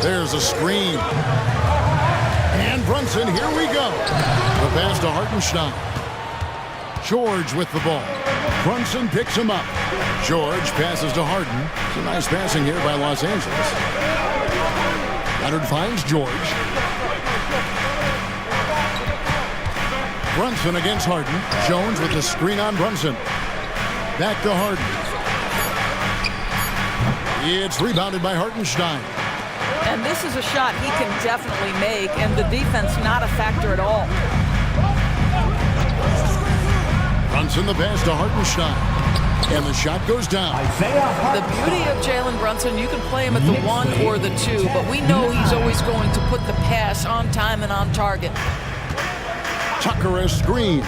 There's a screen. And Brunson, here we go. The pass to Hartenstein. George with the ball. Brunson picks him up. George passes to Harden. It's a nice passing here by Los Angeles. Leonard finds George. Brunson against Harden. Jones with the screen on Brunson. Back to Harden. It's rebounded by Hartenstein. And this is a shot he can definitely make, and the defense not a factor at all. Brunson the pass to Hartenstein. And the shot goes down. The beauty of Jalen Brunson, you can play him at the 1 or the 2, but we know he's always going to put the pass on time and on target. Tucker a screen.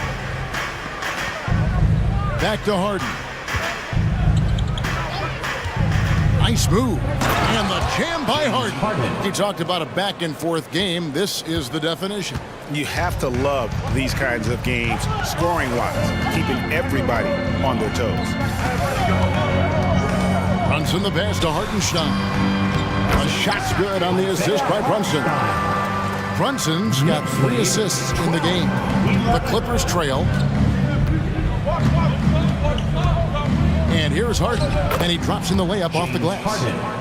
Back to Harden. Nice move. And the jam by Harden. He talked about a back and forth game. This is the definition. You have to love these kinds of games, scoring-wise, keeping everybody on their toes. Brunson the pass to Hartenstein. A shot's good on the assist by Brunson. Brunson's got 3 assists in the game. The Clippers trail. And here's Harden. And he drops in the layup off the glass.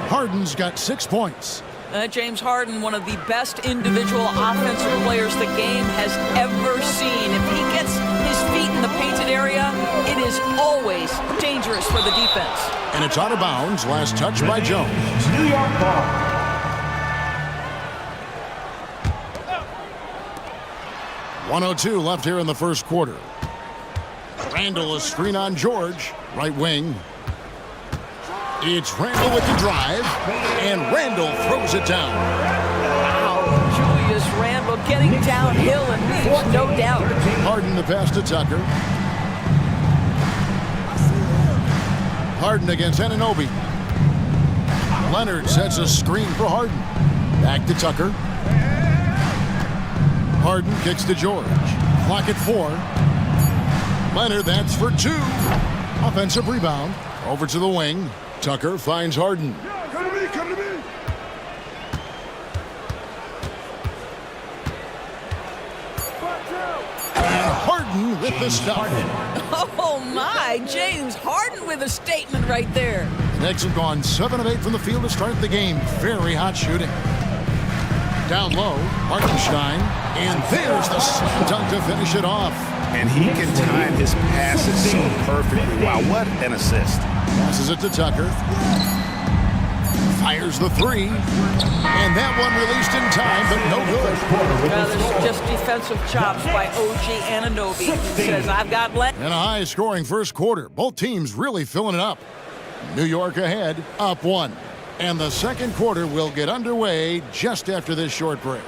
Harden's got 6 points. James Harden, one of the best individual offensive players the game has ever seen. If he gets his feet in the painted area, it is always dangerous for the defense. And it's out of bounds. Last touch by Jones. New York ball. 1:02 left here in the first quarter. Randall a screen on George. Right wing. It's Randall with the drive. And Randall throws it down. Wow, Julius Randall getting downhill and leaves, no doubt. Harden the pass to Tucker. Harden against Anunoby. Leonard sets a screen for Harden. Back to Tucker. Harden kicks to George. Clock at 4. Leonard, that's for 2. Offensive rebound. Over to the wing. Tucker finds Harden. Come to me, come to me. And Harden Harden with the stuff. Oh, my. James Harden with a statement right there. The Knicks have gone 7 of 8 from the field to start the game. Very hot shooting. Down low, Hartenstein. And there's the slam dunk to finish it off. And he can time his passes so perfectly. Wow, what an assist. Passes it to Tucker. Fires the three. And that one released in time, but no good. Well, this is just defensive chops by OG Anunoby. He says, I've got And a high-scoring first quarter. Both teams really filling it up. New York ahead, up 1. And the second quarter will get underway just after this short break.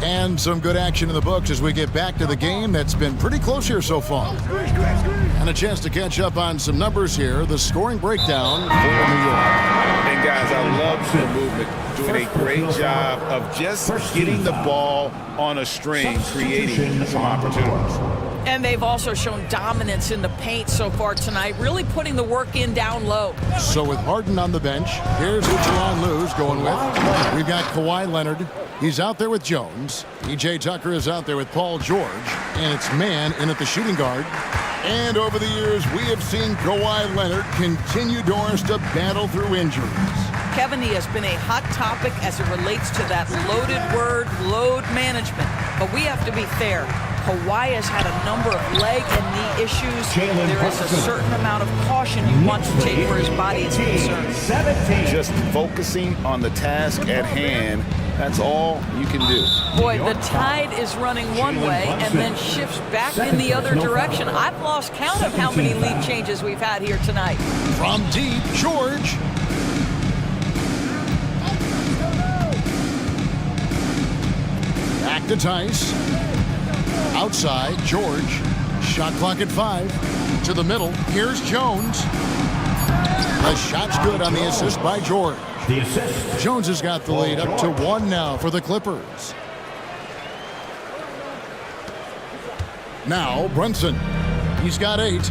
And some good action in the books as we get back to the game that's been pretty close here so far. And a chance to catch up on some numbers here. The scoring breakdown for New York. And guys, I love the movement. Doing a great job of just getting the ball on a string, creating some opportunities. And they've also shown dominance in the paint so far tonight, really putting the work in down low. So with Harden on the bench, here's who Jaron Lou's going with. We've got Kawhi Leonard. He's out there with Jones. PJ Tucker is out there with Paul George. And it's man in at the shooting guard. And over the years, we have seen Kawhi Leonard continue doors to battle through injuries. Kevin, he has been a hot topic as it relates to that loaded word, load management. But we have to be fair. Kawhi has had a number of leg and knee issues. There is a certain amount of caution you want to take where his body is concerned. Just focusing on the task at hand, that's all you can do. Boy, the tide is running one way and then shifts back in the other direction. I've lost count of how many lead changes we've had here tonight. From deep, George. Back to Tice. Outside, George. Shot clock at 5. To the middle, here's Jones. The shot's good on the assist by George. Jones has got the lead up to 1 now for the Clippers. Now, Brunson. He's got 8.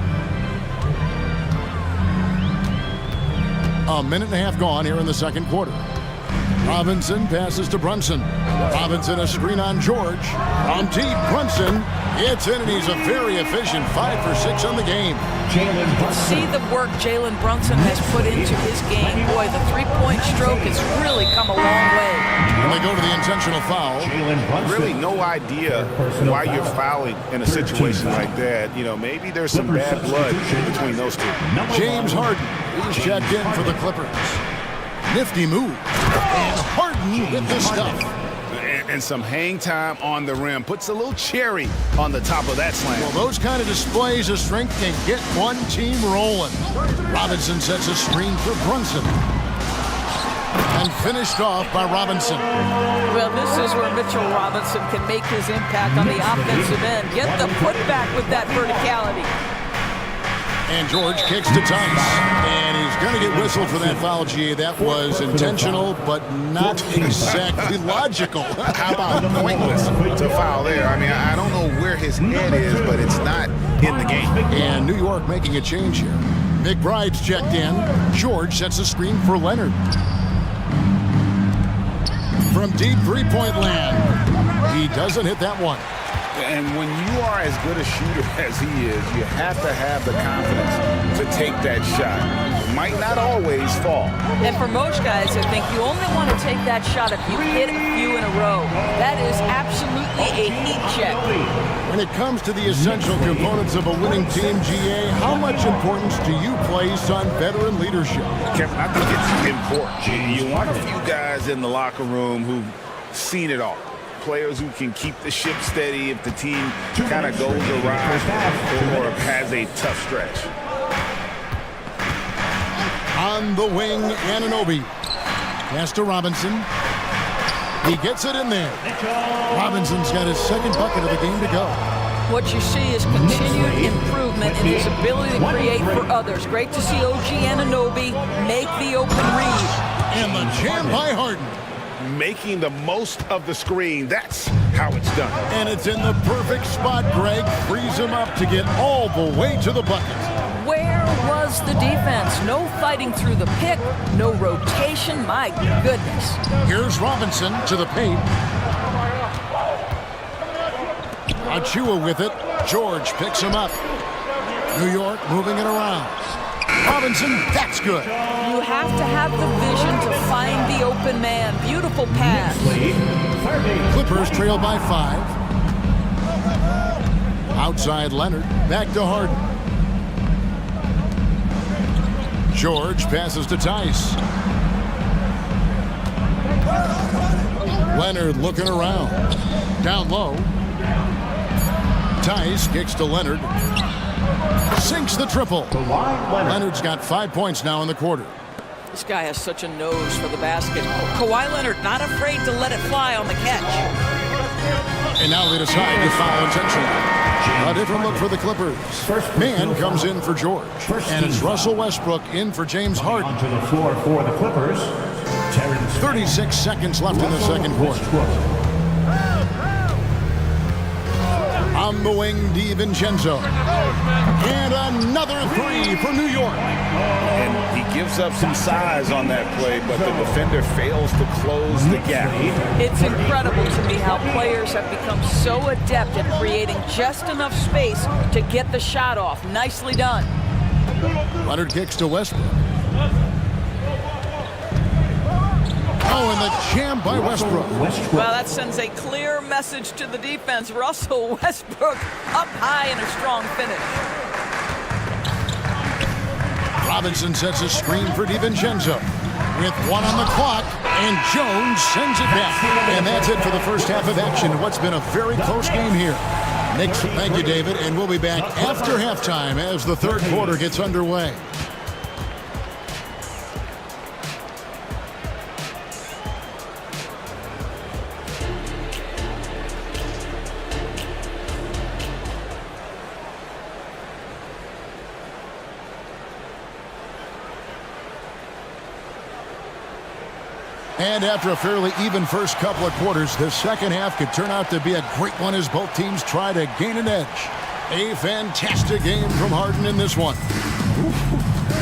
A minute and a half gone here in the second quarter. Robinson passes to Brunson. Robinson a screen on George. From deep, Brunson. It's in, and he's a very efficient 5 for 6 on the game. See the work Jalen Brunson has put into his game. Boy, the three-point stroke has really come a long way. And they go to the intentional foul. Really no idea why you're fouling in a situation like that. You know, maybe there's some bad blood between those two. James Harden, he's checked in for the Clippers. Nifty move. And Harden with the stuff. And some hang time on the rim. Puts a little cherry on the top of that slam. Well, those kind of displays of strength can get one team rolling. Robinson sets a screen for Brunson. And finished off by Robinson. Well, this is where Mitchell Robinson can make his impact on the offensive end. Get the putback with that verticality. And George kicks to Tice. And he's going to get whistled for that foul, G. That was intentional, but not exactly logical. How about pointless to foul there? I mean, I don't know where his head is, but it's not in the game. And New York making a change here. McBride's checked in. George sets a screen for Leonard. From deep three-point land. He doesn't hit that one. And when you are as good a shooter as he is, you have to have the confidence to take that shot. It might not always fall. And for most guys, I think you only want to take that shot if you hit a few in a row. That is absolutely a heat check. When it comes to the essential components of a winning team, GA, how much importance do you place on veteran leadership? Kevin, I think it's important. You want a few guys in the locker room who've seen it all. Players who can keep the ship steady if the team kind of goes awry or has a tough stretch. On the wing, Anunoby. Pass to Robinson. He gets it in there. Robinson's got his second bucket of the game to go. What you see is continued improvement in his ability to create for others. Great to see OG Anunoby make the open read. And the jam by Harden. Making the most of the screen. That's how it's done. And it's in the perfect spot. Greg frees him up to get all the way to the bucket. Where was the defense? No fighting through the pick, no rotation. My goodness. Here's Robinson to the paint. Achua with it. George picks him up. New York moving it around. Robinson, that's good. You have to have the vision to find the open man. Beautiful pass. Clippers trail by 5. Outside Leonard, back to Harden. George passes to Tice. Leonard looking around. Down low. Tice kicks to Leonard. Sinks the triple. Leonard's got 5 points now in the quarter. This guy has such a nose for the basket. Kawhi Leonard not afraid to let it fly on the catch. And now they decide to foul intentionally. A different look for the Clippers. Man comes in for George. And it's Russell Westbrook in for James Harden. Onto the floor for the Clippers. 36 seconds left in the second quarter. On the wing, DiVincenzo. And another three for New York. And he gives up some size on that play, but the defender fails to close the gap. It's incredible to me how players have become so adept at creating just enough space to get the shot off. Nicely done. Leonard kicks to Westbrook. Oh, and the jam by Westbrook. Well, that sends a clear message to the defense. Russell Westbrook up high in a strong finish. Robinson sets a screen for DiVincenzo. With 1 on the clock, and Jones sends it back. And that's it for the first half of action. What's been a very close game here. Nick, thank you, David, and we'll be back after halftime as the third quarter gets underway. And after a fairly even first couple of quarters, the second half could turn out to be a great one as both teams try to gain an edge. A fantastic game from Harden in this one.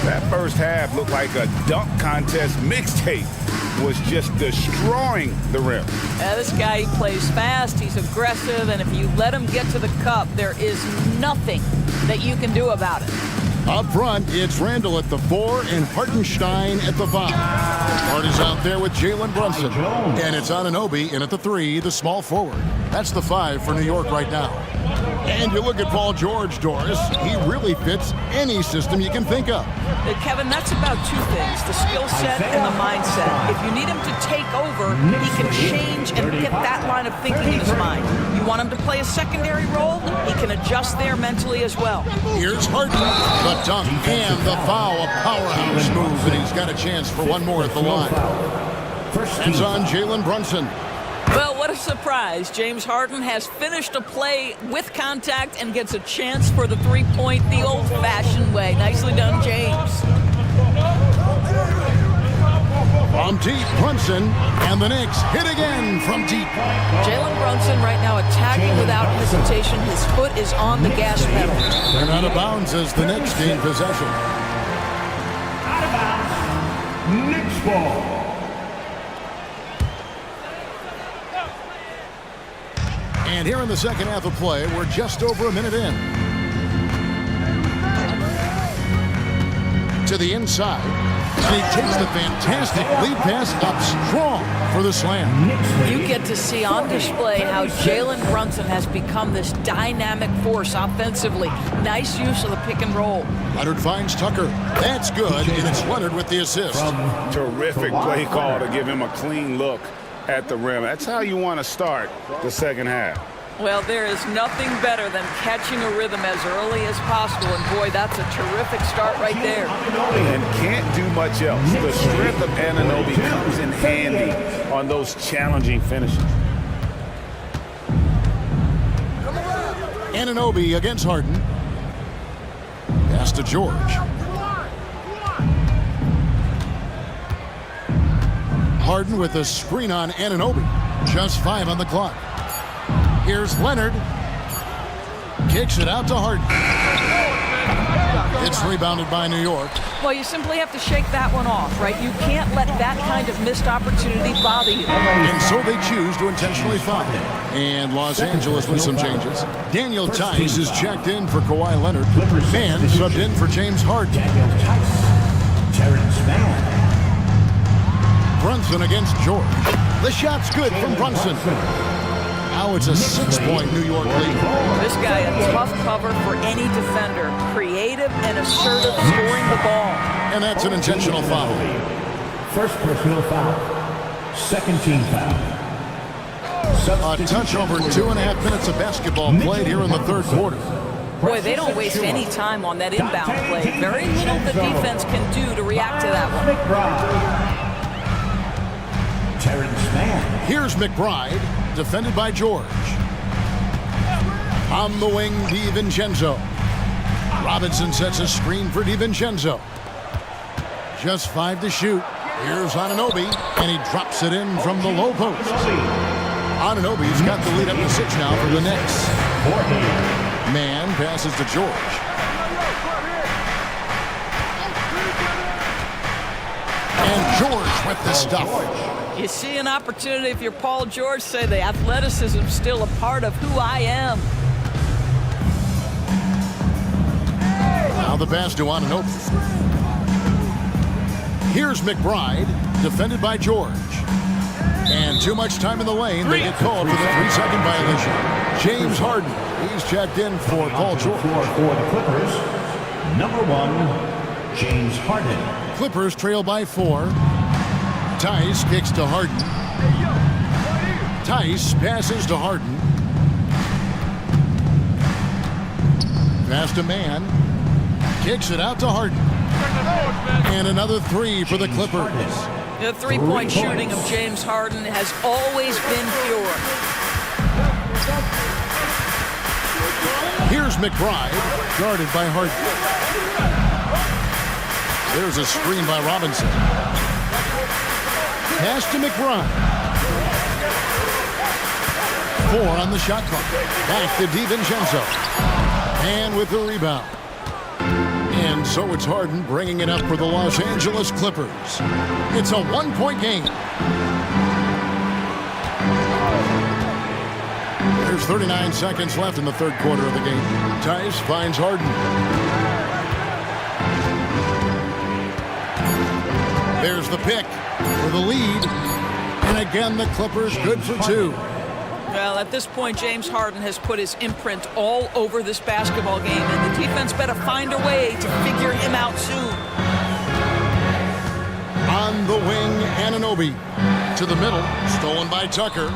That first half looked like a dunk contest mixtape. Was just destroying the rim. This guy plays fast, he's aggressive, and if you let him get to the cup, there is nothing that you can do about it. Up front, it's Randall at the 4 and Hartenstein at the 5. Hart is out there with Jalen Brunson. And it's Anunoby in at the 3, the small forward. That's the 5 for New York right now. And you look at Paul George, Doris, he really fits any system you can think of. Kevin, that's about two things, the skill set and the mindset. If you need him to take over, he can change and get that line of thinking in his mind. You want him to play a secondary role, he can adjust there mentally as well. Here's Harden, the dunk and the foul, a powerhouse move, and he's got a chance for one more at the line. It's on Jalen Brunson. Well, what a surprise. James Harden has finished a play with contact and gets a chance for the three-point the old-fashioned way. Nicely done, James. From deep, Brunson, and the Knicks hit again from deep. Jalen Brunson right now attacking without hesitation. His foot is on the gas pedal. They're out of bounds as the Knicks gain possession. Out of bounds. Knicks ball. And here in the second half of play, we're just over a minute in. To the inside. And he takes the fantastic lead pass up strong for the slam. You get to see on display how Jalen Brunson has become this dynamic force offensively. Nice use of the pick and roll. Leonard finds Tucker. That's good, and it's Leonard with the assist. Terrific play call to give him a clean look at the rim. That's how you want to start the second half. Well, there is nothing better than catching a rhythm as early as possible, and boy, that's a terrific start right there. And can't do much else. The strength of Anunoby comes in handy on those challenging finishes. Anunoby against Harden. Pass to George. Harden with a screen on Anunoby. Just 5 on the clock. Here's Leonard. Kicks it out to Harden. It's rebounded by New York. Well, you simply have to shake that one off, right? You can't let that kind of missed opportunity bother you. And so they choose to intentionally foul. And Los Angeles with some changes. Daniel Tice is checked in for Kawhi Leonard. And subbed in for James Harden. Brunson against George. The shot's good from Brunson. Now it's a 6-point New York lead. This guy, a tough cover for any defender. Creative and assertive scoring the ball. And that's an intentional foul. First personal foul. Second team foul. A touch over 2.5 minutes of basketball played here in the third quarter. Boy, they don't waste any time on that inbound play. Very little the defense can do to react to that one. Here's McBride, defended by George. On the wing, DiVincenzo. Robinson sets a screen for DiVincenzo. Just 5 to shoot. Here's Anunoby, and he drops it in from the low post. Anunoby's got the lead up to 6 now for the Knicks. Man passes to George. And George with the stuff. You see an opportunity if you're Paul George, say the athleticism's still a part of who I am. Now the pass to Anunoby. Here's McBride, defended by George. And too much time in the lane. They get called for the 3-second violation. James Harden, he's checked in for Paul George. For the Clippers, number 1, James Harden. Clippers trail by 4. Tice kicks to Harden. Tice passes to Harden. Pass to Man. Kicks it out to Harden. And another 3 for the Clippers. The three-point shooting of James Harden has always been pure. Here's McBride, guarded by Harden. There's a screen by Robinson. Pass to McBride. 4 on the shot clock. Back to DiVincenzo. And with the rebound. And so it's Harden bringing it up for the Los Angeles Clippers. It's a 1-point game. There's 39 seconds left in the third quarter of the game. Tice finds Harden. There's the pick for the lead. And again, the Clippers good for 2. Well, at this point, James Harden has put his imprint all over this basketball game, and the defense better find a way to figure him out soon. On the wing, Anunoby. To the middle, stolen by Tucker.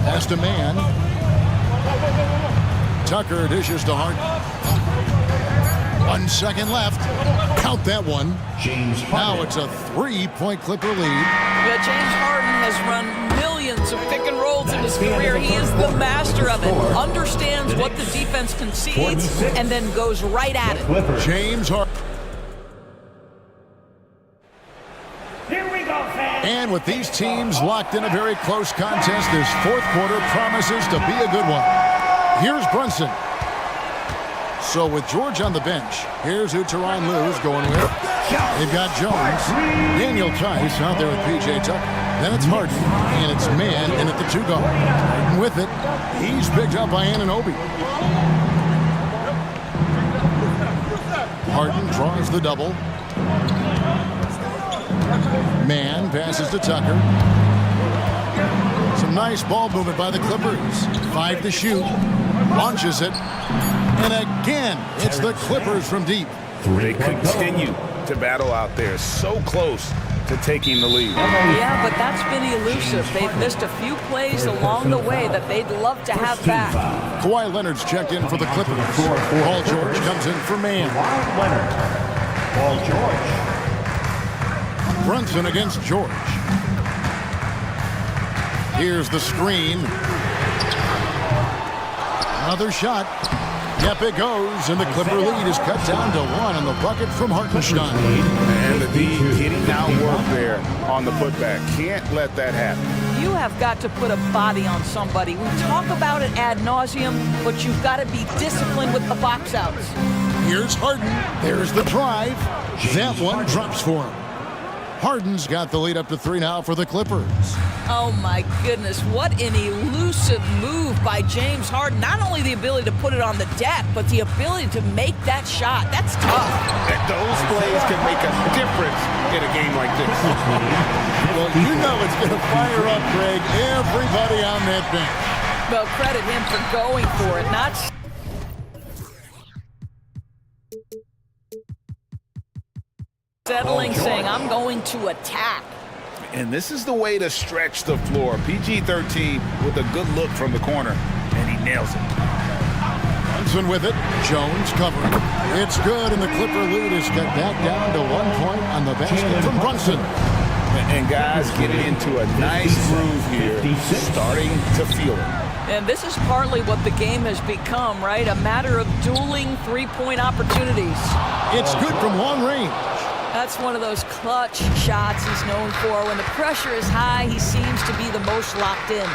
Pass to Man. Tucker dishes to Harden. 1 second left. Count that one. Now it's a 3-point Clipper lead. Yeah, James Harden has run millions of pick and rolls in his career. He is the master of it. Understands what the defense concedes and then goes right at it. James Harden. Here we go, fans. And with these teams locked in a very close contest, this fourth quarter promises to be a good one. Here's Brunson. So with George on the bench, here's who Tyronn Lue's going with. They've got Jones, Daniel Tice out there with P.J. Tucker. Then it's Harden, and it's Man in at the 2 guard. And with it, he's picked up by Anunoby. Harden draws the double. Man passes to Tucker. Some nice ball movement by the Clippers. 5 to shoot. Launches it. And again, it's the Clippers from deep. They continue to battle out there. So close to taking the lead. Yeah, but that's been elusive. They've missed a few plays along the way that they'd love to have back. Kawhi Leonard's checked in for the Clippers. Paul George comes in for Man. Paul George. Brunson against George. Here's the screen. Another shot. Yep, it goes, and the Clipper lead is cut down to 1 on the bucket from Hartenstein. And the D getting out work there on the putback. Can't let that happen. You have got to put a body on somebody. We talk about it ad nauseum, but you've got to be disciplined with the box outs. Here's Harden. There's the drive. That one drops for him. Harden's got the lead up to 3 now for the Clippers. Oh my goodness, what an elusive move by James Harden. Not only the ability to put it on the deck, but the ability to make that shot. That's tough. Those plays can make a difference in a game like this. Well, you know it's going to fire up, Greg, everybody on that bench. Well, credit him for going for it, not settling, saying, I'm going to attack. And this is the way to stretch the floor. PG-13 with a good look from the corner, and he nails it. Brunson with it. Jones covering. It's good, and the Clipper lead is cut back down to 1 point on the basket from Brunson. And guys getting into a nice groove here, starting to feel it. And this is partly what the game has become, right? A matter of dueling three-point opportunities. It's good from long range. That's one of those clutch shots he's known for. When the pressure is high, he seems to be the most locked in.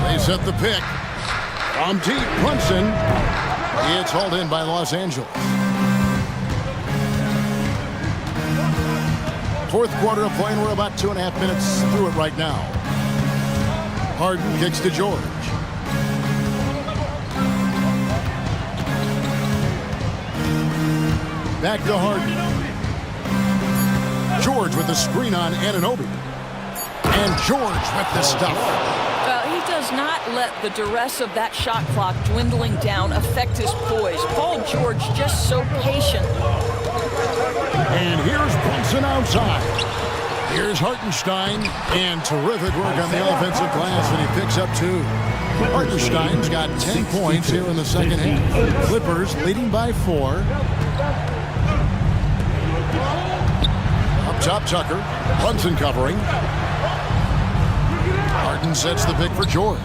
They set the pick. From deep, Brunson. It's hauled in by Los Angeles. Fourth quarter of play, and we're about 2.5 minutes through it right now. Harden kicks to George. Back to Harden. George with the screen on Anunoby. And George with the stuff. He does not let the duress of that shot clock dwindling down affect his poise. Paul George just so patient. And here's Brunson outside. Here's Hartenstein. And terrific work on the offensive glass, and he picks up 2. Hartenstein's got 10 points here in the second half. Clippers leading by 4. Up top, Tucker. Brunson covering. Harden sets the pick for George.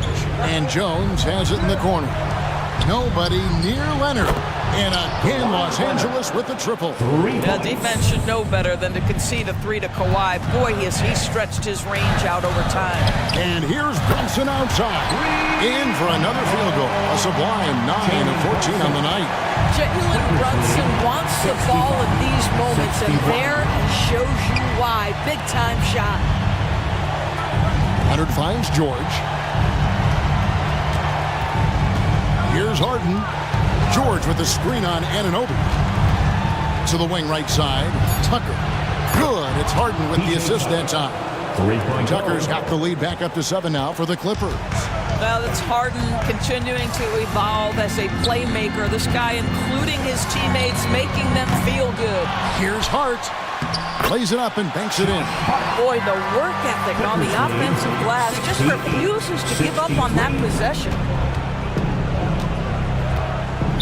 And Jones has it in the corner. Nobody near Leonard. And again, Los Angeles with the triple. The defense should know better than to concede a 3 to Kawhi. Boy, he stretched his range out over time. And here's Brunson outside. In for another field goal. A sublime 9 of 14 on the night. Jalen Brunson wants the ball in these moments, and there he shows you why. Big-time shot. Leonard finds George. Here's Harden. George with the screen on Anunoby. To the wing right side. Tucker. Good. It's Harden with the assist that time. Tucker's got the lead back up to 7 now for the Clippers. Well, it's Harden continuing to evolve as a playmaker. This guy, including his teammates, making them feel good. Here's Hart. Plays it up and banks it in. Boy, the work ethic on the offensive glass just refuses to give up on that possession.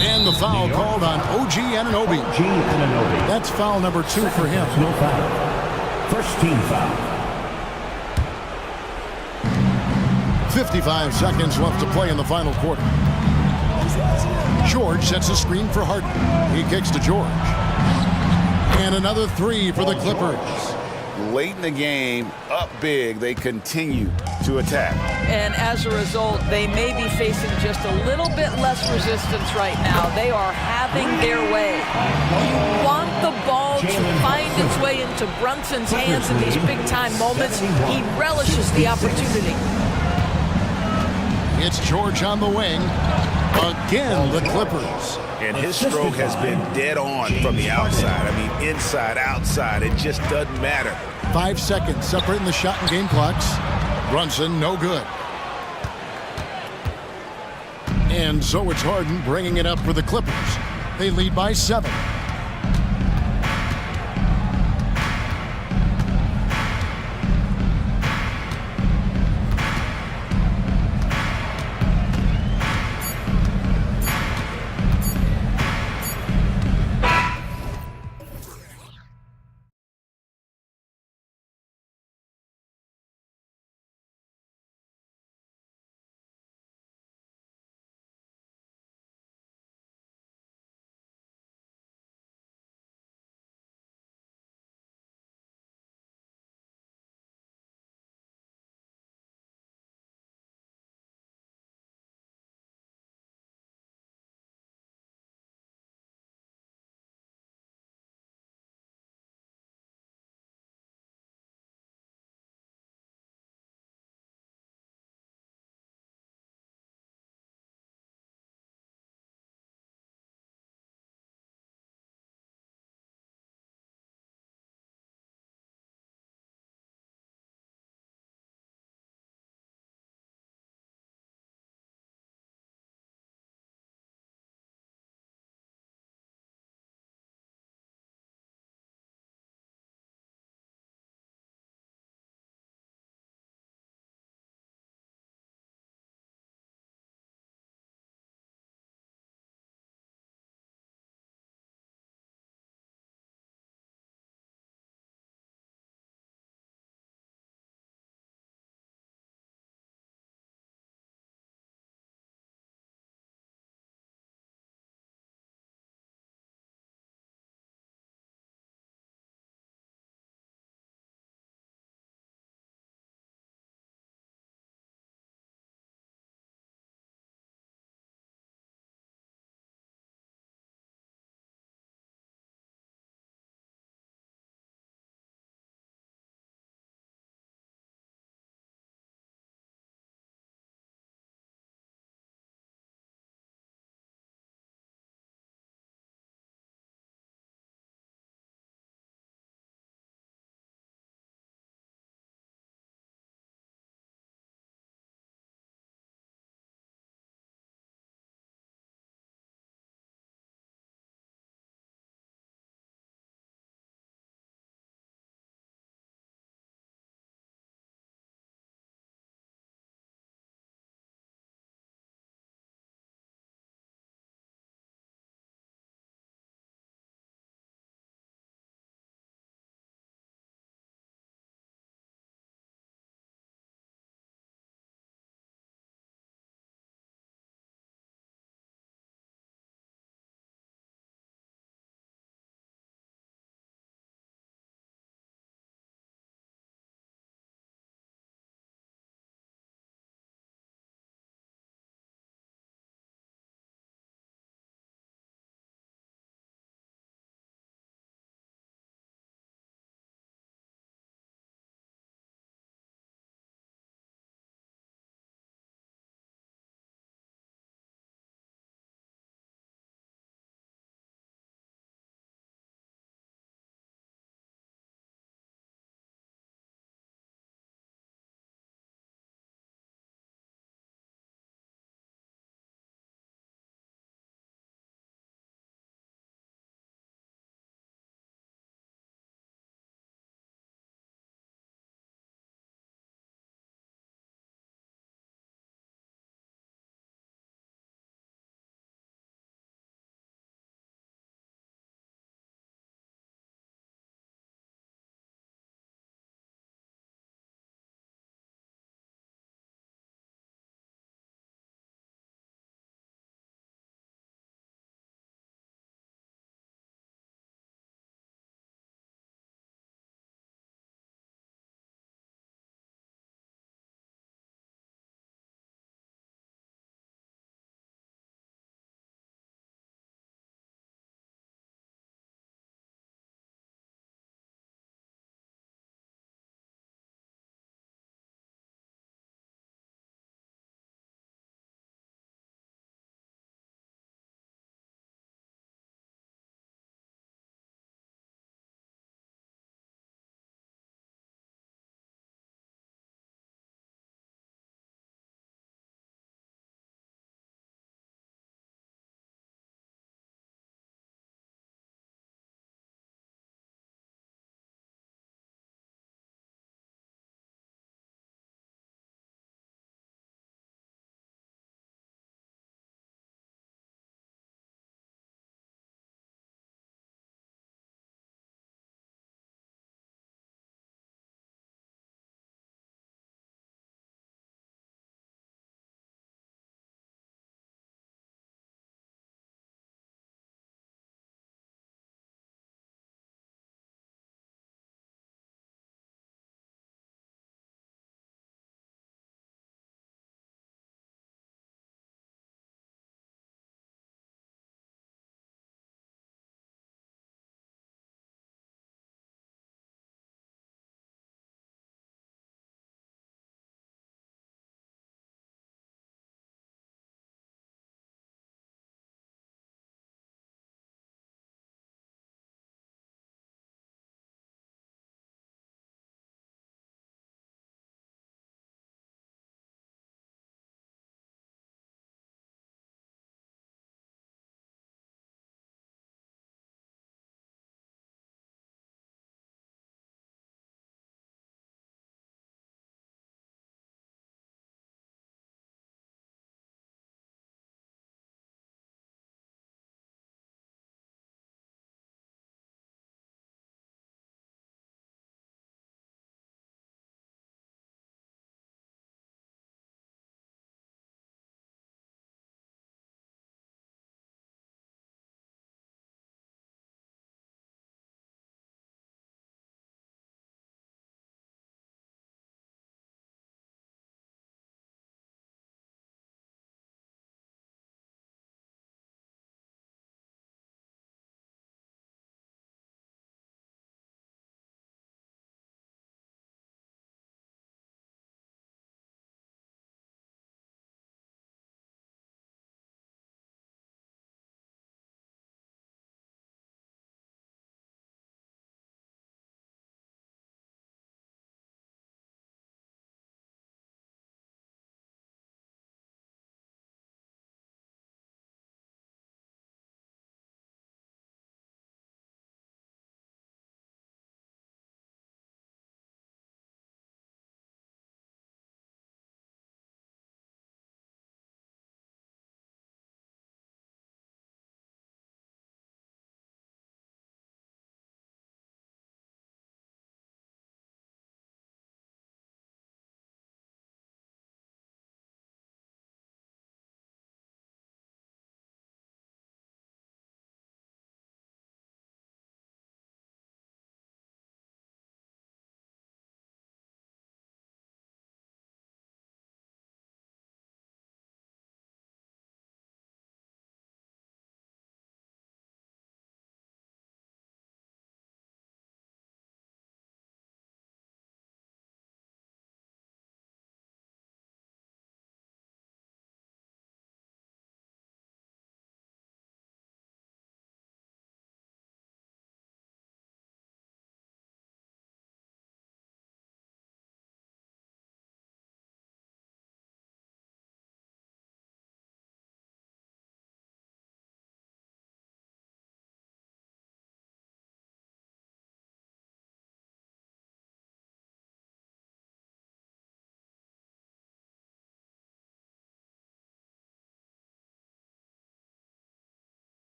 And the foul called on OG Anunoby. That's foul number 2 for him. No foul. First team foul. 55 seconds left to play in the final quarter. George sets a screen for Harden. He kicks to George. And another 3 for the Clippers. Late in the game, up big, they continue to attack. And as a result, they may be facing just a little bit less resistance right now. They are having their way. You want the ball to find its way into Brunson's hands in these big-time moments. He relishes the opportunity. It's George on the wing. Again, the Clippers. And his stroke has been dead on from the outside. I mean, inside, outside, it just doesn't matter. 5 seconds separating the shot and game clocks. Brunson, no good. And so it's Harden bringing it up for the Clippers. They lead by 7.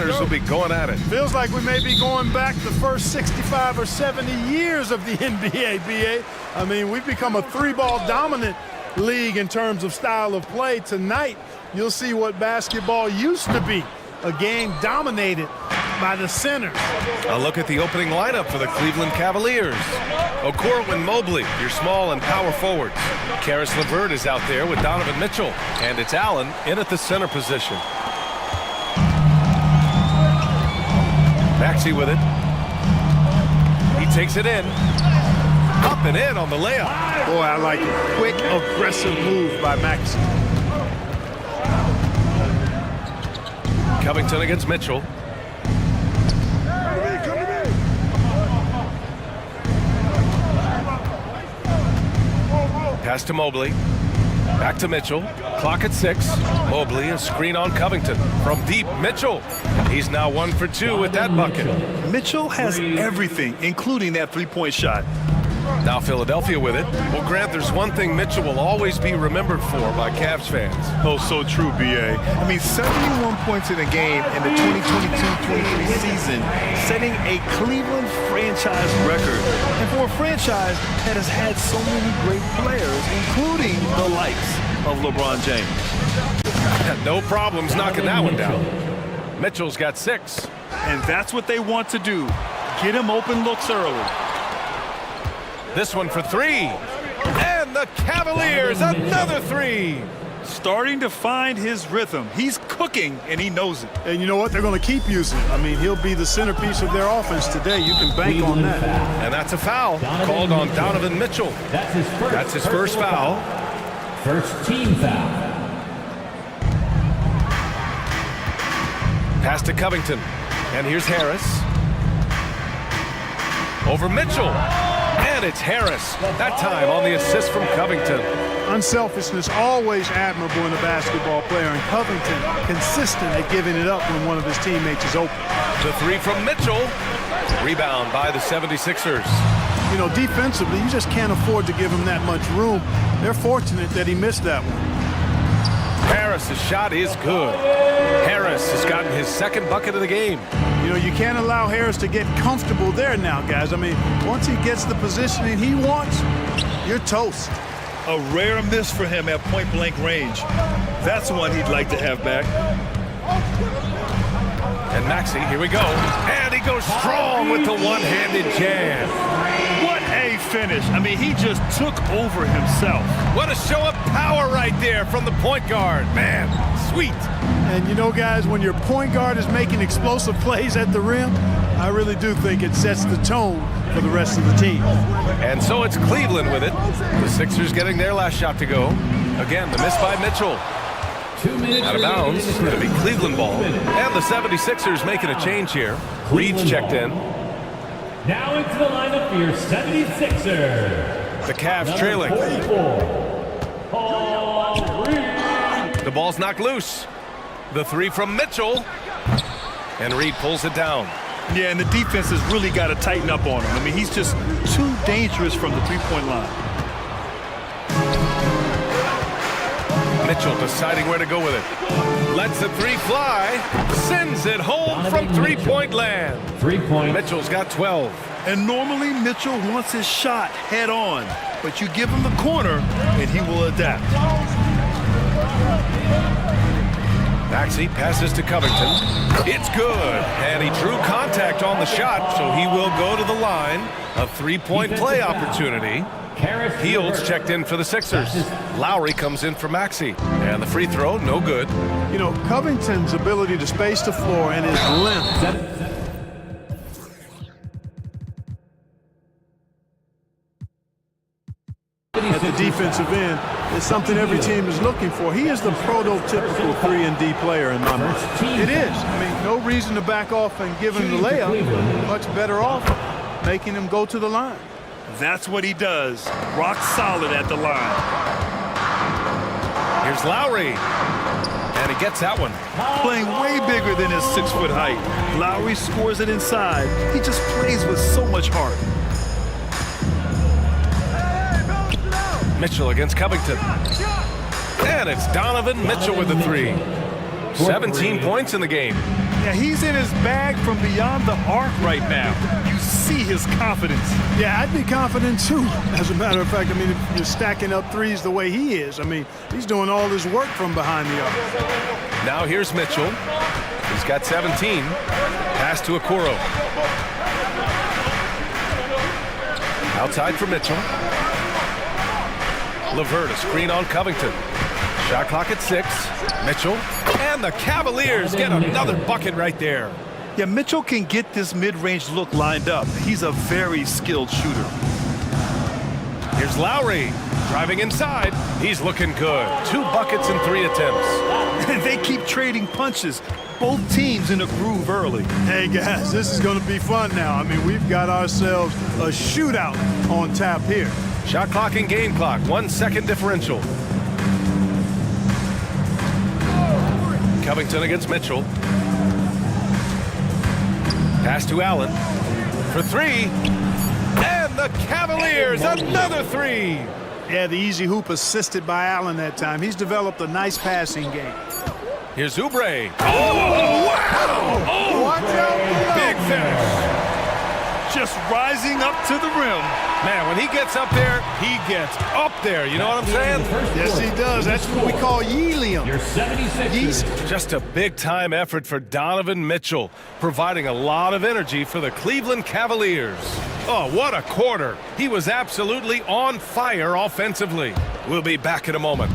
centers will be going at it. Feels like we may be going back the first 65 or 70 years of the NBA, BA. I mean, we've become a three-ball dominant league in terms of style of play. Tonight, you'll see what basketball used to be, a game dominated by the centers. A look at the opening lineup for the Cleveland Cavaliers. Okoro and Mobley, your small and power forwards. Karis LeVert is out there with Donovan Mitchell, and it's Allen in at the center position. Maxey with it. He takes it in. Up and in on the layup. Boy, I like it. Quick, aggressive move by Maxey. Covington against Mitchell. Pass to Mobley. Back to Mitchell. Clock at 6. Mobley, a screen on Covington. From deep, Mitchell. He's now 1 for 2 with that bucket. Mitchell has everything, including that three-point shot. Now Philadelphia with it. Well, Grant, there's one thing Mitchell will always be remembered for by Cavs fans. Oh, so true, B.A. I mean, 71 points in a game in the 2022-23 season, setting a Cleveland franchise record. And for a franchise that has had so many great players, including the likes of LeBron James. No problems knocking that one down. Mitchell's got 6. And that's what they want to do. Get him open looks early. This one for 3. And the Cavaliers, another 3. Starting to find his rhythm. He's cooking, and he knows it. And you know what? They're going to keep using it. I mean, he'll be the centerpiece of their offense today. You can bank on that. And that's a foul called on Donovan Mitchell. That's his first foul. First team foul. Pass to Covington. And here's Harris. Over Mitchell. And it's Harris, that time on the assist from Covington. Unselfishness always admirable in a basketball player, and Covington consistent at giving it up when one of his teammates is open. The 3 from Mitchell. Rebound by the 76ers. You know, defensively, you just can't afford to give him that much room. They're fortunate that he missed that one. Harris's shot is good. Harris has gotten his second bucket of the game. You know, you can't allow Harris to get comfortable there now, guys. I mean, once he gets the positioning he wants, you're toast. A rare miss for him at point-blank range. That's one he'd like to have back. And Maxey, here we go. And he goes strong with the one-handed jam. What a finish. I mean, he just took over himself. What a show of power right there from the point guard. Man, sweet. And you know, guys, when your point guard is making explosive plays at the rim, I really do think it sets the tone for the rest of the team. And so it's Cleveland with it. The Sixers getting their last shot to go. Again, the miss by Mitchell. 2 minutes. Out of bounds. It'll be Cleveland ball. And the 76ers making a change here. Reed's checked in. Now into the lineup for your 76ers. The Cavs trailing. The ball's knocked loose. The 3 from Mitchell. And Reed pulls it down. Yeah, and the defense has really got to tighten up on him. I mean, he's just too dangerous from the three-point line. Mitchell deciding where to go with it. Lets the 3 fly. Sends it home from three-point land. 3 points. Mitchell's got 12. And normally Mitchell wants his shot head on. But you give him the corner, and he will adapt. Maxey passes to Covington. It's good. And he drew contact on the shot, so he will go to the line. A three-point play opportunity. Fields checked in for the Sixers. Lowry comes in for Maxey. And the free throw, no good. You know, Covington's ability to space the floor and his length. At the defensive end is something every team is looking for. He is the prototypical 3-and-D player in my mind. It is. I mean, no reason to back off and give him the layup. Much better off making him go to the line. That's what he does. Rock solid at the line. Here's Lowry. And he gets that one. Playing way bigger than his 6-foot height. Lowry scores it inside. He just plays with so much heart. Mitchell against Covington. And it's Donovan Mitchell with the 3. 17 points in the game. Yeah, he's in his bag from beyond the arc right now. You see his confidence. Yeah, I'd be confident too. As a matter of fact, I mean, if you're stacking up threes the way he is, I mean, he's doing all his work from behind the arc. Now here's Mitchell. He's got 17. Pass to Okoro. Outside for Mitchell. LeVert, a screen on Covington. Shot clock at 6. Mitchell. And the Cavaliers get another bucket right there. Yeah, Mitchell can get this mid-range look lined up. He's a very skilled shooter. Here's Lowry. Driving inside. He's looking good. 2 buckets in 3 attempts. And they keep trading punches. Both teams in a groove early. Hey, guys, this is going to be fun now. I mean, we've got ourselves a shootout on tap here. Shot clock and game clock. 1 second differential. Covington against Mitchell. Pass to Allen for 3. And the Cavaliers, another 3. Yeah, the easy hoop assisted by Allen that time. He's developed a nice passing game. Here's Oubre. Oh, wow! Oh, watch out below. Big finish. Just rising up to the rim. Man, when he gets up there, he gets up there. You know what I'm saying? Yes, he does. That's what we call helium. Your 76ers. Just a big-time effort for Donovan Mitchell, providing a lot of energy for the Cleveland Cavaliers. Oh, what a quarter. He was absolutely on fire offensively. We'll be back in a moment.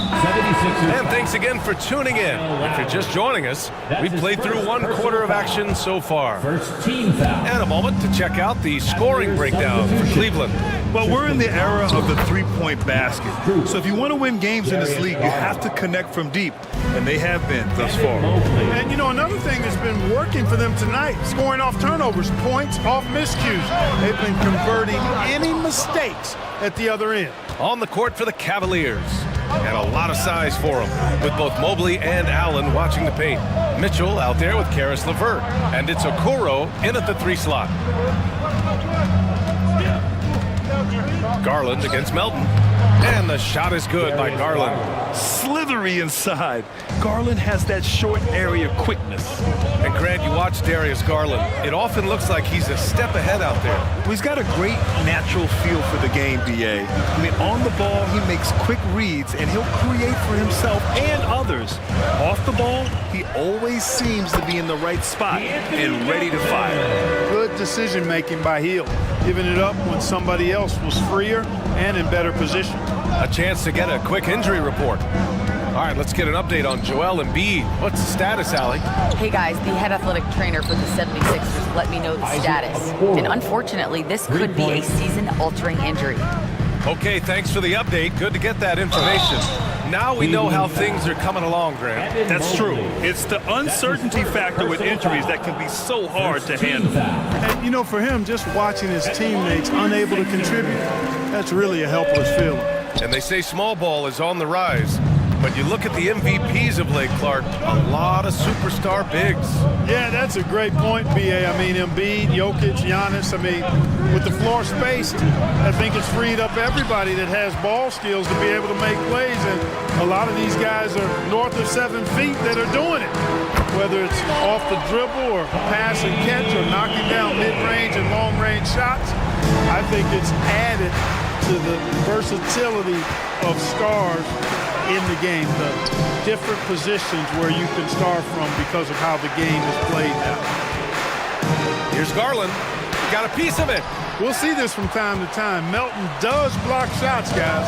76ers. And thanks again for tuning in. If you're just joining us, we played through 1 quarter of action so far. First team foul. And a moment to check out the scoring breakdown for Cleveland. Well, we're in the era of the three-point basket. So if you want to win games in this league, you have to connect from deep. And they have been thus far. And, you know, another thing that's been working for them tonight, scoring off turnovers, points off miscues. They've been converting any mistakes at the other end. On the court for the Cavaliers. And a lot of size for him, with both Mobley and Allen watching the paint. Mitchell out there with Karis LeVert. And it's Okoro in at the 3 slot. Garland against Melton. And the shot is good by Garland. Slithery inside. Garland has that short area quickness. And Grant, you watch Darius Garland. It often looks like he's a step ahead out there. Well, he's got a great natural feel for the game, BA. I mean, on the ball, he makes quick reads, and he'll create for himself and others. Off the ball, he always seems to be in the right spot and ready to fire. Good decision-making by Hill, giving it up when somebody else was freer and in better position. A chance to get a quick injury report. All right, let's get an update on Joel Embiid. What's the status, Allie? Hey guys, the head athletic trainer for the 76ers let me know the status. And unfortunately, this could be a season-altering injury. Okay, thanks for the update. Good to get that information. Now we know how things are coming along, Grant. That's true. It's the uncertainty factor with injuries that can be so hard to handle. And, you know, for him, just watching his teammates unable to contribute, that's really a helpless feeling. And they say small ball is on the rise. But you look at the MVPs of late, Clark, a lot of superstar bigs. Yeah, that's a great point, B.A. I mean, Embiid, Jokic, Giannis, I mean, with the floor spaced, I think it's freed up everybody that has ball skills to be able to make plays. And a lot of these guys are north of 7 feet that are doing it, whether it's off the dribble or pass and catch or knocking down mid-range and long-range shots. I think it's added to the versatility of stars in the game, the different positions where you can start from because of how the game is played now. Here's Garland. Got a piece of it. We'll see this from time to time. Melton does block shots, guys.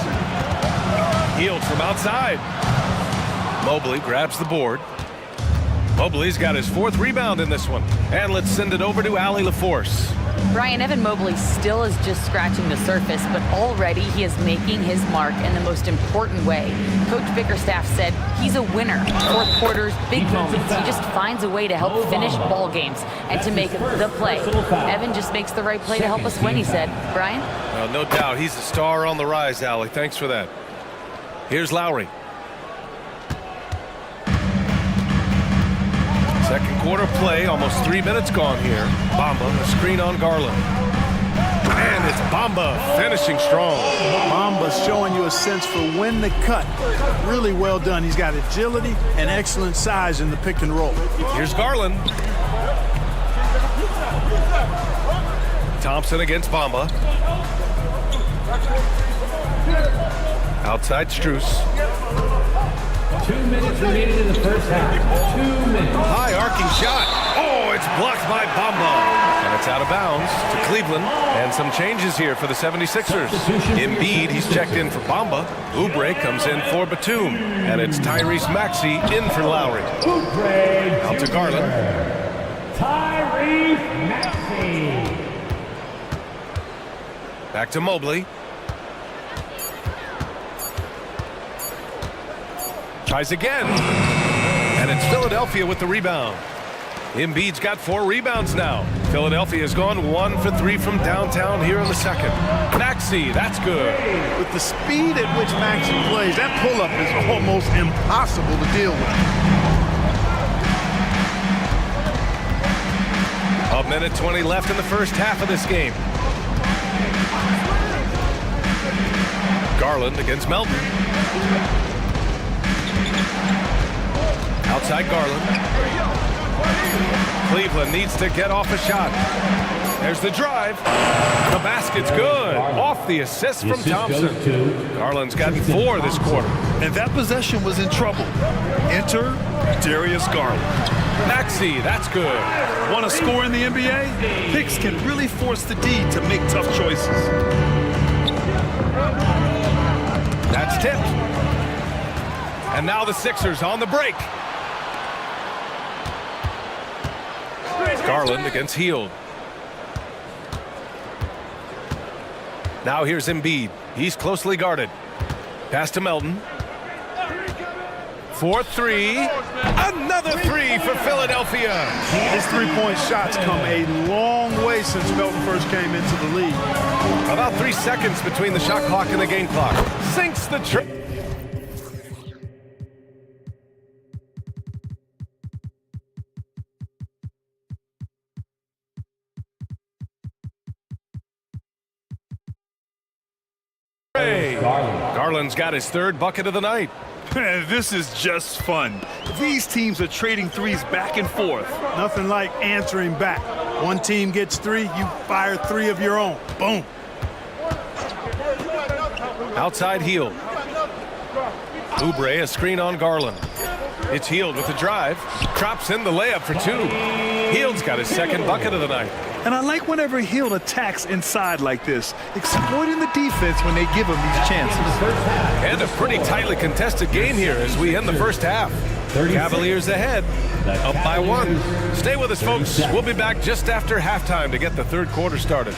Healed from outside. Mobley grabs the board. Mobley's got his 4th rebound in this one. And let's send it over to Allie LaForce. Brian, Evan Mobley still is just scratching the surface, but already he is making his mark in the most important way. Coach Bickerstaff said he's a winner. 4th quarters, big moments. He just finds a way to help finish ball games and to make the play. Evan just makes the right play to help us win, he said. Brian? No doubt. He's a star on the rise, Allie. Thanks for that. Here's Lowry. Second quarter play, almost 3 minutes gone here. Bamba, a screen on Garland. And it's Bamba finishing strong. Bamba's showing you a sense for when to cut. Really well done. He's got agility and excellent size in the pick and roll. Here's Garland. Thompson against Bamba. Outside Strus. 2 minutes remaining in the first half. 2 minutes. High arcing shot. Oh, it's blocked by Bamba. And it's out of bounds to Cleveland. And some changes here for the 76ers. Embiid, he's checked in for Bamba. Oubre comes in for Batum. And it's Tyrese Maxey in for Lowry. Out to Garland. Tyrese Maxey. Back to Mobley. Tries again. And it's Philadelphia with the rebound. Embiid's got 4 rebounds now. Philadelphia has gone 1 for 3 from downtown here in the second. Maxey, that's good. With the speed at which Maxey plays, that pull-up is almost impossible to deal with. A minute 20 left in the first half of this game. Garland against Melton. Outside Garland. Cleveland needs to get off a shot. There's the drive. The basket's good. Off the assist from Thompson. Garland's gotten 4 this quarter. And that possession was in trouble. Enter Darius Garland. Maxey, that's good. Want to score in the NBA? Picks can really force the D to make tough choices. That's tipped. And now the Sixers on the break. Garland against Hield. Now here's Embiid. He's closely guarded. Pass to Melton. 4-3. Another 3 for Philadelphia. His three-point shots come a long way since Melton first came into the league. About 3 seconds between the shot clock and the game clock. Sinks the trip. Garland's got his 3rd bucket of the night. This is just fun. These teams are trading threes back and forth. Nothing like answering back. One team gets 3, you fire 3 of your own. Boom. Outside Hield. Oubre a screen on Garland. It's Hield with the drive. Drops in the layup for 2. Hield's got his 2nd bucket of the night. And I like whenever Hield attacks inside like this, exploiting the defense when they give him these chances. And a pretty tightly contested game here as we end the first half. Cavaliers ahead, up by 1. Stay with us, folks. We'll be back just after halftime to get the 3rd quarter started.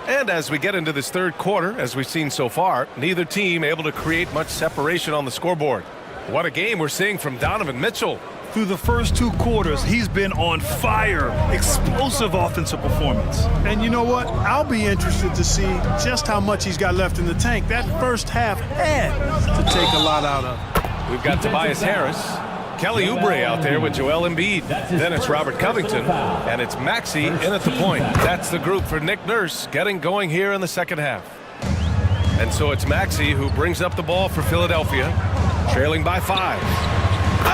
And as we get into this 3rd quarter, as we've seen so far, neither team able to create much separation on the scoreboard. What a game we're seeing from Donovan Mitchell. Through the first 2 quarters, he's been on fire. Explosive offensive performance. And you know what? I'll be interested to see just how much he's got left in the tank. That first half had to take a lot out of. We've got Tobias Harris. Kelly Oubre out there with Joel Embiid. Then it's Robert Covington, and it's Maxey in at the point. That's the group for Nick Nurse getting going here in the second half. And so it's Maxey who brings up the ball for Philadelphia, trailing by 5.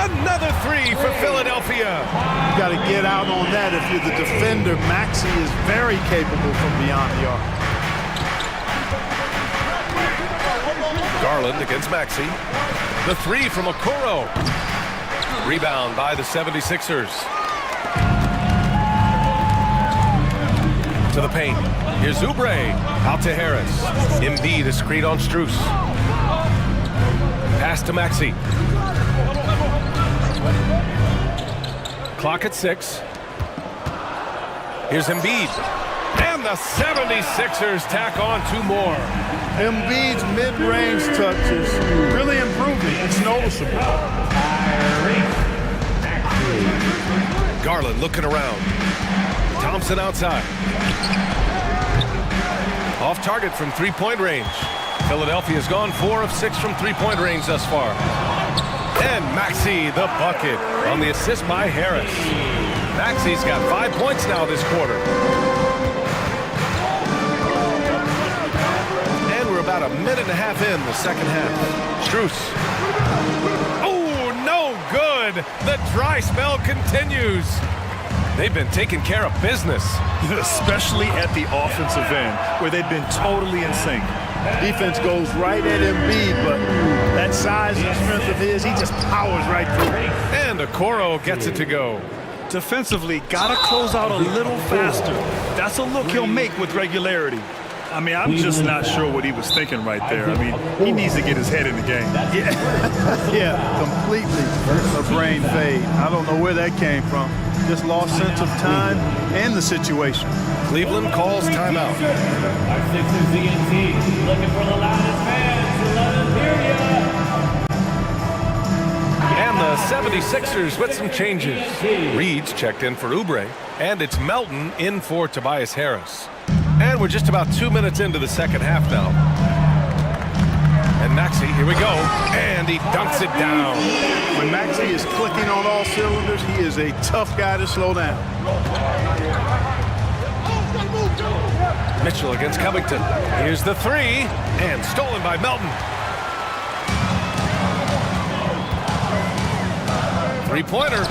Another 3 for Philadelphia. You got to get out on that if you're the defender. Maxey is very capable from beyond the arc. Garland against Maxey. The 3 from Okoro. Rebound by the 76ers. To the paint. Here's Oubre. Out to Harris. Embiid a screen on Strus. Pass to Maxey. Clock at 6. Here's Embiid. And the 76ers tack on 2 more. Embiid's mid-range touch is really improving. It's noticeable. Garland looking around. Thompson outside. Off target from three-point range. Philadelphia's gone 4 of 6 from three-point range thus far. And Maxey the bucket on the assist by Harris. Maxey's got 5 points now this quarter. And we're about a minute and a half in the second half. Strus. Oh, no good. The dry spell continues. They've been taking care of business. Especially at the offensive end, where they've been totally in sync. Defense goes right at Embiid, but that size and strength of his, he just powers right through. And Okoro gets it to go. Defensively, gotta close out a little faster. That's a look he'll make with regularity. I mean, I'm just not sure what he was thinking right there. I mean, he needs to get his head in the game. Yeah, completely a brain fade. I don't know where that came from. Just lost sense of time and the situation. Cleveland calls timeout. Our Sixers DNT looking for the loudest fans to let them hear ya. And the 76ers with some changes. Reed's checked in for Oubre, and it's Melton in for Tobias Harris. And we're just about 2 minutes into the second half now. And Maxey, here we go, and he dunks it down. When Maxey is clicking on all cylinders, he is a tough guy to slow down. Mitchell against Covington. Here's the three, and stolen by Melton. Three-pointer.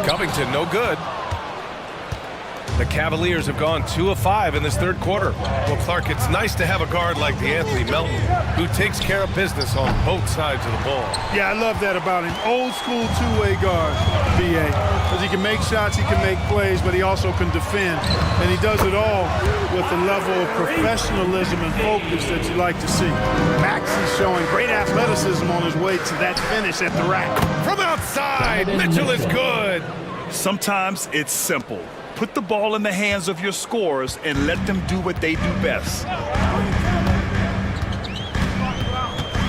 Covington, no good. The Cavaliers have gone 2 of 5 in this third quarter. Well, Clark, it's nice to have a guard like DeAnthony Melton who takes care of business on both sides of the ball. Yeah, I love that about him. Old school two-way guard, BA. Because he can make shots, he can make plays, but he also can defend. And he does it all with the level of professionalism and focus that you like to see. Maxey's showing great athleticism on his way to that finish at the rack. From outside, Mitchell is good. Sometimes it's simple. Put the ball in the hands of your scorers and let them do what they do best.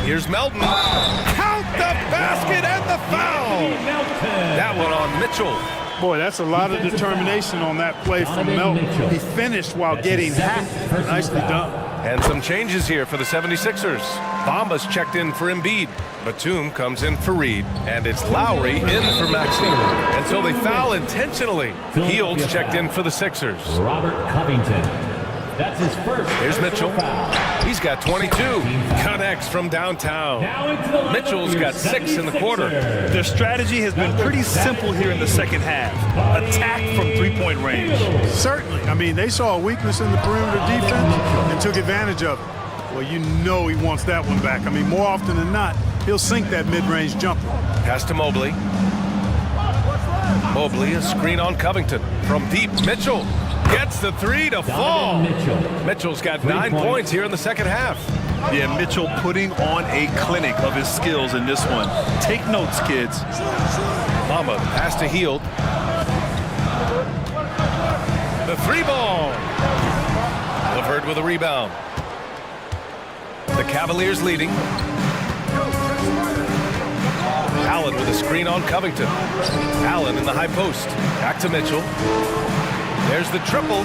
Here's Melton. Count the basket and the foul. That one on Mitchell. Boy, that's a lot of determination on that play from Melton. He finished while getting hacked. Nicely done. And some changes here for the 76ers. Bamba's checked in for Embiid. Batum comes in for Reed. And it's Lowry in for Maxey. And so they foul intentionally. Heald's checked in for the Sixers. Robert Covington. That's his first. Here's Mitchell. He's got 22. Connects from downtown. Mitchell's got 6 in the quarter. Their strategy has been pretty simple here in the second half. Attack from three-point range. Certainly. I mean, they saw a weakness in the perimeter defense and took advantage of it. Well, you know he wants that one back. I mean, more often than not, he'll sink that mid-range jumper. Pass to Mobley. Mobley, a screen on Covington. From deep, Mitchell gets the three to fall. Mitchell's got 9 points here in the second half. Yeah, Mitchell putting on a clinic of his skills in this one. Take notes, kids. Bamba, pass to Hield. The three ball. Levert with a rebound. The Cavaliers leading. Allen with a screen on Covington. Allen in the high post. Back to Mitchell. There's the triple.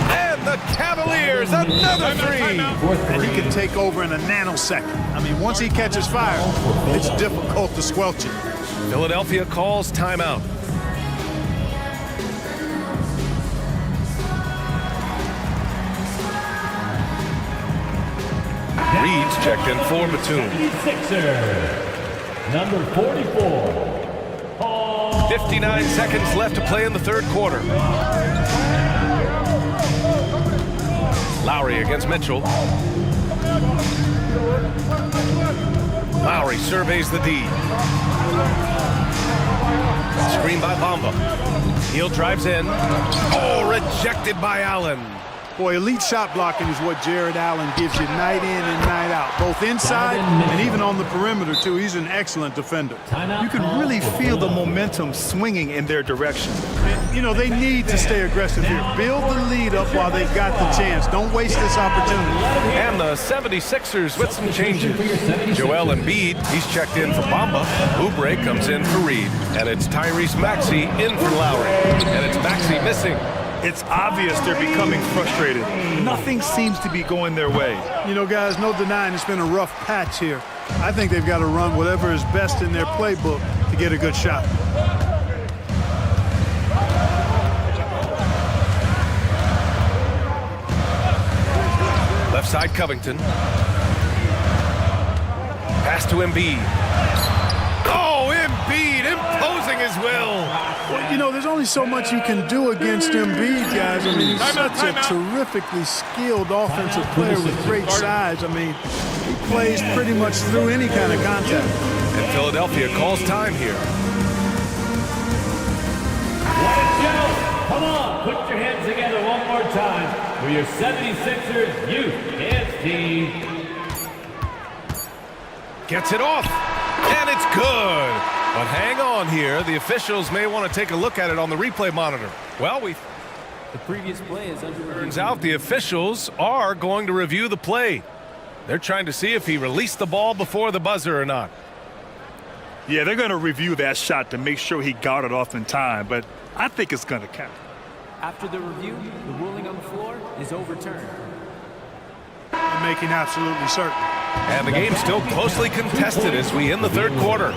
And the Cavaliers, another three. And he can take over in a nanosecond. I mean, once he catches fire, it's difficult to squelch it. Philadelphia calls timeout. Reed's checked in for Batum. 76er. Number 44. 59 seconds left to play in the third quarter. Lowry against Mitchell. Lowry surveys the D. Screen by Bamba. Hield drives in. Oh, rejected by Allen. Boy, elite shot blocking is what Jared Allen gives you night in and night out, both inside and even on the perimeter, too. He's an excellent defender. You can really feel the momentum swinging in their direction. And, you know, they need to stay aggressive here. Build the lead up while they've got the chance. Don't waste this opportunity. And the 76ers with some changes. Joel Embiid, he's checked in for Bamba. Oubre comes in for Reed. And it's Tyrese Maxey in for Lowry. And it's Maxey missing. It's obvious they're becoming frustrated. Nothing seems to be going their way. You know, guys, no denying it's been a rough patch here. I think they've got to run whatever is best in their playbook to get a good shot. Left side, Covington. Pass to Embiid. Oh, Embiid imposing his will. Well, you know, there's only so much you can do against Embiid, guys. I mean, he's such a terrifically skilled offensive player with great size. I mean, he plays pretty much through any kind of contact. And Philadelphia calls time here. Come on, put your hands together one more time for your 76ers youth dance team. Gets it off, and it's good. But hang on here. The officials may want to take a look at it on the replay monitor. Well, the previous play is under review. Turns out the officials are going to review the play. They're trying to see if he released the ball before the buzzer or not. Yeah, they're going to review that shot to make sure he got it off in time, but I think it's going to count. After the review, the ruling on the floor is overturned. I'm making absolutely certain. And the game's still closely contested as we end the third quarter.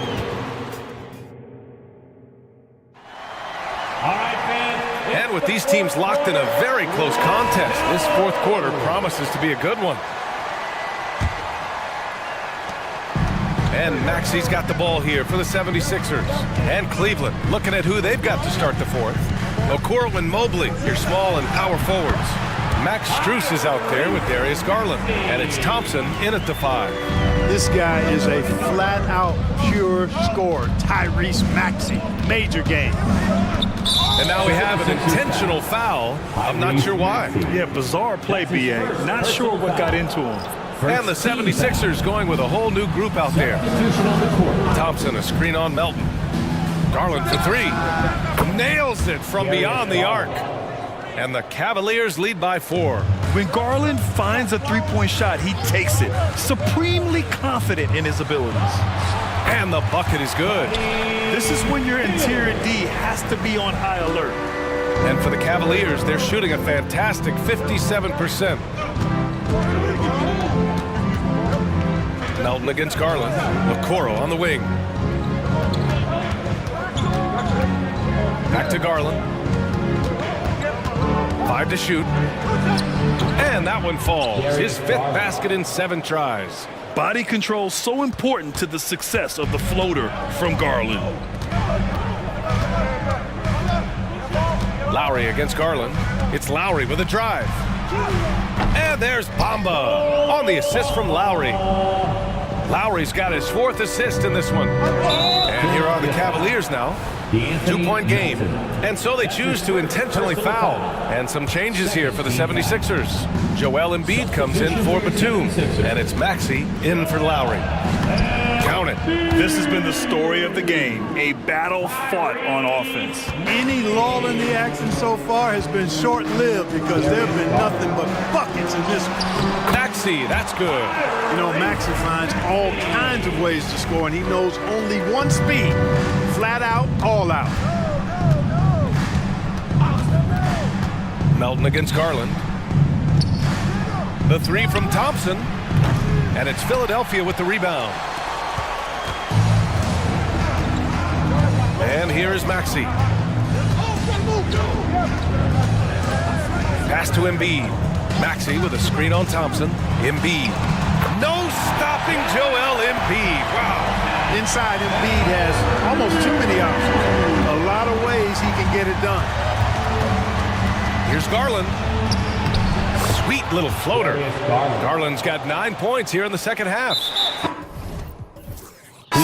And with these teams locked in a very close contest, this fourth quarter promises to be a good one. And Maxey's got the ball here for the 76ers. And Cleveland looking at who they've got to start the fourth. Okoro and Mobley, your small and power forwards. Max Strus is out there with Darius Garland. And it's Thompson in at the 5. This guy is a flat-out pure scorer. Tyrese Maxey. Major game. And now we have an intentional foul. I'm not sure why. Yeah, bizarre play, B.A. Not sure what got into him. And the 76ers going with a whole new group out there. Thompson, a screen on Melton. Garland for 3. Nails it from beyond the arc. And the Cavaliers lead by 4. When Garland finds a three-point shot, he takes it. Supremely confident in his abilities. And the bucket is good. This is when your interior D has to be on high alert. And for the Cavaliers, they're shooting a fantastic 57%. Melton against Garland. Okoro on the wing. Back to Garland. 5 to shoot. And that one falls. His 5th basket in 7 tries. Body control so important to the success of the floater from Garland. Lowry against Garland. It's Lowry with a drive. And there's Bamba on the assist from Lowry. Lowry's got his 4th assist in this one. And here are the Cavaliers now. 2-point game. And so they choose to intentionally foul. And some changes here for the 76ers. Joel Embiid comes in for Batum. And it's Maxey in for Lowry. Count it. This has been the story of the game. A battle fought on offense. Any lull in the action so far has been short-lived because there have been nothing but buckets in this one. Maxey, that's good. You know, Maxey finds all kinds of ways to score, and he knows only one speed. Flat out, all out. Melton against Garland. The 3 from Thompson. And it's Philadelphia with the rebound. And here is Maxey. Pass to Embiid. Maxey with a screen on Thompson. Embiid. No stopping Joel Embiid. Wow. Inside, Embiid has almost too many options. A lot of ways he can get it done. Here's Garland. Sweet little floater. Garland's got 9 points here in the second half.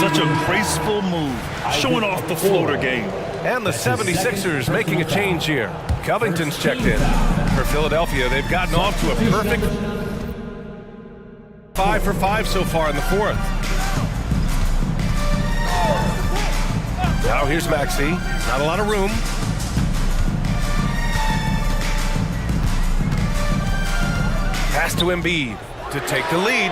Such a graceful move, showing off the floater game. And the 76ers making a change here. Covington's checked in. For Philadelphia, they've gotten off to a perfect 5 for 5 so far in the fourth. Now here's Maxey. Not a lot of room. Pass to Embiid to take the lead.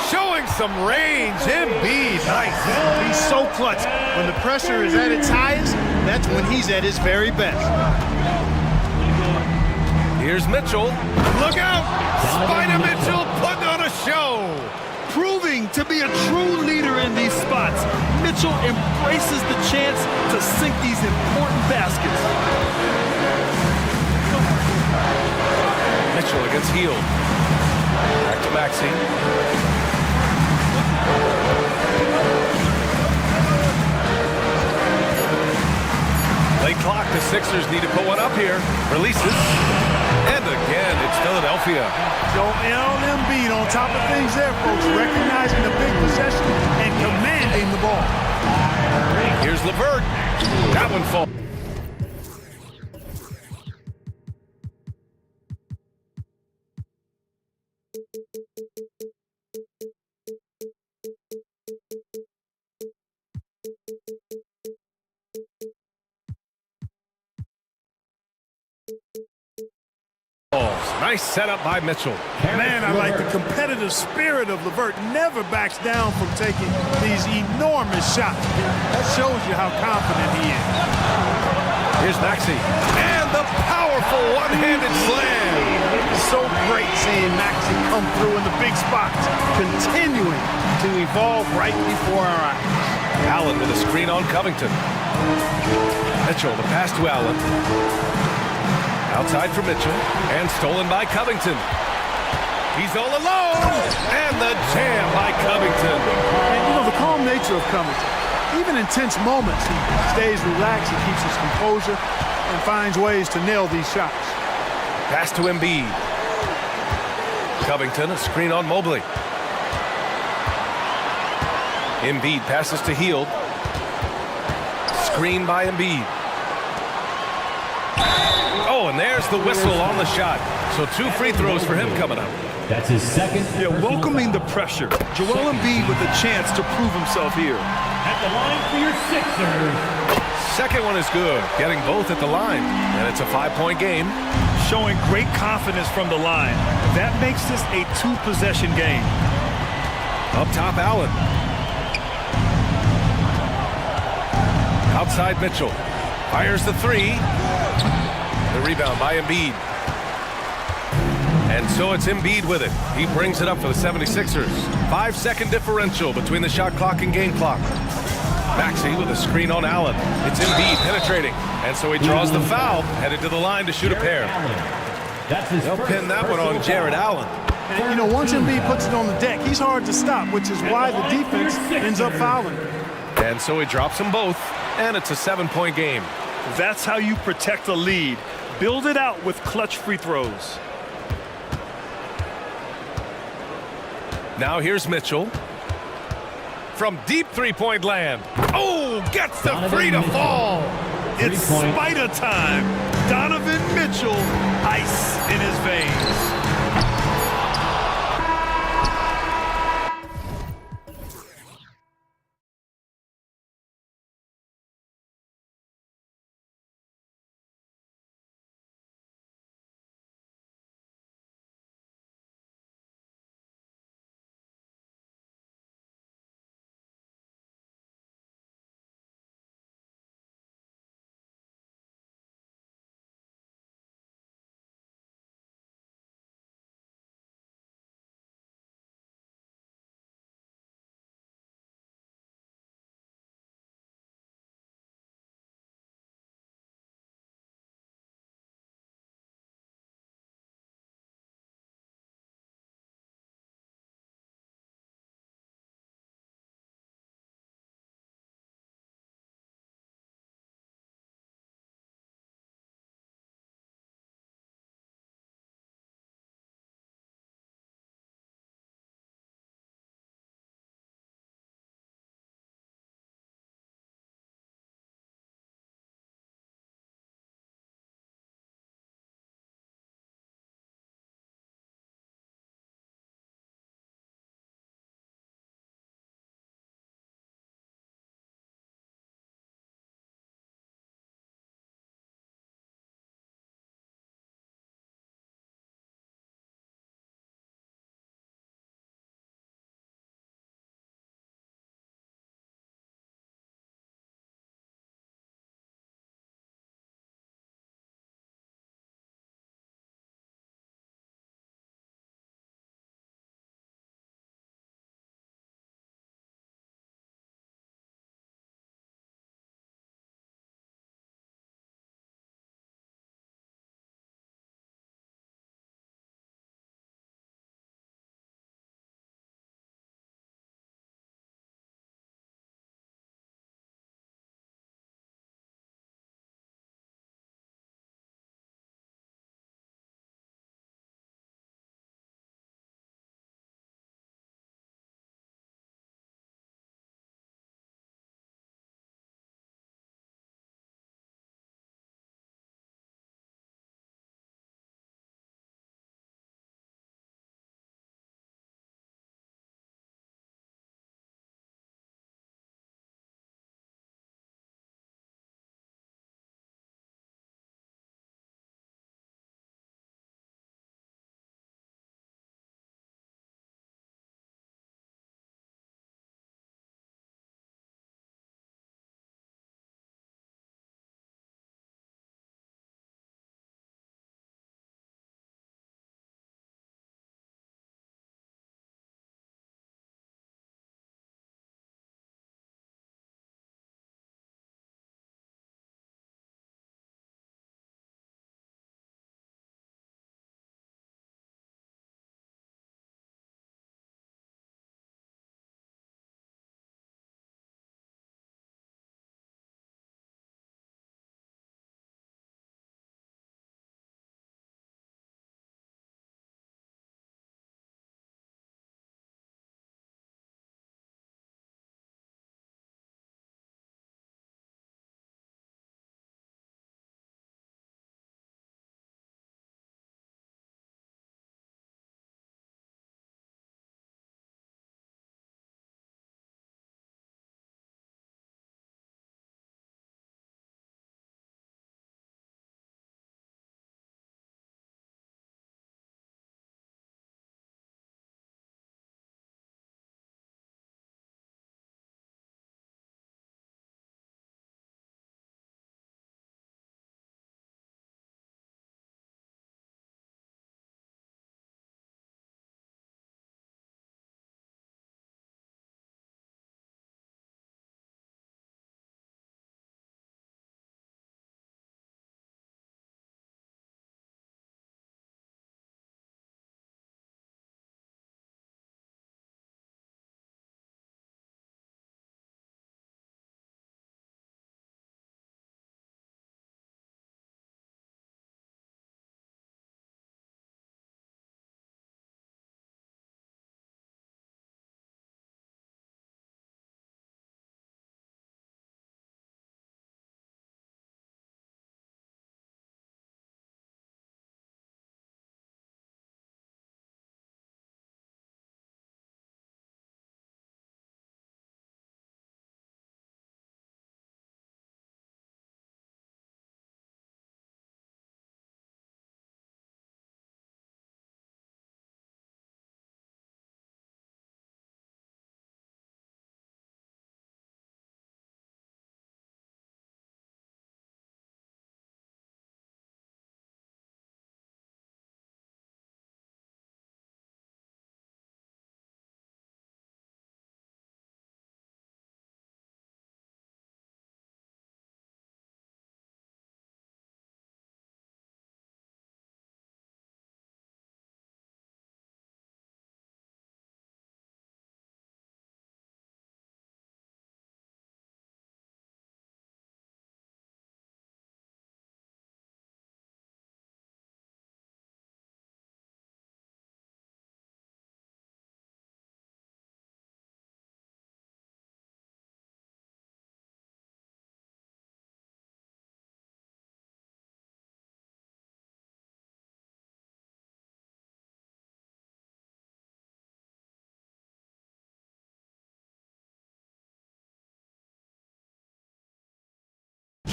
Showing some range. Embiid, nice. He's so clutch. When the pressure is at its highest, that's when he's at his very best. Here's Mitchell. Look out! Spider Mitchell putting on a show. Proving to be a true leader in these spots, Mitchell embraces the chance to sink these important baskets. Mitchell against Hield. Back to Maxey. Late clock, the Sixers need to put one up here. Releases. And again, it's Philadelphia. Joel Embiid on top of things there, folks. Recognizing the big possession and commanding the ball. Here's LeVert. That one falls. Nice setup by Mitchell. Man, I like the competitive spirit of LeVert. Never backs down from taking these enormous shots. That shows you how confident he is. Here's Maxey. And the powerful one-handed slam. So great seeing Maxey come through in the big spots, continuing to evolve right before our eyes. Allen with a screen on Covington. Mitchell, the pass to Allen. Outside for Mitchell, and stolen by Covington. He's all alone, and the jam by Covington. And you know, the calm nature of Covington, even in tense moments, he stays relaxed, he keeps his composure, and finds ways to nail these shots. Pass to Embiid. Covington, a screen on Mobley. Embiid passes to Hield. Screen by Embiid. Oh, and there's the whistle on the shot. So 2 free throws for him coming up. That's his second. Yeah, welcoming the pressure. Joel Embiid with a chance to prove himself here. At the line for your Sixers. Second one is good, getting both at the line. And it's a 5-point game. Showing great confidence from the line. That makes this a 2-possession game. Up top, Allen. Outside Mitchell. Fires the 3. The rebound by Embiid. And so it's Embiid with it. He brings it up for the 76ers. 5-second differential between the shot clock and game clock. Maxey with a screen on Allen. It's Embiid penetrating. And so he draws the foul, headed to the line to shoot a pair. They'll pin that one on Jared Allen. And, you know, once Embiid puts it on the deck, he's hard to stop, which is why the defense ends up fouling. And so he drops them both, and it's a 7-point game. That's how you protect a lead. Build it out with clutch free throws. Now here's Mitchell. From deep three-point land. Oh, gets the free to fall. It's spider time. Donovan Mitchell, ice in his veins.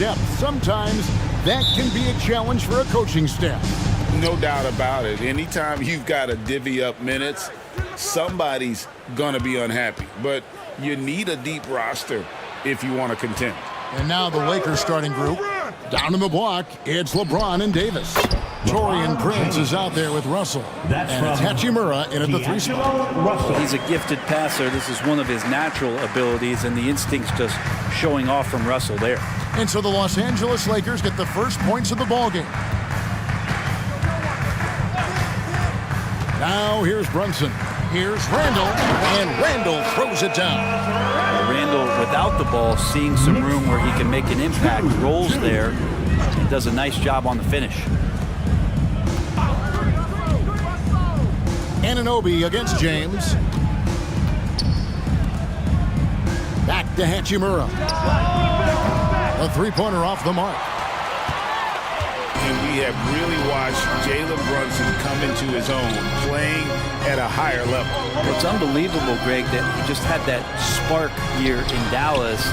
depth. Sometimes that can be a challenge for a coaching staff. No doubt about it. Anytime you've got to divvy up minutes, somebody's going to be unhappy. But you need a deep roster if you want to contend. And now the Lakers starting group. Down in the block, it's LeBron and Davis. Torian Prince is out there with Russell. And it's Hachimura in at the 3 spot. Well, he's a gifted passer. This is one of his natural abilities, and the instincts just showing off from Russell there. And so the Los Angeles Lakers get the first points of the ballgame. Now here's Brunson. Here's Randall, and Randall throws it down. Randall, without the ball, seeing some room where he can make an impact, rolls there, and does a nice job on the finish. Anunoby against James. Back to Hachimura. A three-pointer off the mark. And we have really watched Jalen Brunson come into his own, playing at a higher level. It's unbelievable, Greg, that he just had that spark here in Dallas,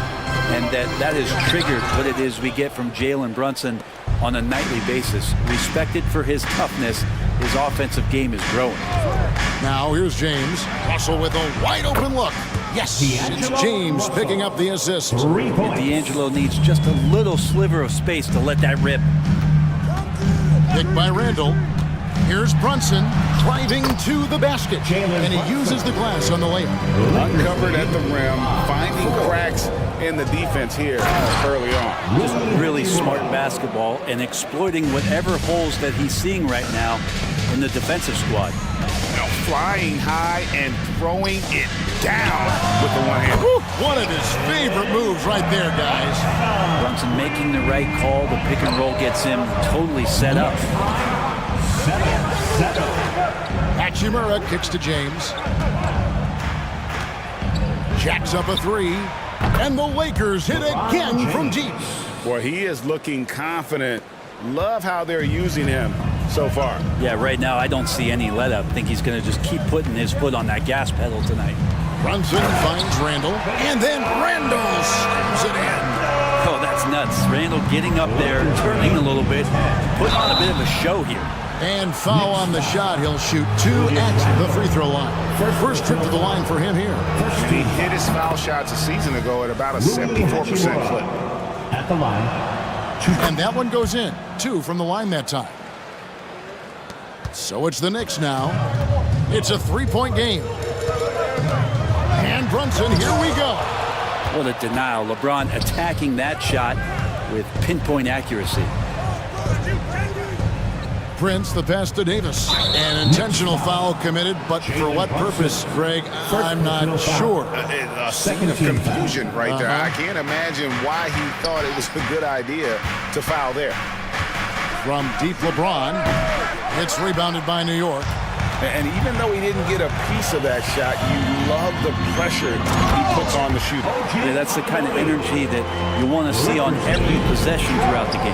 and that has triggered what it is we get from Jalen Brunson on a nightly basis. Respected for his toughness, his offensive game is growing. Now here's James. Russell with a wide open look. Yes, it's James picking up the assist. And D'Angelo needs just a little sliver of space to let that rip. Picked by Randall. Here's Brunson driving to the basket. And he uses the glass on the layup. Uncovered at the rim, finding cracks in the defense here early on. Just really smart basketball and exploiting whatever holes that he's seeing right now in the defensive squad. Flying high and throwing it down with the one hand. One of his favorite moves right there, guys. Brunson making the right call. The pick and roll gets him totally set up. Hachimura kicks to James. Jacks up a three. And the Lakers hit again from deep. Boy, he is looking confident. Love how they're using him so far. Yeah, right now I don't see any let up. I think he's going to just keep putting his foot on that gas pedal tonight. Brunson finds Randall, and then Randall slams it in. Oh, that's nuts. Randall getting up there, turning a little bit, putting on a bit of a show here. And foul on the shot. He'll shoot 2 at the free throw line. First trip to the line for him here. He hit his foul shots a season ago at about a 74% clip. At the line. And that one goes in. 2 from the line that time. So it's the Knicks now. It's a 3-point game. And Brunson, here we go. What a denial. LeBron attacking that shot with pinpoint accuracy. Prince, the pass to Davis. An intentional foul committed, but for what purpose, Greg? I'm not sure. A scene of confusion right there. I can't imagine why he thought it was a good idea to foul there. From deep LeBron, it's rebounded by New York. And even though he didn't get a piece of that shot, you love the pressure he puts on the shooter. Yeah, that's the kind of energy that you want to see on every possession throughout the game.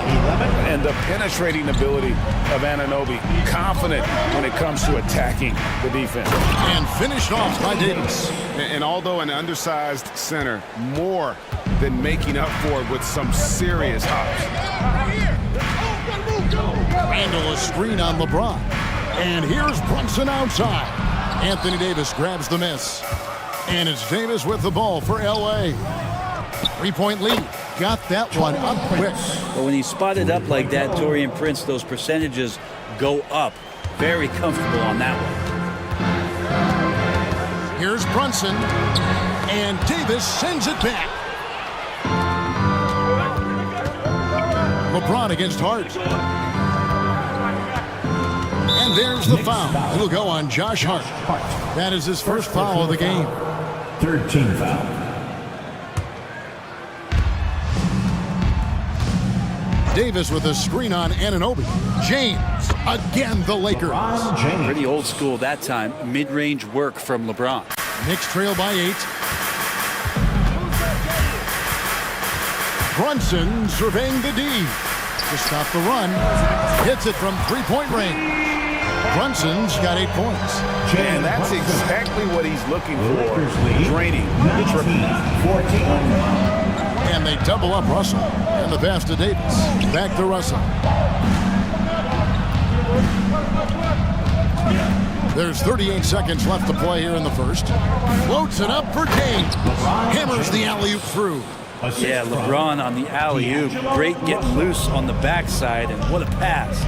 And the penetrating ability of Anunoby, confident when it comes to attacking the defense. And finished off by Davis. And although an undersized center, more than making up for it with some serious hops. Randall a screen on LeBron. And here's Brunson outside. Anthony Davis grabs the miss. And it's Davis with the ball for L.A. 3-point lead. Got that one up quick. But when he's spotted up like that, Torian Prince, those percentages go up. Very comfortable on that one. Here's Brunson. And Davis sends it back. LeBron against Hart. And there's the foul. It'll go on Josh Hart. That is his first foul of the game. 3rd team foul. Davis with a screen on Anunoby. James, again the Lakers. Pretty old school that time. Mid-range work from LeBron. Knicks trail by 8. Brunson surveying the D. To stop the run. Hits it from 3-point range. Brunson's got 8 points. And that's exactly what he's looking for. Draining the triple. 14. And they double up Russell. And the pass to Davis. Back to Russell. There's 38 seconds left to play here in the first. Floats it up for James. Hammers the alley-oop through. Yeah, LeBron on the alley-oop. Great getting loose on the backside, and what a pass.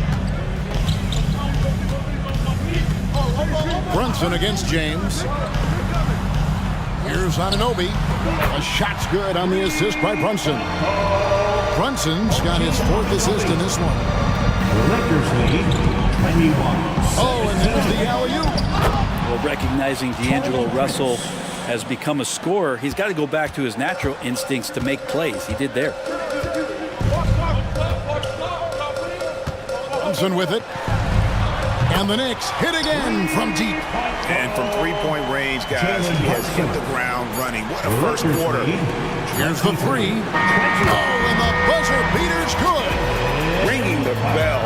Brunson against James. Here's Anunoby. A shot's good on the assist by Brunson. Brunson's got his 4th assist in this one. Lakers lead 21. Oh, and there's the alley-oop. Well, recognizing D'Angelo Russell has become a scorer, he's got to go back to his natural instincts to make plays. He did there. Brunson with it. And the Knicks hit again from deep. And from three-point range, guys, he has hit the ground running. What a first quarter. Here's the 3. Oh, and the buzzer beater's good. Ringing the bell.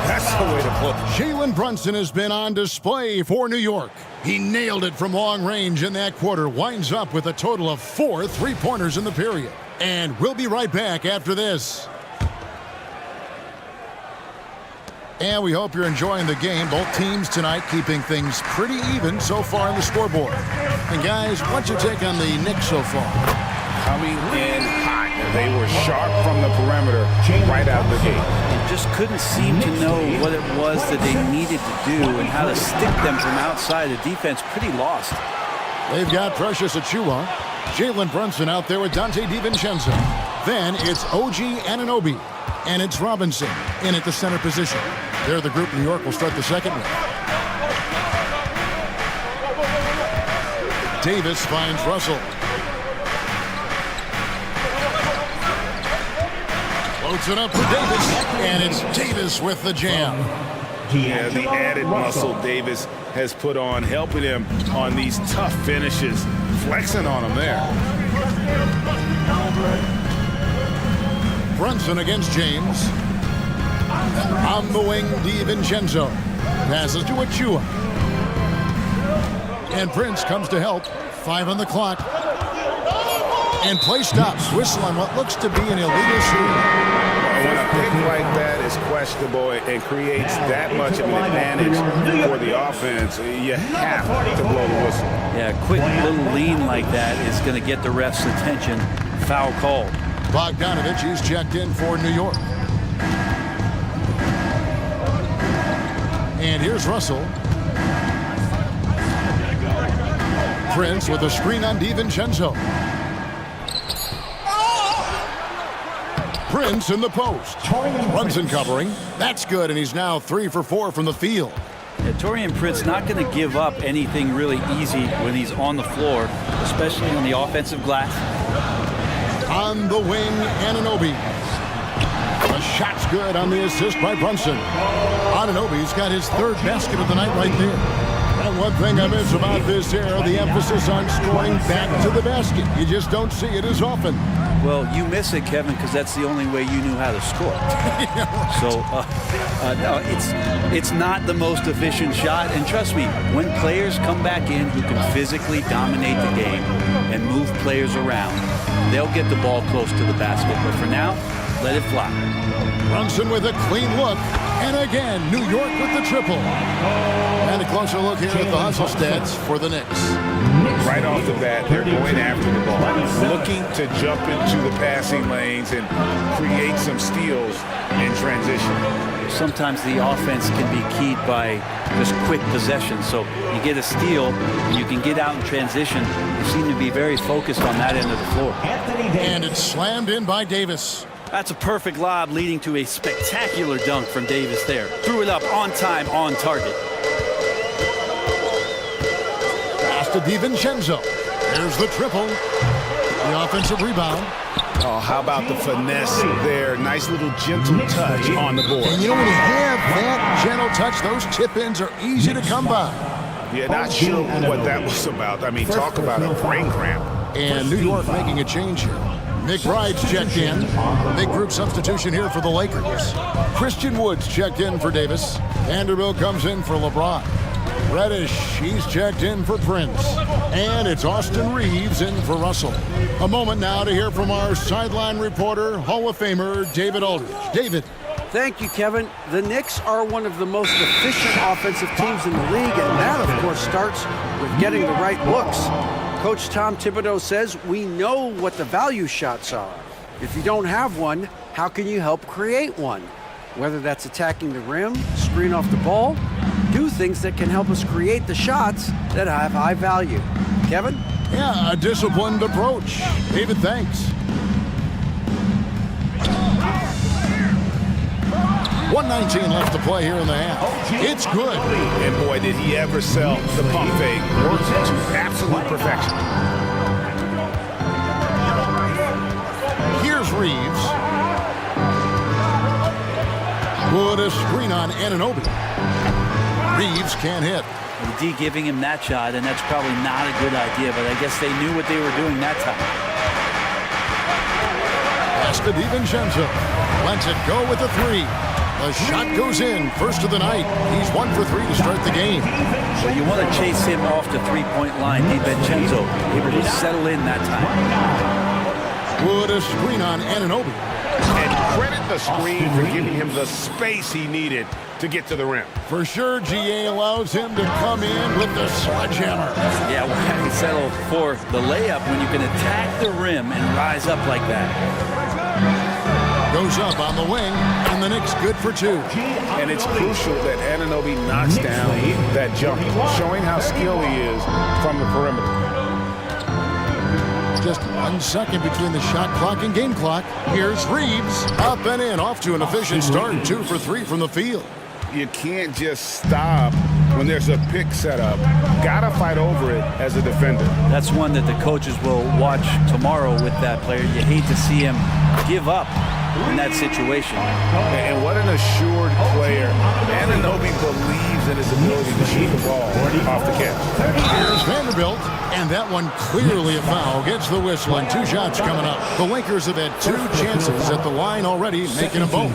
That's the way to play. Jalen Brunson has been on display for New York. He nailed it from long range in that quarter. Winds up with a total of 4 3-pointers in the period. And we'll be right back after this. And we hope you're enjoying the game. Both teams tonight keeping things pretty even so far on the scoreboard. And guys, what's your take on the Knicks so far? Coming in hot. They were sharp from the perimeter right out of the gate. They just couldn't seem to know what it was that they needed to do and how to stick them from outside. The defense pretty lost. They've got Precious Achiuwa. Jalen Brunson out there with Dante DiVincenzo. Then it's OG Anunoby. And it's Robinson in at the center position. They're the group New York will start the second with. Davis finds Russell. Floats it up for Davis. And it's Davis with the jam. Yeah, the added muscle Davis has put on, helping him on these tough finishes. Flexing on him there. Brunson against James. On the wing, DiVincenzo. Passes to Achiuwa. And Prince comes to help. 5 on the clock. And play stops. Whistle on what looks to be an illegal shooting. When a pick like that is questionable and creates that much of an advantage for the offense, you have to blow the whistle. Yeah, a quick little lean like that is going to get the ref's attention. Foul called. Bogdanovich, he's checked in for New York. And here's Russell. Prince with a screen on DiVincenzo. Prince in the post. Brunson covering. That's good, and he's now 3 for 4 from the field. Yeah, Taurean Prince not going to give up anything really easy when he's on the floor, especially on the offensive glass. On the wing, Anunoby. The shot's good on the assist by Brunson. Anunoby's got his 3rd basket of the night right there. And one thing I miss about this era, the emphasis on scoring back to the basket. You just don't see it as often. Well, you miss it, Kevin, because that's the only way you knew how to score. Yeah, right. So, no, it's not the most efficient shot. And trust me, when players come back in who can physically dominate the game and move players around, they'll get the ball close to the basket. But for now, let it fly. Brunson with a clean look. And again, New York with the triple. And a closer look here at the hustle stats for the Knicks. Right off the bat, they're going after the ball, looking to jump into the passing lanes and create some steals in transition. Sometimes the offense can be keyed by just quick possession. So you get a steal, and you can get out in transition. They seem to be very focused on that end of the floor. And it's slammed in by Davis. That's a perfect lob leading to a spectacular dunk from Davis there. Threw it up on time, on target. Pass to DiVincenzo. There's the triple. The offensive rebound. Oh, how about the finesse there? Nice little gentle touch on the board. And you know, when you have that gentle touch, those tip-ins are easy to come by. Yeah, not sure what that was about. I mean, talk about a brain cramp. And New York making a change here. McBride's checked in. Big group substitution here for the Lakers. Christian Woods checked in for Davis. Vanderbilt comes in for LeBron. Reddish, he's checked in for Prince. And it's Austin Reeves in for Russell. A moment now to hear from our sideline reporter, Hall of Famer David Aldridge. David. Thank you, Kevin. The Knicks are one of the most efficient offensive teams in the league, and that, of course, starts with getting the right looks. Coach Tom Thibodeau says we know what the value shots are. If you don't have one, how can you help create one? Whether that's attacking the rim, screen off the ball, do things that can help us create the shots that have high value. Kevin? Yeah, a disciplined approach. David, thanks. 1:19 left to play here in the half. It's good. And boy, did he ever sell the pump fake. Works to absolute perfection. Here's Reeves. Put a screen on Anunoby. Reeves can't hit. The D giving him that shot, and that's probably not a good idea, but I guess they knew what they were doing that time. Pass to DiVincenzo. Lets it go with a three. The shot goes in, first of the night. He's 1 for 3 to start the game. So you want to chase him off the three-point line. DiVincenzo able to settle in that time. Put a screen on Anunoby. And credit the screen for giving him the space he needed to get to the rim. For sure, GA allows him to come in with the sledgehammer. Yeah, why do you settle for the layup when you can attack the rim and rise up like that? Goes up on the wing, and the Knicks good for 2. And it's crucial that Anunoby knocks down that jumper, showing how skilled he is from the perimeter. Just 1 second between the shot clock and game clock. Here's Reeves, up and in, off to an efficient start, 2 for 3 from the field. You can't just stop when there's a pick set up. Gotta fight over it as a defender. That's one that the coaches will watch tomorrow with that player. You hate to see him give up in that situation. And what an assured player. Anunoby believes in his ability to shoot the ball off the catch. Here's Vanderbilt, and that one clearly a foul. Gets the whistle, and 2 shots coming up. The Lakers have had 2 chances at the line already, making them both.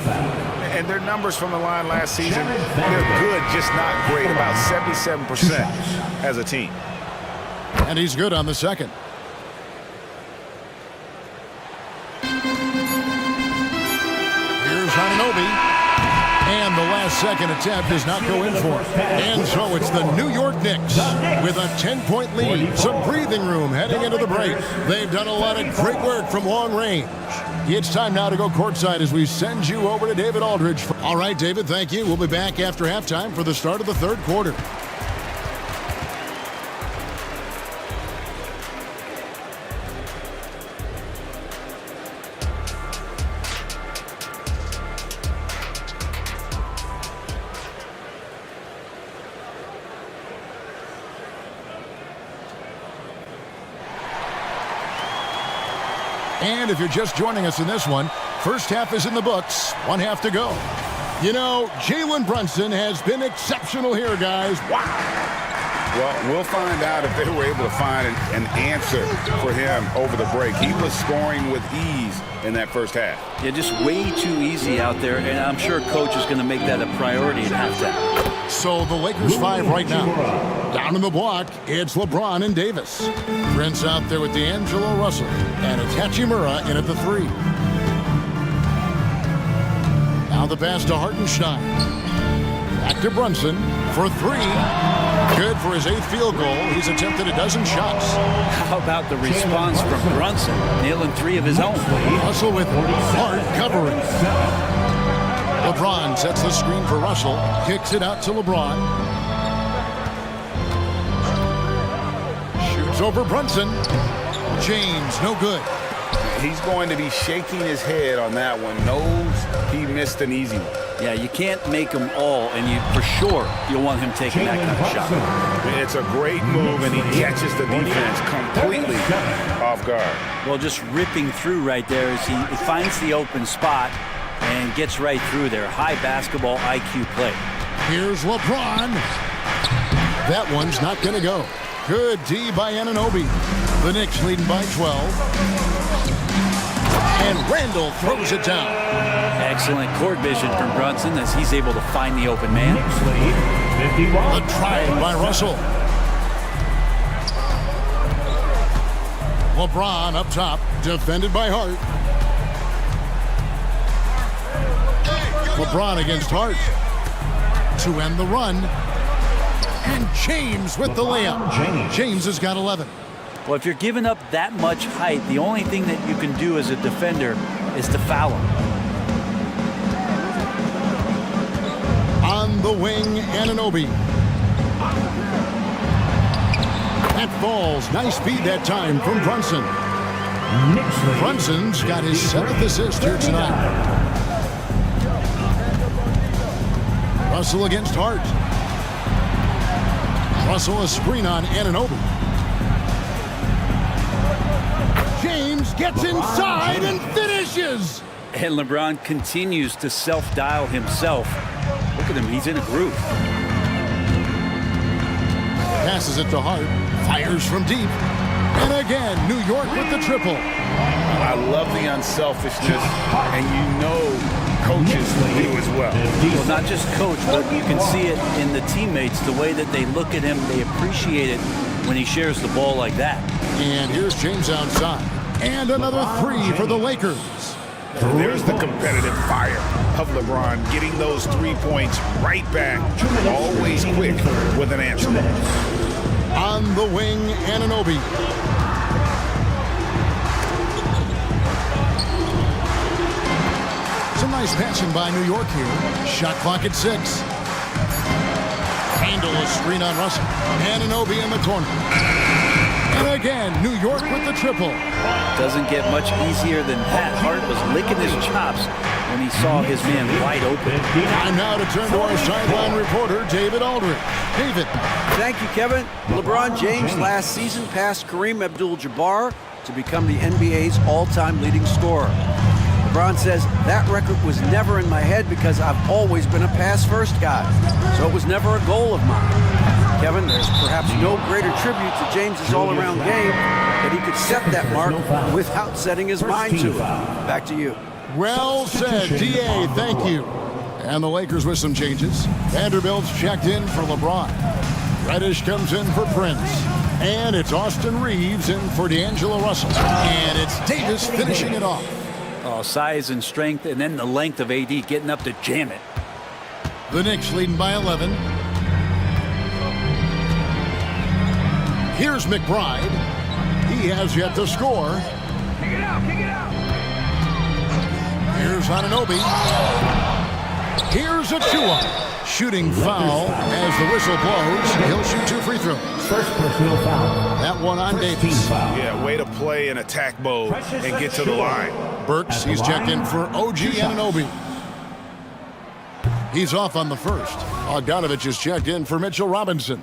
And their numbers from the line last season, they're good, just not great. About 77% as a team. And he's good on the second. Here's Anunoby. And the last second attempt does not go in for it. And so it's the New York Knicks with a 10-point lead. Some breathing room heading into the break. They've done a lot of great work from long range. It's time now to go courtside as we send you over to David Aldridge. All right, David, thank you. We'll be back after halftime for the start of the third quarter. And if you're just joining us in this one, first half is in the books, 1 half to go. You know, Jalen Brunson has been exceptional here, guys. Wow. Well, we'll find out if they were able to find an answer for him over the break. He was scoring with ease in that first half. Yeah, just way too easy out there, and I'm sure coach is going to make that a priority at halftime. So the Lakers 5 right now. Down in the block, it's LeBron and Davis. Prince out there with D'Angelo Russell, and it's Hachimura in at the 3. Now the pass to Hartenstein. Back to Brunson for 3. Good for his 8th field goal. He's attempted a dozen shots. How about the response from Brunson, nailing 3 of his own? Russell with hard covering. LeBron sets the screen for Russell. Kicks it out to LeBron. Shoots over Brunson. James, no good. He's going to be shaking his head on that one. Knows he missed an easy one. Yeah, you can't make them all, and you for sure you'll want him taking that kind of shot. It's a great move, and he catches the defense completely off guard. Well, just ripping through right there as he finds the open spot and gets right through there. High basketball IQ play. Here's LeBron. That one's not going to go. Good D by Anunoby. The Knicks leading by 12. And Randall throws it down. Excellent court vision from Brunson as he's able to find the open man. A try by Russell. LeBron up top, defended by Hart. LeBron against Hart to end the run. And James with the layup. James has got 11. Well, if you're giving up that much height, the only thing that you can do as a defender is to foul him. On the wing, Anunoby. That falls. Nice feed that time from Brunson. Brunson's got his 7th assist here tonight. Russell against Hart. Russell a screen on Anunoby. James gets inside and finishes. And LeBron continues to self-dial himself. Look at him, he's in a groove. Passes it to Hart, fires from deep. And again, New York with the triple. I love the unselfishness, and you know coaches do as well. Well, not just coach, but you can see it in the teammates, the way that they look at him, they appreciate it when he shares the ball like that. And here's James outside. And another 3 for the Lakers. There's the competitive fire of LeBron, getting those 3 points right back, always quick with an answer. On the wing, Anunoby. Some nice passing by New York here. Shot clock at 6. Handle a screen on Russell. Anunoby in the corner. And again, New York with the triple. Doesn't get much easier than that. Hart was licking his chops when he saw his man wide open. Time now to turn to our sideline reporter, David Aldridge. David. Thank you, Kevin. LeBron James last season passed Kareem Abdul-Jabbar to become the NBA's all-time leading scorer. LeBron says, that record was never in my head because I've always been a pass-first guy, so it was never a goal of mine. Kevin, there's perhaps no greater tribute to James's all-around game that he could set that mark without setting his mind to it. Back to you. Well said, D.A., thank you. And the Lakers with some changes. Vanderbilt's checked in for LeBron. Reddish comes in for Prince. And it's Austin Reeves in for D'Angelo Russell. And it's Davis finishing it off. Oh, size and strength, and then the length of AD getting up to jam it. The Knicks leading by 11. Here's McBride. He has yet to score. Kick it out, kick it out. Here's Anunoby. Here's Achua. Shooting foul as the whistle blows. He'll shoot 2 free throws. First personal foul. That one on Davis. Yeah, way to play in attack mode and get to the line. Burks, he's checked in for OG Anunoby. He's off on the first. Bogdanovich is checked in for Mitchell Robinson.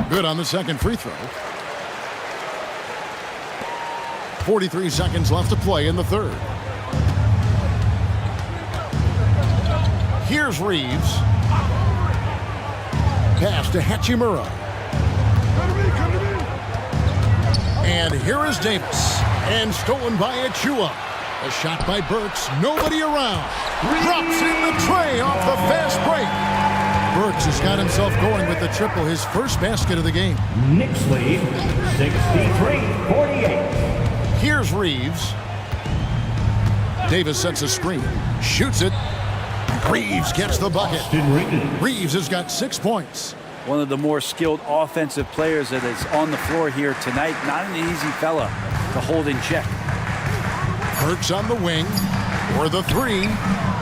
Good on the second free throw. 43 seconds left to play in the third. Here's Reeves. Pass to Hachimura. And here is Davis. And stolen by Achua. A shot by Burks. Nobody around. Drops in the tray off the fast break. Burks has got himself going with the triple, his first basket of the game. Knicks lead 63-48. Here's Reeves. Davis sets a screen. Shoots it. Reeves gets the bucket. Reeves has got 6 points. One of the more skilled offensive players that is on the floor here tonight. Not an easy fella to hold in check. Burks on the wing for the 3.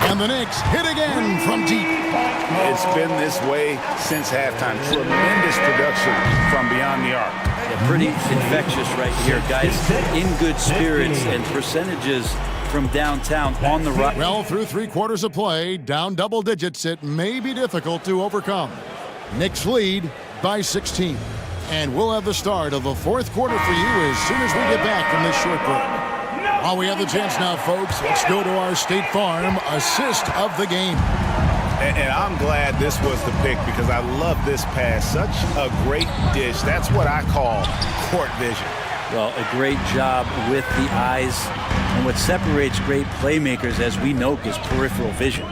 And the Knicks hit again from deep. It's been this way since halftime. Tremendous production from beyond the arc. Yeah, pretty infectious right here, guys. In good spirits and percentages from downtown on the right. Well, through 3 quarters of play, down double digits, it may be difficult to overcome. Knicks lead by 16. And we'll have the start of the 4th quarter for you as soon as we get back from this short break. While we have the chance now, folks, let's go to our State Farm assist of the game. And I'm glad this was the pick because I love this pass. Such a great dish. That's what I call court vision. Well, a great job with the eyes. And what separates great playmakers, as we know, is peripheral vision.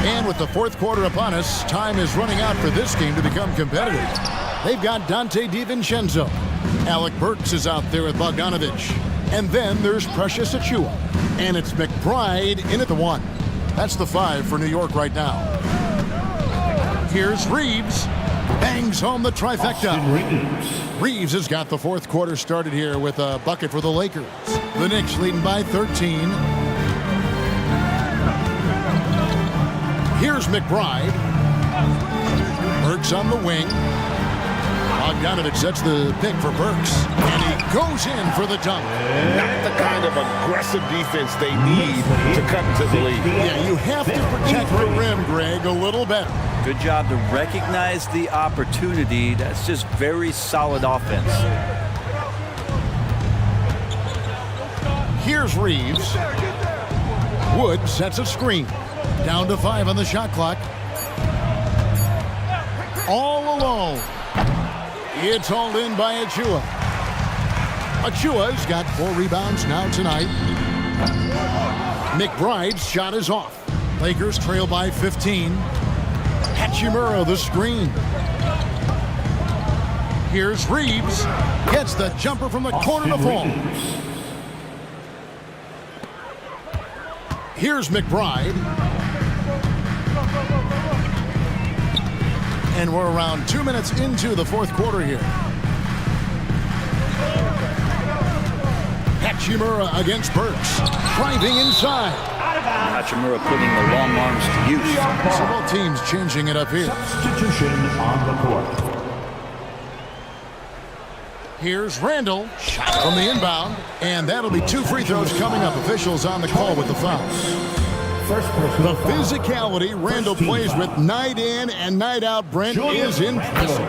And with the fourth quarter upon us, time is running out for this game to become competitive. They've got Dante DiVincenzo. Alec Burks is out there with Bogdanovich. And then there's Precious Achiuwa. And it's McBride in at the 1. That's the 5 for New York right now. Here's Reeves. Bangs home the trifecta. Reeves has got the fourth quarter started here with a bucket for the Lakers. The Knicks leading by 13. Here's McBride. Burks on the wing. Bogdanovich sets the pick for Burks. And he goes in for the dunk. Not the kind of aggressive defense they need to cut into the lead. Yeah, you have to protect the rim, Greg, a little better. Good job to recognize the opportunity. That's just very solid offense. Here's Reeves. Wood sets a screen. Down to 5 on the shot clock. All alone. It's hauled in by Achiuwa. Achiuwa's got 4 rebounds now tonight. McBride's shot is off. Lakers trail by 15. Hachimura the screen. Here's Reeves. Gets the jumper from the corner to fall. Here's McBride. And we're around 2 minutes into the fourth quarter here. Hachimura against Burks. Driving inside. Hachimura putting the long arms to use. So both teams changing it up here. Substitution on the court. Here's Randall. Shot from the inbound. And that'll be 2 free throws coming up. Officials on the call with the fouls. The physicality Randall plays with night in and night out, Brent, is impressive.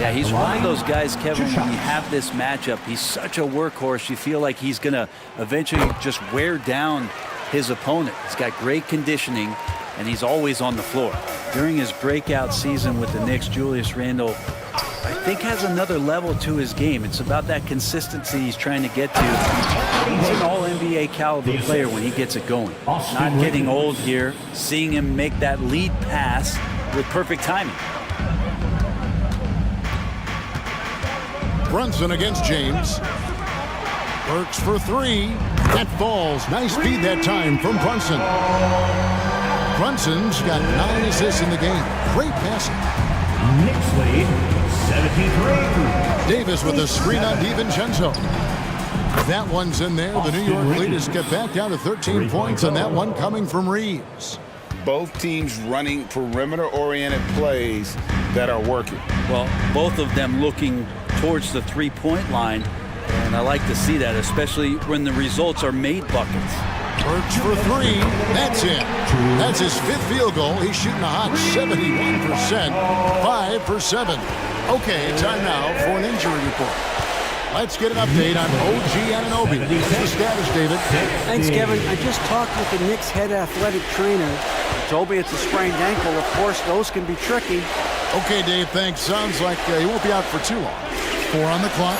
Yeah, he's one of those guys, Kevin, when you have this matchup, he's such a workhorse. You feel like he's going to eventually just wear down his opponent. He's got great conditioning, and he's always on the floor. During his breakout season with the Knicks, Julius Randle, I think, has another level to his game. It's about that consistency he's trying to get to. He's an all-NBA caliber player when he gets it going. Not getting old here, seeing him make that lead pass with perfect timing. Brunson against James. Burks for 3. That falls. Nice feed that time from Brunson. Brunson's got 9 assists in the game. Great passing. Knicks lead 73. Davis with a screen on DiVincenzo. That one's in there. The New York lead is get back down to 13 points, and that one coming from Reeves. Both teams running perimeter-oriented plays that are working. Well, both of them looking towards the three-point line, and I like to see that, especially when the results are made buckets. Burks for 3. That's it. That's his 5th field goal. He's shooting a hot 71%. 5 for 7. Okay, time now for an injury report. Let's get an update on OG Anunoby. What's the status, David? Thanks, Kevin. I just talked with the Knicks head athletic trainer. He told me it's a sprained ankle. Of course, those can be tricky. Okay, Dave, thanks. Sounds like he won't be out for too long. 4 on the clock.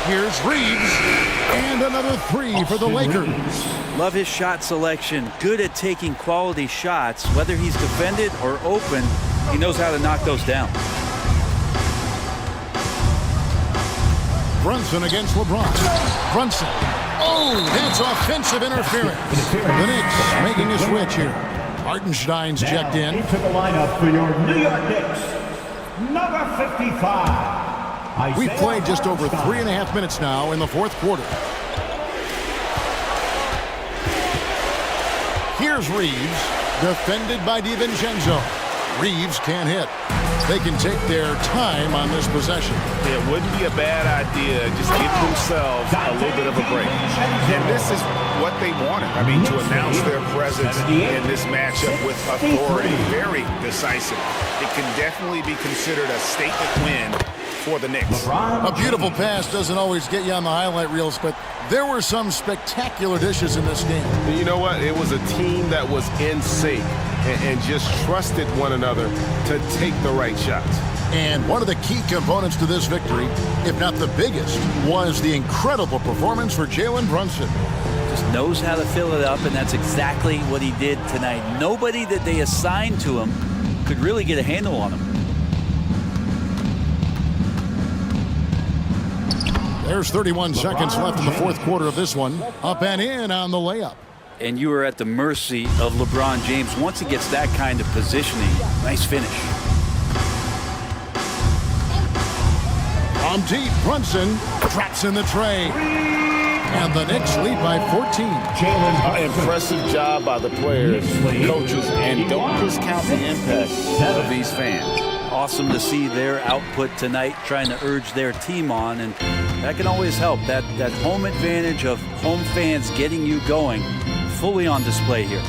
Here's Reeves. And another 3 for the Lakers. Love his shot selection. Good at taking quality shots. Whether he's defended or open, he knows how to knock those down. Brunson against LeBron. Brunson. Oh, that's offensive interference. The Knicks making a switch here. Hartenstein's checked in. Into the lineup for your New York Knicks, number 55. We've played just over 3.5 minutes now in the fourth quarter. Here's Reeves, defended by DiVincenzo. Reeves can't hit. They can take their time on this possession. It wouldn't be a bad idea. Just give themselves a little bit of a break. And this is what they wanted. I mean, to announce their presence in this matchup with authority, very decisive. It can definitely be considered a statement win for the Knicks. A beautiful pass doesn't always get you on the highlight reels, but there were some spectacular dishes in this game. You know what? It was a team that was in sync and just trusted one another to take the right shots. And one of the key components to this victory, if not the biggest, was the incredible performance for Jalen Brunson. Just knows how to fill it up, and that's exactly what he did tonight. Nobody that they assigned to him could really get a handle on him. There's 31 seconds left in the fourth quarter of this one. Up and in on the layup. And you are at the mercy of LeBron James once he gets that kind of positioning. Nice finish. From deep, Brunson traps in the tray. And the Knicks lead by 14. Impressive job by the players, coaches, and don't discount the impact of these fans. Awesome to see their output tonight, trying to urge their team on, and that can always help. That home advantage of home fans getting you going, fully on display here.